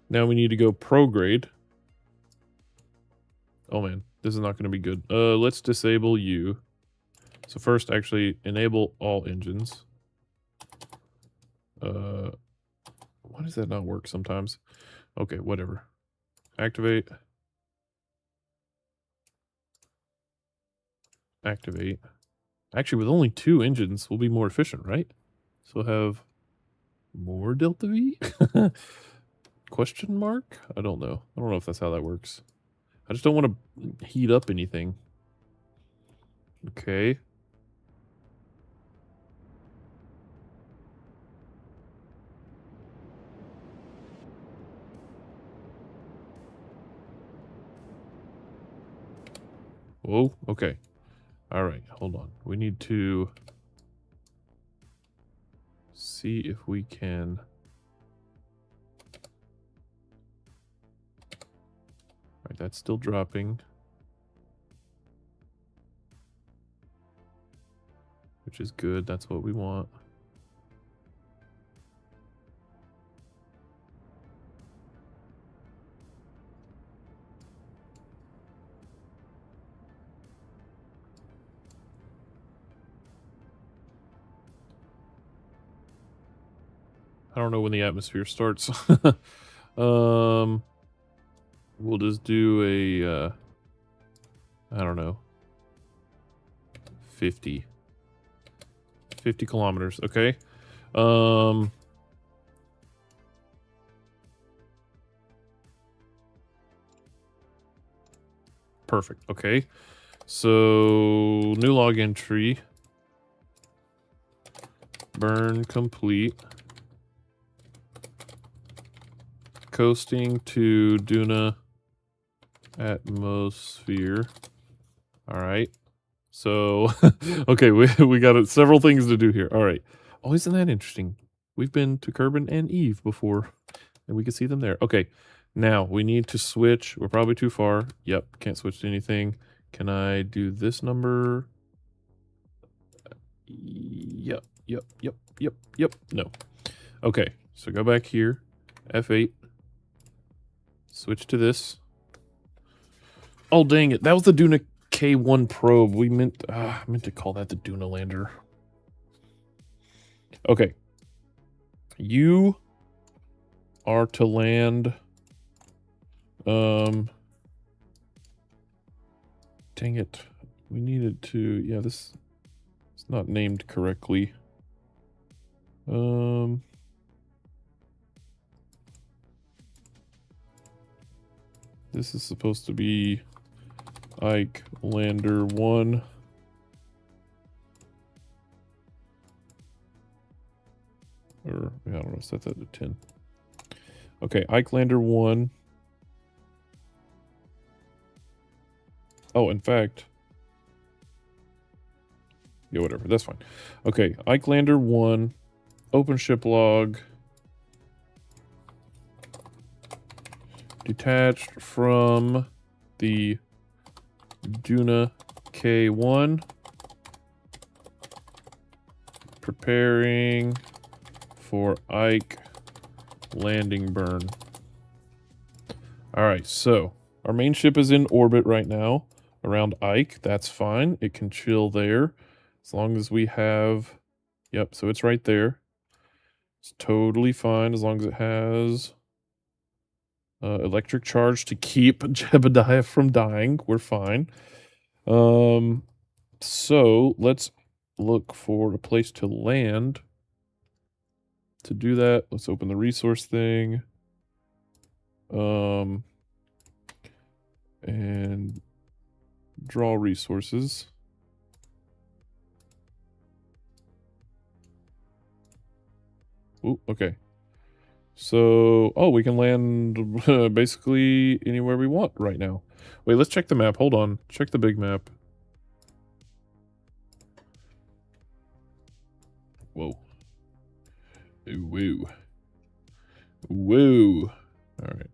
[SPEAKER 1] Now we need to go prograde. Oh man, this is not going to be good. Let's disable you. So first, actually, enable all engines. Why does that not work sometimes? Okay, whatever. Activate. Activate. Actually, with only 2 engines, we'll be more efficient, right? So we'll have more delta V? Question mark? I don't know. I don't know if that's how that works. I just don't want to heat up anything. Okay. Whoa, okay. All right, hold on. We need to see if we can... All right, that's still dropping. Which is good, that's what we want. I don't know when the atmosphere starts. We'll just do a, I don't know, 50. 50 kilometers. Okay. Perfect. Okay. So new log entry. Burn complete. Coasting to Duna atmosphere. All right. So, okay, we got several things to do here. All right. Oh, isn't that interesting? We've been to Kerbin and Eve before, and we can see them there. Okay. Now, we need to switch. We're probably too far. Yep, can't switch to anything. Can I do this number? Yep. No. Okay, so go back here. F8. Switch to this. Oh, dang it. That was the Duna K1 probe. We meant to call that the Duna lander. Okay. You are to land. Dang it. We needed to. Yeah, this is not named correctly. This is supposed to be Ike Lander 1. Or, I don't know, set that to 10. Okay, Ike Lander 1. Oh, in fact. Yeah, whatever, that's fine. Okay, Ike Lander 1. Open ship log. Detached from the Duna K1. Preparing for Ike landing burn. Alright, so our main ship is in orbit right now around Ike. That's fine. It can chill there as long as we have... Yep, so it's right there. It's totally fine as long as it has electric charge to keep Jebediah from dying. We're fine. So let's look for a place to land. To do that, let's open the resource thing. And draw resources. Ooh, okay. So, oh, we can land basically anywhere we want right now. Wait, let's check the map. Hold on. Check the big map. Whoa. Woo. Woo. All right.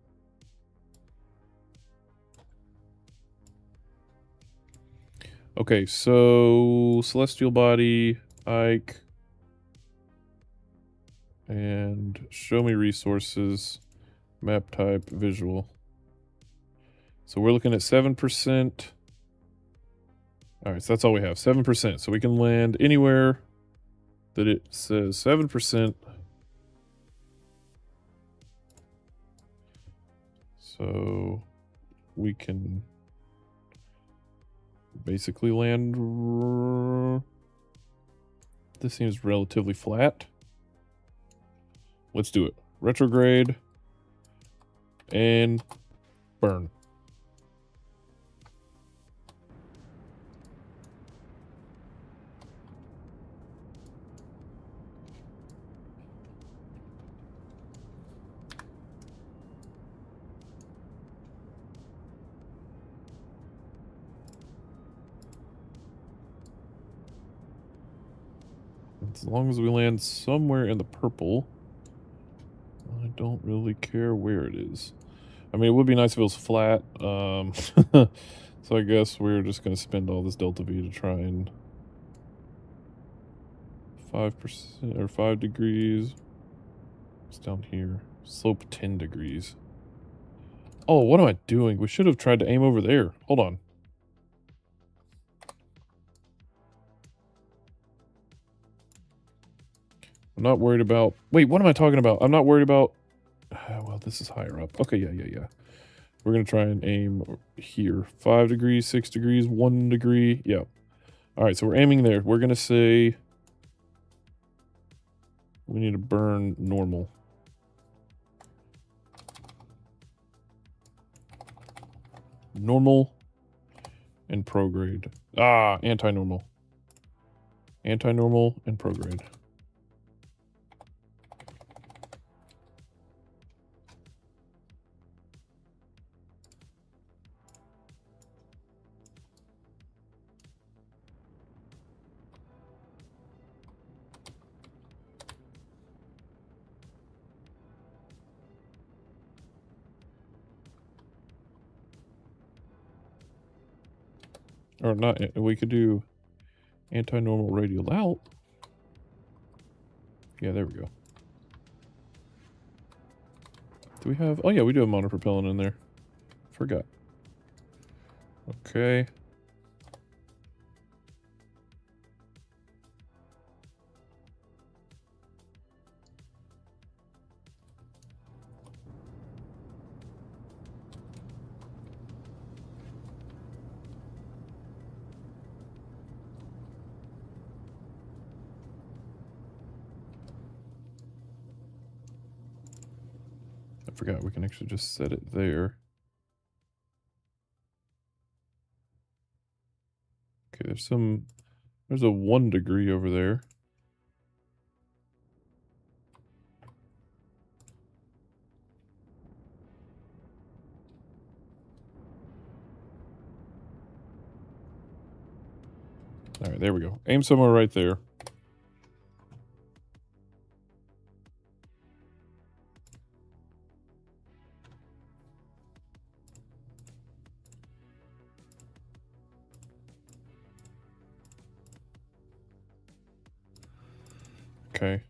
[SPEAKER 1] Okay, so celestial body, Ike, and show me resources, map type, visual. So we're looking at 7%. All right, so that's all we have, 7%. So we can land anywhere that it says 7%. So we can basically land. This seems relatively flat. Let's do it. Retrograde and burn. As long as we land somewhere in the purple, I don't really care where it is. I mean, it would be nice if it was flat. So I guess we're just going to spend all this delta V to try and 5% or 5 degrees. It's down here. Slope 10 degrees. Oh, what am I doing? We should have tried to aim over there. Hold on. I'm not worried about... Wait, what am I talking about? I'm not worried about... Well, this is higher up. Okay, yeah. We're going to try and aim here. 5 degrees, 6 degrees, 1 degree. Yeah. All right, so we're aiming there. We're going to say We need to burn normal. Normal and prograde. Ah, anti-normal. Anti-normal and prograde. Or not, we could do anti-normal radial out. Yeah, there we go. Do we have... Oh yeah, we do have monopropellant in there. Forgot. Okay. I forgot we can actually just set it there. Okay, there's a 1 degree over there. Alright, there we go. Aim somewhere right there. Okay.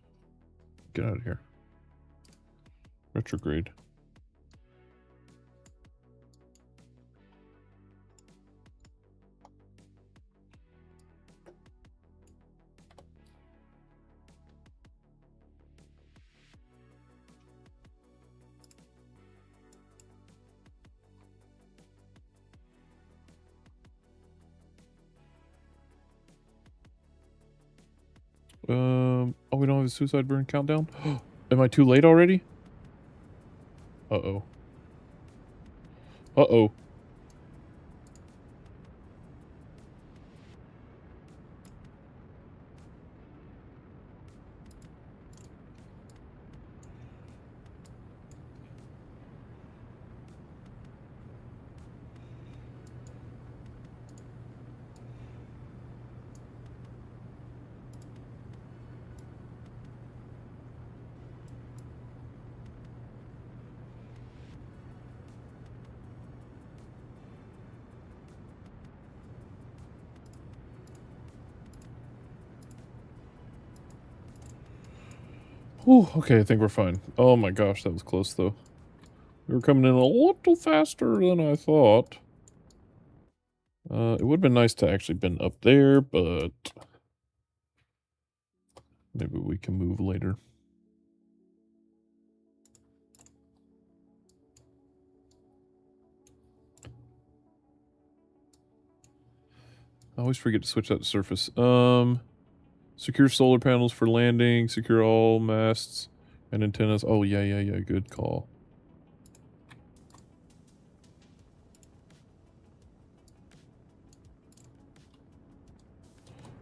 [SPEAKER 1] Get out of here. Retrograde. Oh, we don't have a suicide burn countdown? Am I too late already? Uh-oh. Uh-oh. Whew, okay, I think we're fine. Oh my gosh, that was close though. We were coming in a little faster than I thought. It would have been nice to actually been up there, but maybe we can move later. I always forget to switch that to surface. Secure solar panels for landing, secure all masts and antennas. Oh, yeah, good call.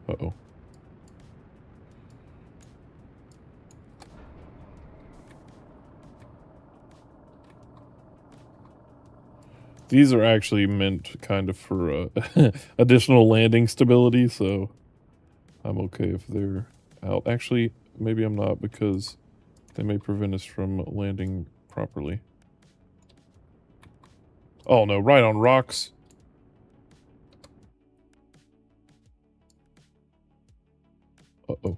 [SPEAKER 1] Uh-oh. These are actually meant kind of for additional landing stability, so I'm okay if they're out. Actually, maybe I'm not, because they may prevent us from landing properly. Oh no, right on rocks. Uh-oh.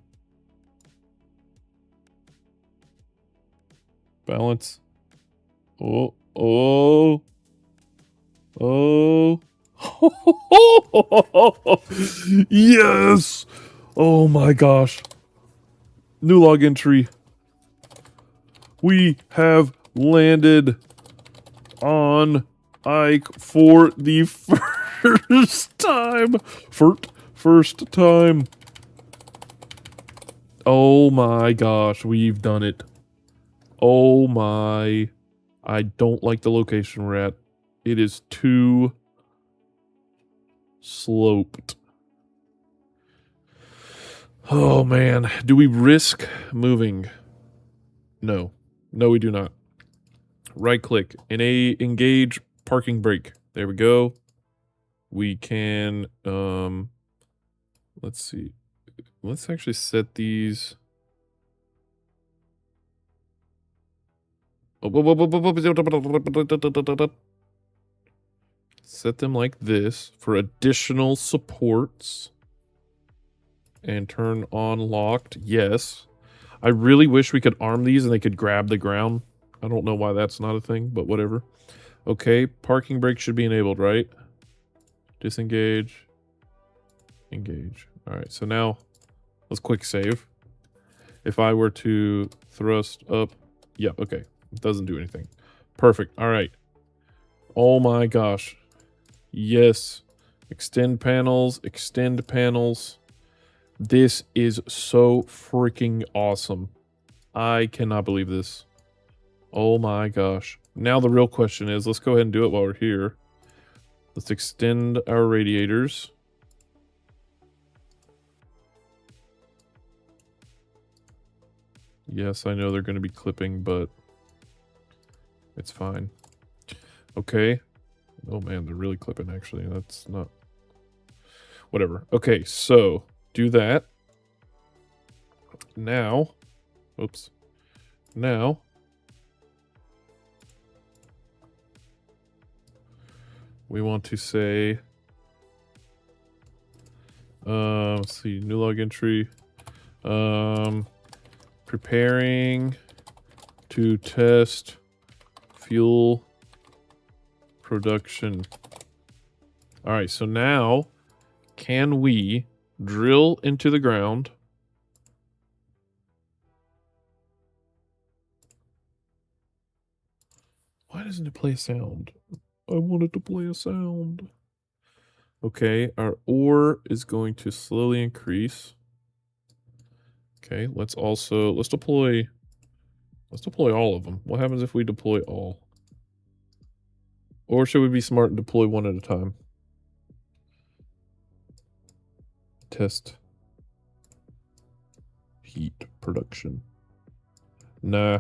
[SPEAKER 1] Balance. Oh. Yes! Oh my gosh. New log entry. We have landed on Ike for the first time. First time. Oh my gosh, we've done it. Oh my. I don't like the location we're at. It is too sloped. Oh man. Do we risk moving? No. No, we do not. Right click. Engage parking brake. There we go. We can, let's see. Let's actually set these. Set them like this for additional supports. And turn on locked. Yes. I really wish we could arm these and they could grab the ground. I don't know why that's not a thing, but whatever. Okay, parking brake should be enabled, right? Disengage. Engage. All right, so now let's quick save. If I were to thrust up, yeah, okay. It doesn't do anything. Perfect. All right. Oh my gosh. Yes. Extend panels, extend panels. This is so freaking awesome. I cannot believe this. Oh my gosh. Now the real question is, let's go ahead and do it while we're here. Let's extend our radiators. Yes, I know they're going to be clipping, but it's fine. Okay. Oh man, they're really clipping actually. That's not... Whatever. Okay, so do that. Now, oops. Now, we want to say, let's see, new log entry, preparing to test fuel production. All right, so now, can we drill into the ground? Why doesn't it play a sound? I wanted to play a sound. Okay, our ore is going to slowly increase. Okay, let's deploy all of them. What happens if we deploy all? Or should we be smart and deploy one at a time? Test heat production. Nah.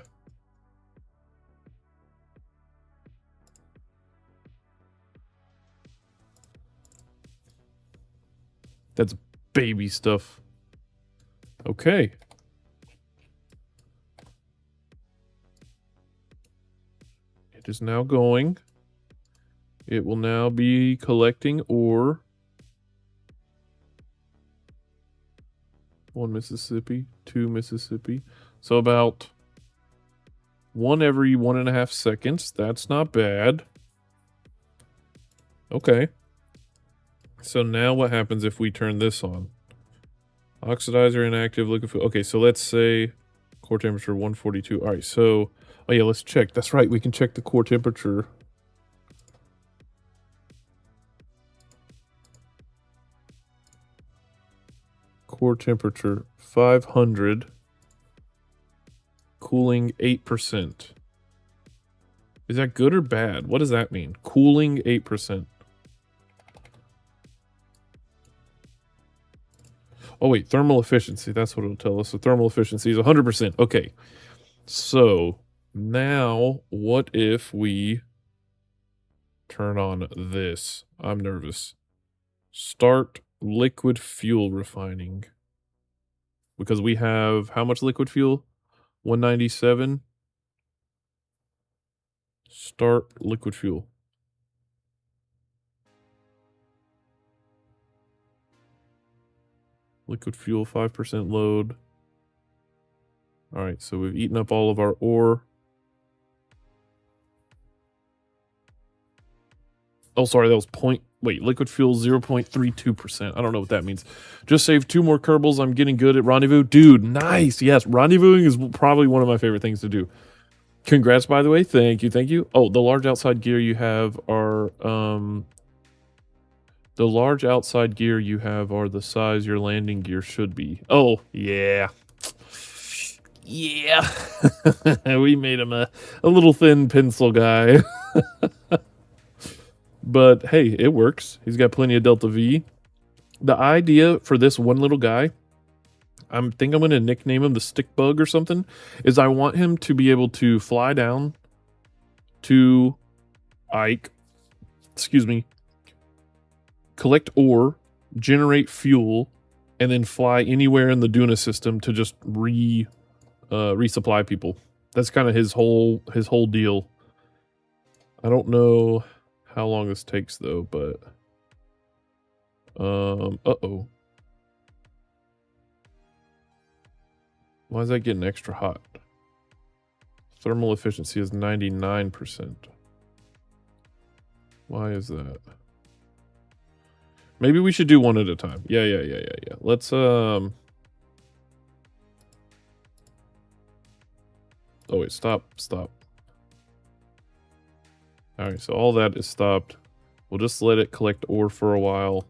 [SPEAKER 1] That's baby stuff. Okay. It is now going. It will now be collecting ore. 1 Mississippi, 2 Mississippi. So about 1 every 1.5 seconds. That's not bad. Okay. So now what happens if we turn this on? Oxidizer inactive, liquid fuel. Okay, so let's say core temperature 142. All right, so, oh yeah, let's check. That's right, we can check the core temperature. Core temperature 500. Cooling 8%. Is that good or bad? What does that mean? Cooling 8%. Oh wait, thermal efficiency. That's what it'll tell us. So thermal efficiency is 100%. Okay. So now what if we turn on this? I'm nervous. Start liquid fuel refining. Because we have how much liquid fuel? 197. Start liquid fuel. Liquid fuel, 5% load. All right, so we've eaten up all of our ore. Oh, sorry, that was liquid fuel 0.32%. I don't know what that means. Just saved 2 more Kerbals. I'm getting good at rendezvous. Dude, nice. Yes, rendezvousing is probably one of my favorite things to do. Congrats, by the way. Thank you, thank you. Oh, the large outside gear you have are, the large outside gear you have are the size your landing gear should be. Oh, yeah. Yeah. We made him a little thin pencil guy. But hey, it works. He's got plenty of Delta V. The idea for this one little guy, I think I'm going to nickname him the Stick Bug or something, is I want him to be able to fly down to Ike, excuse me, collect ore, generate fuel, and then fly anywhere in the Duna system to just resupply people. That's kind of his whole deal. I don't know how long this takes though, but uh-oh. Why is that getting extra hot? Thermal efficiency is 99%. Why is that? Maybe we should do one at a time. Yeah. Let's oh wait, stop. Alright, so all that is stopped. We'll just let it collect ore for a while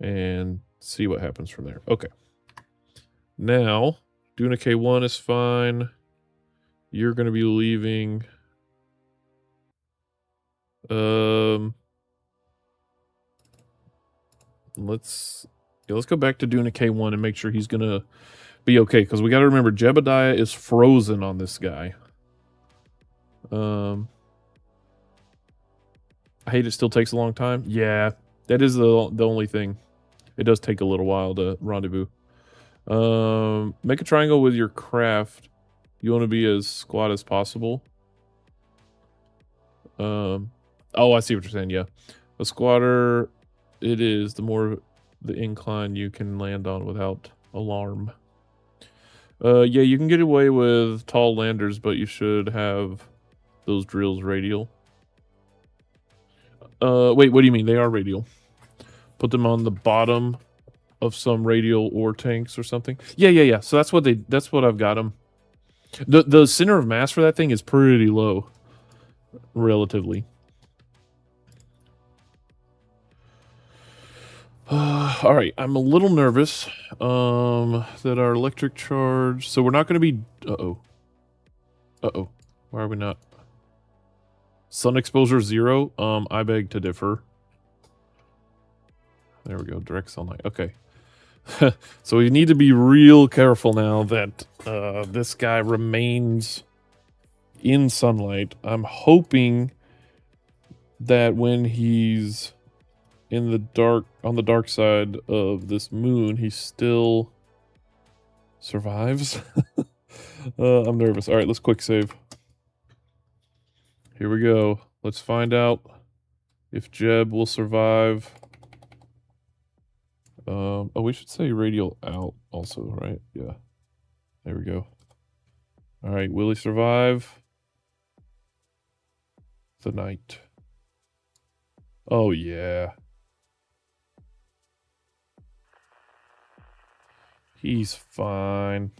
[SPEAKER 1] and see what happens from there. Okay. Now, Duna K1 is fine. You're going to be leaving. Let's go back to Duna K1 and make sure he's going to be okay. Because we got to remember, Jebediah is frozen on this guy. I hate it still takes a long time. Yeah, that is the only thing. It does take a little while to rendezvous. Make a triangle with your craft. You want to be as squat as possible. Oh, I see what you're saying. Yeah, a squatter. It is the more the incline you can land on without alarm. Yeah, you can get away with tall landers, but you should have those drills radial. Wait, what do you mean? They are radial. Put them on the bottom of some radial ore tanks or something. Yeah. So that's what I've got them. The center of mass for that thing is pretty low, relatively. All right, I'm a little nervous that our electric charge. So we're not going to be. Why are we not? Sun exposure 0. I beg to differ. There we go. Direct sunlight. Okay. So we need to be real careful now that this guy remains in sunlight. I'm hoping that when he's in the dark, on the dark side of this moon, he still survives. I'm nervous. All right, let's quick save. Here we go. Let's find out if Jeb will survive. Oh, we should say radial out also, right? Yeah. There we go. All right, will he survive the night? Oh, yeah. He's fine.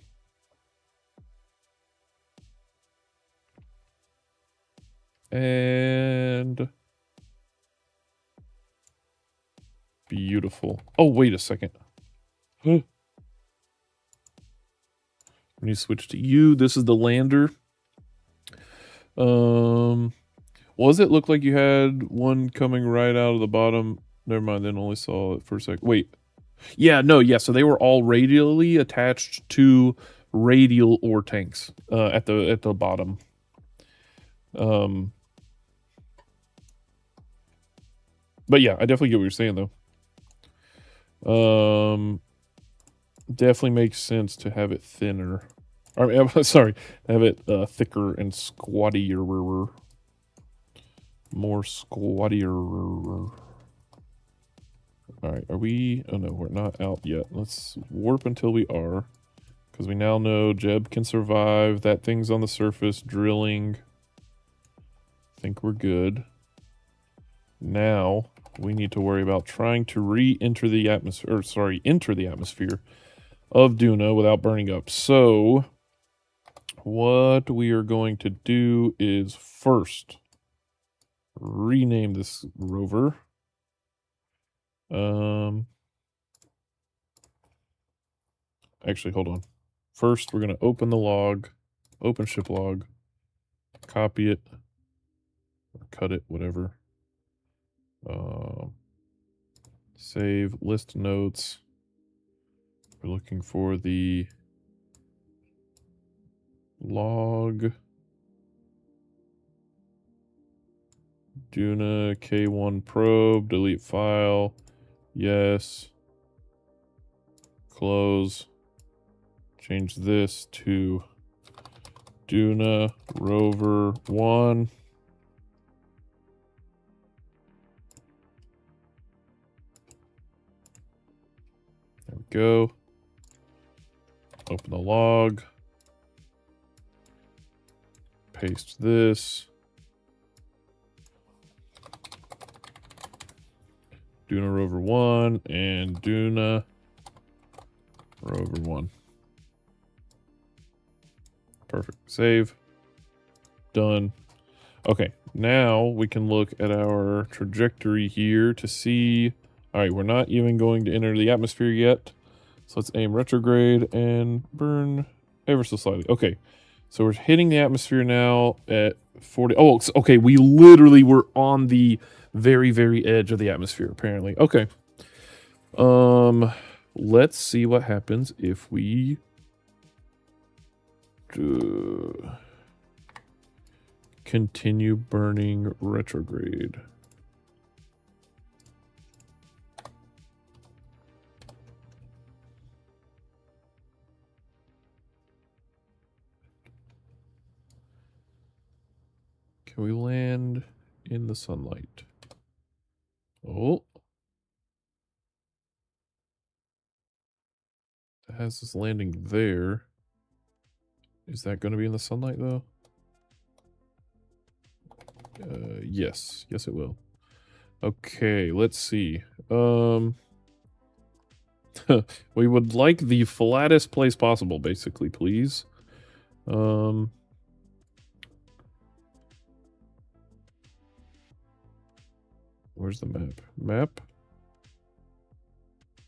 [SPEAKER 1] And beautiful. Oh, wait a second. Let me switch to you. This is the lander. Was it look like you had one coming right out of the bottom? Never mind, then only saw it for a sec. Wait. Yeah, no, yeah. So they were all radially attached to radial ore tanks at the bottom. But yeah, I definitely get what you're saying though. Definitely makes sense to have it thinner. Sorry, have it thicker and squattier. More squattier. Alright, are we... Oh no, we're not out yet. Let's warp until we are. Because we now know Jeb can survive. That thing's on the surface, drilling. I think we're good. Now, we need to worry about trying to re-enter the atmosphere... Or, sorry, enter the atmosphere of Duna without burning up. So, what we are going to do is first rename this rover. Actually, hold on. First, we're going to open the log, open ship log, copy it, or cut it, whatever. Save list notes. We're looking for the log Duna K1 probe, delete file, yes, close, change this to Duna rover 1. There we go. Open the log. Paste this. Duna rover 1 and Duna rover 1. Perfect. Save. Done. Okay, now we can look at our trajectory here to see. All right, we're not even going to enter the atmosphere yet. So let's aim retrograde and burn ever so slightly. Okay, so we're hitting the atmosphere now at 40. Oh, okay, we literally were on the very, very edge of the atmosphere, apparently. Okay. Let's see what happens if we continue burning retrograde. Can we land in the sunlight? Oh. It has us landing there. Is that going to be in the sunlight, though? Yes. Yes, it will. Okay, let's see. We would like the flattest place possible, basically, please. Where's the map? Map?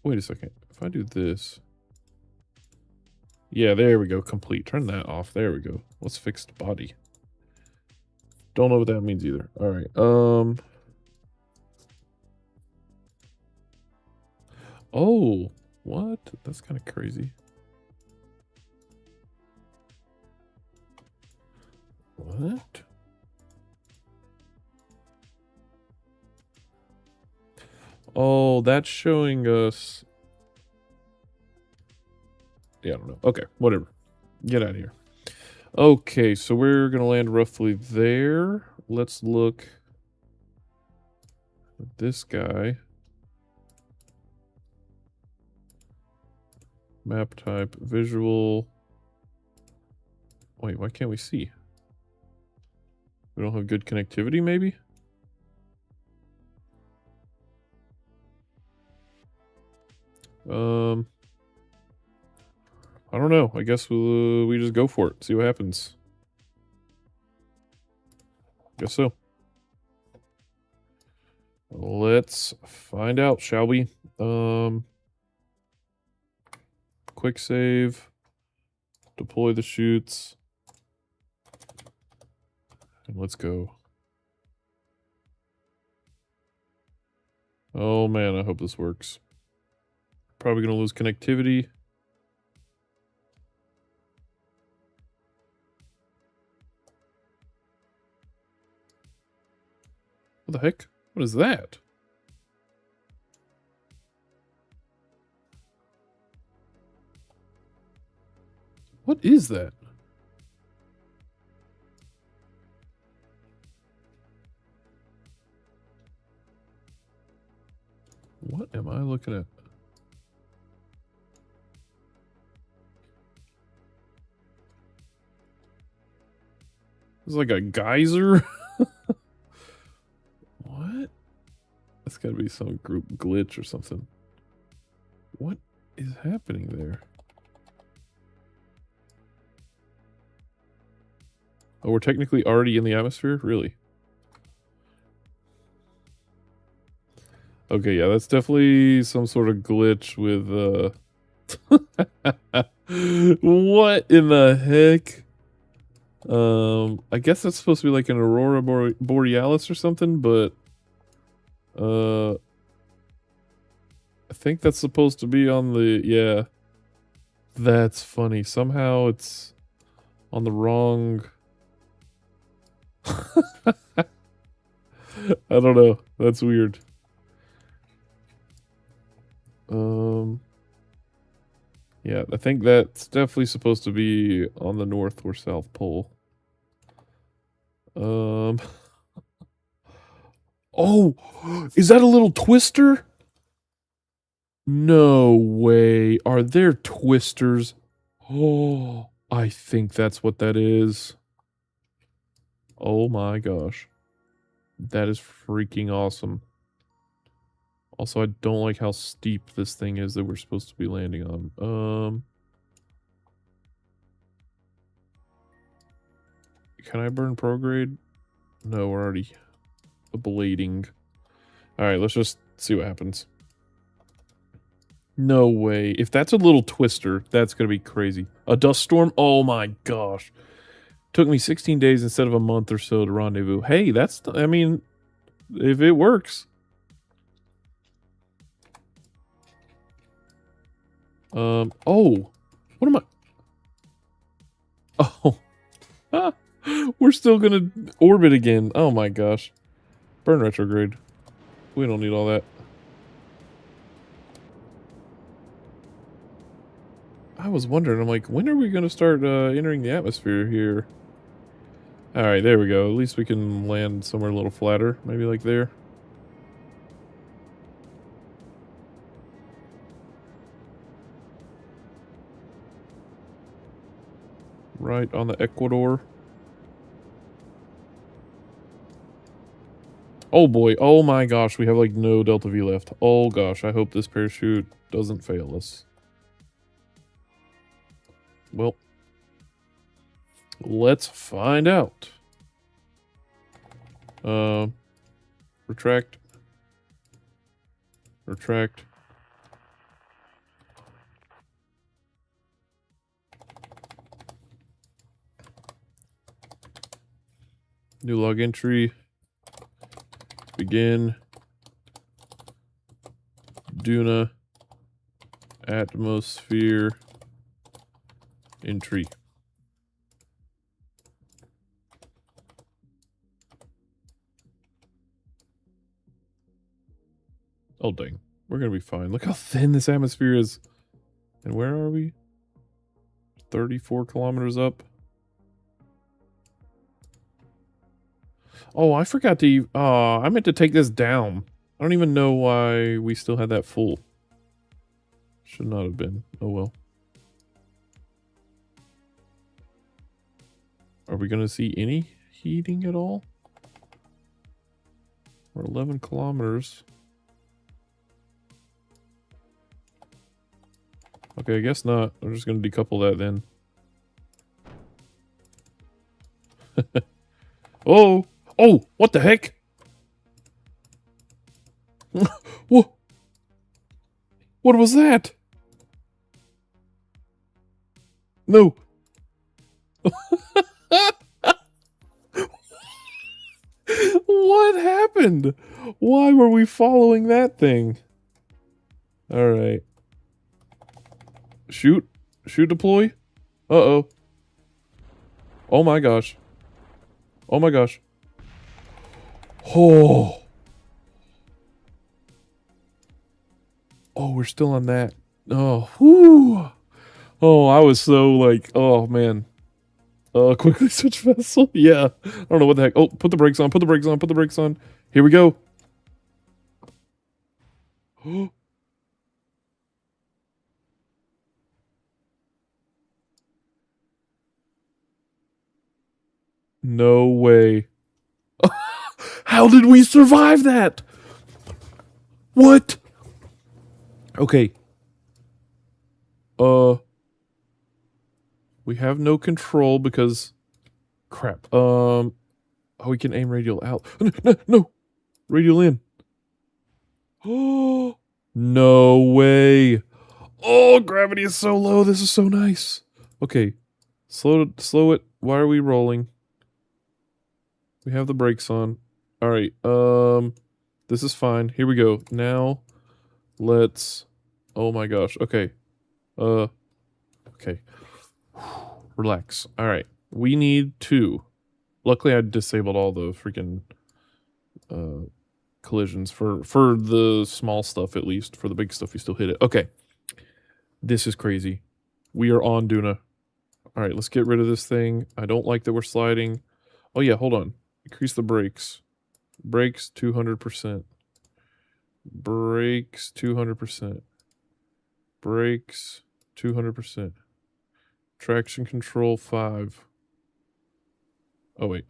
[SPEAKER 1] Wait a second. If I do this... Yeah, there we go. Complete. Turn that off. There we go. Let's fix the body. Don't know what that means either. All right. Oh, what? That's kind of crazy. What? Oh, that's showing us... Yeah, I don't know. Okay, whatever. Get out of here. Okay, so we're going to land roughly there. Let's look at this guy. Map type, visual. Wait, why can't we see? We don't have good connectivity, maybe? I don't know. I guess we just go for it. See what happens. Guess so. Let's find out, shall we? Quick save. Deploy the chutes. And let's go. Oh man, I hope this works. Probably gonna lose connectivity. What the heck? What is that? What is that? What am I looking at? It's like a geyser? What? That's gotta be some group glitch or something. What is happening there? Oh, we're technically already in the atmosphere? Really? Okay, yeah, that's definitely some sort of glitch with What in the heck? I guess that's supposed to be like an aurora borealis or something, but I think that's supposed to be on the, yeah. That's funny. Somehow it's on the wrong. I don't know. That's weird. Yeah, I think that's definitely supposed to be on the North or South Pole. Oh, is that a little twister? No way. Are there twisters? Oh, I think that's what that is. Oh my gosh. That is freaking awesome. Also, I don't like how steep this thing is that we're supposed to be landing on. Can I burn prograde? No, we're already ablating. Alright, let's just see what happens. No way. If that's a little twister, that's gonna be crazy. A dust storm? Oh my gosh. Took me 16 days instead of a month or so to rendezvous. Hey, that's, I mean, if it works. Oh. What am I? Oh. Ah, we're still gonna orbit again. Oh my gosh. Burn retrograde. We don't need all that. I was wondering, I'm like, when are we gonna start entering the atmosphere here? Alright, there we go. At least we can land somewhere a little flatter. Maybe like there. Right on the Ecuador. Oh boy, oh my gosh, we have like no Delta V left. Oh gosh, I hope this parachute doesn't fail us. Well, let's find out. Retract. Retract. New log entry. Begin. Duna. Atmosphere. Entry. Oh dang. We're gonna be fine. Look how thin this atmosphere is. And where are we? 34 kilometers up. Oh, I forgot to... I meant to take this down. I don't even know why we still had that full. Should not have been. Oh well. Are we going to see any heating at all? We're 11 kilometers. Okay, I guess not. I'm just going to decouple that then. Oh! Oh! What the heck? What? What was that? No. What happened? Why were we following that thing? Alright. Shoot. Shoot deploy. Uh-oh. Oh my gosh. Oh my gosh. Oh. Oh, we're still on that. Oh, whoo. Oh, I was so like, oh man. Quickly switch vessel. Yeah. I don't know what the heck. Oh, put the brakes on, put the brakes on, put the brakes on. Here we go. No way. How did we survive that? What? Okay. We have no control because crap. Oh, we can aim radial out. No, no. Radial in. Oh, no way. Oh, Oh, gravity is so low. This is so nice. Okay. Slow it. Why are we rolling? We have the brakes on. All right. This is fine. Here we go. Now, let's. Oh my gosh. Okay. Okay. Relax. All right. We need to. Luckily, I disabled all the freaking collisions for the small stuff at least. For the big stuff, you still hit it. Okay. This is crazy. We are on Duna. All right, let's get rid of this thing. I don't like that we're sliding. Oh yeah, hold on. Increase the brakes. Brakes 200%. Brakes 200%. Brakes 200%. Traction control 5. Oh wait.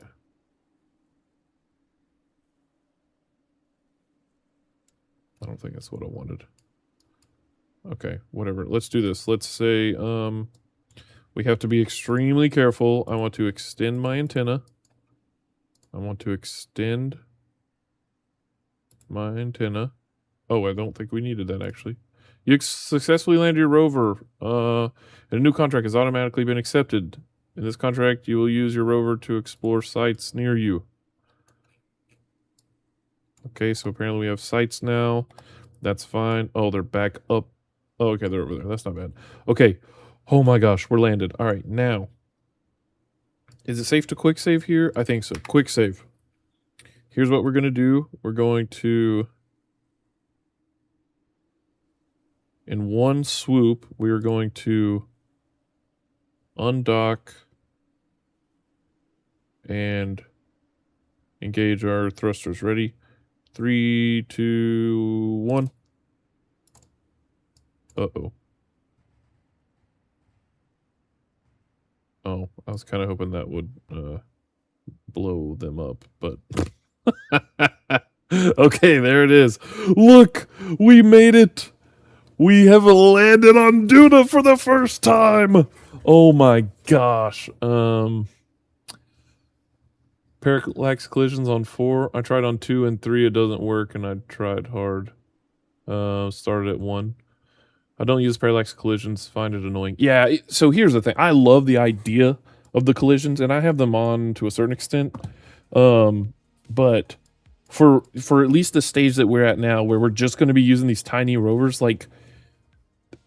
[SPEAKER 1] I don't think that's what I wanted. Okay, whatever. Let's do this. Let's say we have to be extremely careful. I want to extend my antenna. I want to extend my antenna. Oh, I don't think we needed that actually. You successfully landed your rover. And a new contract has automatically been accepted. In this contract, you will use your rover to explore sites near you. Okay, so apparently we have sites now. That's fine. Oh, they're back up. Oh, okay, they're over there. That's not bad. Okay. Oh my gosh, we're landed. All right, now. Is it safe to quick save here? I think so. Quick save. Here's what we're going to do. We're going to, in one swoop, we are going to undock and engage our thrusters. Ready? 3, 2, 1. Uh-oh. Oh, I was kind of hoping that would blow them up, but... Okay, there it is. Look! We made it! We have landed on Duna for the first time! Oh my gosh. Parallax collisions on 4. I tried on 2 and 3. It doesn't work, and I tried hard. Started at 1. I don't use parallax collisions. Find it annoying. Yeah, so here's the thing. I love the idea of the collisions, and I have them on to a certain extent. But for at least the stage that we're at now, where we're just going to be using these tiny rovers, like,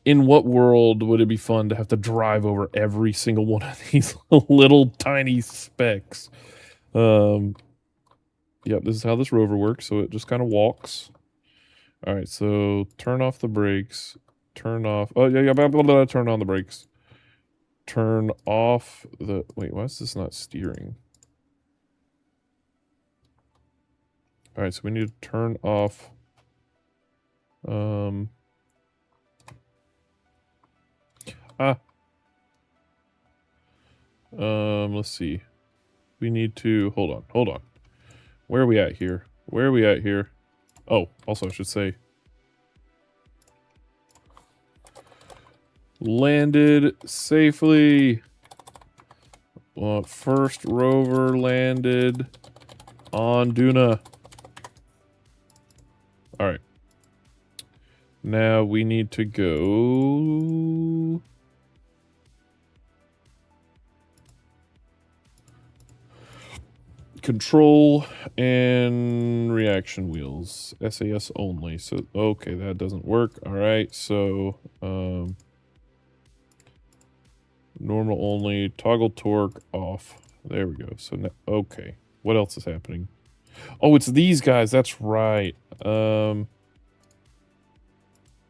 [SPEAKER 1] in what world would it be fun to have to drive over every single one of these little tiny specks? Yep, this is how this rover works. So it just kind of walks. All right, so turn off the brakes. Turn off. Oh yeah, blah, blah, blah, turn on the brakes. Turn off the. Wait, why is this not steering? All right, so we need to turn off. Let's see. We need to hold on. Where are we at here? Oh, also I should say landed safely. First rover landed on Duna. All right. Now we need to go. Control and reaction wheels. SAS only. So, okay, that doesn't work. All right, so normal only. Toggle torque off. There we go. So, now, okay. What else is happening? Oh, it's these guys. That's right. There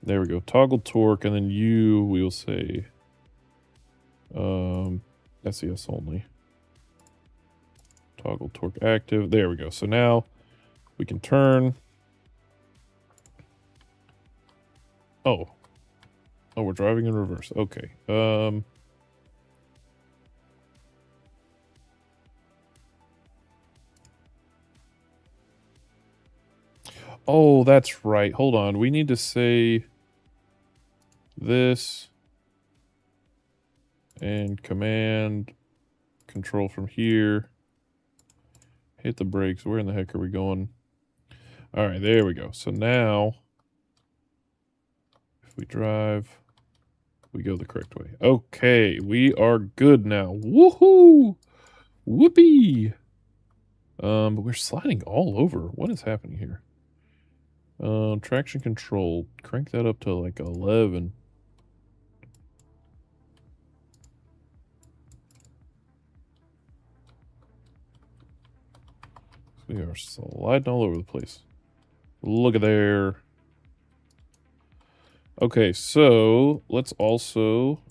[SPEAKER 1] we go. Toggle torque, and then we will say SAS only. Toggle torque active. There we go. So now we can turn. Oh, we're driving in reverse. Okay. Oh, that's right. Hold on. We need to say this and command control from here. Hit the brakes. Where in the heck are we going? All right, there we go. So now, if we drive, we go the correct way. Okay, we are good now. Woohoo! Whoopee! But we're sliding all over. What is happening here? Traction control. Crank that up to like 11. We are sliding all over the place. Look at there. Okay, so let's also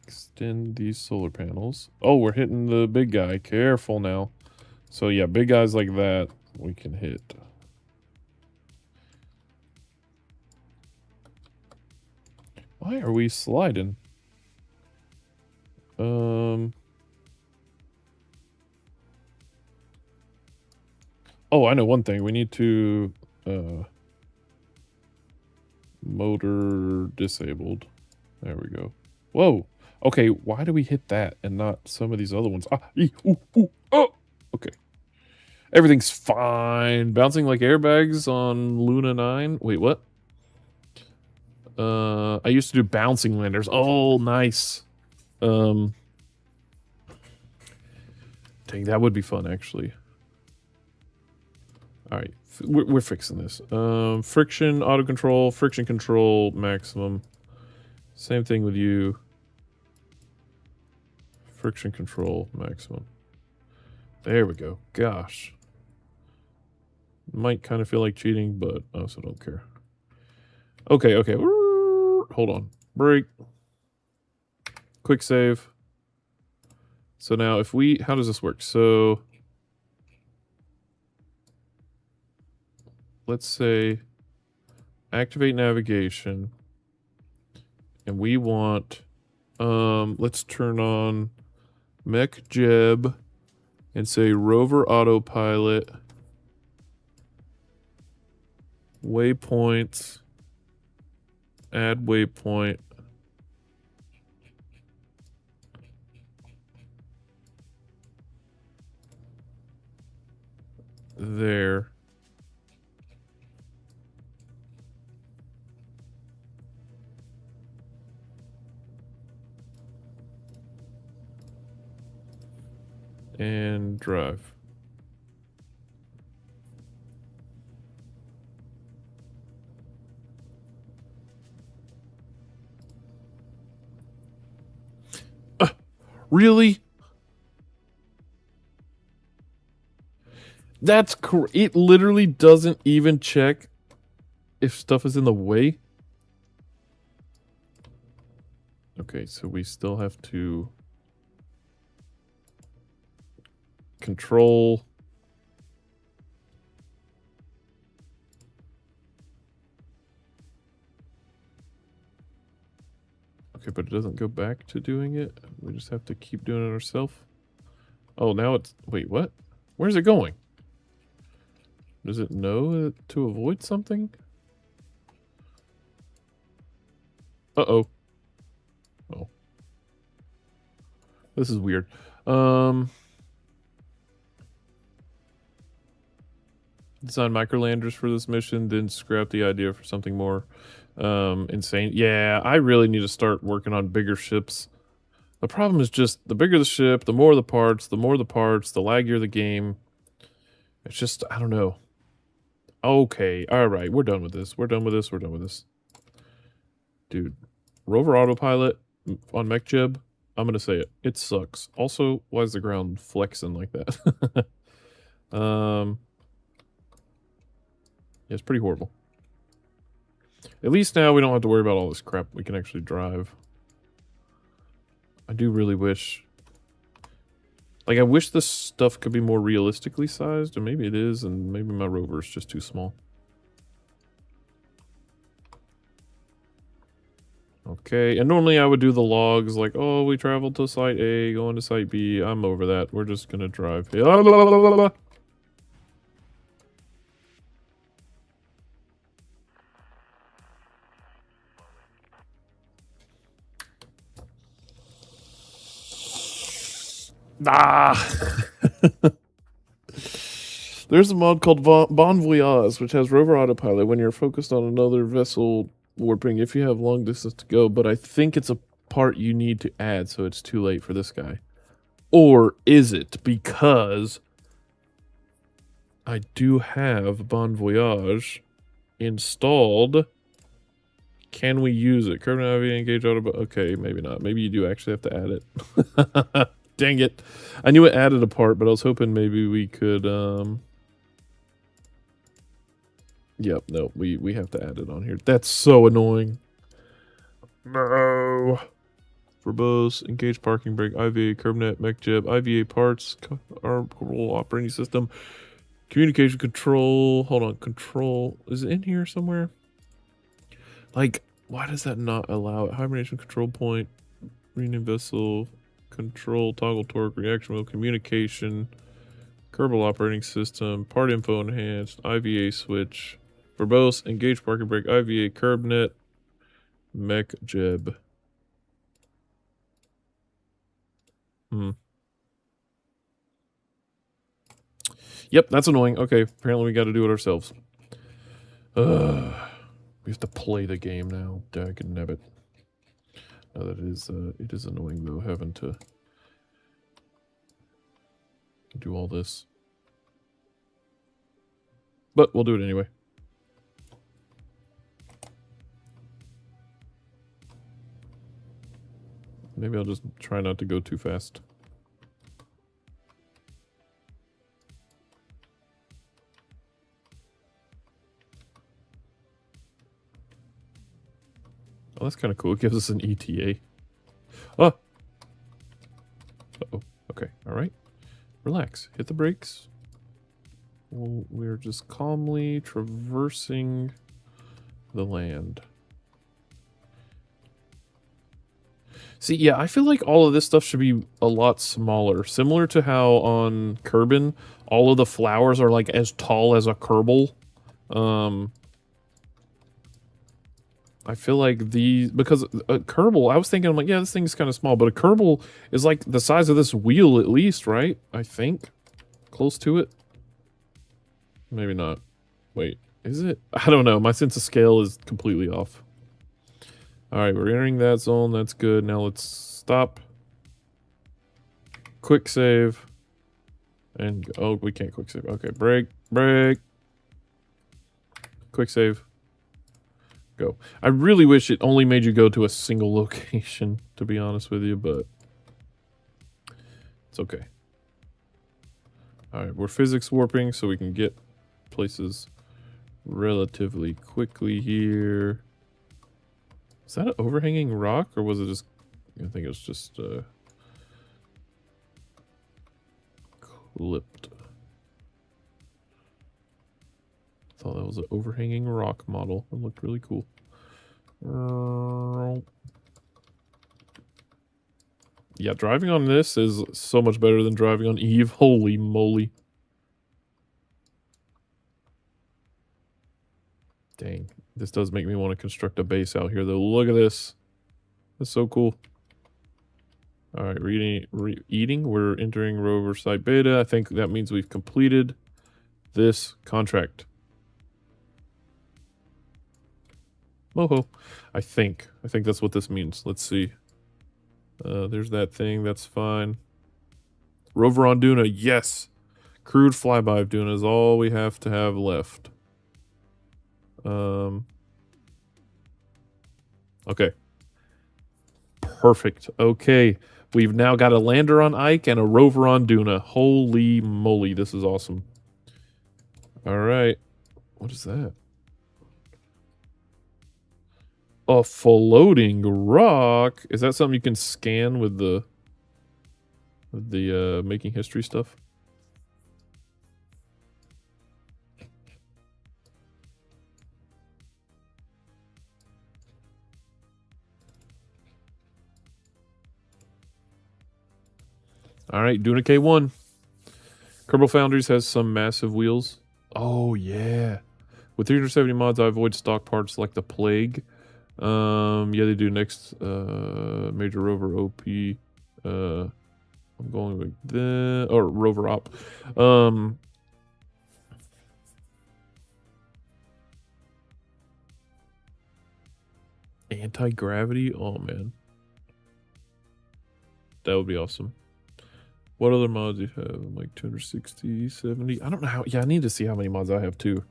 [SPEAKER 1] extend these solar panels. Oh, we're hitting the big guy. Careful now. So yeah, big guys like that we can hit. Why are we sliding? Oh, I know one thing. We need to motor disabled. There we go. Whoa. Okay, why do we hit that and not some of these other ones? Ah, oh. Okay. Everything's fine. Bouncing like airbags on Luna 9. Wait, what? I used to do bouncing landers. Oh, nice. Dang, that would be fun, actually. Alright, we're fixing this. Friction, auto control, friction control, maximum. Same thing with you. Friction control, maximum. There we go. Gosh. Might kind of feel like cheating, but I also don't care. Okay. Hold on. Break. Quick save. So now if we... How does this work? So... Let's say... Activate navigation. And we want... let's turn on... Mech Jeb. And say rover autopilot. Waypoints. Add waypoint. There. And drive. Really? That's it literally doesn't even check if stuff is in the way. Okay, so we still have to control. Okay, but it doesn't go back to doing it. We just have to keep doing it ourselves. Oh, now it's... Wait, what? Where's it going? Does it know to avoid something? Uh-oh. Oh. This is weird. Design microlanders for this mission, then scrap the idea for something more insane. Yeah, I really need to start working on bigger ships. The problem is just the bigger the ship, the more the parts, the laggier the game. It's just, I don't know. Okay, alright, we're done with this. We're done with this. Dude, rover autopilot on MechJeb, I'm gonna say it. It sucks. Also, why is the ground flexing like that? Yeah, it's pretty horrible. At least now we don't have to worry about all this crap. We can actually drive. I do really wish... Like, I wish this stuff could be more realistically sized, and maybe it is, and maybe my rover is just too small. Okay, and normally I would do the logs, like, oh, we traveled to Site A, going to Site B. I'm over that. We're just gonna drive. Ah! There's a mod called Bon Voyage, which has rover autopilot when you're focused on another vessel warping if you have long distance to go, but I think it's a part you need to add, so it's too late for this guy. Or is it? Because I do have Bon Voyage installed. Can we use it? Curve navigate, engage auto. Okay, maybe not. Maybe you do actually have to add it. Dang it. I knew it added a part, but I was hoping maybe we could Yep, no, we have to add it on here. That's so annoying. No. Verbose, engage parking brake, IVA, CurbNet, MechJeb, IVA parts, Kerbal operating system, communication control. Hold on, control. Is it in here somewhere? Like, why does that not allow it? Hibernation control point, rename vessel, control, toggle torque, reaction wheel, communication, Kerbal operating system, part info enhanced, IVA switch, verbose, engage parking brake, IVA, CurbNet, MechJeb. Yep, that's annoying. Okay, apparently we got to do it ourselves. We have to play the game now. Dagnabbit. No, that is it is annoying though, having to do all this. But we'll do it anyway. Maybe I'll just try not to go too fast. Oh, that's kind of cool. It gives us an ETA. Oh! Uh-oh. Okay, alright. Relax. Hit the brakes. Well, we're just calmly traversing the land. See, yeah, I feel like all of this stuff should be a lot smaller. Similar to how on Kerbin, all of the flowers are like as tall as a Kerbal. I feel like these, because a Kerbal, I was thinking, I'm like, yeah, this thing's kind of small, but a Kerbal is like the size of this wheel at least, right? I think. Close to it. Maybe not. Wait, is it? I don't know. My sense of scale is completely off. Alright, we're entering that zone. That's good. Now let's stop. Quick save. And, oh, we can't quick save. Okay, break. Quick save. Go. I really wish it only made you go to a single location, to be honest with you, but it's okay. Alright, we're physics warping so we can get places relatively quickly here. Is that an overhanging rock, or was it just... I think it was just clipped. Thought that was an overhanging rock model. It looked really cool. Yeah, driving on this is so much better than driving on Eve. Holy moly. Dang. This does make me want to construct a base out here, though. Look at this. That's so cool. Alright, eating. We're entering rover site beta. I think that means we've completed this contract. Moho. I think that's what this means. Let's see. There's that thing. That's fine. Rover on Duna. Yes. Crewed flyby of Duna is all we have to have left. Okay. Perfect. Okay. We've now got a lander on Ike and a rover on Duna. Holy moly, this is awesome. Alright. What is that? A floating rock? Is that something you can scan with the making history stuff? Alright, Duna K1. Kerbal Foundries has some massive wheels. Oh, yeah. With 370 mods, I avoid stock parts like the Plague. Yeah, they do next major rover OP. I'm going with the... or rover op. Anti-gravity? Oh, man. That would be awesome. What other mods do you have? Like 260, 70? I don't know how. Yeah, I need to see how many mods I have, too.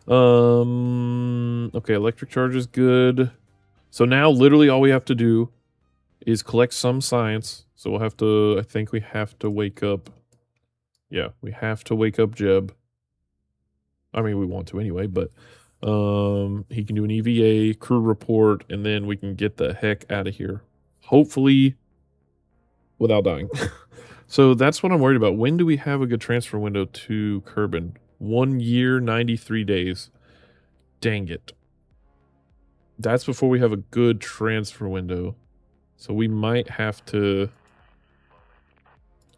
[SPEAKER 1] Okay, electric charge is good. So now, literally, all we have to do is collect some science. So we'll have to, I think we have to wake up. Yeah, we have to wake up Jeb. I mean, we want to anyway, but he can do an EVA, crew report, and then we can get the heck out of here. Hopefully without dying. So that's what I'm worried about. When do we have a good transfer window to Kerbin? 1 year, 93 days. Dang it. That's before we have a good transfer window. So we might have to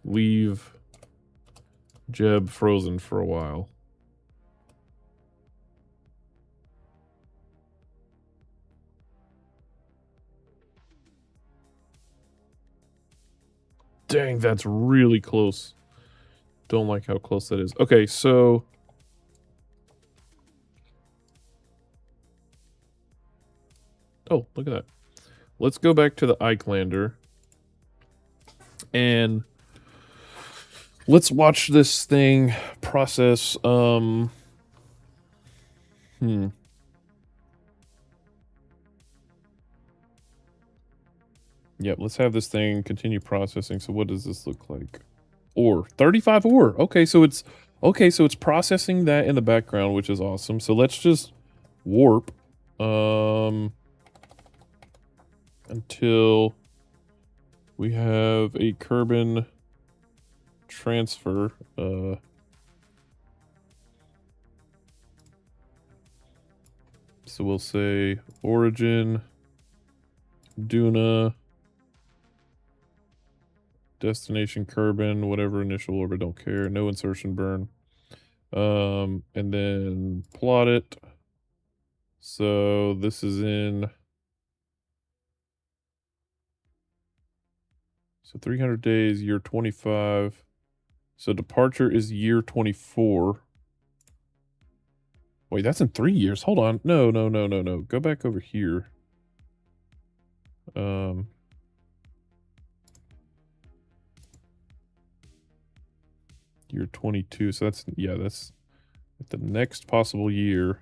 [SPEAKER 1] leave Jeb frozen for a while. Dang, that's really close. Don't like how close that is. Okay, so... Oh, look at that. Let's go back to the Icelander. And let's watch this thing process. Yep, let's have this thing continue processing. So what does this look like? Ore. 35 ore. Okay, so it's processing that in the background, which is awesome. So let's just warp until we have a Kerbin transfer. So we'll say origin, Duna, destination Kerbin, whatever initial orbit, don't care. No insertion burn. And then plot it. So this is in... So 300 days, year 25. So departure is year 24. Wait, that's in 3 years. Hold on. No. Go back over here. Year 22. So that's, yeah, that's the next possible year.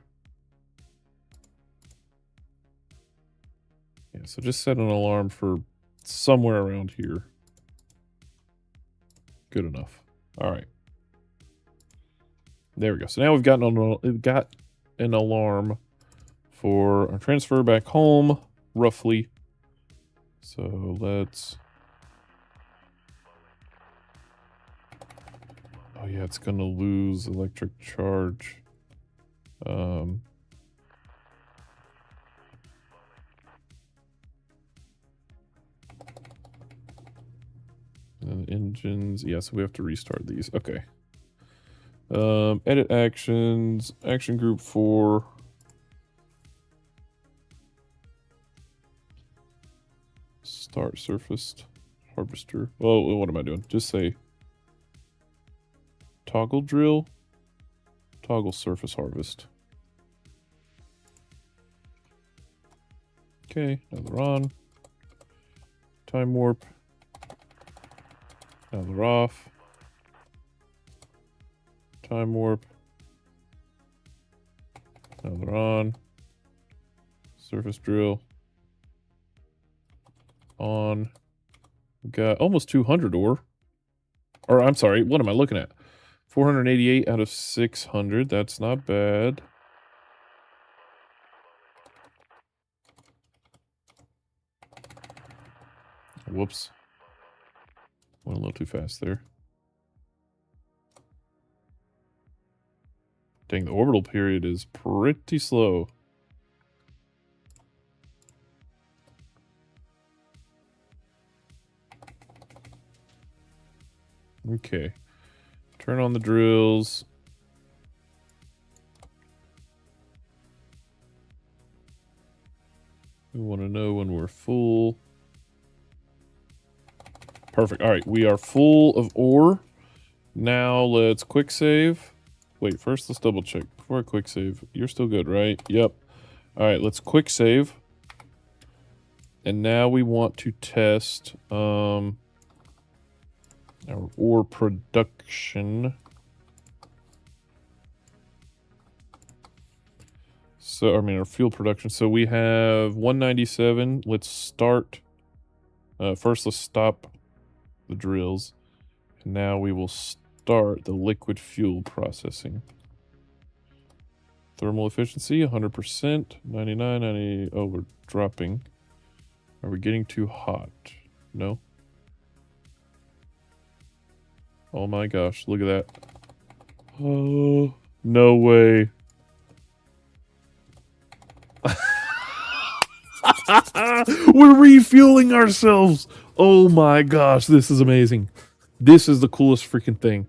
[SPEAKER 1] Yeah, so just set an alarm for somewhere around here. Good enough. All right. There we go. So now we've got an alarm for our transfer back home, roughly. So let's... Oh yeah, it's gonna lose electric charge. And engines, yeah, so we have to restart these. Okay. Edit actions, action group 4. Start surfaced harvester. Oh, what am I doing? Just say toggle drill, toggle surface harvest. Okay, now they're on. Time warp. Now they're off. Time warp. Now they're on. Surface drill. On. We've got almost 200 ore. Or, I'm sorry, what am I looking at? 488 out of 600. That's not bad. Whoops. Went a little too fast there. Dang, the orbital period is pretty slow. Okay. Turn on the drills. We want to know when we're full. Perfect. All right, we are full of ore. Now let's quick save. Wait, first let's double check before I quick save. You're still good, right? Yep. All right, let's quick save. And now we want to test our ore production. So, I mean, our fuel production. So we have 197. Let's start. First, let's stop the drills. And now we will start the liquid fuel processing. Thermal efficiency, 100%. 99, 90. Oh, we're dropping. Are we getting too hot? No. Oh my gosh, look at that. Oh, no way. We're refueling ourselves. Oh my gosh, this is amazing. This is the coolest freaking thing.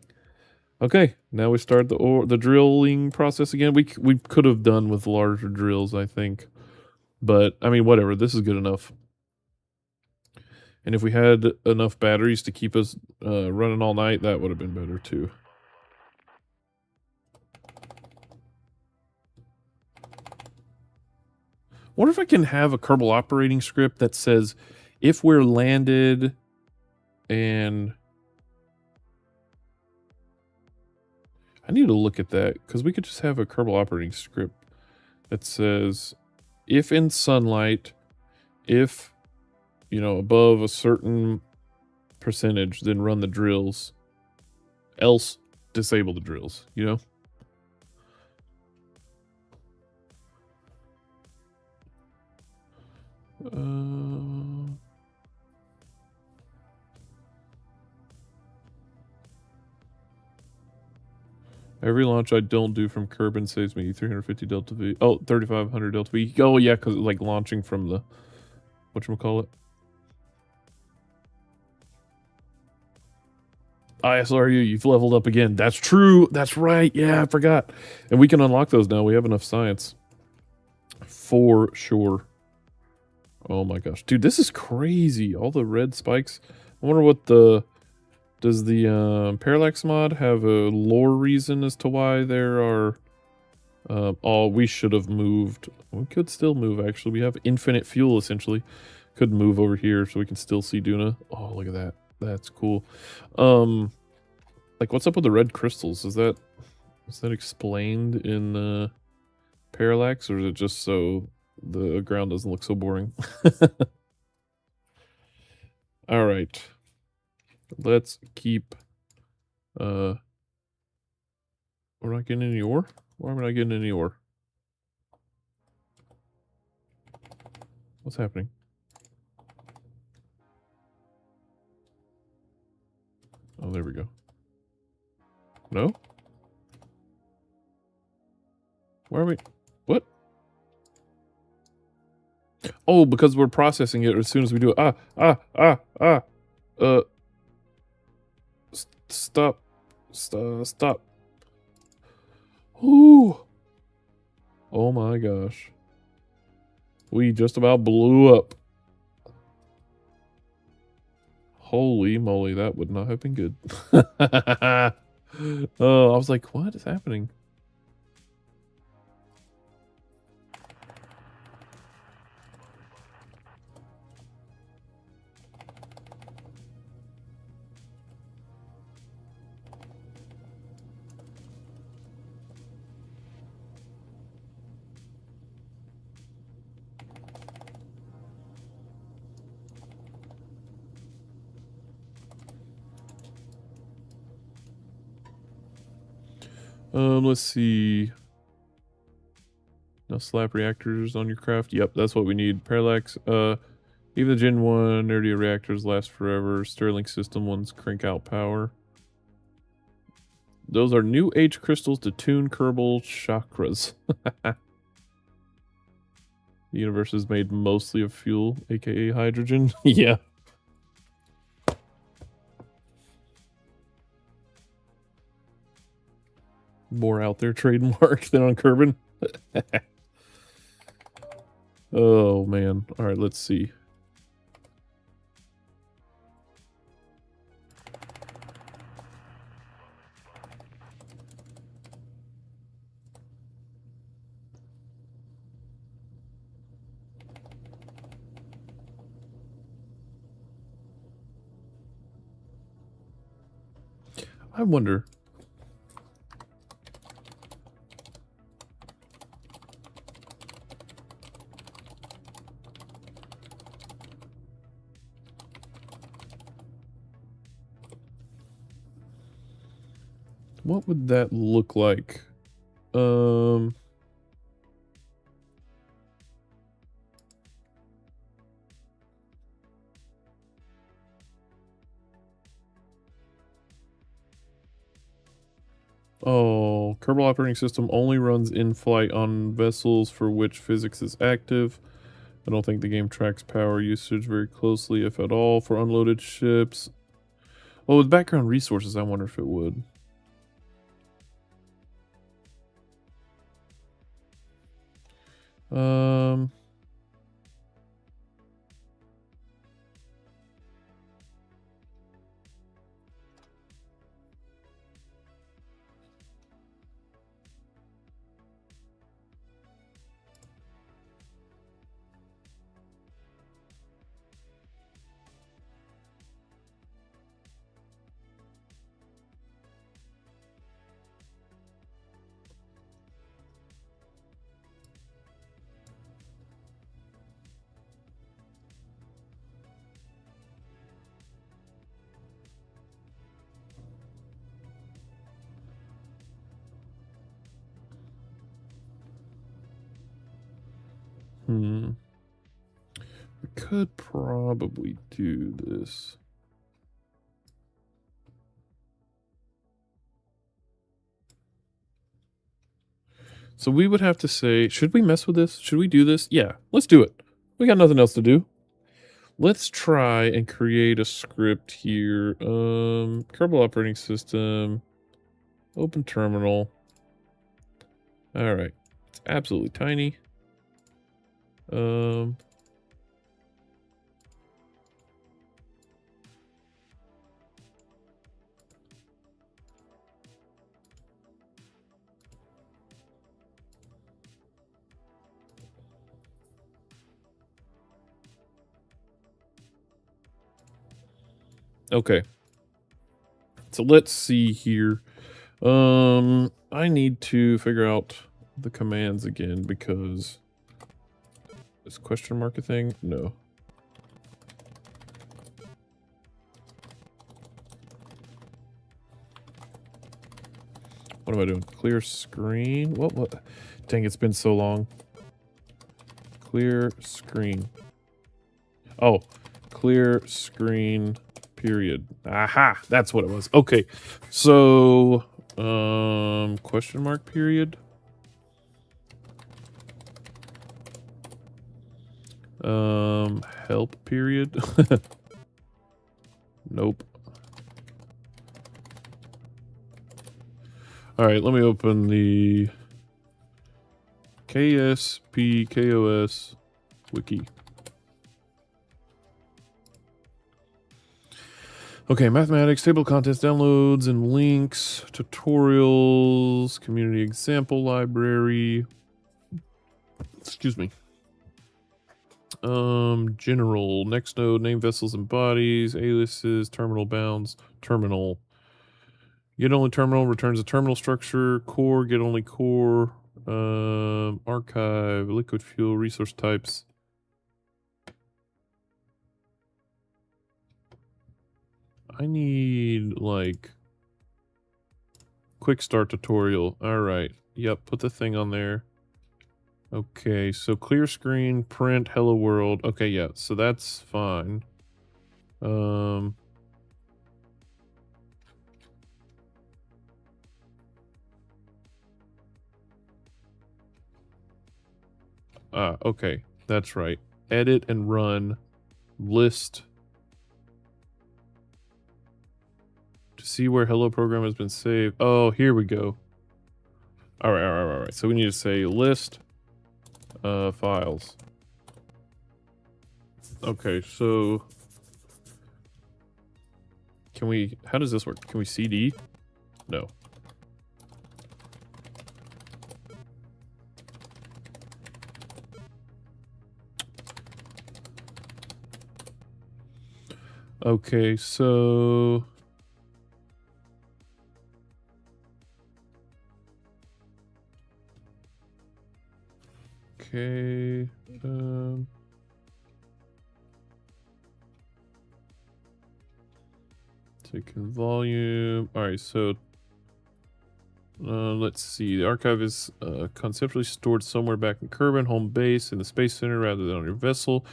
[SPEAKER 1] Okay, now we start the drilling process again. We could have done with larger drills, I think. But I mean, whatever. This is good enough. And if we had enough batteries to keep us running all night, that would have been better too. Wonder if I can have a Kerbal operating script that says if we're landed and I need to look at that because we could just have a Kerbal operating script that says if in sunlight, if above a certain percentage, then run the drills, else disable the drills, Every launch I don't do from Kerbin saves me 350 Delta V. Oh, 3,500 Delta V. Oh, yeah, because like launching from the... whatchamacallit? ISRU, you've leveled up again. That's true. That's right. Yeah, I forgot. And we can unlock those now. We have enough science. For sure. Oh my gosh. Dude, this is crazy. All the red spikes. I wonder what the... Does the Parallax mod have a lore reason as to why there are... oh, we should have moved. We could still move, actually. We have infinite fuel, essentially. Could move over here so we can still see Duna. Oh, look at that. That's cool. Like, what's up with the red crystals? Is that explained in Parallax, or is it just so the ground doesn't look so boring? All right. Let's keep... we're not getting any ore? Why am I not getting any ore? What's happening? Oh, there we go. No? Where are we? What? Oh, because we're processing it as soon as we do it. Stop. Stop. Ooh. Oh my gosh. We just about blew up. Holy moly, that would not have been good. Oh, I was like, what is happening? Let's see. No slap reactors on your craft. Yep, that's what we need. Parallax. Even the Gen 1 nerdy reactors last forever. Sterling system ones crank out power. Those are new H crystals to tune Kerbal chakras. The universe is made mostly of fuel, aka hydrogen. Yeah. More out there trademark than on Kerbin. Oh man. Alright, let's see. I wonder. What would that look like? Oh, Kerbal operating system only runs in flight on vessels for which physics is active. I don't think the game tracks power usage very closely, if at all, for unloaded ships. Well, with background resources, I wonder if it would. Um, we could probably do this. So we would have to say, should we mess with this? Should we do this? Yeah, let's do it. We got nothing else to do. Let's try and create a script here. Kerbal operating system, open terminal. All right, it's absolutely tiny. Okay. So let's see here. I need to figure out the commands again because this question mark a thing? No. What am I doing? Clear screen? What? Dang, it's been so long. Clear screen. Oh, clear screen, period. Aha, that's what it was. Okay, so, question mark, period. Help, period. Nope. All right, let me open the KSPKOS wiki. Okay, mathematics, table of contents, downloads and links, tutorials, community example library. Excuse me. General, next node, name vessels and bodies, aliases, terminal bounds, terminal. Get only terminal returns a terminal structure, core, get only core, archive, liquid fuel, resource types. I need, like, quick start tutorial. All right. Yep, put the thing on there. Okay, so clear screen, print, hello world. Okay, yeah, so that's fine. Okay, that's right. Edit and run, list. To see where hello program has been saved. Oh, here we go. All right. So we need to say list files. Okay, so can we, how does this work? Can we CD? No. Okay, so Okay. Taking volume. All right, so let's see. The archive is conceptually stored somewhere back in Kerbal, home base, in the Space Center rather than on your vessel.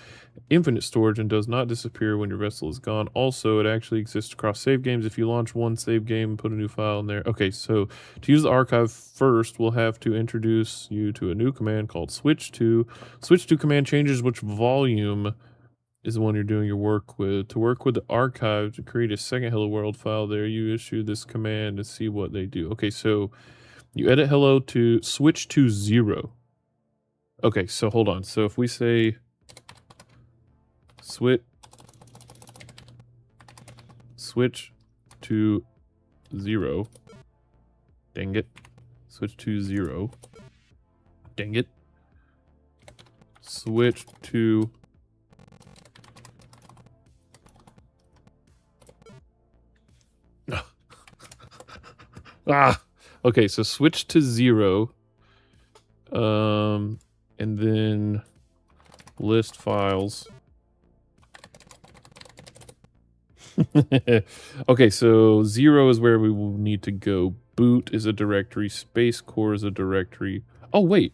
[SPEAKER 1] Infinite storage and does not disappear when your vessel is gone. Also, it actually exists across save games. If you launch one save game and put a new file in there. Okay, so to use the archive first, we'll have to introduce you to a new command called switch to. Switch to command changes which volume is the one you're doing your work with. To work with the archive to create a second hello world file there, you issue this command to see what they do. Okay, so you edit hello to switch to 0. Okay, so hold on. So if we say switch to 0. Dang it. Switch to 0. Dang it. Switch to okay, so switch to 0. And then list files. Okay, so 0 is where we will need to go. Boot is a directory. Space Core is a directory. Oh, wait.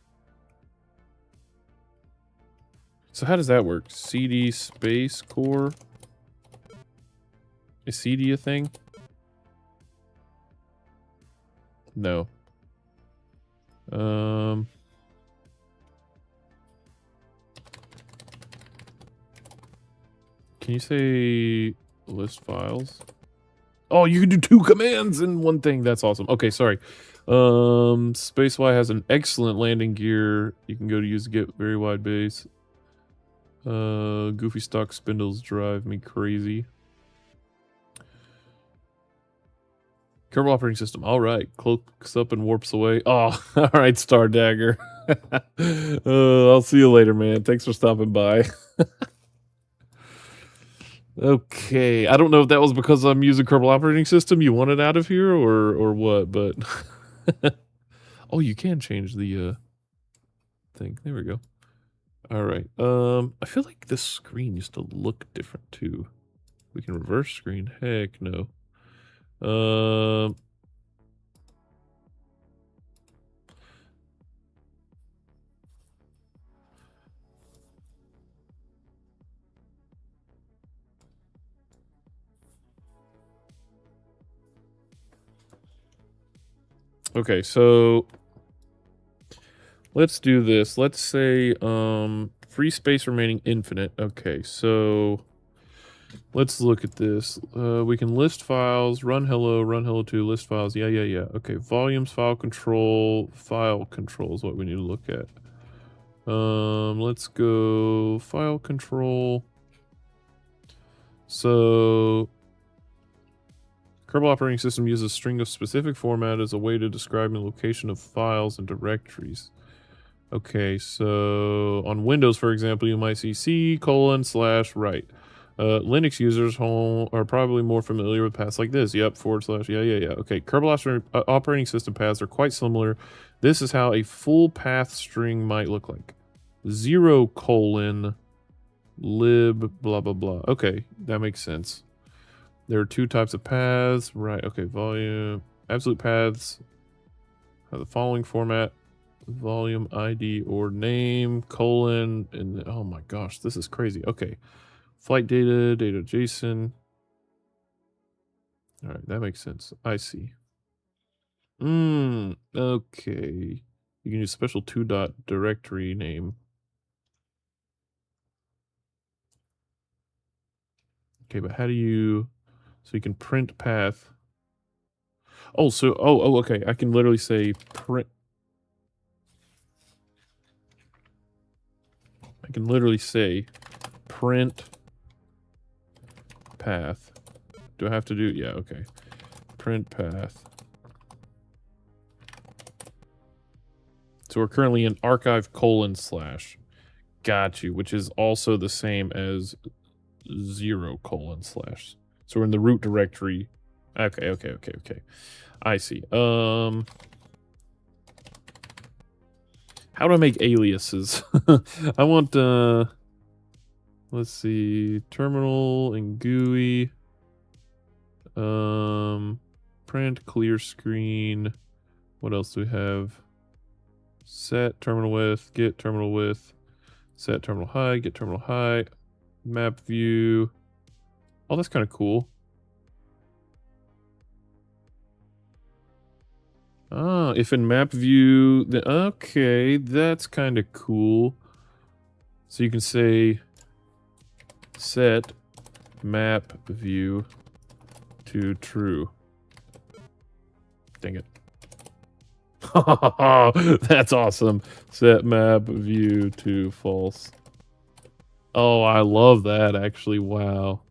[SPEAKER 1] So how does that work? CD Space Core? Is CD a thing? No. Can you say list files? Oh, you can do 2 commands in one thing. That's awesome. Okay, sorry. SpaceY has an excellent landing gear. You can go to use to get very wide base. Goofy stock spindles drive me crazy. Kerbal operating system. All right. Cloaks up and warps away. Oh, all right, Star Dagger. I'll see you later, man. Thanks for stopping by. Okay. I don't know if that was because I'm using Kerbal operating system you wanted out of here or what, but oh, you can change the thing. There we go. All right. I feel like this screen used to look different too. We can reverse screen. Heck no. Okay, so let's do this. Let's say free space remaining infinite. Okay, so let's look at this. We can list files, run hello 2, list files. Yeah. Okay, volumes, file control is what we need to look at. Let's go file control. So Kerbal operating system uses a string of specific format as a way to describe the location of files and directories. Okay, so on Windows, for example, you might see C:/right. Linux users are probably more familiar with paths like this. Yep, /. Yeah. Okay, Kerbal operating system paths are quite similar. This is how a full path string might look like. 0:lib blah blah blah. Okay, that makes sense. There are 2 types of paths. Right, okay, volume. Absolute paths have the following format. Volume, ID, or name, and oh my gosh, this is crazy. Okay. Flight data, JSON. All right, that makes sense. I see. Okay. You can use special 2 directory name. Okay, but how do you... So you can print path. Oh, so... Oh, okay. I can literally say print... I can literally say print path. Do I have to do... Yeah, okay. Print path. So we're currently in archive : /. Got you, which is also the same as 0:/. So we're in the root directory. Okay. I see. How do I make aliases? I want, let's see, terminal and GUI. Print, clear screen. What else do we have? Set terminal width, get terminal width, set terminal height, get terminal height, map view. Oh, that's kind of cool. Ah, if in map view, then okay, that's kind of cool. So you can say set map view to true. Dang it. That's awesome. Set map view to false. Oh, I love that actually. Wow.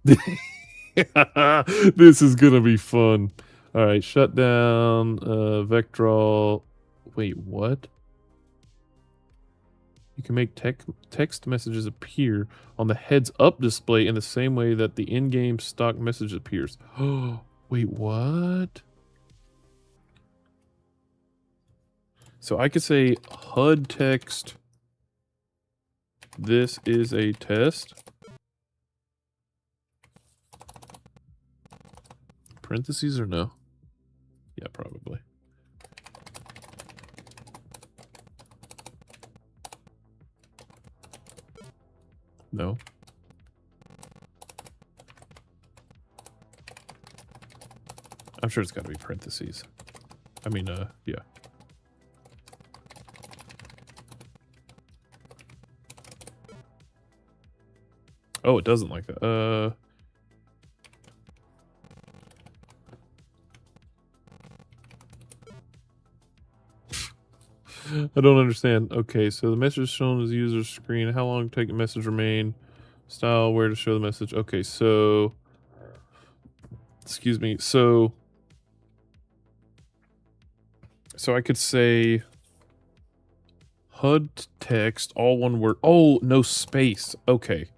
[SPEAKER 1] This is gonna be fun. All right, shut down vectral. Wait, what? You can make text messages appear on the heads up display in the same way that the in-game stock message appears. Oh, wait, what? So I could say HUD text. This is a test. Parentheses or no? Yeah, probably. No. I'm sure it's got to be parentheses. I mean, yeah. Oh, it doesn't like that. I don't understand. Okay, so the message shown as user screen. How long take a message remain? Style, where to show the message. Okay, so... Excuse me. So I could say... HUD text, all one word. Oh, no space. Okay.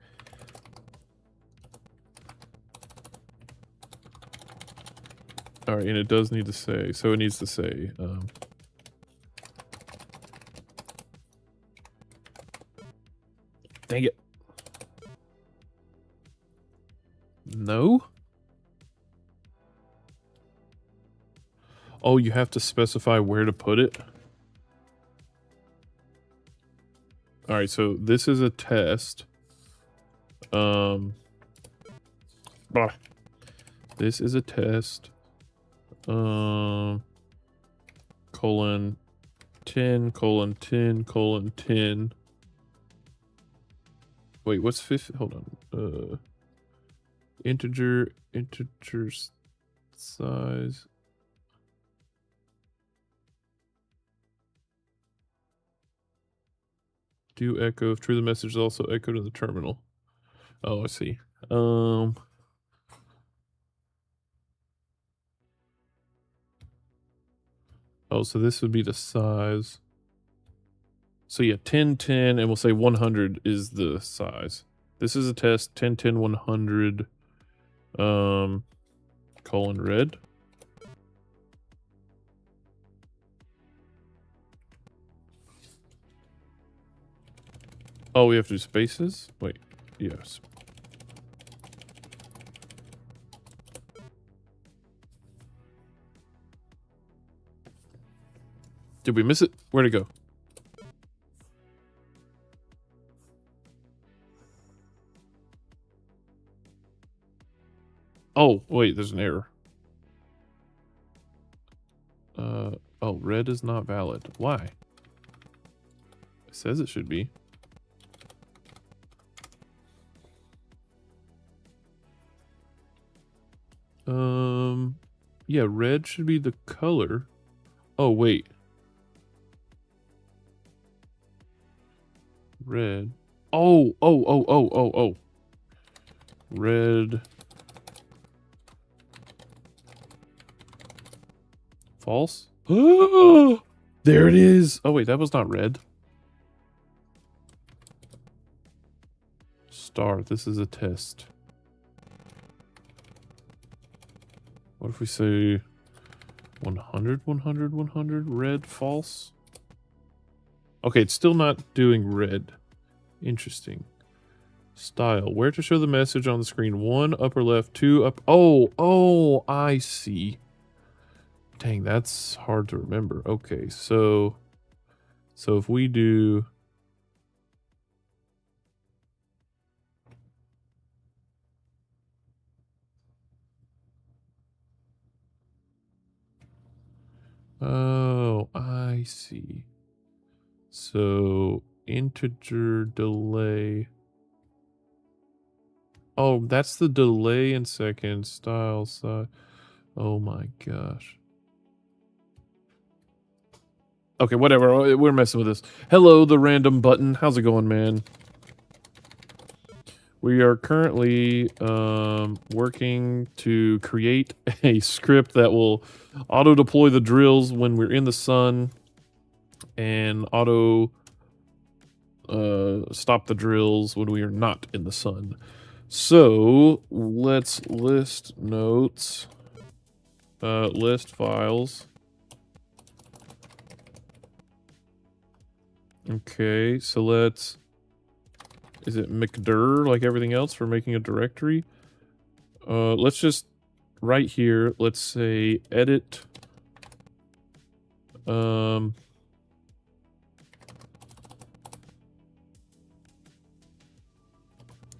[SPEAKER 1] Alright, and it does need to say. So it needs to say... Dang it. No? Oh, you have to specify where to put it? Alright, so this is a test. This is a test. Colon 10, colon 10, colon 10. Wait, what's 50? Hold on. Integer size. Do echo if true the message is also echoed in the terminal. Oh, I see. Oh, so this would be the size. So yeah, 10, 10, and we'll say 100 is the size. This is a test, 10, 10, 100, colon red. Oh, we have to do spaces? Wait, yes. Did we miss it? Where'd it go? Oh, wait, there's an error. Oh, red is not valid. Why? It says it should be. Yeah, red should be the color. Oh, wait. Red. Oh. Red. False? There it is. Oh, wait, that was not red. Star, this is a test. What if we say 100, 100, 100, red, false? Okay, it's still not doing red. Interesting. Style. Where to show the message on the screen? 1 upper left, 2 up. Oh, I see. Dang, that's hard to remember. Okay, so if we do oh, I see. So integer delay. Oh, that's the delay in seconds. Style size. Oh my gosh. Okay, whatever. We're messing with this. Hello, the random button. How's it going, man? We are currently working to create a script that will auto-deploy the drills when we're in the sun and auto stop the drills when we are not in the sun. So let's list notes, list files. Okay, so let's, is it McDir like everything else for making a directory? Let's just, right here, let's say edit,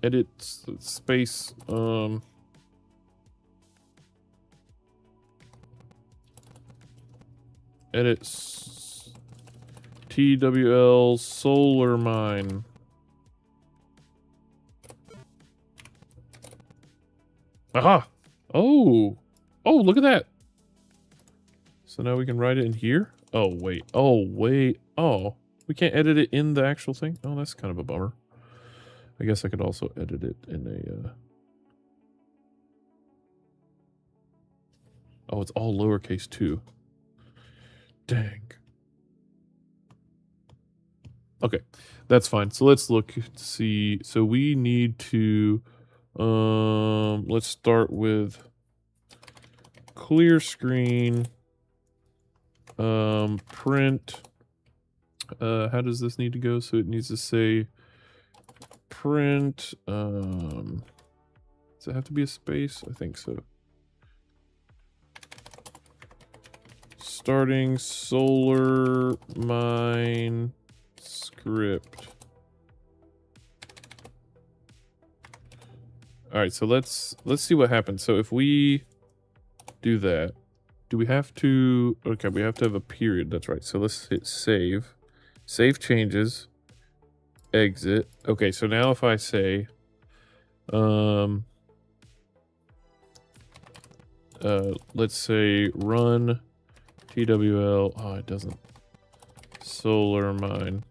[SPEAKER 1] edit space, edit TWL solar mine. Aha! Oh! Oh, look at that! So now we can write it in here? Oh, wait. Oh, wait. Oh, we can't edit it in the actual thing? Oh, that's kind of a bummer. I guess I could also edit it in a... Oh, it's all lowercase too. Dang. Okay, that's fine. So let's look to see. So we need to... let's start with clear screen, print, how does this need to go? So it needs to say print, does it have to be a space? I think so. Starting solar mine script. All right, so let's see what happens. So if we do that, do we have to, okay, we have to have a period. That's right. So let's hit save, save changes, exit. Okay, so now if I say, let's say run TWL, oh, it doesn't, solar mine.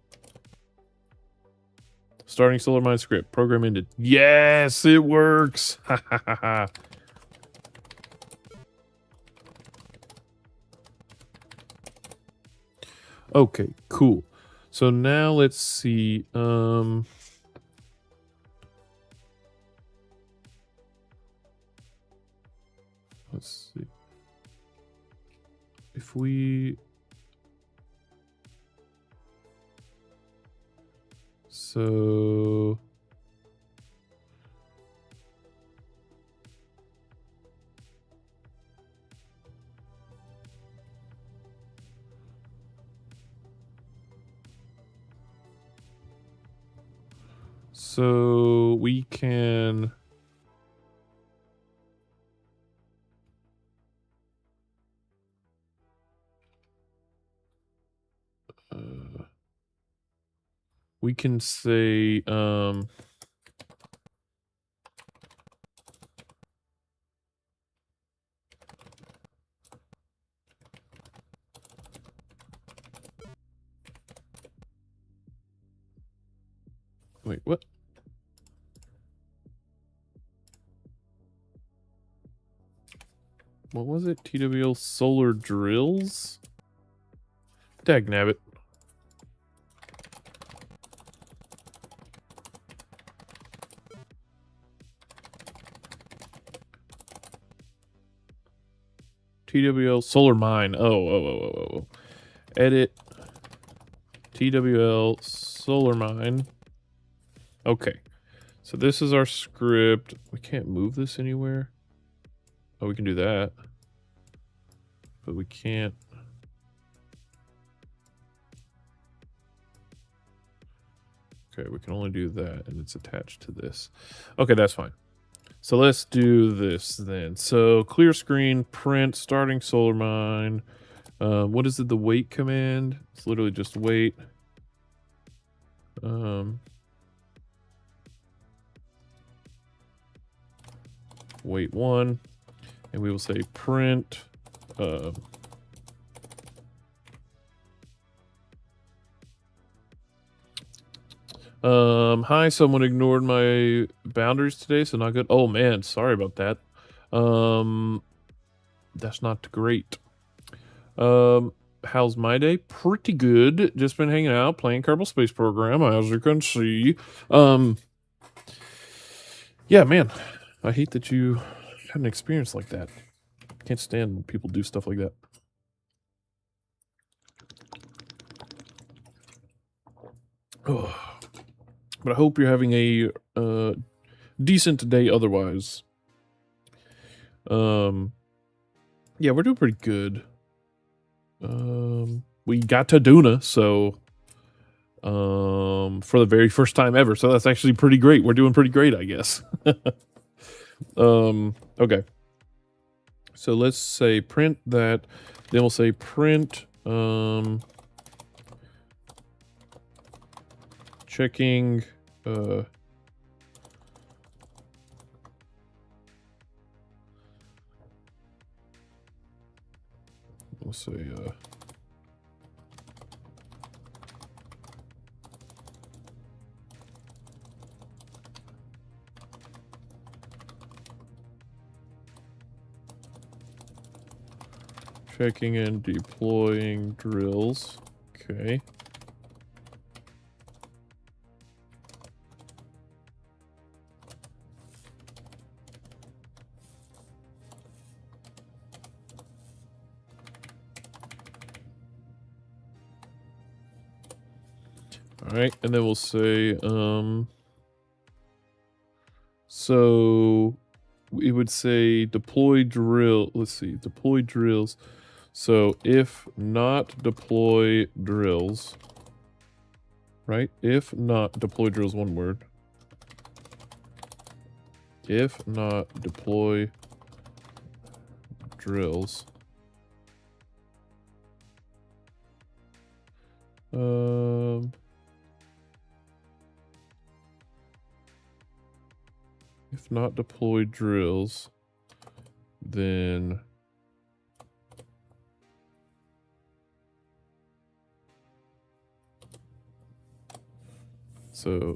[SPEAKER 1] Starting solar mine script, program ended. Yes, it works. Ha ha ha ha. Okay, cool. So now let's see. Let's see. If we... So... So we can... we can say, wait, what? What was it? TWL solar drills? Dagnabbit. TWL solar mine. Oh. Edit TWL solar mine. Okay. So this is our script. We can't move this anywhere. Oh, we can do that. But we can't. Okay, we can only do that, and it's attached to this. Okay, that's fine. So let's do this then. So clear screen, print, starting solar mine. What is it? The wait command? It's literally just wait. Wait 1, and we will say print. Hi, someone ignored my boundaries today, so not good. Oh man, sorry about that. That's not great. How's my day? Pretty good. Just been hanging out, playing Kerbal Space Program, as you can see. Yeah, man. I hate that you had an experience like that. Can't stand when people do stuff like that. Oh. But I hope you're having a decent day otherwise. Yeah, we're doing pretty good. We got to Duna, so for the very first time ever, so that's actually pretty great. We're doing pretty great, I guess. Okay. So let's say print that, then we'll say print checking we'll say checking and deploying drills. Okay. All right, and then we'll say, so it would say deploy drill. Let's see, deploy drills. So if not deploy drills, right? If not deploy drills, one word. If not deploy drills. If not deploy drills, then so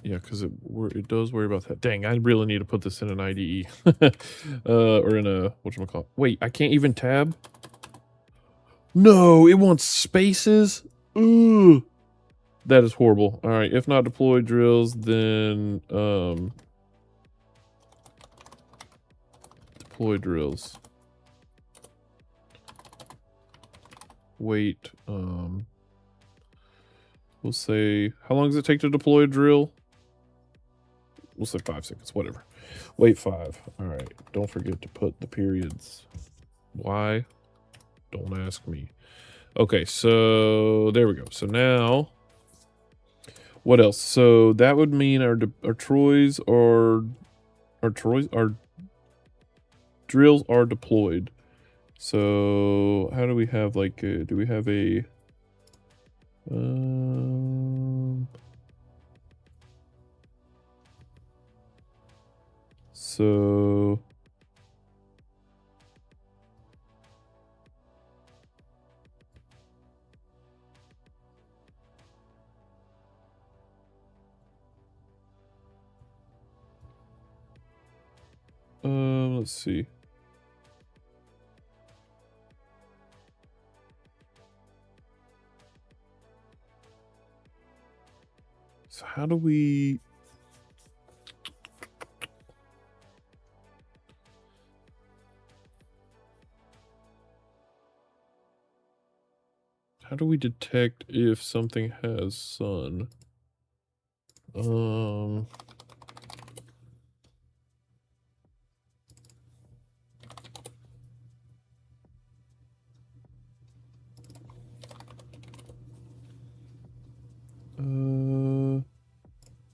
[SPEAKER 1] yeah, because it does worry about that. Dang, I really need to put this in an IDE or in a whatchamacallit. Wait, I can't even tab. No, it wants spaces. Ooh, that is horrible. All right, if not deploy drills, then deploy drills. Wait, we'll say, how long does it take to deploy a drill? We'll say 5 seconds, whatever. Wait 5. All right, don't forget to put the periods. Why? Don't ask me. Okay, so there we go. So now, what else? So that would mean our Troys are, our drills are deployed. So how do we have like, do we have a, so let's see. So how do we do we detect if something has sun?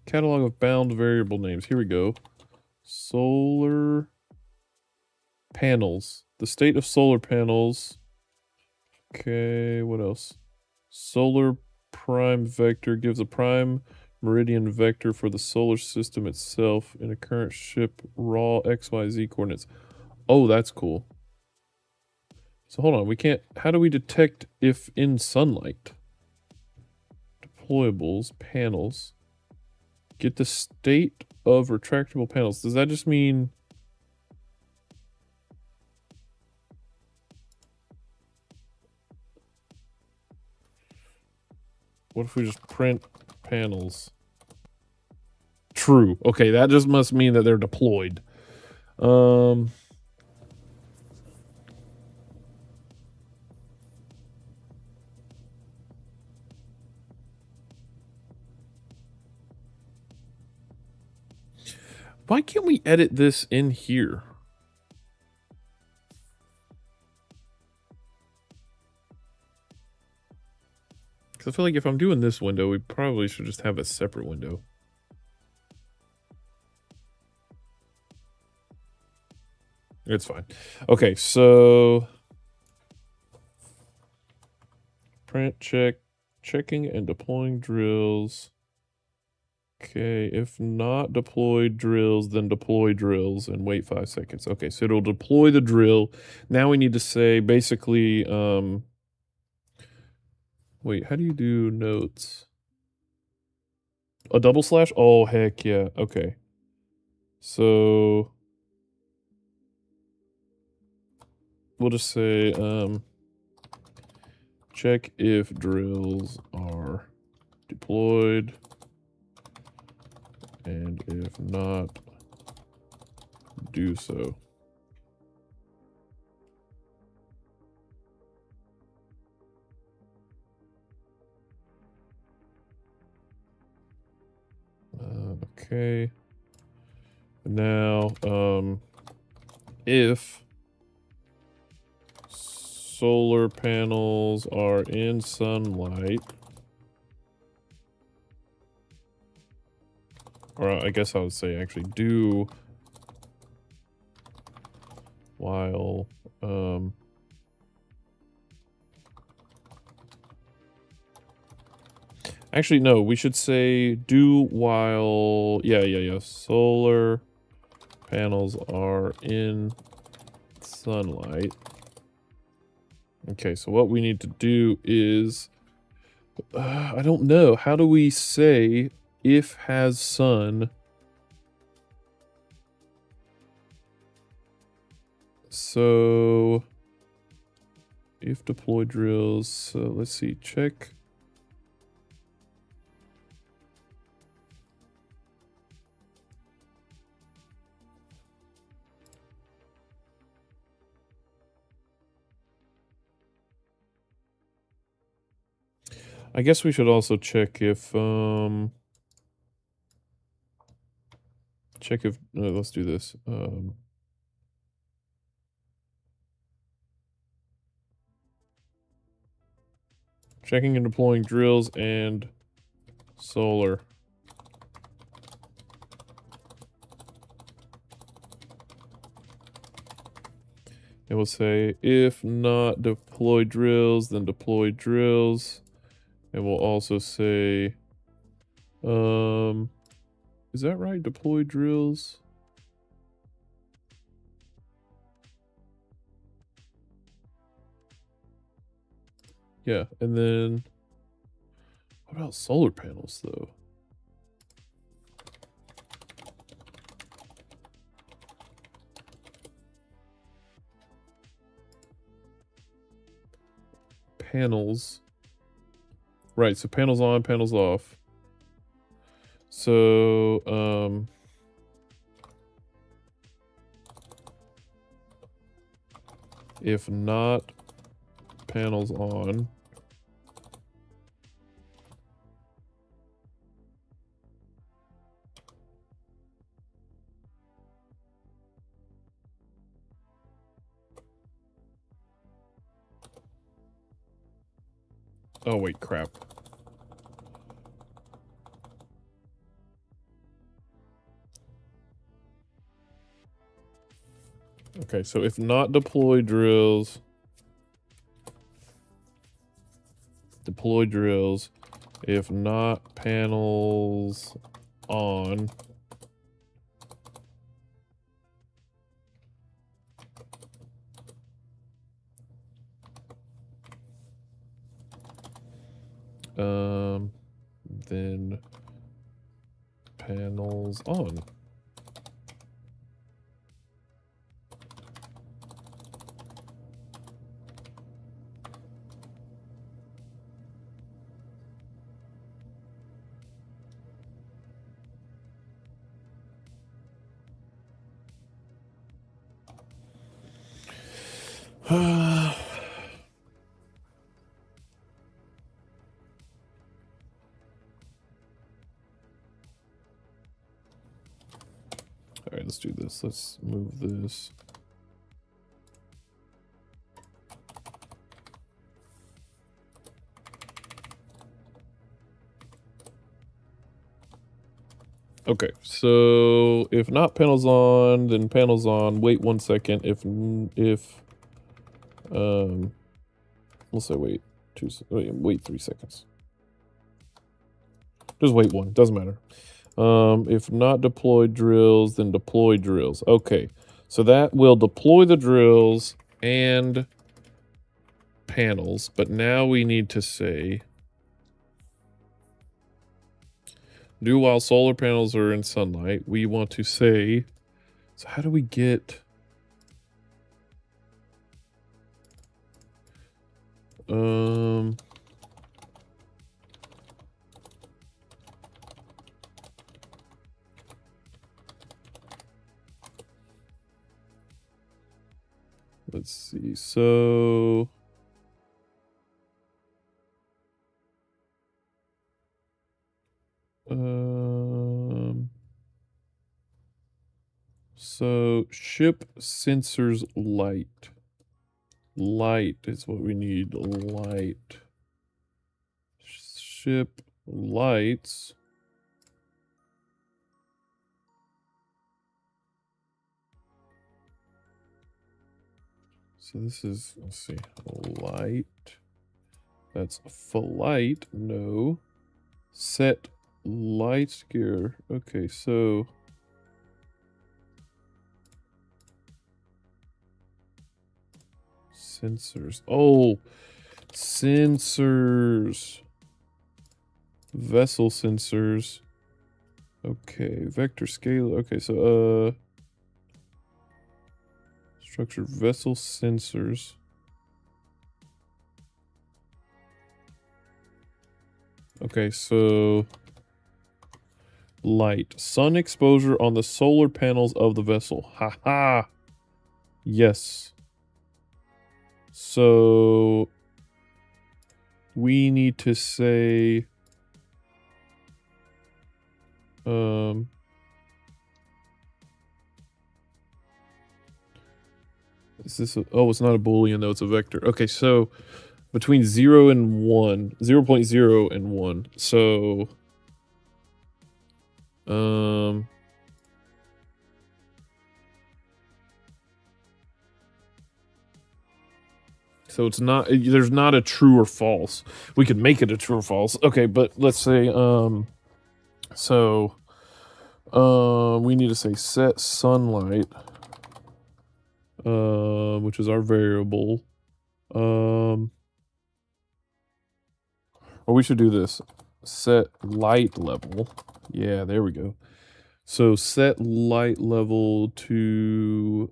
[SPEAKER 1] Catalog of bound variable names. Here we go. Solar panels. The state of solar panels. Okay, what else? Solar prime vector gives a prime meridian vector for the solar system itself in a current ship raw XYZ coordinates. Oh, that's cool. So hold on, we can't. How do we detect if in sunlight? Deployables, panels. Get the state of retractable panels. Does that just mean... What if we just print panels? True. Okay, that just must mean that they're deployed. Why can't we edit this in here? Because I feel like if I'm doing this window, we probably should just have a separate window. It's fine. Okay, so... Print check. Checking and deploying drills. Okay, if not deploy drills, then deploy drills and wait 5 seconds. Okay, so it'll deploy the drill. Now we need to say basically, wait, how do you do notes? A double slash? Oh, heck yeah. Okay. So we'll just say, check if drills are deployed. And if not, do so. Okay. Now, if solar panels are in sunlight, or I guess I would say actually do while, actually, no, we should say do while, yeah, solar panels are in sunlight. Okay, so what we need to do is, I don't know, how do we say if has sun? So, if deploy drills, so let's see, check. I guess we should also check if, let's do this. Checking and deploying drills and solar. It will say, if not deploy drills, then deploy drills. It will also say, is that right? Deploy drills? Yeah, and then what about solar panels though? Panels. Right, so panels on, panels off. So, if not panels on, Oh, wait, crap. Okay, so if not deploy drills, if not panels on, then panels on. All right, let's do this. Let's move this. Okay, so if not panels on, then panels on. Wait 1 second. We'll say wait 3 seconds. Just wait 1. Doesn't matter. If not deploy drills, then deploy drills. Okay, so that will deploy the drills and panels, but now we need to say do while solar panels are in sunlight. We want to say, so how do we get let's see. So so ship sensors light. Light is what we need. Light. Ship lights. So this is, let's see, light. That's flight. No. Set light gear. Okay, so sensors. Oh, sensors. Vessel sensors. Okay, vector scale. Okay, so structure vessel sensors. Okay, so light. Sun exposure on the solar panels of the vessel. Haha. Yes. So we need to say is this a, oh, it's not a Boolean though, it's a vector. Okay, so between 0 and 1, 0.0 and 1. So so it's not, there's not a true or false. We could make it a true or false. Okay, but let's say we need to say set sunlight, which is our variable. Or we should do this. Set light level. Yeah, there we go. So set light level to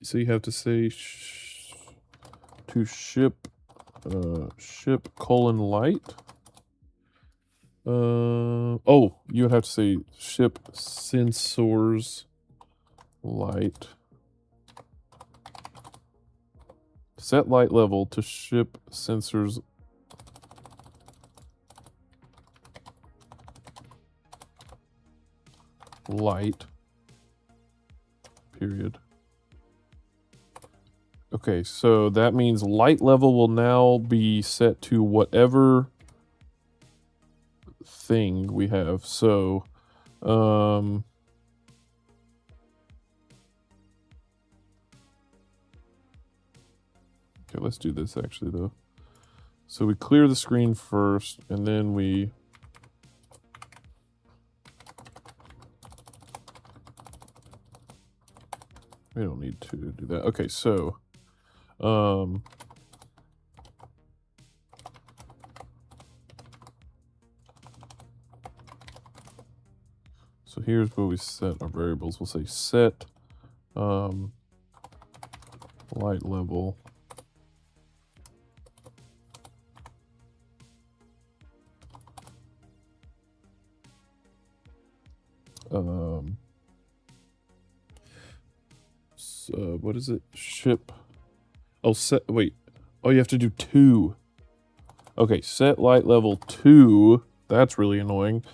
[SPEAKER 1] so you have to say to ship colon light. Oh, you would have to say ship sensors light. Set light level to ship sensors light. Period. Okay, so that means light level will now be set to whatever thing we have. So, okay, let's do this actually though. So we clear the screen first, and then we don't need to do that. Okay, so so here's where we set our variables. We'll say set light level what is it? Ship. Oh, set. Wait. Oh, you have to do 2. Okay, set light level 2. That's really annoying.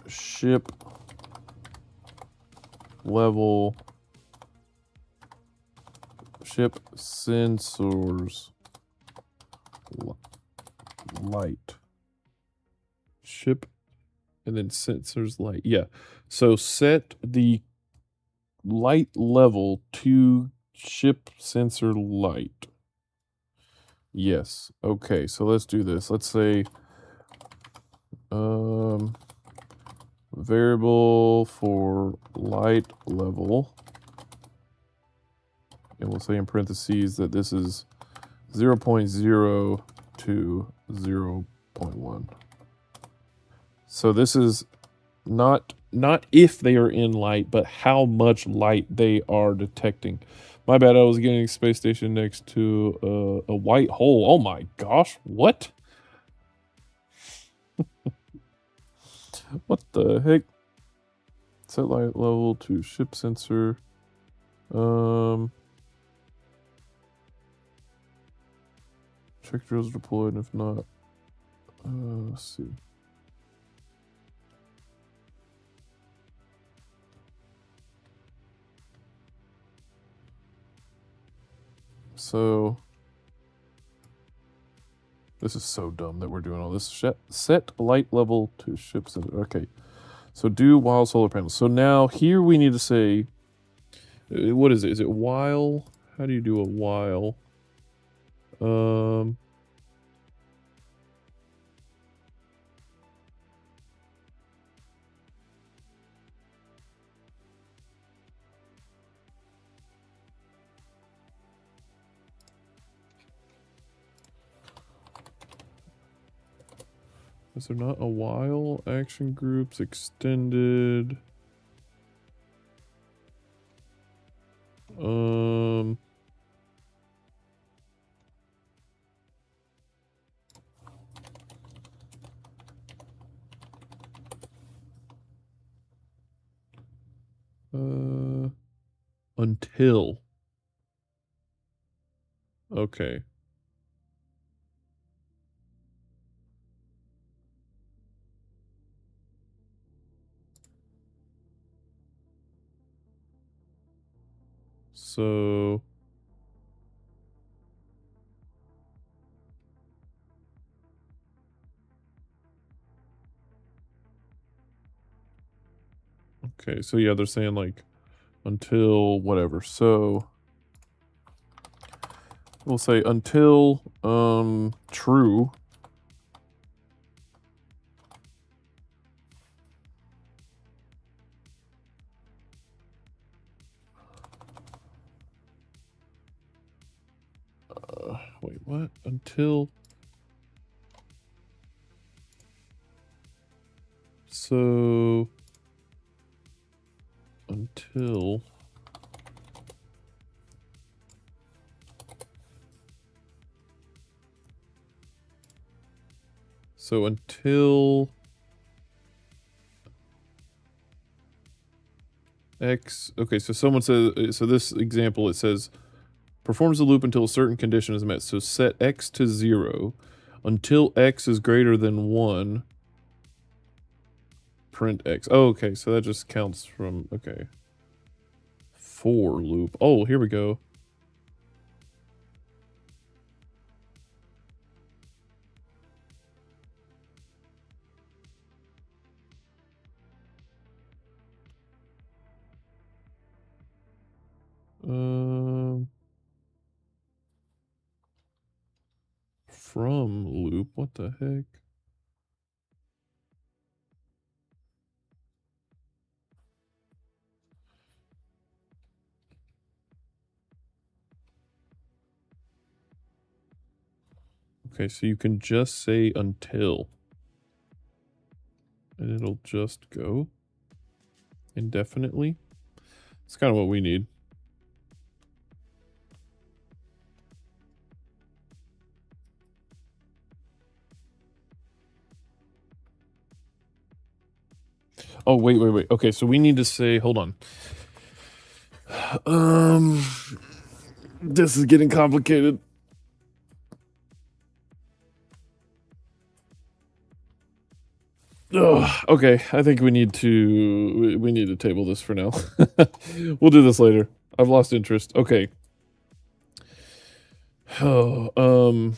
[SPEAKER 1] Ship level. Ship sensors light. Ship and then sensors light. Yeah. So set the light level to ship sensor light. Yes. Okay, so let's do this. Let's say variable for light level, and we'll say in parentheses that this is 0.0 to 0.1. So this is not if they are in light, but how much light they are detecting. My bad, I was getting a space station next to a white hole. Oh my gosh, what? What the heck? Set light level to ship sensor. Check drills deployed, and if not, let's see. So this is so dumb that we're doing all this. Set light level to ship sensor. Okay, so do while solar panels. So now here we need to say, what is it? Is it while? How do you do a while? Is there not a while? Action groups extended. Until. Okay. So okay, so yeah, they're saying like until whatever. So we'll say until true. Wait, what? Until. So until. So until X. Okay, so someone says, so this example, it says performs the loop until a certain condition is met. So set X to 0 until X is greater than 1. Print X. Oh, okay, so that just counts from, okay. for loop. Oh, here we go. From loop, what the heck? Okay, so you can just say until. And it'll just go indefinitely. It's kind of what we need. Oh, wait. Okay, so we need to say, hold on. This is getting complicated. Okay, I think we need to table this for now. We'll do this later. I've lost interest. Okay. Oh,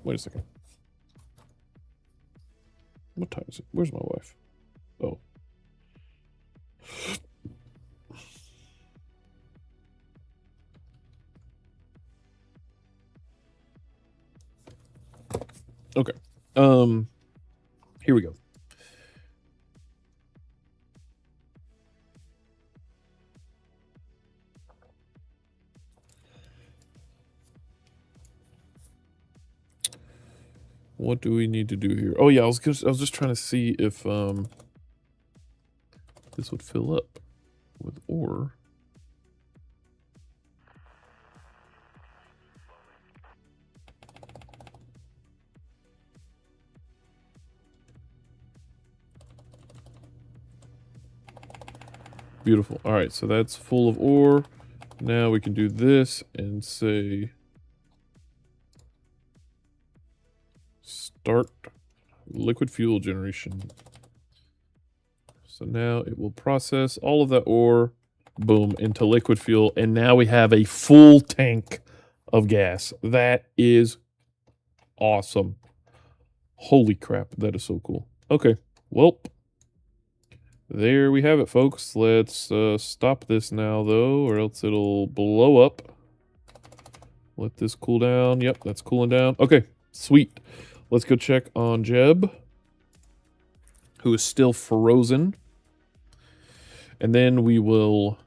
[SPEAKER 1] wait a second. What time is it? Where's my wife? Oh. Okay. Here we go. What do we need to do here? Oh yeah, I was just trying to see if this would fill up with ore. Beautiful. All right, so that's full of ore. Now we can do this and say start liquid fuel generation. So now it will process all of that ore, boom, into liquid fuel, and now we have a full tank of gas. That is awesome. Holy crap, that is so cool. Okay, well, there we have it, folks. Let's stop this now, though, or else it'll blow up. Let this cool down. Yep, that's cooling down. Okay, sweet. Let's go check on Jeb, who is still frozen. And then we will...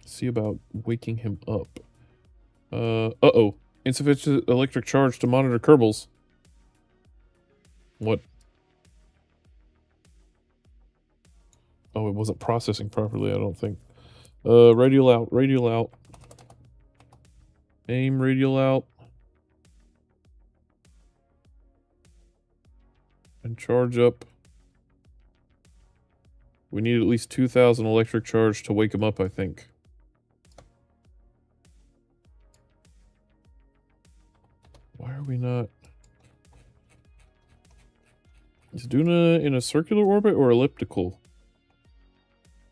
[SPEAKER 1] see about waking him up. Uh-oh. Insufficient electric charge to monitor Kerbals. What? Oh, it wasn't processing properly, I don't think. Radial out, radial out. Aim, radial out. And charge up. We need at least 2,000 electric charge to wake him up, I think. Why are we not... Is Duna in a circular orbit or elliptical?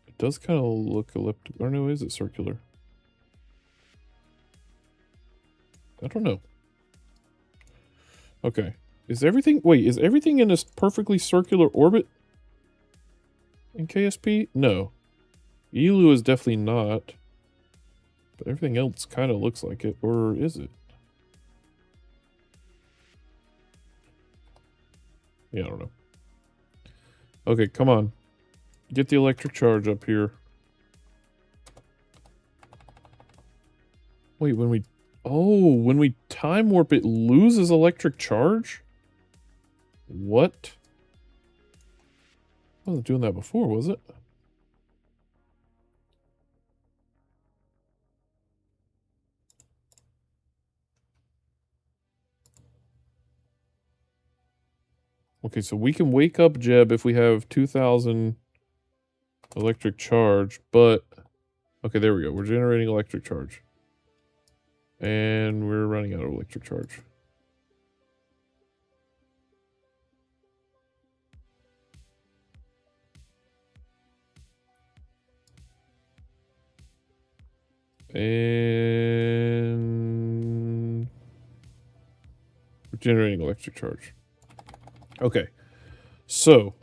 [SPEAKER 1] It does kind of look elliptical. Or no, is it circular? I don't know. Okay. Is everything... Wait, is everything in a perfectly circular orbit? In KSP? No. Elu is definitely not. But everything else kind of looks like it. Or is it? Yeah, I don't know. Okay, come on. Get the electric charge up here. Wait, when we... Oh, when we time warp, it loses electric charge? What? I wasn't doing that before, was it? Okay, so we can wake up Jeb if we have 2,000 electric charge, but... Okay, there we go. We're generating electric charge. And we're running out of electric charge. And we're generating electric charge. Okay. So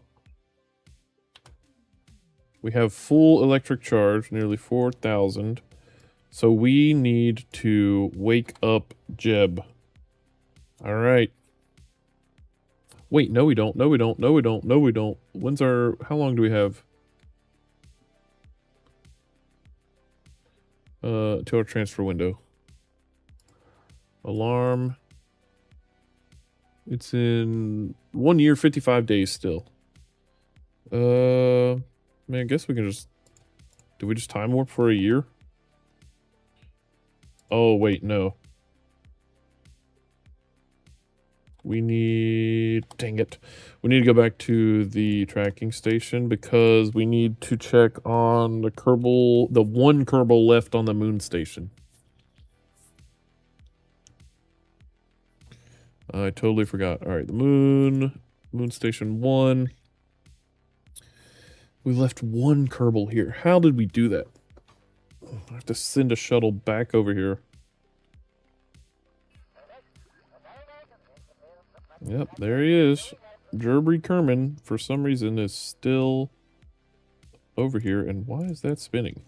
[SPEAKER 1] we have full electric charge, nearly 4,000. So we need to wake up Jeb. All right. Wait, no we don't. No we don't. No we don't. No we don't. When's our... How long do we have? To our transfer window. Alarm. It's in 1 year, 55 days still. Man, I guess we can just... Do we just time warp for a year? Oh, wait, no. We need... Dang it. We need to go back to the tracking station because we need to check on the Kerbal... The one Kerbal left on the moon station. I totally forgot. Alright, the moon... Moon station 1. We left one Kerbal here. How did we do that? I have to send a shuttle back over here. Yep, there he is. Gerbry Kerman, for some reason, is still over here. And why is that spinning?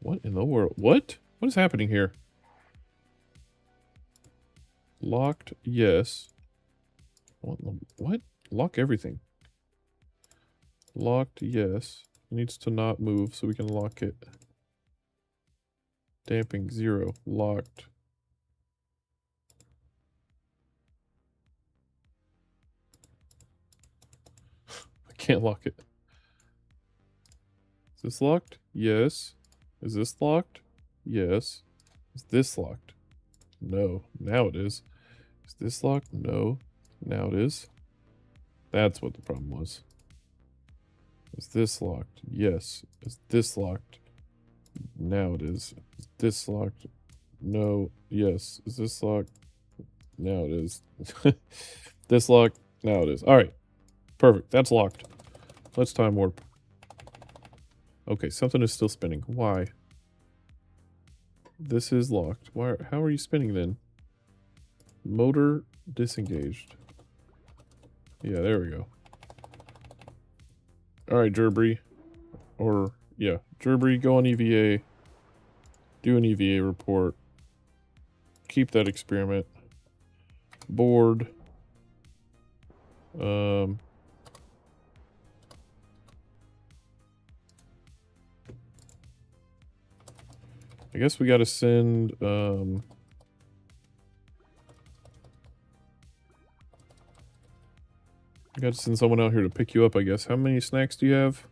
[SPEAKER 1] What in the world? What? What is happening here? Locked, yes. What? Lock everything. Locked, yes. It needs to not move so we can lock it. Damping, 0. Locked. I can't lock it. Is this locked? Yes. Is this locked? Yes. Is this locked? No. Now it is. Is this locked? No. Now it is. That's what the problem was. Is this locked? Yes. Is this locked? Now it is. Is this locked? No. Yes. Is this locked? Now it is. This locked? Now it is. Alright. Perfect. That's locked. Let's time warp. Okay, something is still spinning. Why? This is locked. Why? How are you spinning then? Motor disengaged. Yeah, there we go. Alright, Gerbry. Or, yeah. Gerbry, go on EVA. Do an EVA report. Keep that experiment. Board. I guess we gotta send, we gotta send someone out here to pick you up, I guess. How many snacks do you have?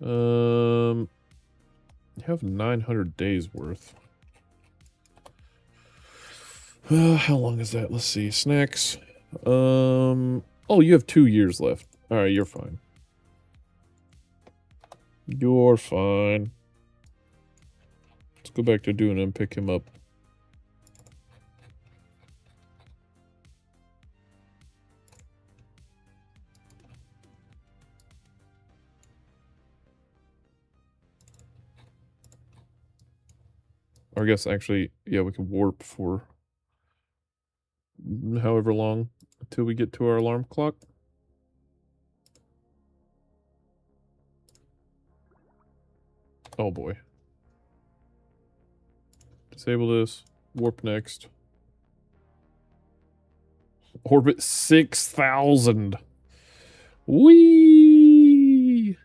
[SPEAKER 1] You have 900 days worth. How long is that? Let's see. Snacks. Oh, you have 2 years left. Alright, you're fine. You're fine. Let's go back to Duna and pick him up. Or I guess actually, yeah, we can warp for however long until we get to our alarm clock. Oh boy. Disable this. Warp next. Orbit 6,000. Whee!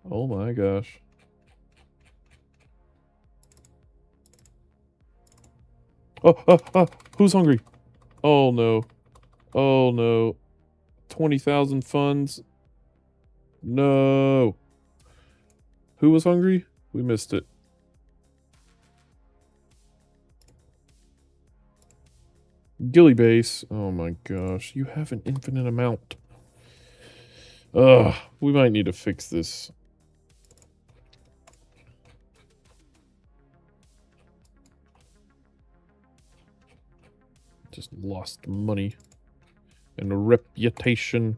[SPEAKER 1] Oh my gosh. Oh, who's hungry? Oh no. Oh no. 20,000 funds. No. Who was hungry? We missed it. Gilly base. Oh my gosh. You have an infinite amount. Ugh. We might need to fix this. Just lost money. And a reputation.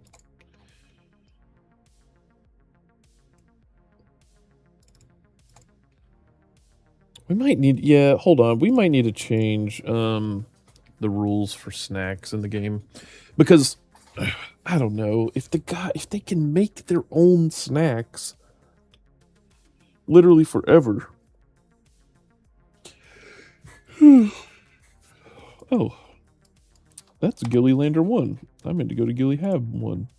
[SPEAKER 1] We might need, yeah, hold on. We might need to change the rules for snacks in the game, because I don't know if if they can make their own snacks literally forever. Oh, that's Gillylander 1. I meant to go to Gillyhab 1.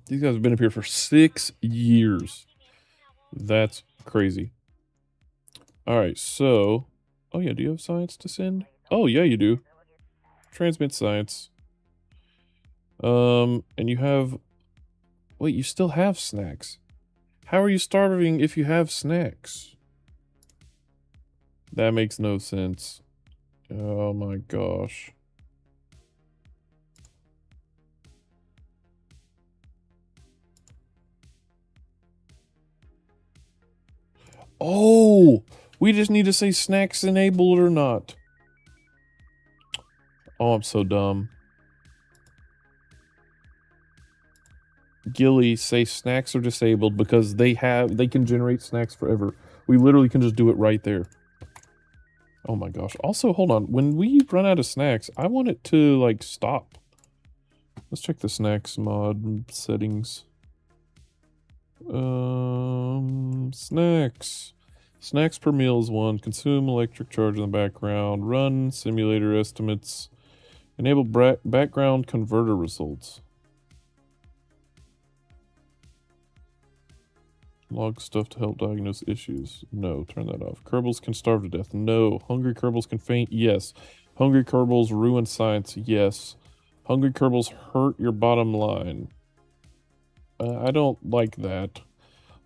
[SPEAKER 1] These guys have been up here for 6 years. That's crazy. All right, so... Oh, yeah, do you have science to send? Oh, yeah, you do. Transmit science. And you have... Wait, you still have snacks. How are you starving if you have snacks? That makes no sense. Oh my gosh. Oh! We just need to say snacks enabled or not. Oh, I'm so dumb. Gilly, say snacks are disabled because they can generate snacks forever. We literally can just do it right there. Oh my gosh. Also, hold on. When we run out of snacks, I want it to, like, stop. Let's check the snacks mod settings. Snacks. Snacks per meal is 1. Consume electric charge in the background. Run simulator estimates. Enable background converter results. Log stuff to help diagnose issues. No, turn that off. Kerbals can starve to death. No. Hungry Kerbals can faint. Yes. Hungry Kerbals ruin science. Yes. Hungry Kerbals hurt your bottom line. I don't like that.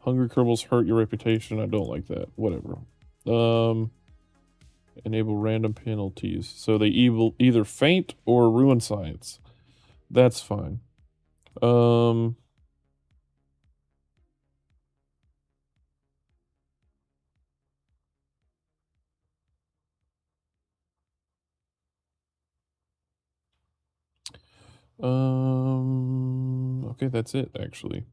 [SPEAKER 1] Hungry Kerbals hurt your reputation. I don't like that. Whatever. Enable random penalties. So they either faint or ruin science. That's fine. Okay, that's it, actually.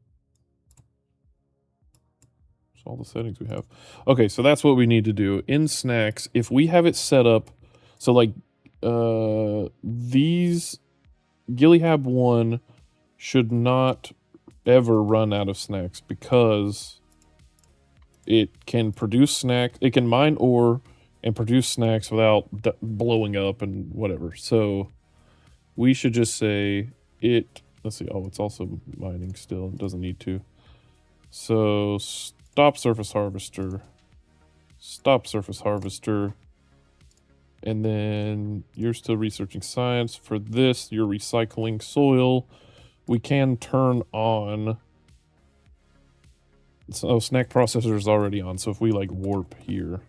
[SPEAKER 1] That's all the settings we have. Okay, so that's what we need to do. In snacks, if we have it set up, so like, these Gillyhab 1 should not ever run out of snacks because it can produce snacks, it can mine ore and produce snacks without blowing up and whatever. So we should just say it, let's see, oh, it's also mining still, it doesn't need to. So stop surface harvester, and then you're still researching science. For this, you're recycling soil. We can turn on, so snack processor is already on, so if we like warp here,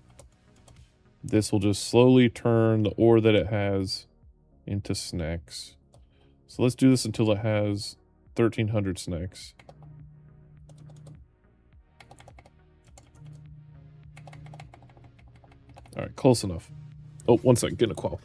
[SPEAKER 1] this will just slowly turn the ore that it has into snacks. So let's do this until it has 1,300 snacks. All right, close enough. Oh, 1 second, getting a call.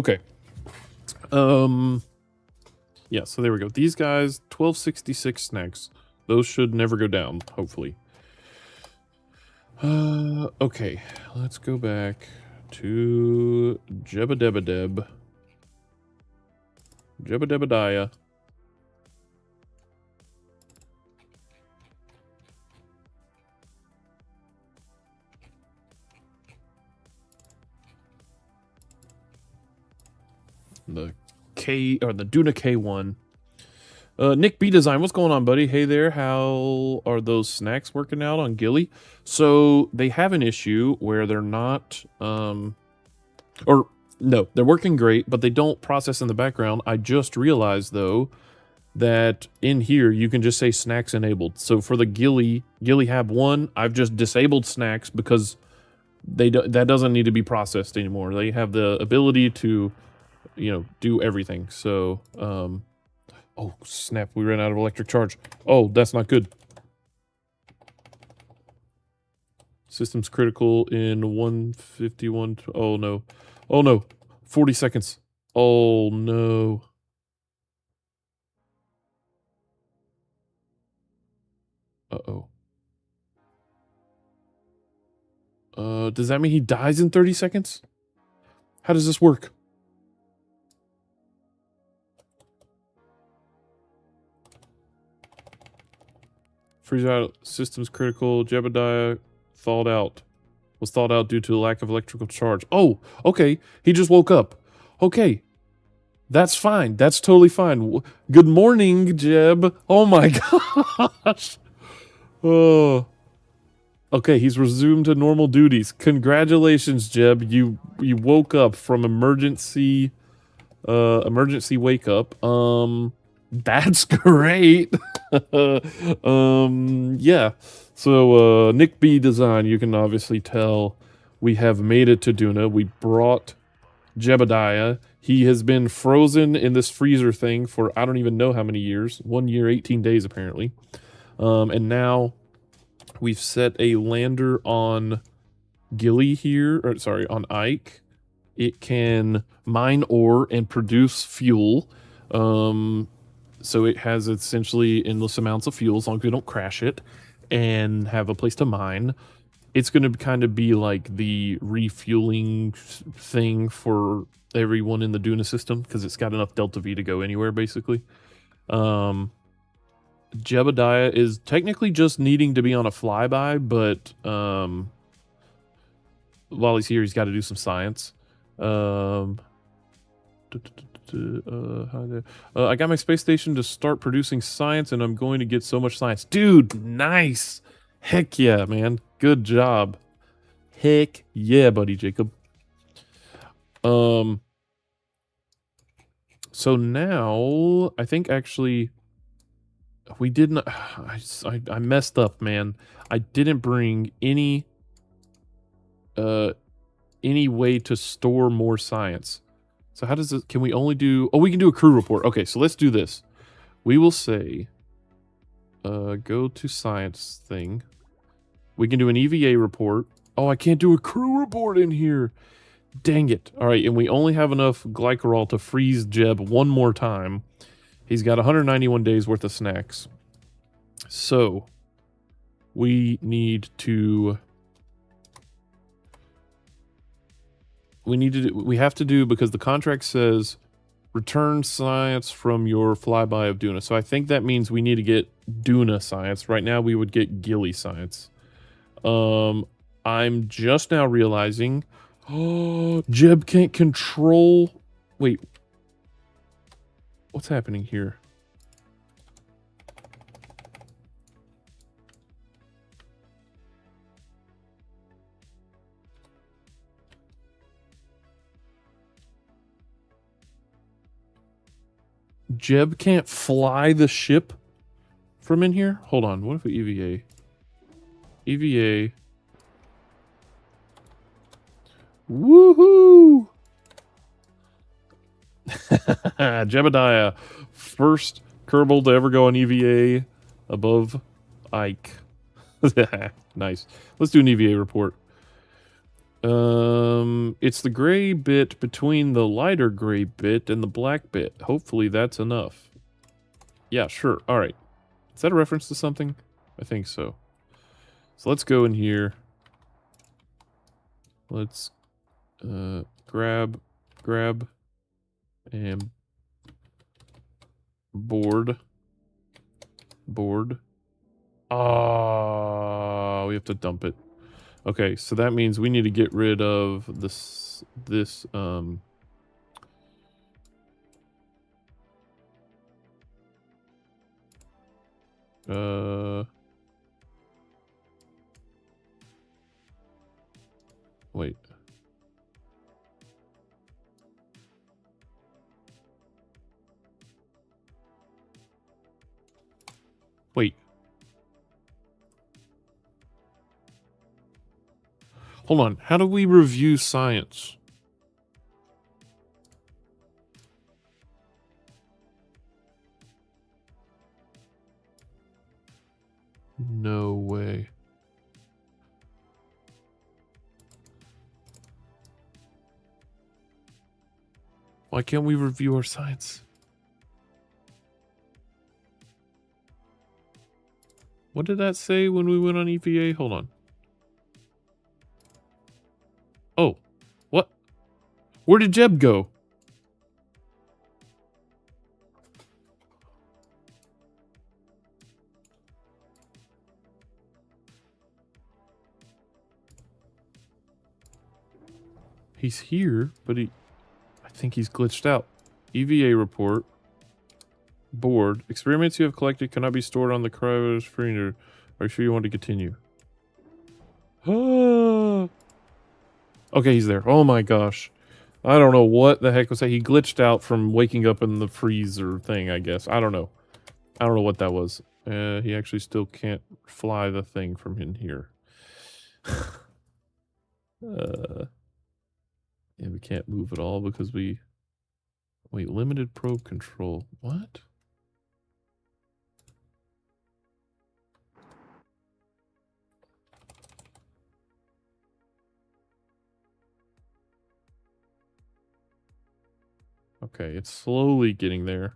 [SPEAKER 1] Okay. Yeah, so there we go. These guys, 1266 snacks. Those should never go down, hopefully. Okay. Let's go back to Jebedebedeb. Jebedebediah. The K or the Duna K1. Nick B Design, what's going on, buddy? Hey there, how are those snacks working out on Gilly? So they have an issue where they're not, or no, they're working great, but they don't process in the background. I just realized though that in here you can just say snacks enabled. So for the Gilly Hab 1, I've just disabled snacks because that doesn't need to be processed anymore. They have the ability to, you know, do everything. So, oh snap, we ran out of electric charge. Oh, that's not good. System's critical in 151. Oh no. Oh no. 40 seconds. Oh no. Uh-oh. Does that mean he dies in 30 seconds? How does this work? Freeze out. Systems critical. Jebediah thawed out. Was thawed out due to a lack of electrical charge. Oh, okay. He just woke up. Okay. That's fine. That's totally fine. Good morning, Jeb. Oh my gosh. Oh. Okay, he's resumed to normal duties. Congratulations, Jeb. You woke up from emergency wake up. That's great. Yeah. So Nick B Design, you can obviously tell we have made it to Duna. We brought Jebediah. He has been frozen in this freezer thing for I don't even know how many years. 1 year, 18 days apparently. And now we've set a lander on Gilly here, or sorry, on Ike. It can mine ore and produce fuel. So it has essentially endless amounts of fuel as long as we don't crash it and have a place to mine. It's going to kind of be like the refueling thing for everyone in the Duna system because it's got enough Delta V to go anywhere, basically. Jebediah is technically just needing to be on a flyby, but while he's here, he's got to do some science. I got my space station to start producing science, and I'm going to get so much science. Dude, nice. Heck yeah, man. Good job. Heck yeah, buddy Jacob. So now, I think actually, we didn't... I messed up, man. I didn't bring any way to store more science. So how does it, can we only do, oh, we can do a crew report. Okay, so let's do this. We will say, go to science thing. We can do an EVA report. Oh, I can't do a crew report in here. Dang it. All right, and we only have enough glycerol to freeze Jeb one more time. He's got 191 days worth of snacks. So we need to... we have to do, because the contract says return science from your flyby of Duna. So I think that means we need to get Duna science. Right now we would get Gilly science. I'm just now realizing, oh, Jeb can't control. Wait, what's happening here? Jeb can't fly the ship from in here? Hold on. What if we EVA? EVA. Woohoo! Jebediah. First Kerbal to ever go on EVA above Ike. Nice. Let's do an EVA report. It's the gray bit between the lighter gray bit and the black bit. Hopefully that's enough. Yeah, sure. All right. Is that a reference to something? I think so. So let's go in here. Let's grab, and board. Ah, we have to dump it. Okay, so that means we need to get rid of this, wait. Wait. Hold on. How do we review science? No way. Why can't we review our science? What did that say when we went on EVA? Hold on. Oh, what? Where did Jeb go? He's here, but I think he's glitched out. EVA report. Board. Experiments you have collected cannot be stored on the cryo. Are you sure you want to continue? Okay, he's there. Oh my gosh. I don't know what the heck was that. He glitched out from waking up in the freezer thing, I guess. I don't know. I don't know what that was. He actually still can't fly the thing from in here. Yeah, we can't move at all because we... Wait, limited probe control. What? Okay, it's slowly getting there.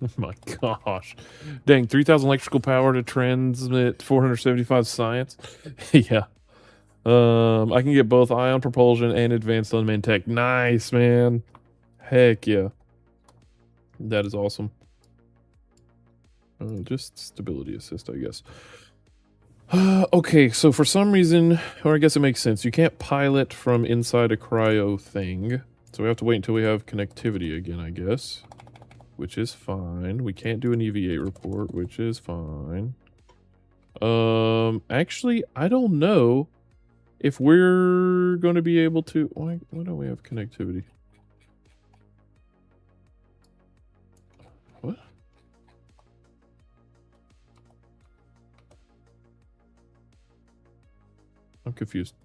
[SPEAKER 1] Oh my gosh. Dang, 3,000 electrical power to transmit 475 science? Yeah. I can get both ion propulsion and advanced unmanned tech. Nice, man. Heck yeah. That is awesome. Just stability assist, I guess. Okay, so for some reason, or I guess it makes sense, you can't pilot from inside a cryo thing. So we have to wait until we have connectivity again, I guess. Which is fine. We can't do an EVA report, which is fine. Actually, I don't know if we're going to be able to... Why don't we have connectivity? What? I'm confused.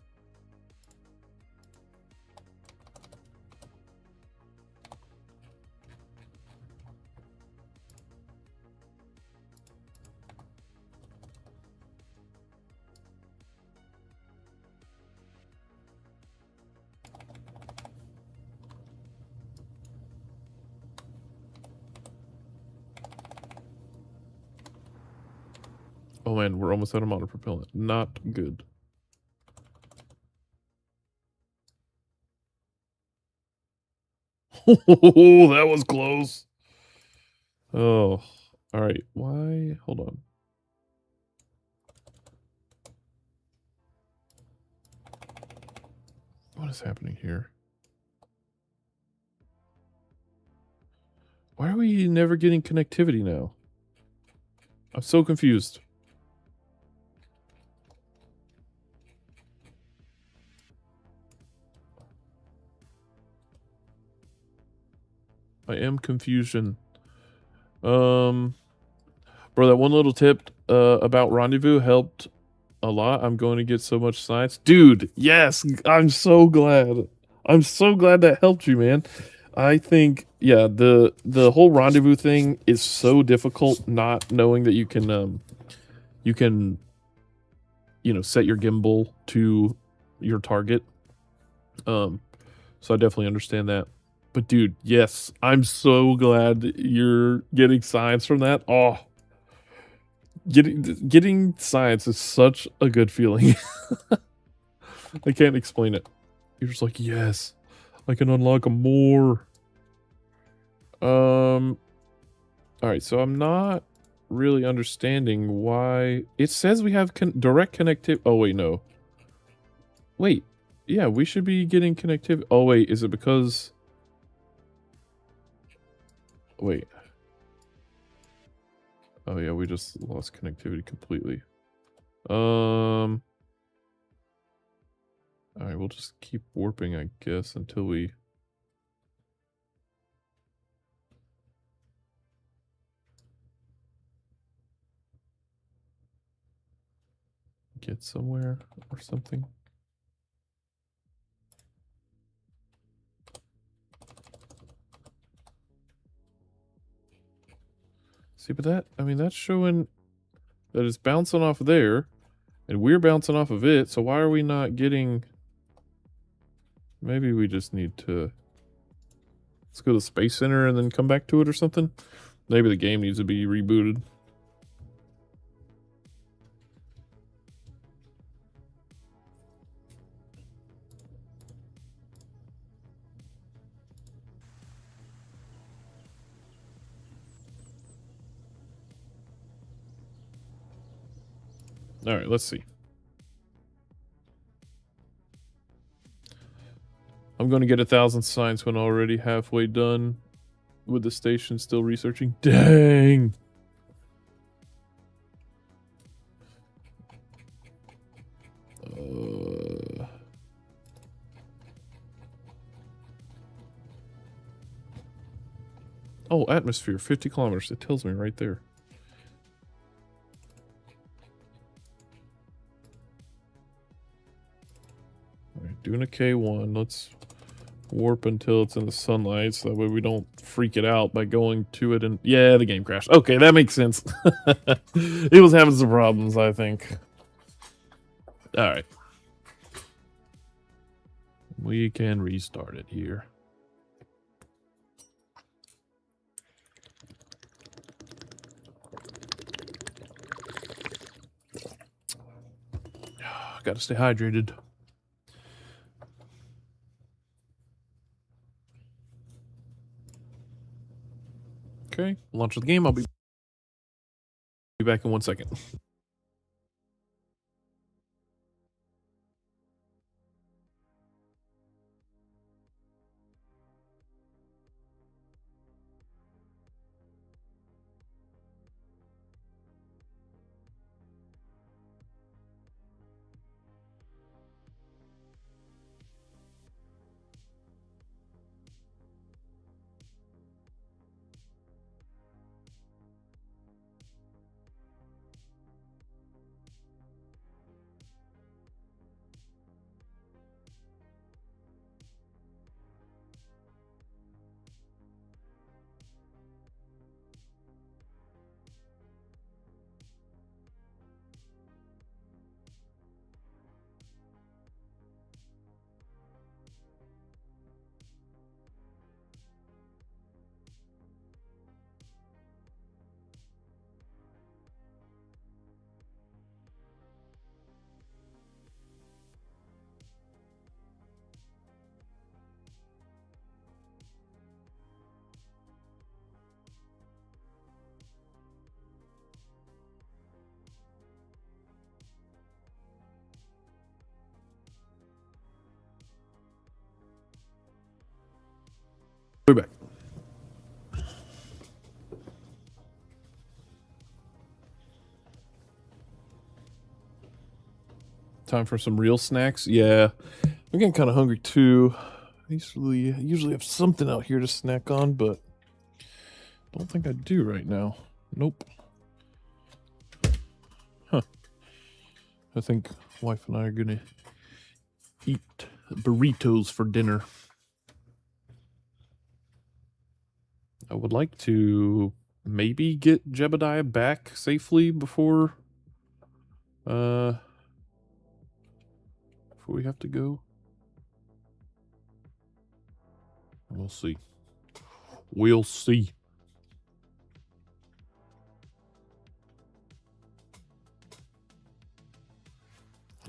[SPEAKER 1] Oh man, we're almost out of motor propellant. Not good. Oh, that was close. Oh, all right. Why? Hold on. What is happening here? Why are we never getting connectivity now? I'm so confused. I am confusion. Bro, that one little tip about rendezvous helped a lot. I'm going to get so much science. Dude, yes, I'm so glad. I'm so glad that helped you, man. I think, yeah, the whole rendezvous thing is so difficult, not knowing that you can, you know, set your gimbal to your target. So I definitely understand that. But dude, yes, I'm so glad that you're getting science from that. Oh, getting science is such a good feeling. I can't explain it. You're just like, yes, I can unlock more. All right, so I'm not really understanding why it says we have direct connectivity. Oh wait, no. Wait, yeah, we should be getting connectivity. Oh wait, is it because? Wait. Oh yeah, we just lost connectivity completely. All right, we'll just keep warping, I guess, until we get somewhere or something. See, but that, I mean, that's showing that it's bouncing off there, and we're bouncing off of it, so why are we not getting... Maybe we just need to... Let's go to the Space Center and then come back to it or something? Maybe the game needs to be rebooted. All right, let's see. I'm going to get 1,000 science when already halfway done with the station still researching. Dang! Oh, atmosphere, 50 kilometers. It tells me right there. All right, Duna K1. Let's warp until it's in the sunlight, so that way we don't freak it out by going to it and... Yeah, the game crashed. Okay, that makes sense. It was having some problems, I think. All right. We can restart it here. Gotta stay hydrated. Okay, launch the game. I'll be back in 1 second. We're back. Time for some real snacks. Yeah, I'm getting kind of hungry too. I usually have something out here to snack on, but don't think I do right now. Nope. Huh. I think wife and I are gonna eat burritos for dinner. I would like to maybe get Jebediah back safely before we have to go. We'll see. We'll see.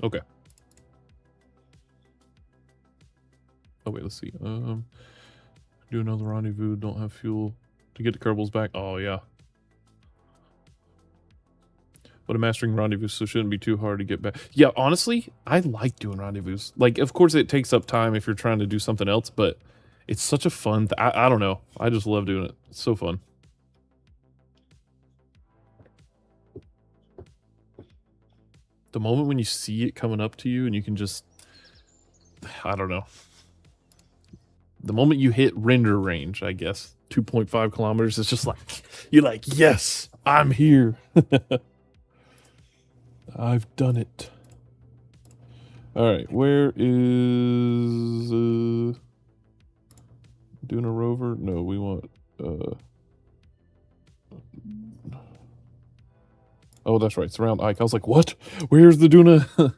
[SPEAKER 1] Okay. Oh wait, let's see. Do another rendezvous. Don't have fuel to get the Kerbals back. Oh yeah. But a mastering rendezvous, so it shouldn't be too hard to get back. Yeah, honestly, I like doing rendezvous. Like, of course, it takes up time if you're trying to do something else, but it's such a fun. I don't know. I just love doing it. It's so fun. The moment when you see it coming up to you and you can just, I don't know. The moment you hit render range, I guess, 2.5 kilometers, it's just like, you're like, yes, I'm here. I've done it. All right, where is Duna rover? No, we want oh, that's right. It's around Ike. I was like, what? Where's the Duna?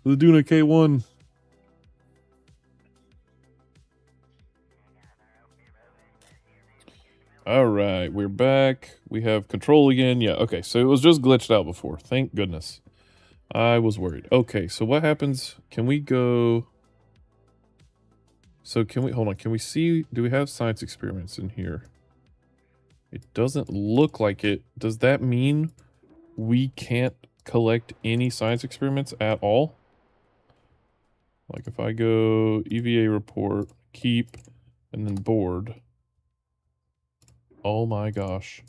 [SPEAKER 1] The Duna K1. All right, we're back. We have control again. Yeah, okay. So it was just glitched out before. Thank goodness. I was worried. Okay, so what happens? Can we go... So can we... Hold on. Can we see... Do we have science experiments in here? It doesn't look like it. Does that mean we can't collect any science experiments at all? Like if I go EVA report, keep, and then board. Oh my gosh.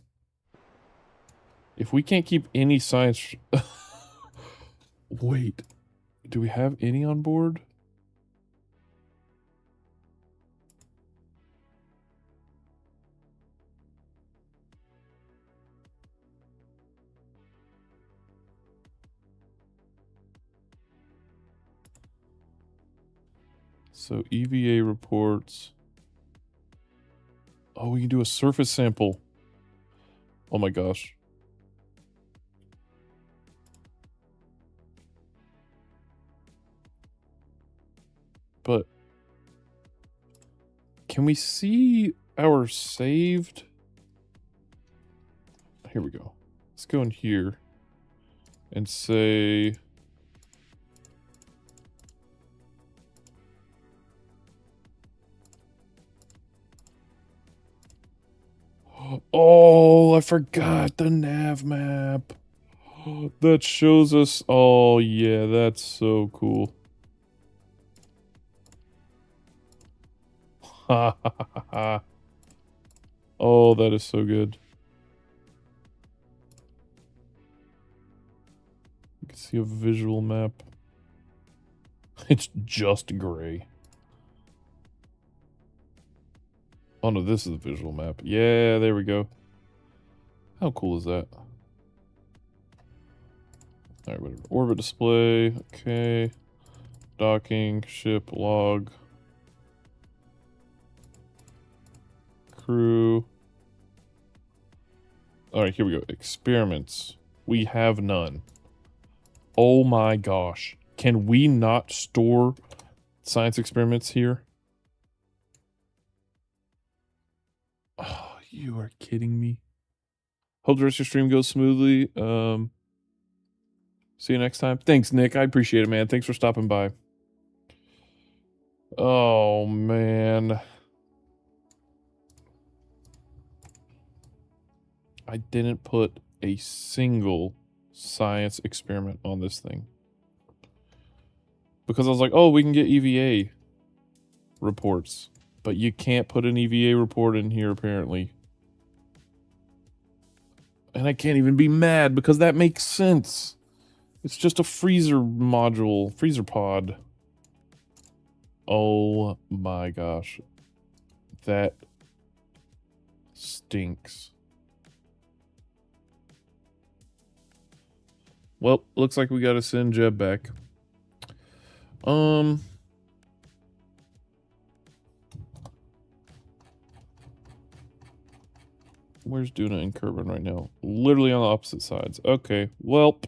[SPEAKER 1] If we can't keep any science... Wait. Do we have any on board? So EVA reports. Oh, we can do a surface sample. Oh my gosh. But can we see our saved? Here we go. Let's go in here and say... Oh, I forgot the nav map. That shows us... Oh, yeah, that's so cool. Ha ha ha ha. Oh, that is so good. You can see a visual map. It's just gray. Oh no, this is the visual map. Yeah, there we go. How cool is that? Alright, whatever. Orbit display. Okay. Docking. Ship. Log. Crew. Alright, here we go. Experiments. We have none. Oh my gosh. Can we not store science experiments here? Oh, you are kidding me. Hope the rest of your stream goes smoothly. See you next time. Thanks, Nick. I appreciate it, man. Thanks for stopping by. Oh, man. I didn't put a single science experiment on this thing. Because I was like, oh, we can get EVA reports. But you can't put an EVA report in here, apparently. And I can't even be mad, because that makes sense. It's just a freezer module, freezer pod. Oh my gosh. That stinks. Well, looks like we gotta send Jeb back. Where's Duna and Kerbal right now? Literally on the opposite sides. Okay, welp.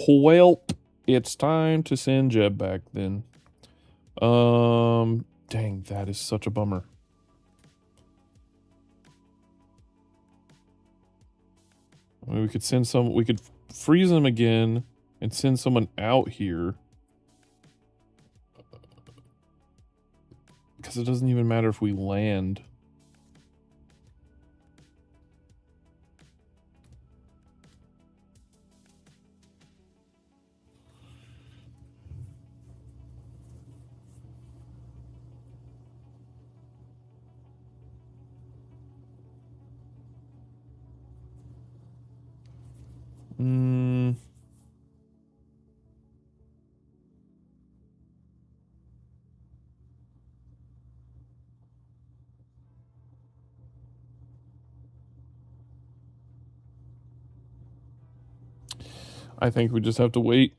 [SPEAKER 1] Welp. It's time to send Jeb back then. Dang, that is such a bummer. I mean, we could send some, we could freeze them again and send someone out here. Because it doesn't even matter if we land. I think we just have to wait.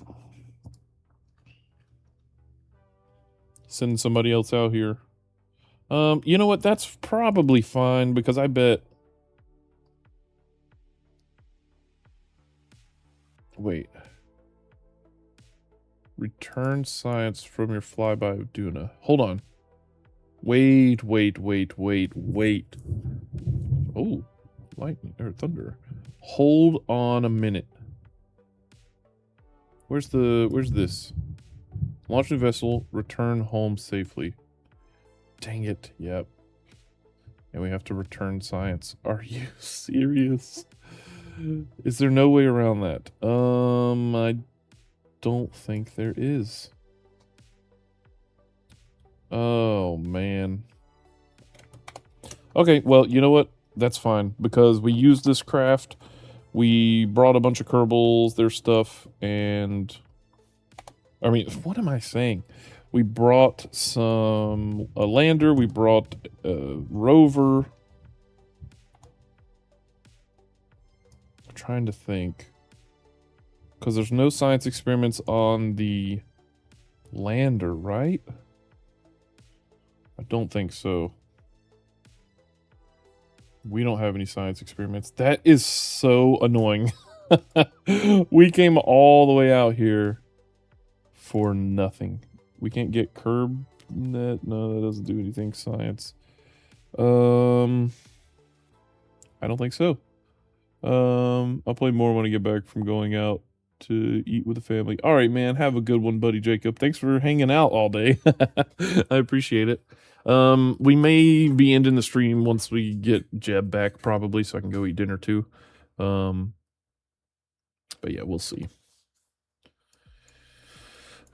[SPEAKER 1] Send somebody else out here. You know what? That's probably fine because I bet. Wait. Return science from your flyby of Duna. Hold on. Wait. Oh, lightning or thunder. Hold on a minute. Where's this? Launch new vessel, return home safely. Dang it, yep. And we have to return science. Are you serious? Is there no way around that? I don't think there is. Oh, man. Okay, well, you know what? That's fine, because we used this craft, we brought a bunch of Kerbals, their stuff, and... I mean, what am I saying? We brought a lander, we brought a rover. I'm trying to think. Because there's no science experiments on the lander, right? I don't think so. We don't have any science experiments. That is so annoying. We came all the way out here for nothing. We can't get Kerb net. No, that doesn't do anything. Science. I don't think so. I'll play more when I get back from going out to eat with the family. All right, man. Have a good one, buddy Jacob. Thanks for hanging out all day. I appreciate it. We may be ending the stream once we get Jeb back, probably, so I can go eat dinner too. But yeah, we'll see.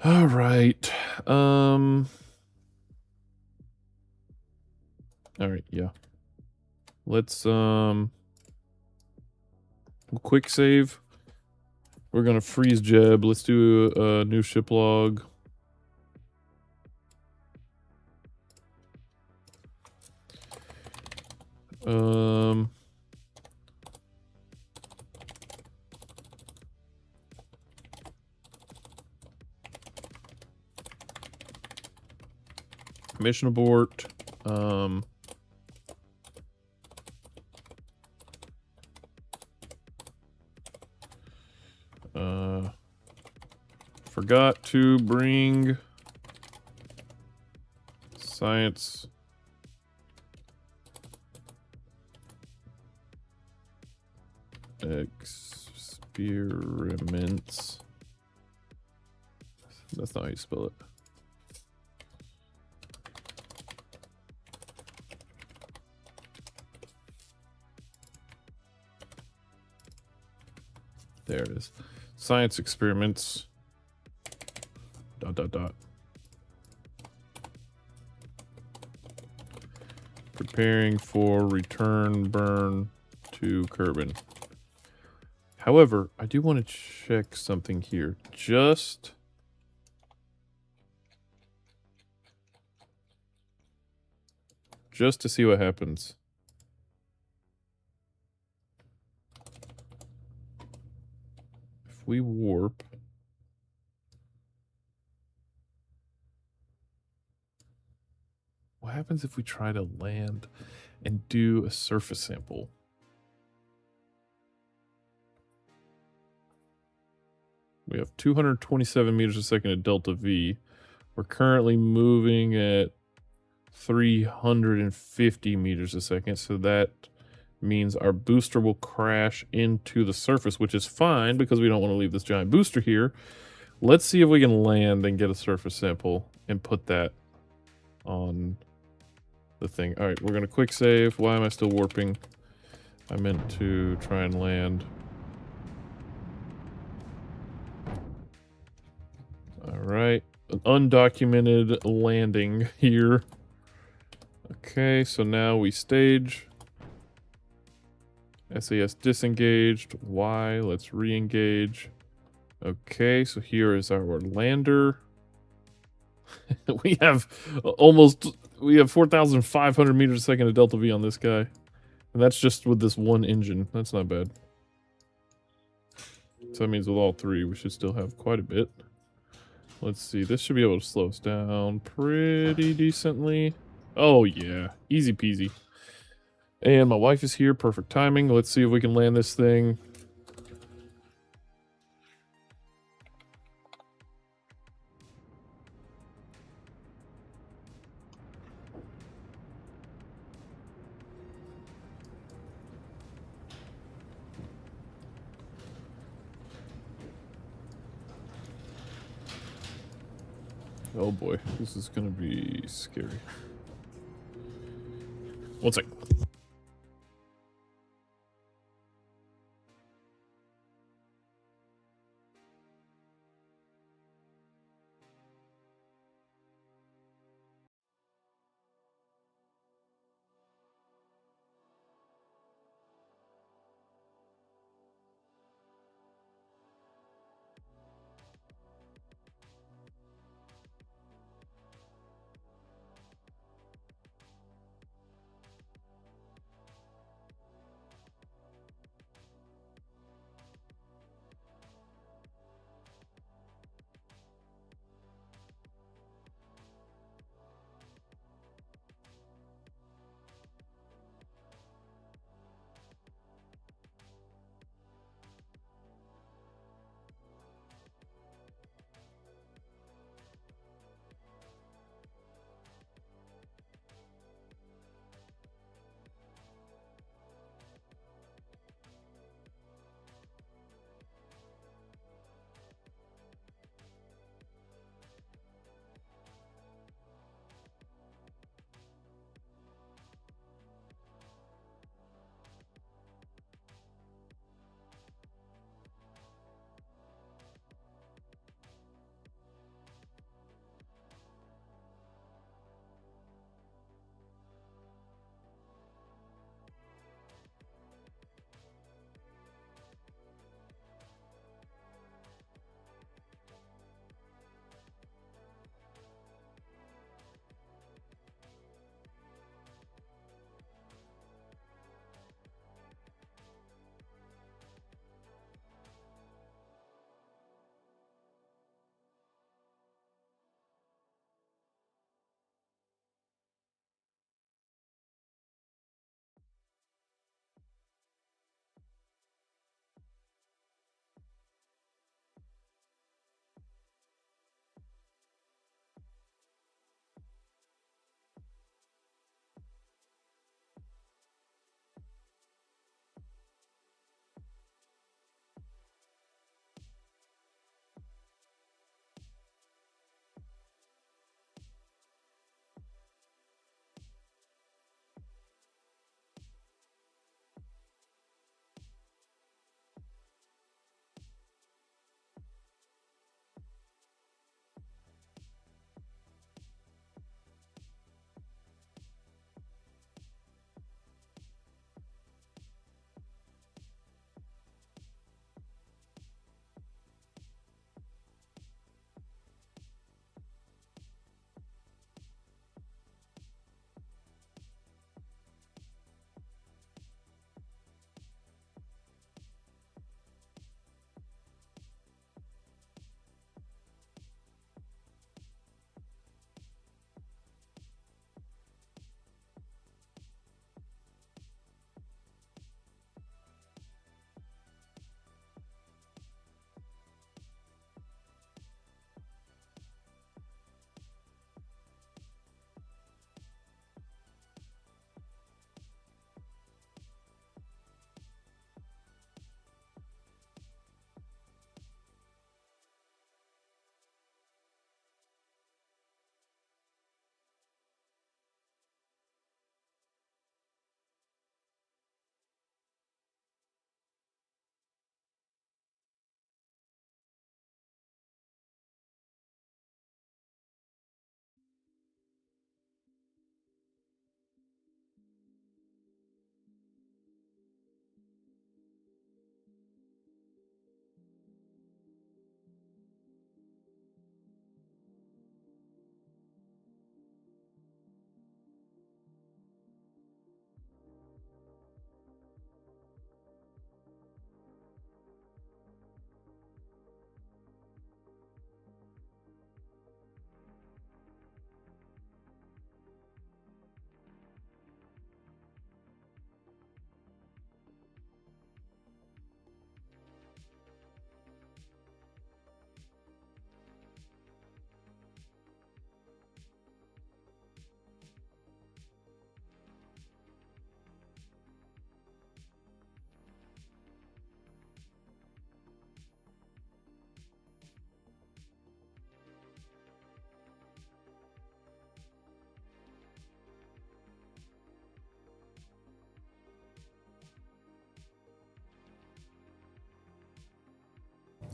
[SPEAKER 1] All right. All right, yeah. Let's we'll quick save. We're gonna freeze Jeb. Let's do a new ship log. Mission abort. Forgot to bring science experiments. That's not how you spell it. There it is. Science experiments. ... Preparing for return burn to Kerbal. However, I do want to check something here. Just to see what happens. If we warp... What happens if we try to land and do a surface sample? We have 227 meters a second at delta V. We're currently moving at 350 meters a second, so that means our booster will crash into the surface, which is fine because we don't want to leave this giant booster here. Let's see if we can land and get a surface sample and put that on the thing. All right, we're going to quick save. Why am I still warping? I meant to try and land. All right, an undocumented landing here. Okay, so now we stage. SAS disengaged. Y, let's re-engage. Okay, so here is our lander. we have 4,500 meters a second of delta V on this guy. And that's just with this one engine. That's not bad. So that means with all three, we should still have quite a bit. Let's see, this should be able to slow us down pretty decently. Oh yeah, easy peasy. And my wife is here, perfect timing. Let's see if we can land this thing. Oh boy, this is gonna be scary. One sec.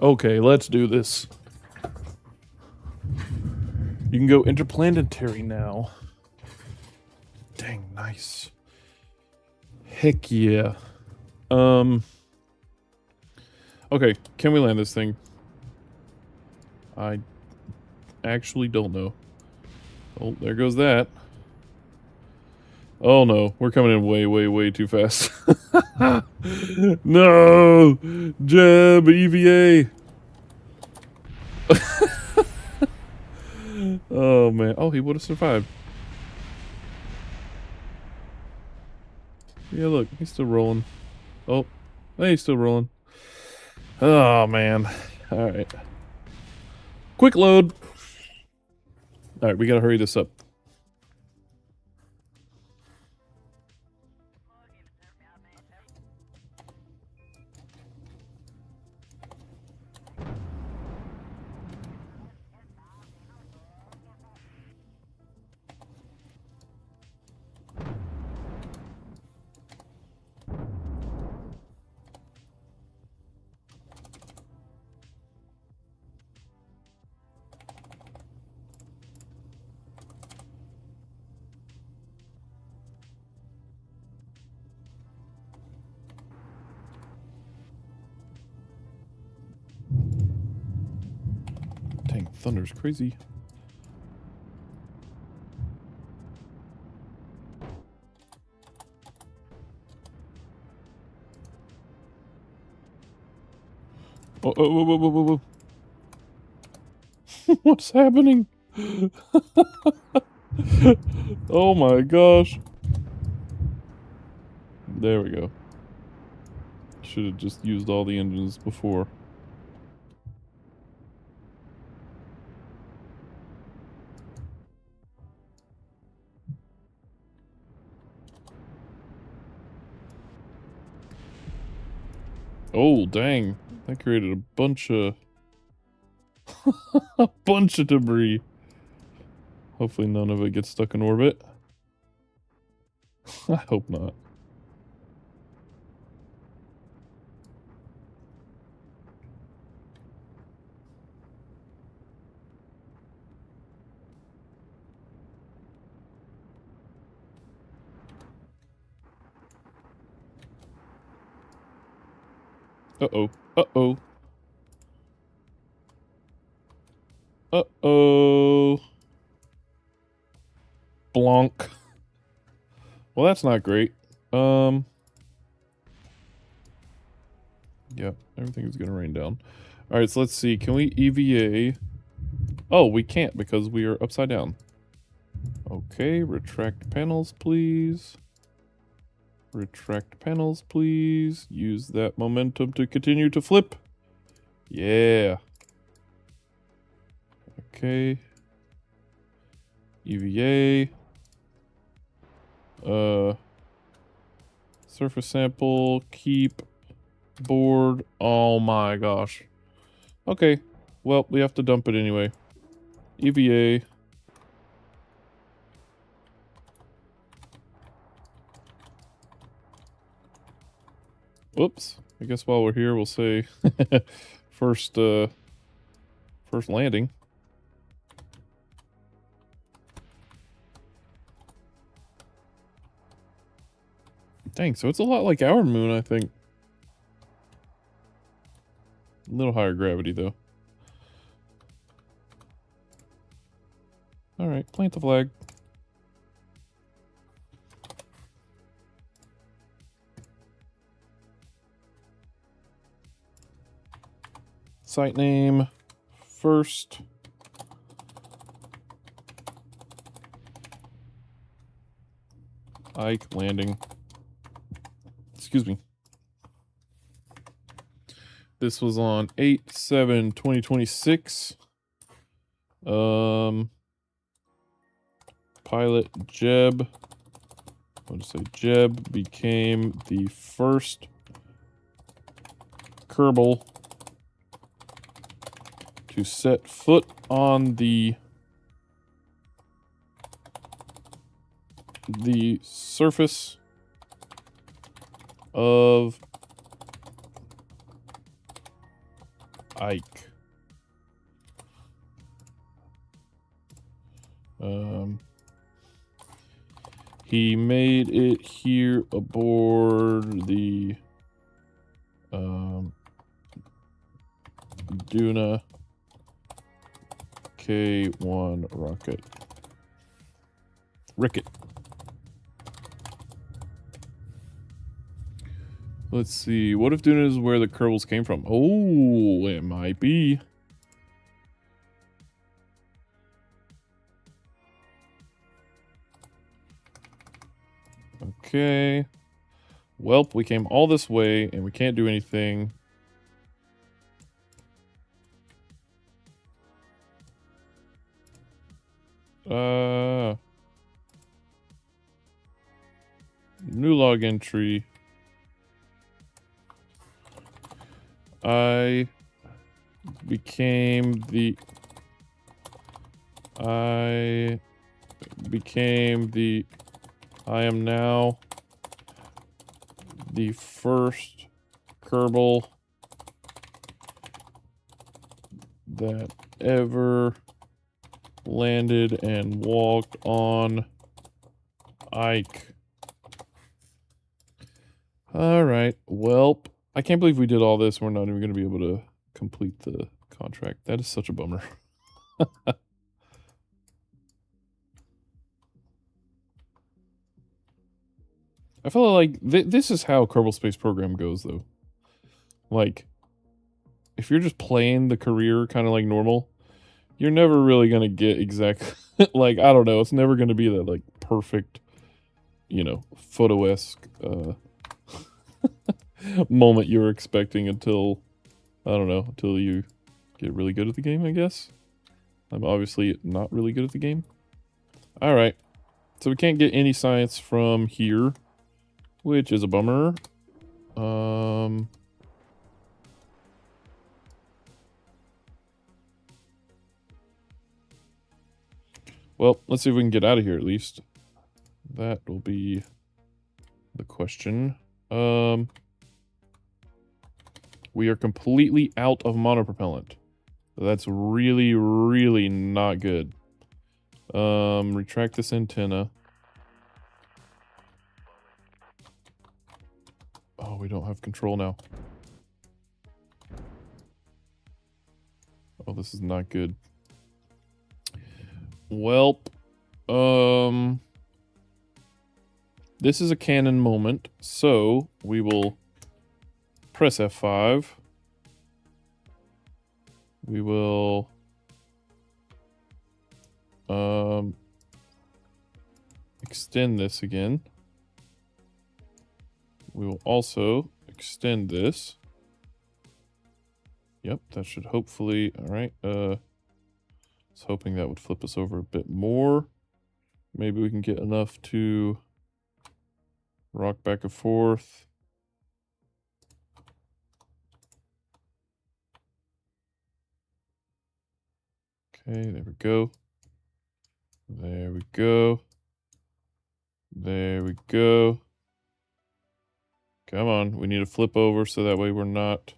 [SPEAKER 1] Okay, let's do this. You can go interplanetary now. Dang, nice. Heck yeah. Okay, can we land this thing? I actually don't know. Oh, there goes that. Oh no, we're coming in way, way, way too fast. No! Jeb, EVA! Oh man, oh, he would have survived. Yeah, look, he's still rolling. Oh, hey, he's still rolling. Oh man. Alright. Quick load! Alright, we gotta hurry this up. Dang, thunder's crazy. Oh, oh, whoa, whoa, whoa, whoa, whoa. What's happening? Oh my gosh. There we go. Should have just used all the engines before. Oh, dang. That created a bunch of... a bunch of debris. Hopefully none of it gets stuck in orbit. I hope not. Uh-oh. Uh-oh. Uh-oh. Blonk. Well, that's not great. Yep, everything is gonna rain down. Alright, so let's see. Can we EVA? Oh, we can't because we are upside down. Okay, retract panels, please. Retract panels, please. Use that momentum to continue to flip. Yeah. Okay. EVA. Surface sample, keep, board. Oh my gosh. Okay. Well, we have to dump it anyway. EVA. Whoops. I guess while we're here, we'll say first landing. Dang, so it's a lot like our moon, I think. A little higher gravity, though. Alright, plant the flag. Site name, first. Ike landing. Excuse me. This was on 8/7/2026. Pilot Jeb. I'll just say Jeb became the first Kerbal to set foot on the surface of Ike. He made it here aboard the Duna K-1 rocket. Ricket. Let's see. What if Duna is where the Kerbals came from? Oh, it might be. Okay. Welp, we came all this way and we can't do anything. New log entry. I became the I am now the first Kerbal that ever landed and walked on Ike. Alright, welp. I can't believe we did all this. We're not even going to be able to complete the contract. That is such a bummer. I feel like this is how Kerbal Space Program goes, though. Like, if you're just playing the career kind of like normal, you're never really going to get exactly... like, I don't know. It's never going to be that, like, perfect, you know, photo-esque moment you're expecting until, I don't know, until you get really good at the game, I guess. I'm obviously not really good at the game. Alright. So we can't get any science from here, which is a bummer. Well, let's see if we can get out of here at least. That will be the question. We are completely out of monopropellant. That's really, really not good. Retract this antenna. Oh, we don't have control now. Oh, this is not good. Welp. This is a canon moment, so we will press F5. We will extend this again. We will also extend this. Yep, that should hopefully, all right. I was hoping that would flip us over a bit more. Maybe we can get enough to rock back and forth. Okay, there we go. There we go. There we go. Come on, we need to flip over so that way we're not...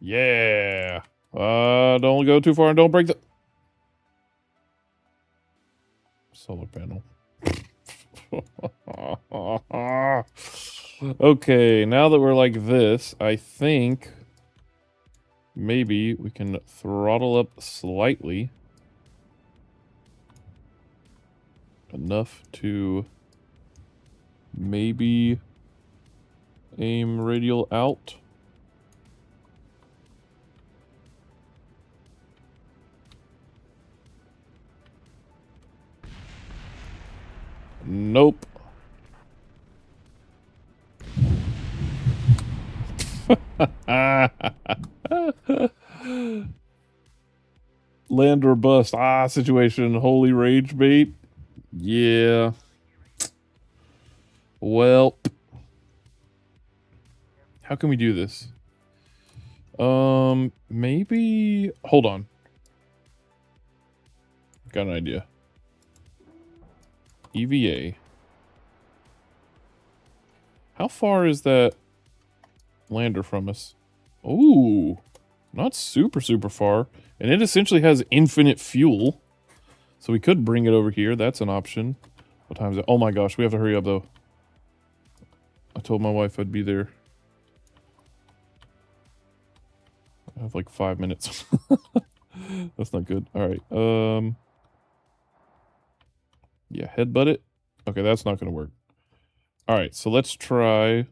[SPEAKER 1] Yeah! Don't go too far and don't break the... solar panel. Okay, now that we're like this, I think maybe we can throttle up slightly. Enough to maybe aim radial out. Nope. Land or bust. Ah, situation. Holy rage bait. Yeah. Well. How can we do this? Maybe... Hold on. Got an idea. EVA. How far is that lander from us? Ooh. Not super, super far. And it essentially has infinite fuel. So we could bring it over here. That's an option. What time is it? Oh my gosh, we have to hurry up though. I told my wife I'd be there. I have like 5 minutes. That's not good. Alright, yeah, headbutt it. Okay, that's not gonna work. Alright, so let's try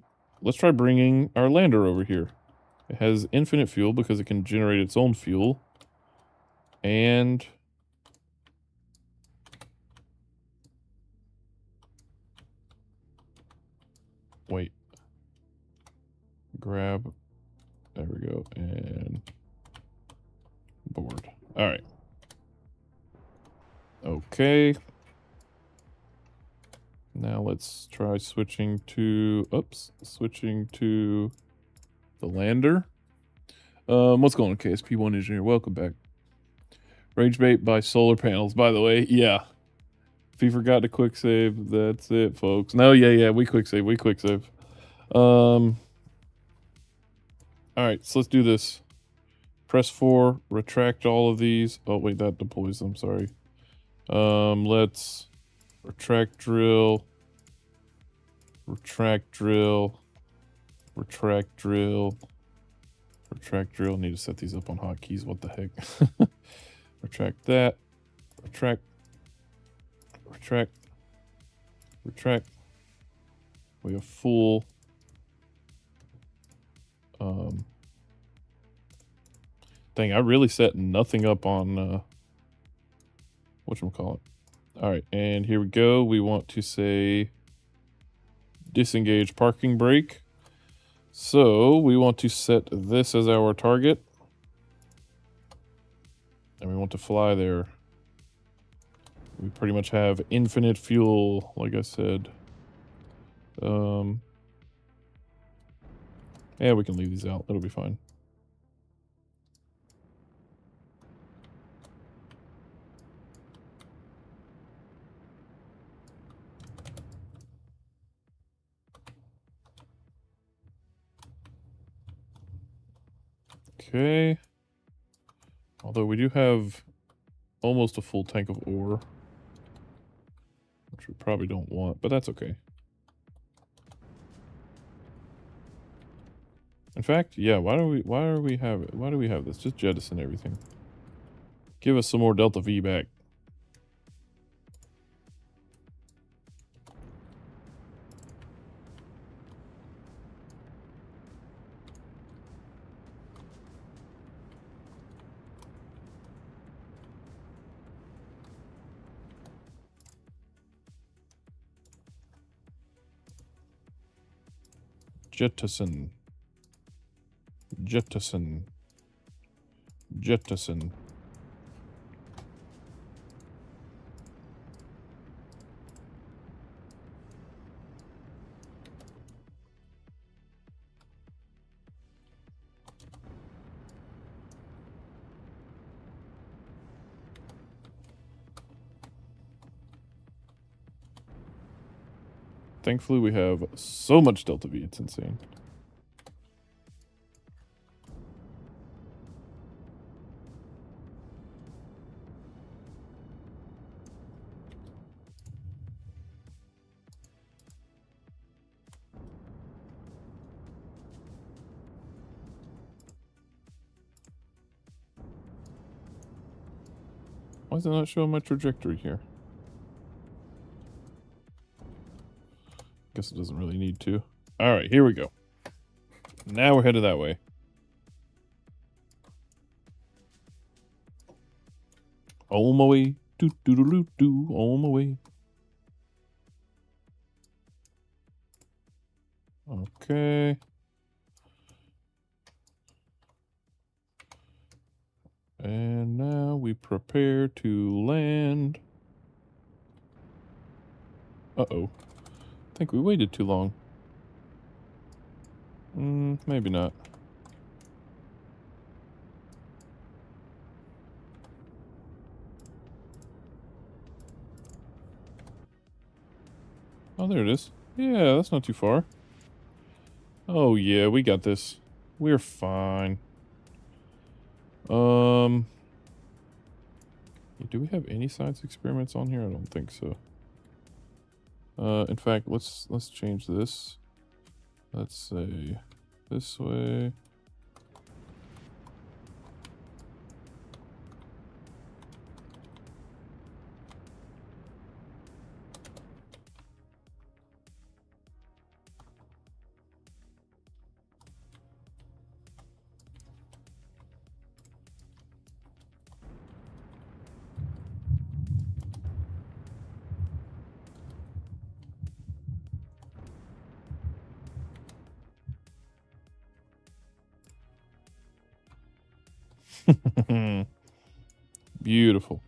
[SPEAKER 1] bringing our lander over here. It has infinite fuel because it can generate its own fuel. And wait. Grab. There we go. And board. Alright. Okay. Now let's try switching to the lander. What's going on, KSP1 Engineer? Welcome back. Rage bait by solar panels, by the way. Yeah. If you forgot to quick save, that's it, folks. No, yeah, we quick save. Alright, so let's do this. Press 4, retract all of these. Oh, wait, that deploys them, sorry. Let's retract drill, retract drill, retract drill, retract drill. Need to set these up on hotkeys, what the heck. Retract that, retract, retract, retract. We have full. Dang, I really set nothing up on, whatchamacallit. Alright, and here we go. We want to say disengage parking brake. So we want to set this as our target. And we want to fly there. We pretty much have infinite fuel, like I said. Yeah, we can leave these out. It'll be fine. Okay. Although we do have almost a full tank of ore, which we probably don't want, but that's okay. In fact, yeah, why do we have this? Just jettison everything. Give us some more Delta V back. Jettison. Jettison. Jettison. Thankfully, we have so much Delta V, it's insane. Why is it not showing my trajectory here? Guess it doesn't really need to. Alright, here we go. Now we're headed that way. On my way. Do. On my way. Okay. And now we prepare to land. Uh-oh. I think we waited too long. Maybe not. Oh, there it is. Yeah, that's not too far. Oh, yeah, we got this. We're fine. Um, do we have any science experiments on here? I don't think so. In fact, let's change this. Let's say this way. Beautiful.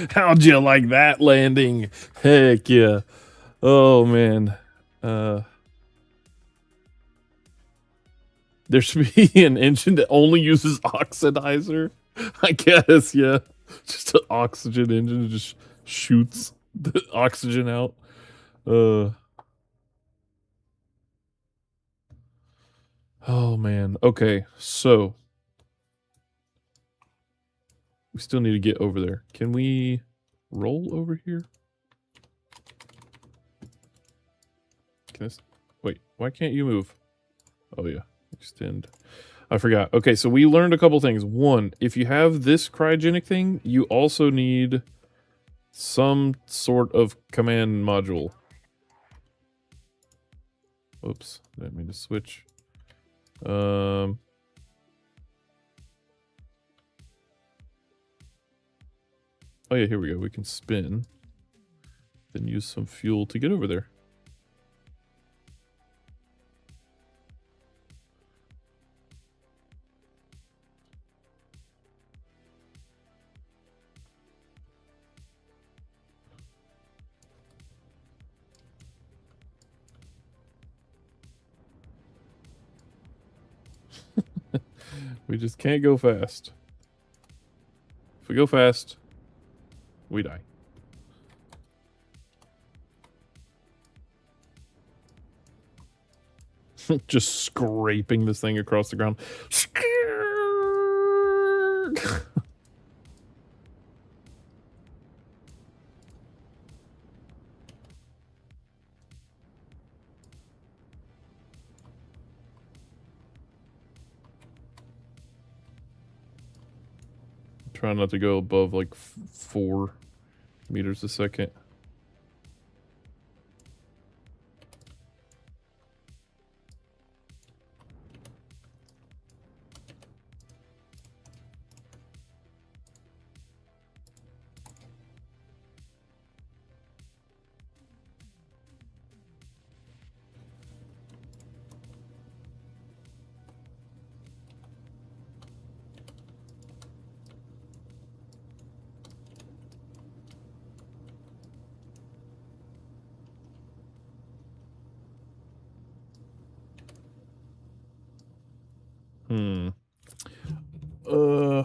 [SPEAKER 1] How'd you like that landing? Heck yeah. Oh man. There should be an engine that only uses oxidizer. I guess, yeah. Just an oxygen engine that just shoots the oxygen out. Oh man. Okay, so we still need to get over there. Can we roll over here? Can this wait, why can't you move? Oh yeah. Extend. I forgot. Okay, so we learned a couple things. One, if you have this cryogenic thing, you also need some sort of command module. Oops, didn't mean to switch. Oh yeah, here we go. We can spin. Then use some fuel to get over there. We just can't go fast. If we go fast, we die. Just scraping this thing across the ground. Try not to go above like 4 meters a second.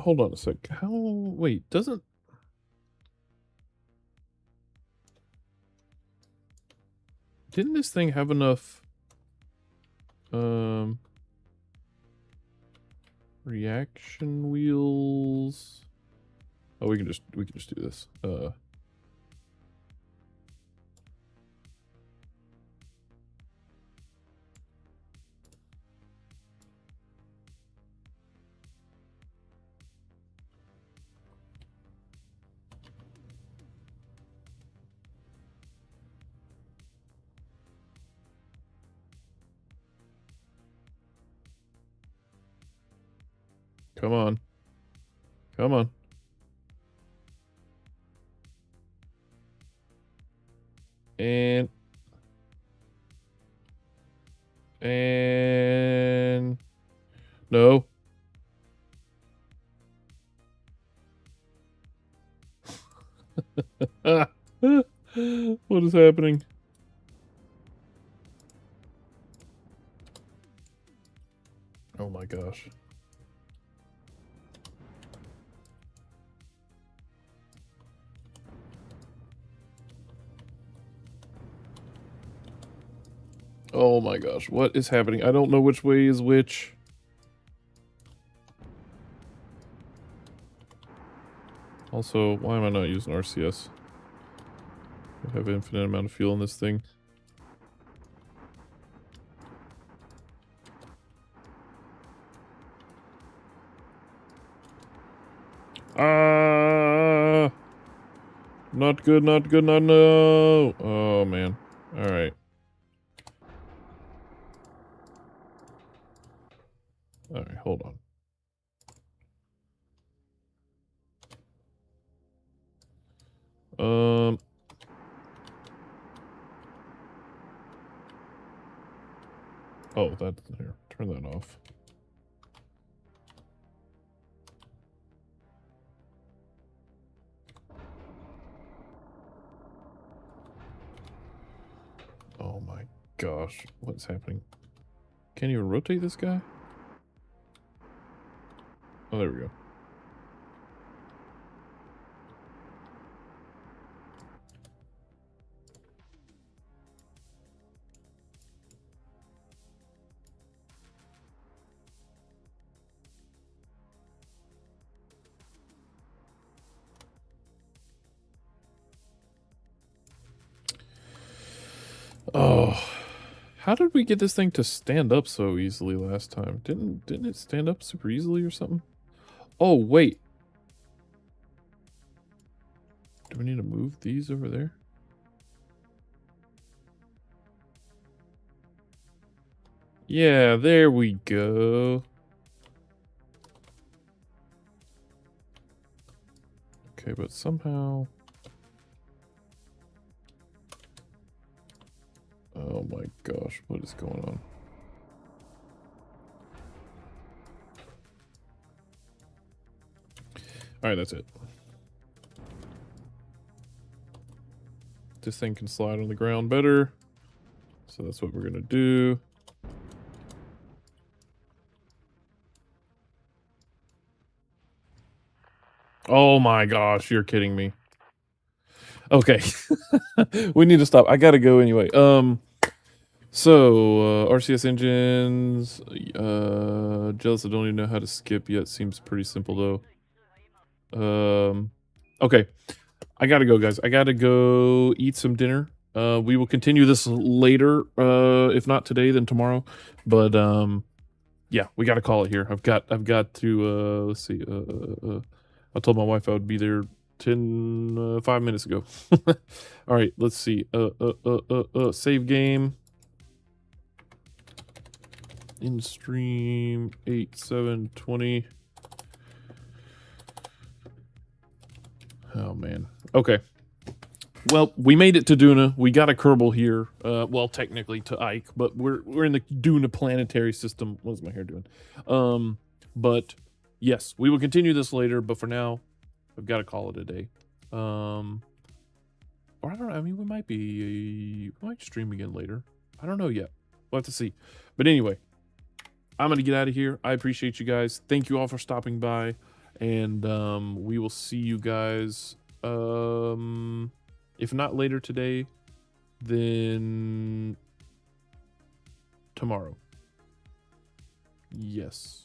[SPEAKER 1] Hold on a sec. Wait, didn't this thing have enough, reaction wheels? Oh, we can just do this. Come on. Come on. And no. What is happening? Oh my gosh. Oh my gosh, what is happening? I don't know which way is which. Also, why am I not using RCS? I have an infinite amount of fuel in this thing. Ah! Not good, not good, not no! Oh man. Alright. Alright, hold on. Oh, that here. Turn that off. Oh my gosh, what's happening? Can't even rotate this guy? Oh, there we go. Oh, how did we get this thing to stand up so easily last time? Didn't it stand up super easily or something? Oh, wait. Do we need to move these over there? Yeah, there we go. Okay, but somehow... Oh my gosh, what is going on? Alright, that's it. This thing can slide on the ground better. So that's what we're gonna do. Oh my gosh, you're kidding me. Okay. We need to stop. I gotta go anyway. So, RCS engines, jealous I don't even know how to skip yet. Seems pretty simple though. Okay. I gotta go, guys. I gotta go eat some dinner. We will continue this later, if not today, then tomorrow. But, yeah, we gotta call it here. I've got to, let's see, I told my wife I would be there 5 minutes ago. All right, let's see. Save game. In stream 8/7/20. Oh man. Okay. Well, we made it to Duna. We got a Kerbal here. Well, technically to Ike, but we're in the Duna planetary system. What is my hair doing? But yes, we will continue this later. But for now, I've got to call it a day. Or I don't know. I mean, we might stream again later. I don't know yet. We'll have to see. But anyway, I'm gonna get out of here. I appreciate you guys. Thank you all for stopping by, and we will see you guys. If not later today, then tomorrow. Yes.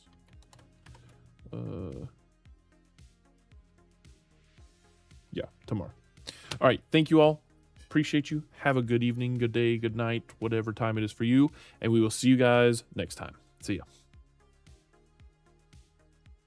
[SPEAKER 1] Yeah, tomorrow. All right. Thank you all. Appreciate you. Have a good evening, good day, good night, whatever time it is for you. And we will see you guys next time. See ya.